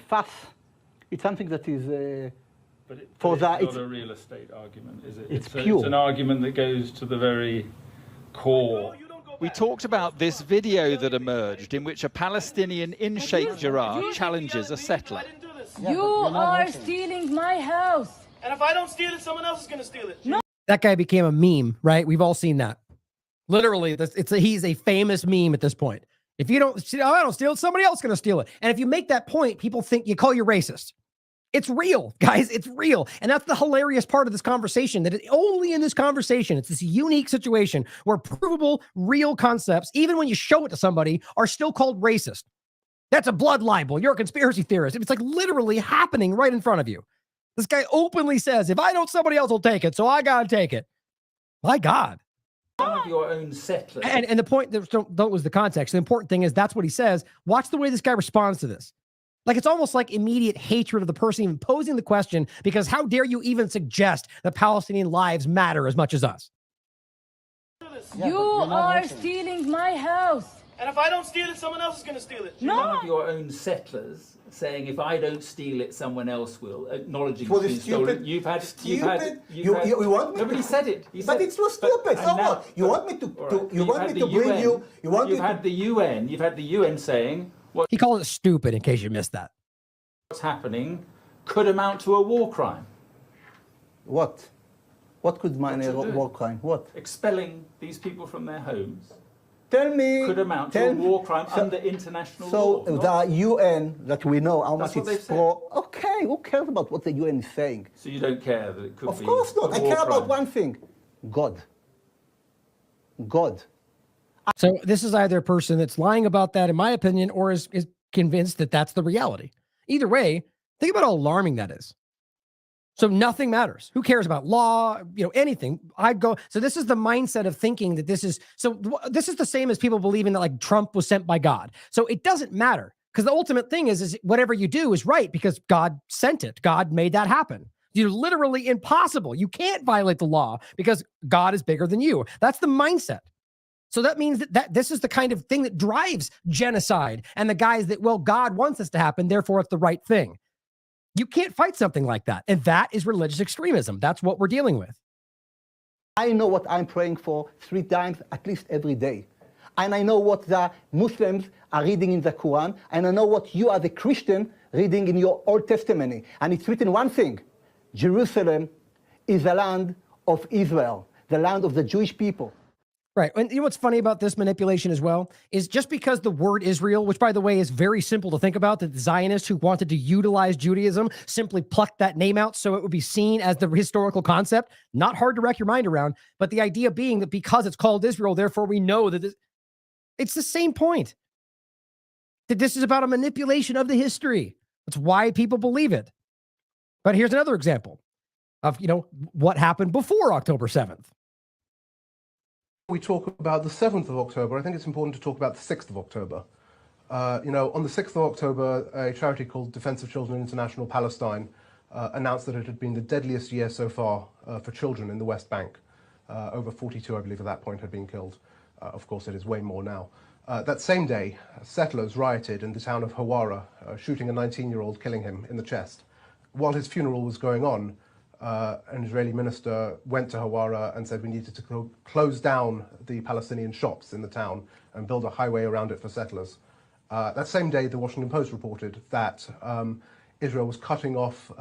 fuss, it's something that is it's not a real estate argument, is it? It's pure. It's an argument that goes to the very core. We talked about this video that emerged in which a Palestinian in Sheikh Jarrah challenges a settler. You are stealing my house. And if I don't steal it, someone else is going to steal it. No. That guy became a meme, right? We've all seen that. Literally, he's a famous meme at this point. If you don't steal, I don't steal it, somebody else is going to steal it. And if you make that point, people think you call you racist. It's real, guys. It's real. And that's the hilarious part of this conversation, that only in this conversation, it's this unique situation where provable, real concepts, even when you show it to somebody, are still called racist. That's a blood libel. You're a conspiracy theorist. It's like literally happening right in front of you. This guy openly says, if I don't, somebody else will take it, so I got to take it. My God. One of your own settlers. And the point, that was the context. The important thing is that's what he says. Watch the way this guy responds to this. Like, it's almost like immediate hatred of the person even posing the question, because how dare you even suggest that Palestinian lives matter as much as us? You are stealing my house. And if I don't steal it, someone else is going to steal it. No. One of your own settlers saying, if I don't steal it, someone else will, acknowledging For the it's been stolen. You want me Nobody said it. But it was stupid. So what? You want me to bring you? You've had the UN. You've had the UN saying what he called it stupid. In case you missed that, what's happening could amount to a war crime. What? What could mean a war crime? What? Expelling these people from their homes. Tell me. Could amount to a war crime under international law. So the UN, that we know how much That's it's pro. Okay, who cares about what the UN is saying? So you don't care that it could be. Of course not. I care about one thing: God. God. So this is either a person that's lying about that, in my opinion, or is convinced that that's the reality. Either way, think about how alarming that is. So nothing matters. Who cares about law, anything? So this is the mindset of thinking that this is the same as people believing that like Trump was sent by God. So it doesn't matter, because the ultimate thing is whatever you do is right because God sent it. God made that happen. You're literally impossible. You can't violate the law because God is bigger than you. That's the mindset. So that means that this is the kind of thing that drives genocide and the guys that, well, God wants this to happen, therefore it's the right thing. You can't fight something like that. And that is religious extremism. That's what we're dealing with. I know what I'm praying for 3 times at least every day. And I know what the Muslims are reading in the Quran. And I know what you as a Christian reading in your Old Testament. And it's written one thing: Jerusalem is the land of Israel, the land of the Jewish people. Right. And you know what's funny about this manipulation as well is just because the word Israel, which by the way is very simple to think about, that the Zionists who wanted to utilize Judaism simply plucked that name out so it would be seen as the historical concept. Not hard to wrap your mind around, but the idea being that because it's called Israel, therefore we know that it's the same point. That this is about a manipulation of the history. That's why people believe it. But here's another example of, what happened before October 7th. We talk about the 7th of October, I think it's important to talk about the 6th of October. On the 6th of October, a charity called Defense of Children International Palestine announced that it had been the deadliest year so far for children in the West Bank. Over 42, I believe, at that point had been killed. Of course, it is way more now. That same day, settlers rioted in the town of Hawara, shooting a 19-year-old, killing him in the chest. While his funeral was going on, an Israeli minister went to Hawara and said we needed to close down the Palestinian shops in the town and build a highway around it for settlers. That same day, the Washington Post reported that Israel was cutting off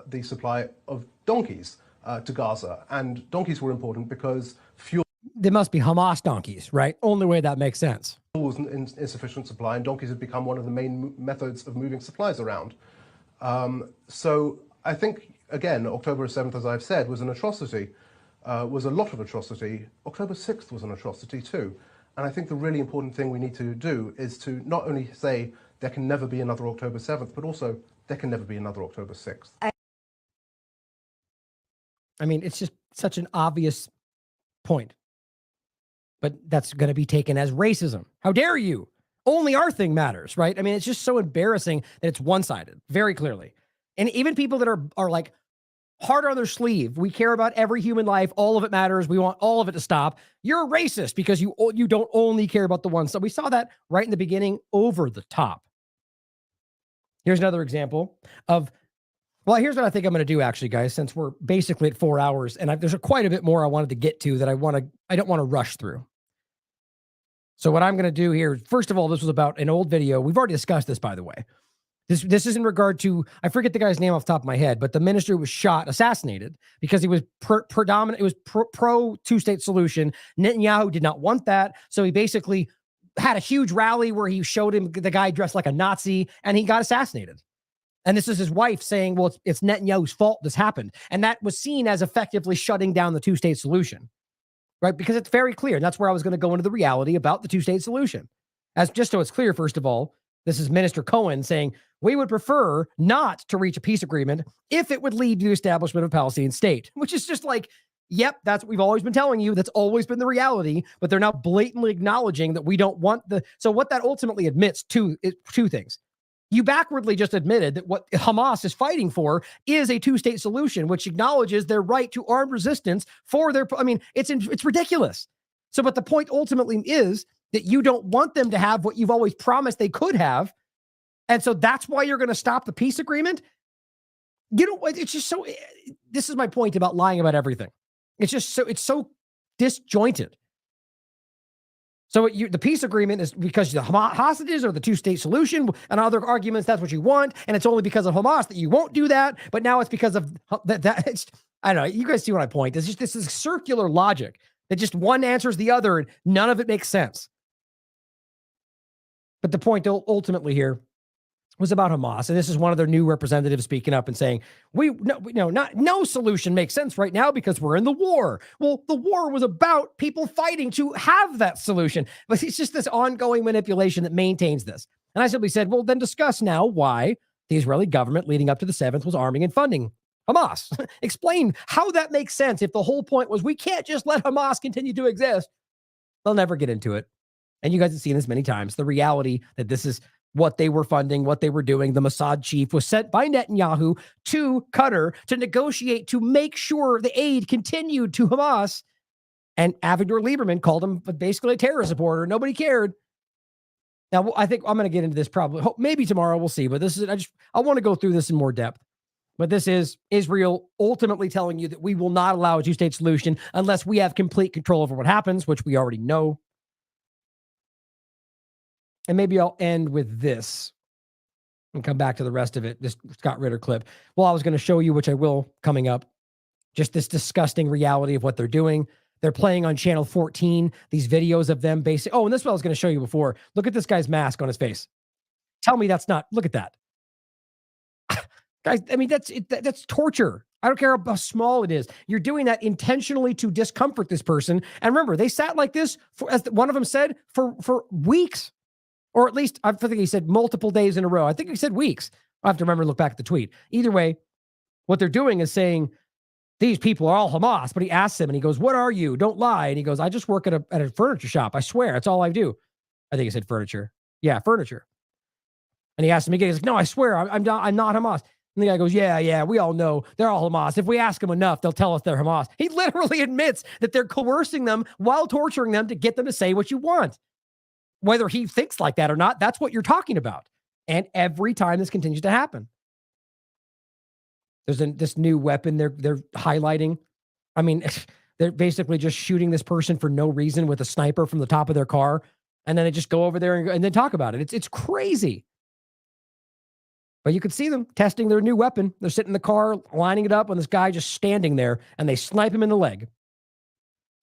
the supply of donkeys to Gaza. And donkeys were important because fuel... They must be Hamas donkeys, right? Only way that makes sense. Was in insufficient supply, and donkeys had become one of the main methods of moving supplies around. So I think, again, October 7th, as I've said, was an atrocity, was a lot of atrocity. October 6th was an atrocity too. And I think the really important thing we need to do is to not only say there can never be another October 7th, but also there can never be another October 6th. I mean, it's just such an obvious point. But that's going to be taken as racism. How dare you? Only our thing matters, right? I mean, it's just so embarrassing that it's one-sided, very clearly. And even people that are like hard on their sleeve, we care about every human life, all of it matters, we want all of it to stop. You're a racist because you don't only care about the one. So we saw that right in the beginning, over the top. Here's another example of, well, here's what I think I'm going to do, actually, guys, since we're basically at 4 hours, and there's quite a bit more I wanted to get to that I don't want to rush through. So what I'm going to do here, first of all, this was about an old video. We've already discussed this, by the way. This is in regard to, I forget the guy's name off the top of my head, but the minister was assassinated because he was predominant. It was pro two-state solution. Netanyahu did not want that. So he basically had a huge rally where he showed him the guy dressed like a Nazi, and he got assassinated. And this is his wife saying, well, it's Netanyahu's fault this happened. And that was seen as effectively shutting down the two-state solution, right? Because it's very clear. And that's where I was going to go into the reality about the two-state solution. As just so it's clear, first of all, this is Minister Cohen saying, we would prefer not to reach a peace agreement if it would lead to the establishment of a Palestinian state, which is just like, yep, that's what we've always been telling you. That's always been the reality, but they're now blatantly acknowledging that we don't want so what that ultimately admits to is two things. You backwardly just admitted that what Hamas is fighting for is a two-state solution, which acknowledges their right to armed resistance for their, I mean, it's ridiculous. So, but the point ultimately is that you don't want them to have what you've always promised they could have. And so that's why you're going to stop the peace agreement. You know, it's just so, this is my point about lying about everything. It's just so, it's so disjointed. So the peace agreement is because the hostages are the two-state solution, and other arguments, that's what you want, and it's only because of Hamas that you won't do that, but now it's because of that it's, I don't know, you guys see what I point. It's just, this is circular logic that just one answers the other, and none of it makes sense. But the point ultimately here was about Hamas, and this is one of their new representatives speaking up and saying, no solution makes sense right now because we're in the war. Well, the war was about people fighting to have that solution, but it's just this ongoing manipulation that maintains this. And I simply said, well, then discuss now why the Israeli government leading up to the 7th was arming and funding Hamas. Explain how that makes sense if the whole point was we can't just let Hamas continue to exist. They'll never get into it. And you guys have seen this many times. The reality that this is what they were funding, what they were doing. The Mossad chief was sent by Netanyahu to Qatar to negotiate to make sure the aid continued to Hamas. And Avigdor Lieberman called him basically a terrorist supporter. Nobody cared. Now, I think I'm going to get into this probably, maybe tomorrow, we'll see. But this is, I want to go through this in more depth. But this is Israel ultimately telling you that we will not allow a two-state solution unless we have complete control over what happens, which we already know. And maybe I'll end with this and come back to the rest of it, this Scott Ritter clip. Well, I was going to show you, which I will coming up, just this disgusting reality of what they're doing. They're playing on channel 14, these videos of them basically. Oh, and this is what I was going to show you before. Look at this guy's mask on his face. Tell me that's not, look at that. Guys, I mean, that's torture. I don't care how small it is. You're doing that intentionally to discomfort this person. And remember, they sat like this, for, as one of them said, for weeks. Or at least, I think he said multiple days in a row. I think he said weeks. I have to remember to look back at the tweet. Either way, what they're doing is saying, these people are all Hamas. But he asks him, and he goes, what are you? Don't lie. And he goes, I just work at a furniture shop. I swear, that's all I do. I think he said furniture. Yeah, furniture. And he asked him again. He's like, no, I swear, I'm not Hamas. And the guy goes, yeah, we all know they're all Hamas. If we ask them enough, they'll tell us they're Hamas. He literally admits that they're coercing them while torturing them to get them to say what you want. Whether he thinks like that or not, that's what you're talking about. And every time this continues to happen. There's this new weapon they're highlighting. I mean, they're basically just shooting this person for no reason with a sniper from the top of their car. And then they just go over there and then talk about it. It's crazy. But you could see them testing their new weapon. They're sitting in the car, lining it up, and this guy just standing there, and they snipe him in the leg.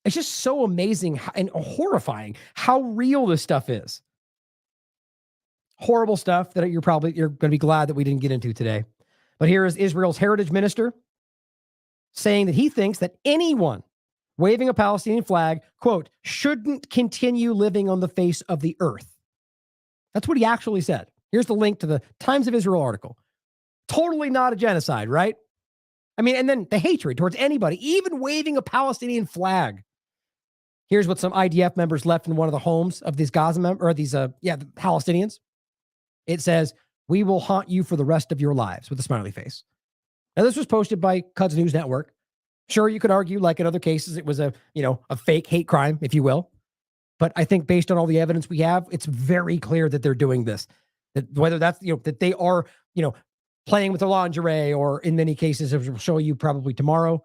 It's just so amazing and horrifying how real this stuff is. Horrible stuff that you're going to be glad that we didn't get into today. But here is Israel's heritage minister saying that he thinks that anyone waving a Palestinian flag, quote, shouldn't continue living on the face of the earth. That's what he actually said. Here's the link to the Times of Israel article. Totally not a genocide, right? I mean, and then the hatred towards anybody, even waving a Palestinian flag. Here's what some IDF members left in one of the homes of these Gaza the Palestinians. It says, we will haunt you for the rest of your lives, with a smiley face. Now, this was posted by Quds News Network. Sure, you could argue, like in other cases, it was a fake hate crime, if you will. But I think based on all the evidence we have, it's very clear that they're doing this. That whether that's, that they are, playing with the lingerie, or in many cases, as we'll show you probably tomorrow,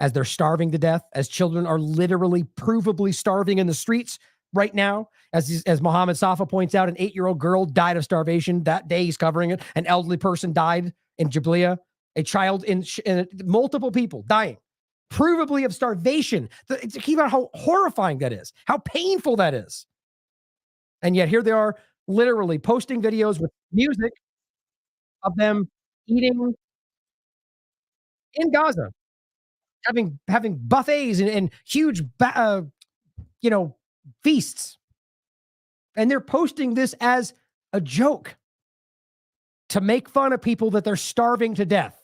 as they're starving to death, as children are literally provably starving in the streets right now. As Mohammed Safa points out, an 8-year-old girl died of starvation. That day he's covering it. An elderly person died in Jabalia. A child in multiple people dying, provably of starvation. Keep about how horrifying that is, how painful that is. And yet here they are literally posting videos with music of them eating in Gaza, having buffets and huge, feasts. And they're posting this as a joke to make fun of people that they're starving to death.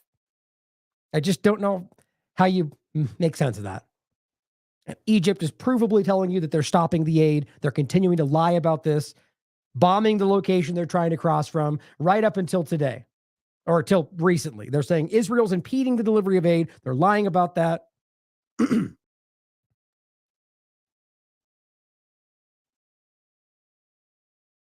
I just don't know how you make sense of that. Egypt is provably telling you that they're stopping the aid. They're continuing to lie about this. bombing the location they're trying to cross from right up until today, or till recently. They're saying Israel's impeding the delivery of aid. They're lying about that.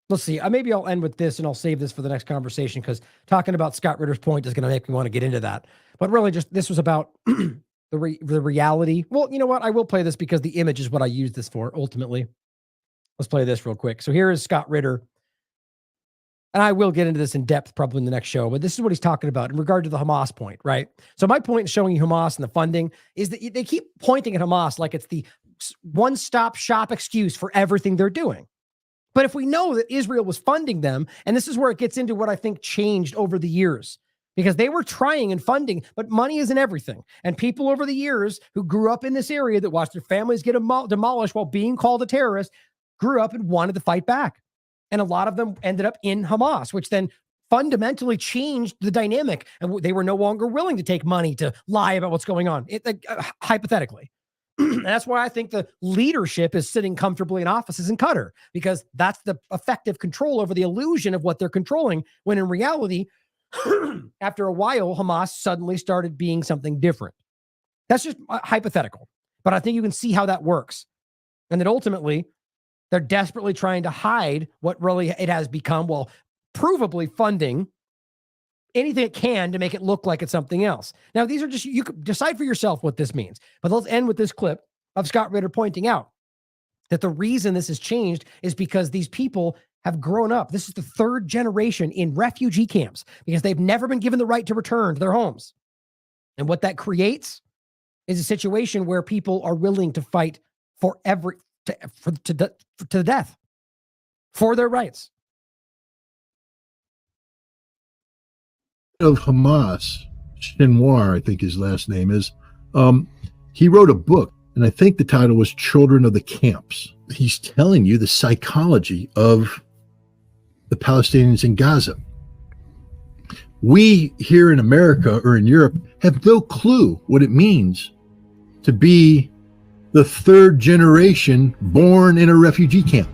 Let's see. Maybe I'll end with this and I'll save this for the next conversation, because talking about Scott Ritter's point is going to make me want to get into that. But really, just this was about the reality. Well, you know what? I will play this because the image is what I use this for ultimately. Let's play this real quick. So here is Scott Ritter. And I will get into this in depth probably in the next show, but this is what he's talking about in regard to the Hamas point, right? So my point in showing you Hamas and the funding is that they keep pointing at Hamas like it's the one-stop shop excuse for everything they're doing. But if we know that Israel was funding them, and this is where it gets into what I think changed over the years, because they were trying and funding, but money isn't everything. And people over the years who grew up in this area that watched their families get demolished while being called a terrorist grew up and wanted to fight back. And a lot of them ended up in Hamas, which then fundamentally changed the dynamic. And they were no longer willing to take money to lie about what's going on, hypothetically. And that's why I think the leadership is sitting comfortably in offices in Qatar, because that's the effective control over the illusion of what they're controlling, when in reality, after a while, Hamas suddenly started being something different. That's just hypothetical. But I think you can see how that works. And that ultimately, they're desperately trying to hide what really it has become, while provably funding anything it can to make it look like it's something else. Now, these are just, you could decide for yourself what this means. But let's end with this clip of Scott Ritter pointing out that the reason this has changed is because these people have grown up. This is the third generation in refugee camps because they've never been given the right to return to their homes. And what that creates is a situation where people are willing to fight to the death for their rights. Of Hamas, Shinwar, I think his last name is, he wrote a book, and I think the title was Children of the Camps. He's telling you the psychology of the Palestinians in Gaza. We here in America or in Europe have no clue what it means to be the third generation born in a refugee camp.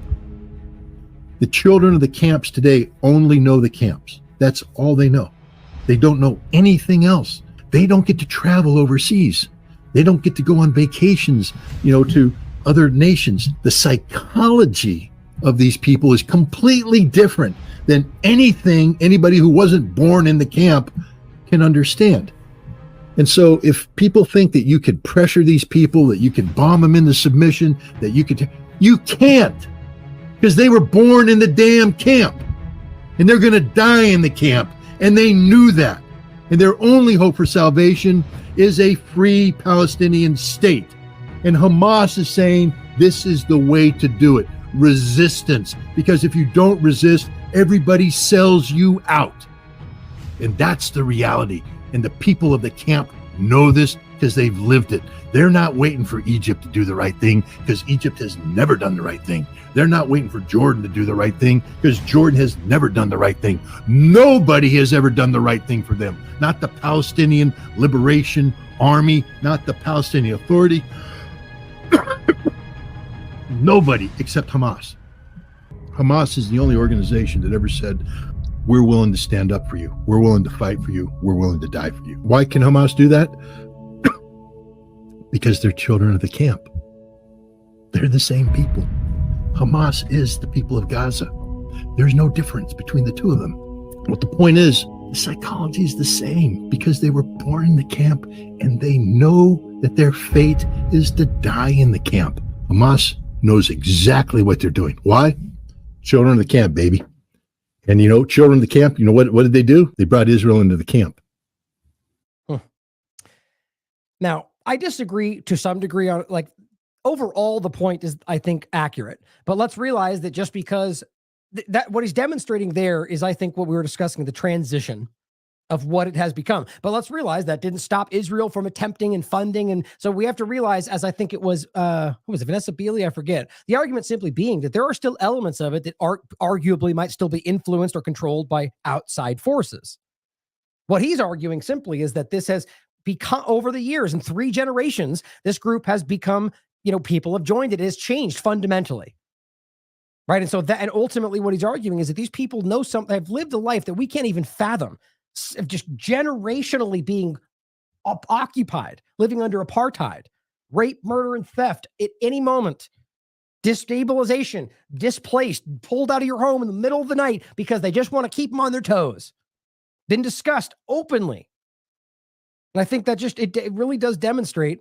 The children of the camps today only know the camps. That's all they know. They don't know anything else. They don't get to travel overseas. They don't get to go on vacations, to other nations. The psychology of these people is completely different than anything anybody who wasn't born in the camp can understand. And so if people think that you could pressure these people, that you could bomb them into submission, that you can't, because they were born in the damn camp and they're going to die in the camp. And they knew that. And their only hope for salvation is a free Palestinian state. And Hamas is saying this is the way to do it. Resistance. Because if you don't resist, everybody sells you out. And that's the reality. And the people of the camp know this because they've lived it. They're not waiting for Egypt to do the right thing because Egypt has never done the right thing. They're not waiting for Jordan to do the right thing because Jordan has never done the right thing. Nobody has ever done the right thing for them. Not the Palestinian Liberation Army, not the Palestinian Authority. Nobody except Hamas. Hamas is the only organization that ever said, we're willing to stand up for you. We're willing to fight for you. We're willing to die for you. Why can Hamas do that? Because they're children of the camp. They're the same people. Hamas is the people of Gaza. There's no difference between the two of them. What the point is, the psychology is the same because they were born in the camp and they know that their fate is to die in the camp. Hamas knows exactly what they're doing. Why? Children of the camp, baby. And children of the camp, what did they do? They brought Israel into the camp. Now, I disagree to some degree on overall the point is, I think, accurate. But let's realize that just because that what he's demonstrating there is, I think, what we were discussing, the transition of what it has become. But let's realize that didn't stop Israel from attempting and funding. And so we have to realize, as I think it was, who was it, Vanessa Beeley? I forget. The argument simply being that there are still elements of it that arguably might still be influenced or controlled by outside forces. What he's arguing simply is that this has become, over the years, in 3 generations, this group has become, people have joined it. It has changed fundamentally. right? And so that, and ultimately what he's arguing is that these people know something, have lived a life that we can't even fathom, of just generationally being occupied, living under apartheid, rape, murder, and theft at any moment, destabilization, displaced, pulled out of your home in the middle of the night because they just want to keep them on their toes. Been discussed openly. And I think that just, it really does demonstrate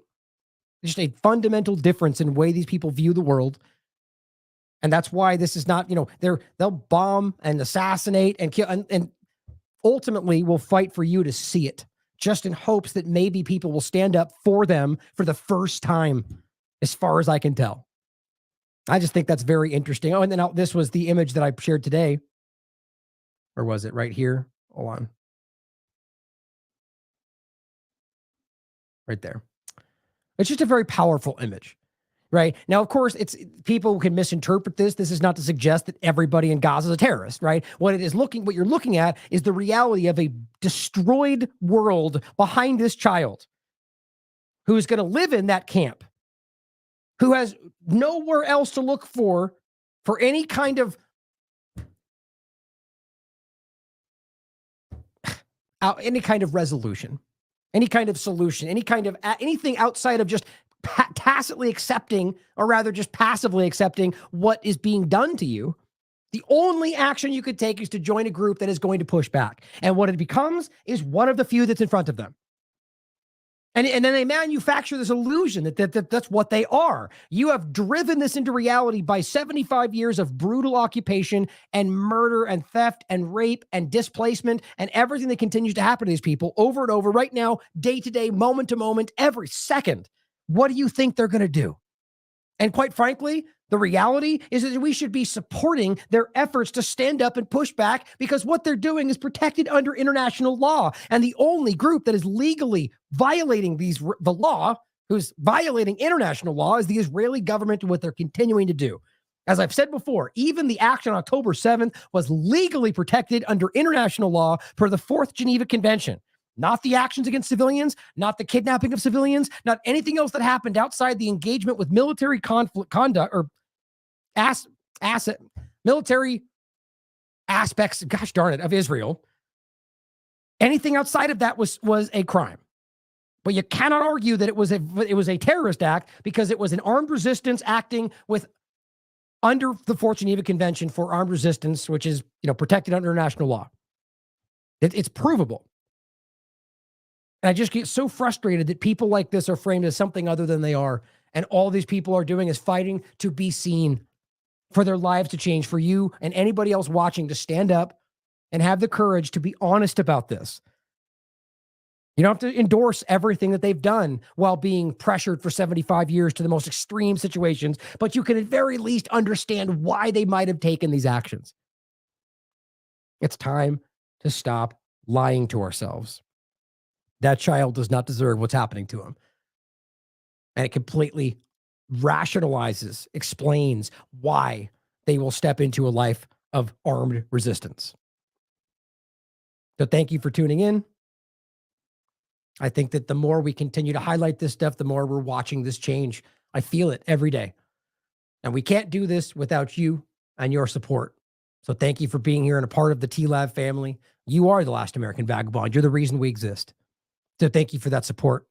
just a fundamental difference in the way these people view the world. And that's why this is not, they'll bomb and assassinate and kill, and ultimately will fight for you to see it, just in hopes that maybe people will stand up for them for the first time, as far as I can tell. I just think that's very interesting. Oh, and then this was the image that I shared today. Or was it right here? Hold on. Right there. It's just a very powerful image, right? Now, of course, people can misinterpret this. This is not to suggest that everybody in Gaza is a terrorist, right? What you're looking at is the reality of a destroyed world behind this child who is going to live in that camp, who has nowhere else to look for any kind of resolution, any kind of solution, anything outside of just tacitly accepting, or rather just passively accepting what is being done to you. The only action you could take is to join a group that is going to push back. And what it becomes is one of the few that's in front of them. And then they manufacture this illusion that that's what they are. You have driven this into reality by 75 years of brutal occupation and murder and theft and rape and displacement and everything that continues to happen to these people over and over right now, day to day, moment to moment, every second. What do you think they're going to do? And quite frankly, the reality is that we should be supporting their efforts to stand up and push back, because what they're doing is protected under international law. And the only group that is legally violating the law, who's violating international law, is the Israeli government, and what they're continuing to do. As I've said before, even the action on October 7th was legally protected under international law per the 4th Geneva Convention. Not the actions against civilians, not the kidnapping of civilians, not anything else that happened outside the engagement with military conduct or military aspects, gosh darn it, of Israel. Anything outside of that was a crime. But you cannot argue that it was a terrorist act, because it was an armed resistance acting under the 4th Geneva Convention for armed resistance, which is protected under international law. It's provable. And I just get so frustrated that people like this are framed as something other than they are. And all these people are doing is fighting to be seen, for their lives to change, for you and anybody else watching to stand up and have the courage to be honest about this. You don't have to endorse everything that they've done while being pressured for 75 years to the most extreme situations, but you can at very least understand why they might have taken these actions. It's time to stop lying to ourselves. That child does not deserve what's happening to him. And it completely rationalizes, explains why they will step into a life of armed resistance. So thank you for tuning in. I think that the more we continue to highlight this stuff, the more we're watching this change. I feel it every day. And we can't do this without you and your support. So thank you for being here and a part of the TLAV family. You are the last American vagabond. You're the reason we exist. So thank you for that support.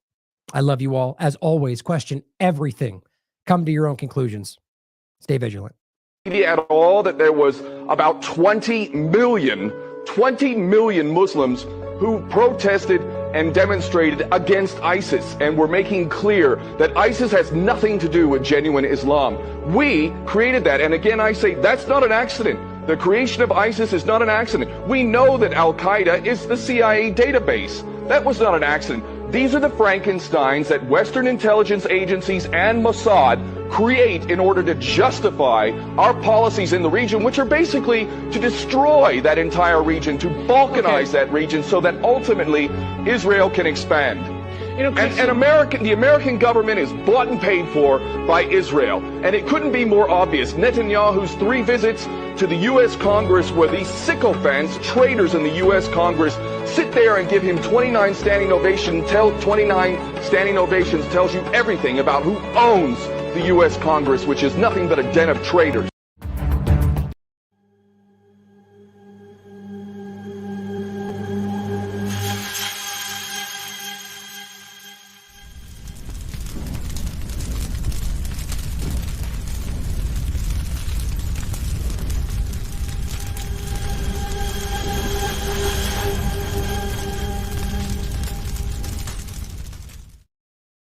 I love you all. As always, question everything. Come to your own conclusions. Stay vigilant. At all that there was about 20 million Muslims who protested and demonstrated against ISIS, and were making clear that ISIS has nothing to do with genuine Islam. We created that, and again I say that's not an accident. The creation of ISIS is not an accident. We know that Al-Qaeda is the CIA database. That was not an accident. These are the Frankensteins that Western intelligence agencies and Mossad create in order to justify our policies in the region, which are basically to destroy that entire region, to balkanize that region, so that ultimately Israel can expand. And the American government is bought and paid for by Israel. And it couldn't be more obvious. Netanyahu's 3 visits to the U.S. Congress, where these sycophants, traitors in the U.S. Congress, sit there and give him 29 standing ovations, tells you everything about who owns the U.S. Congress, which is nothing but a den of traitors.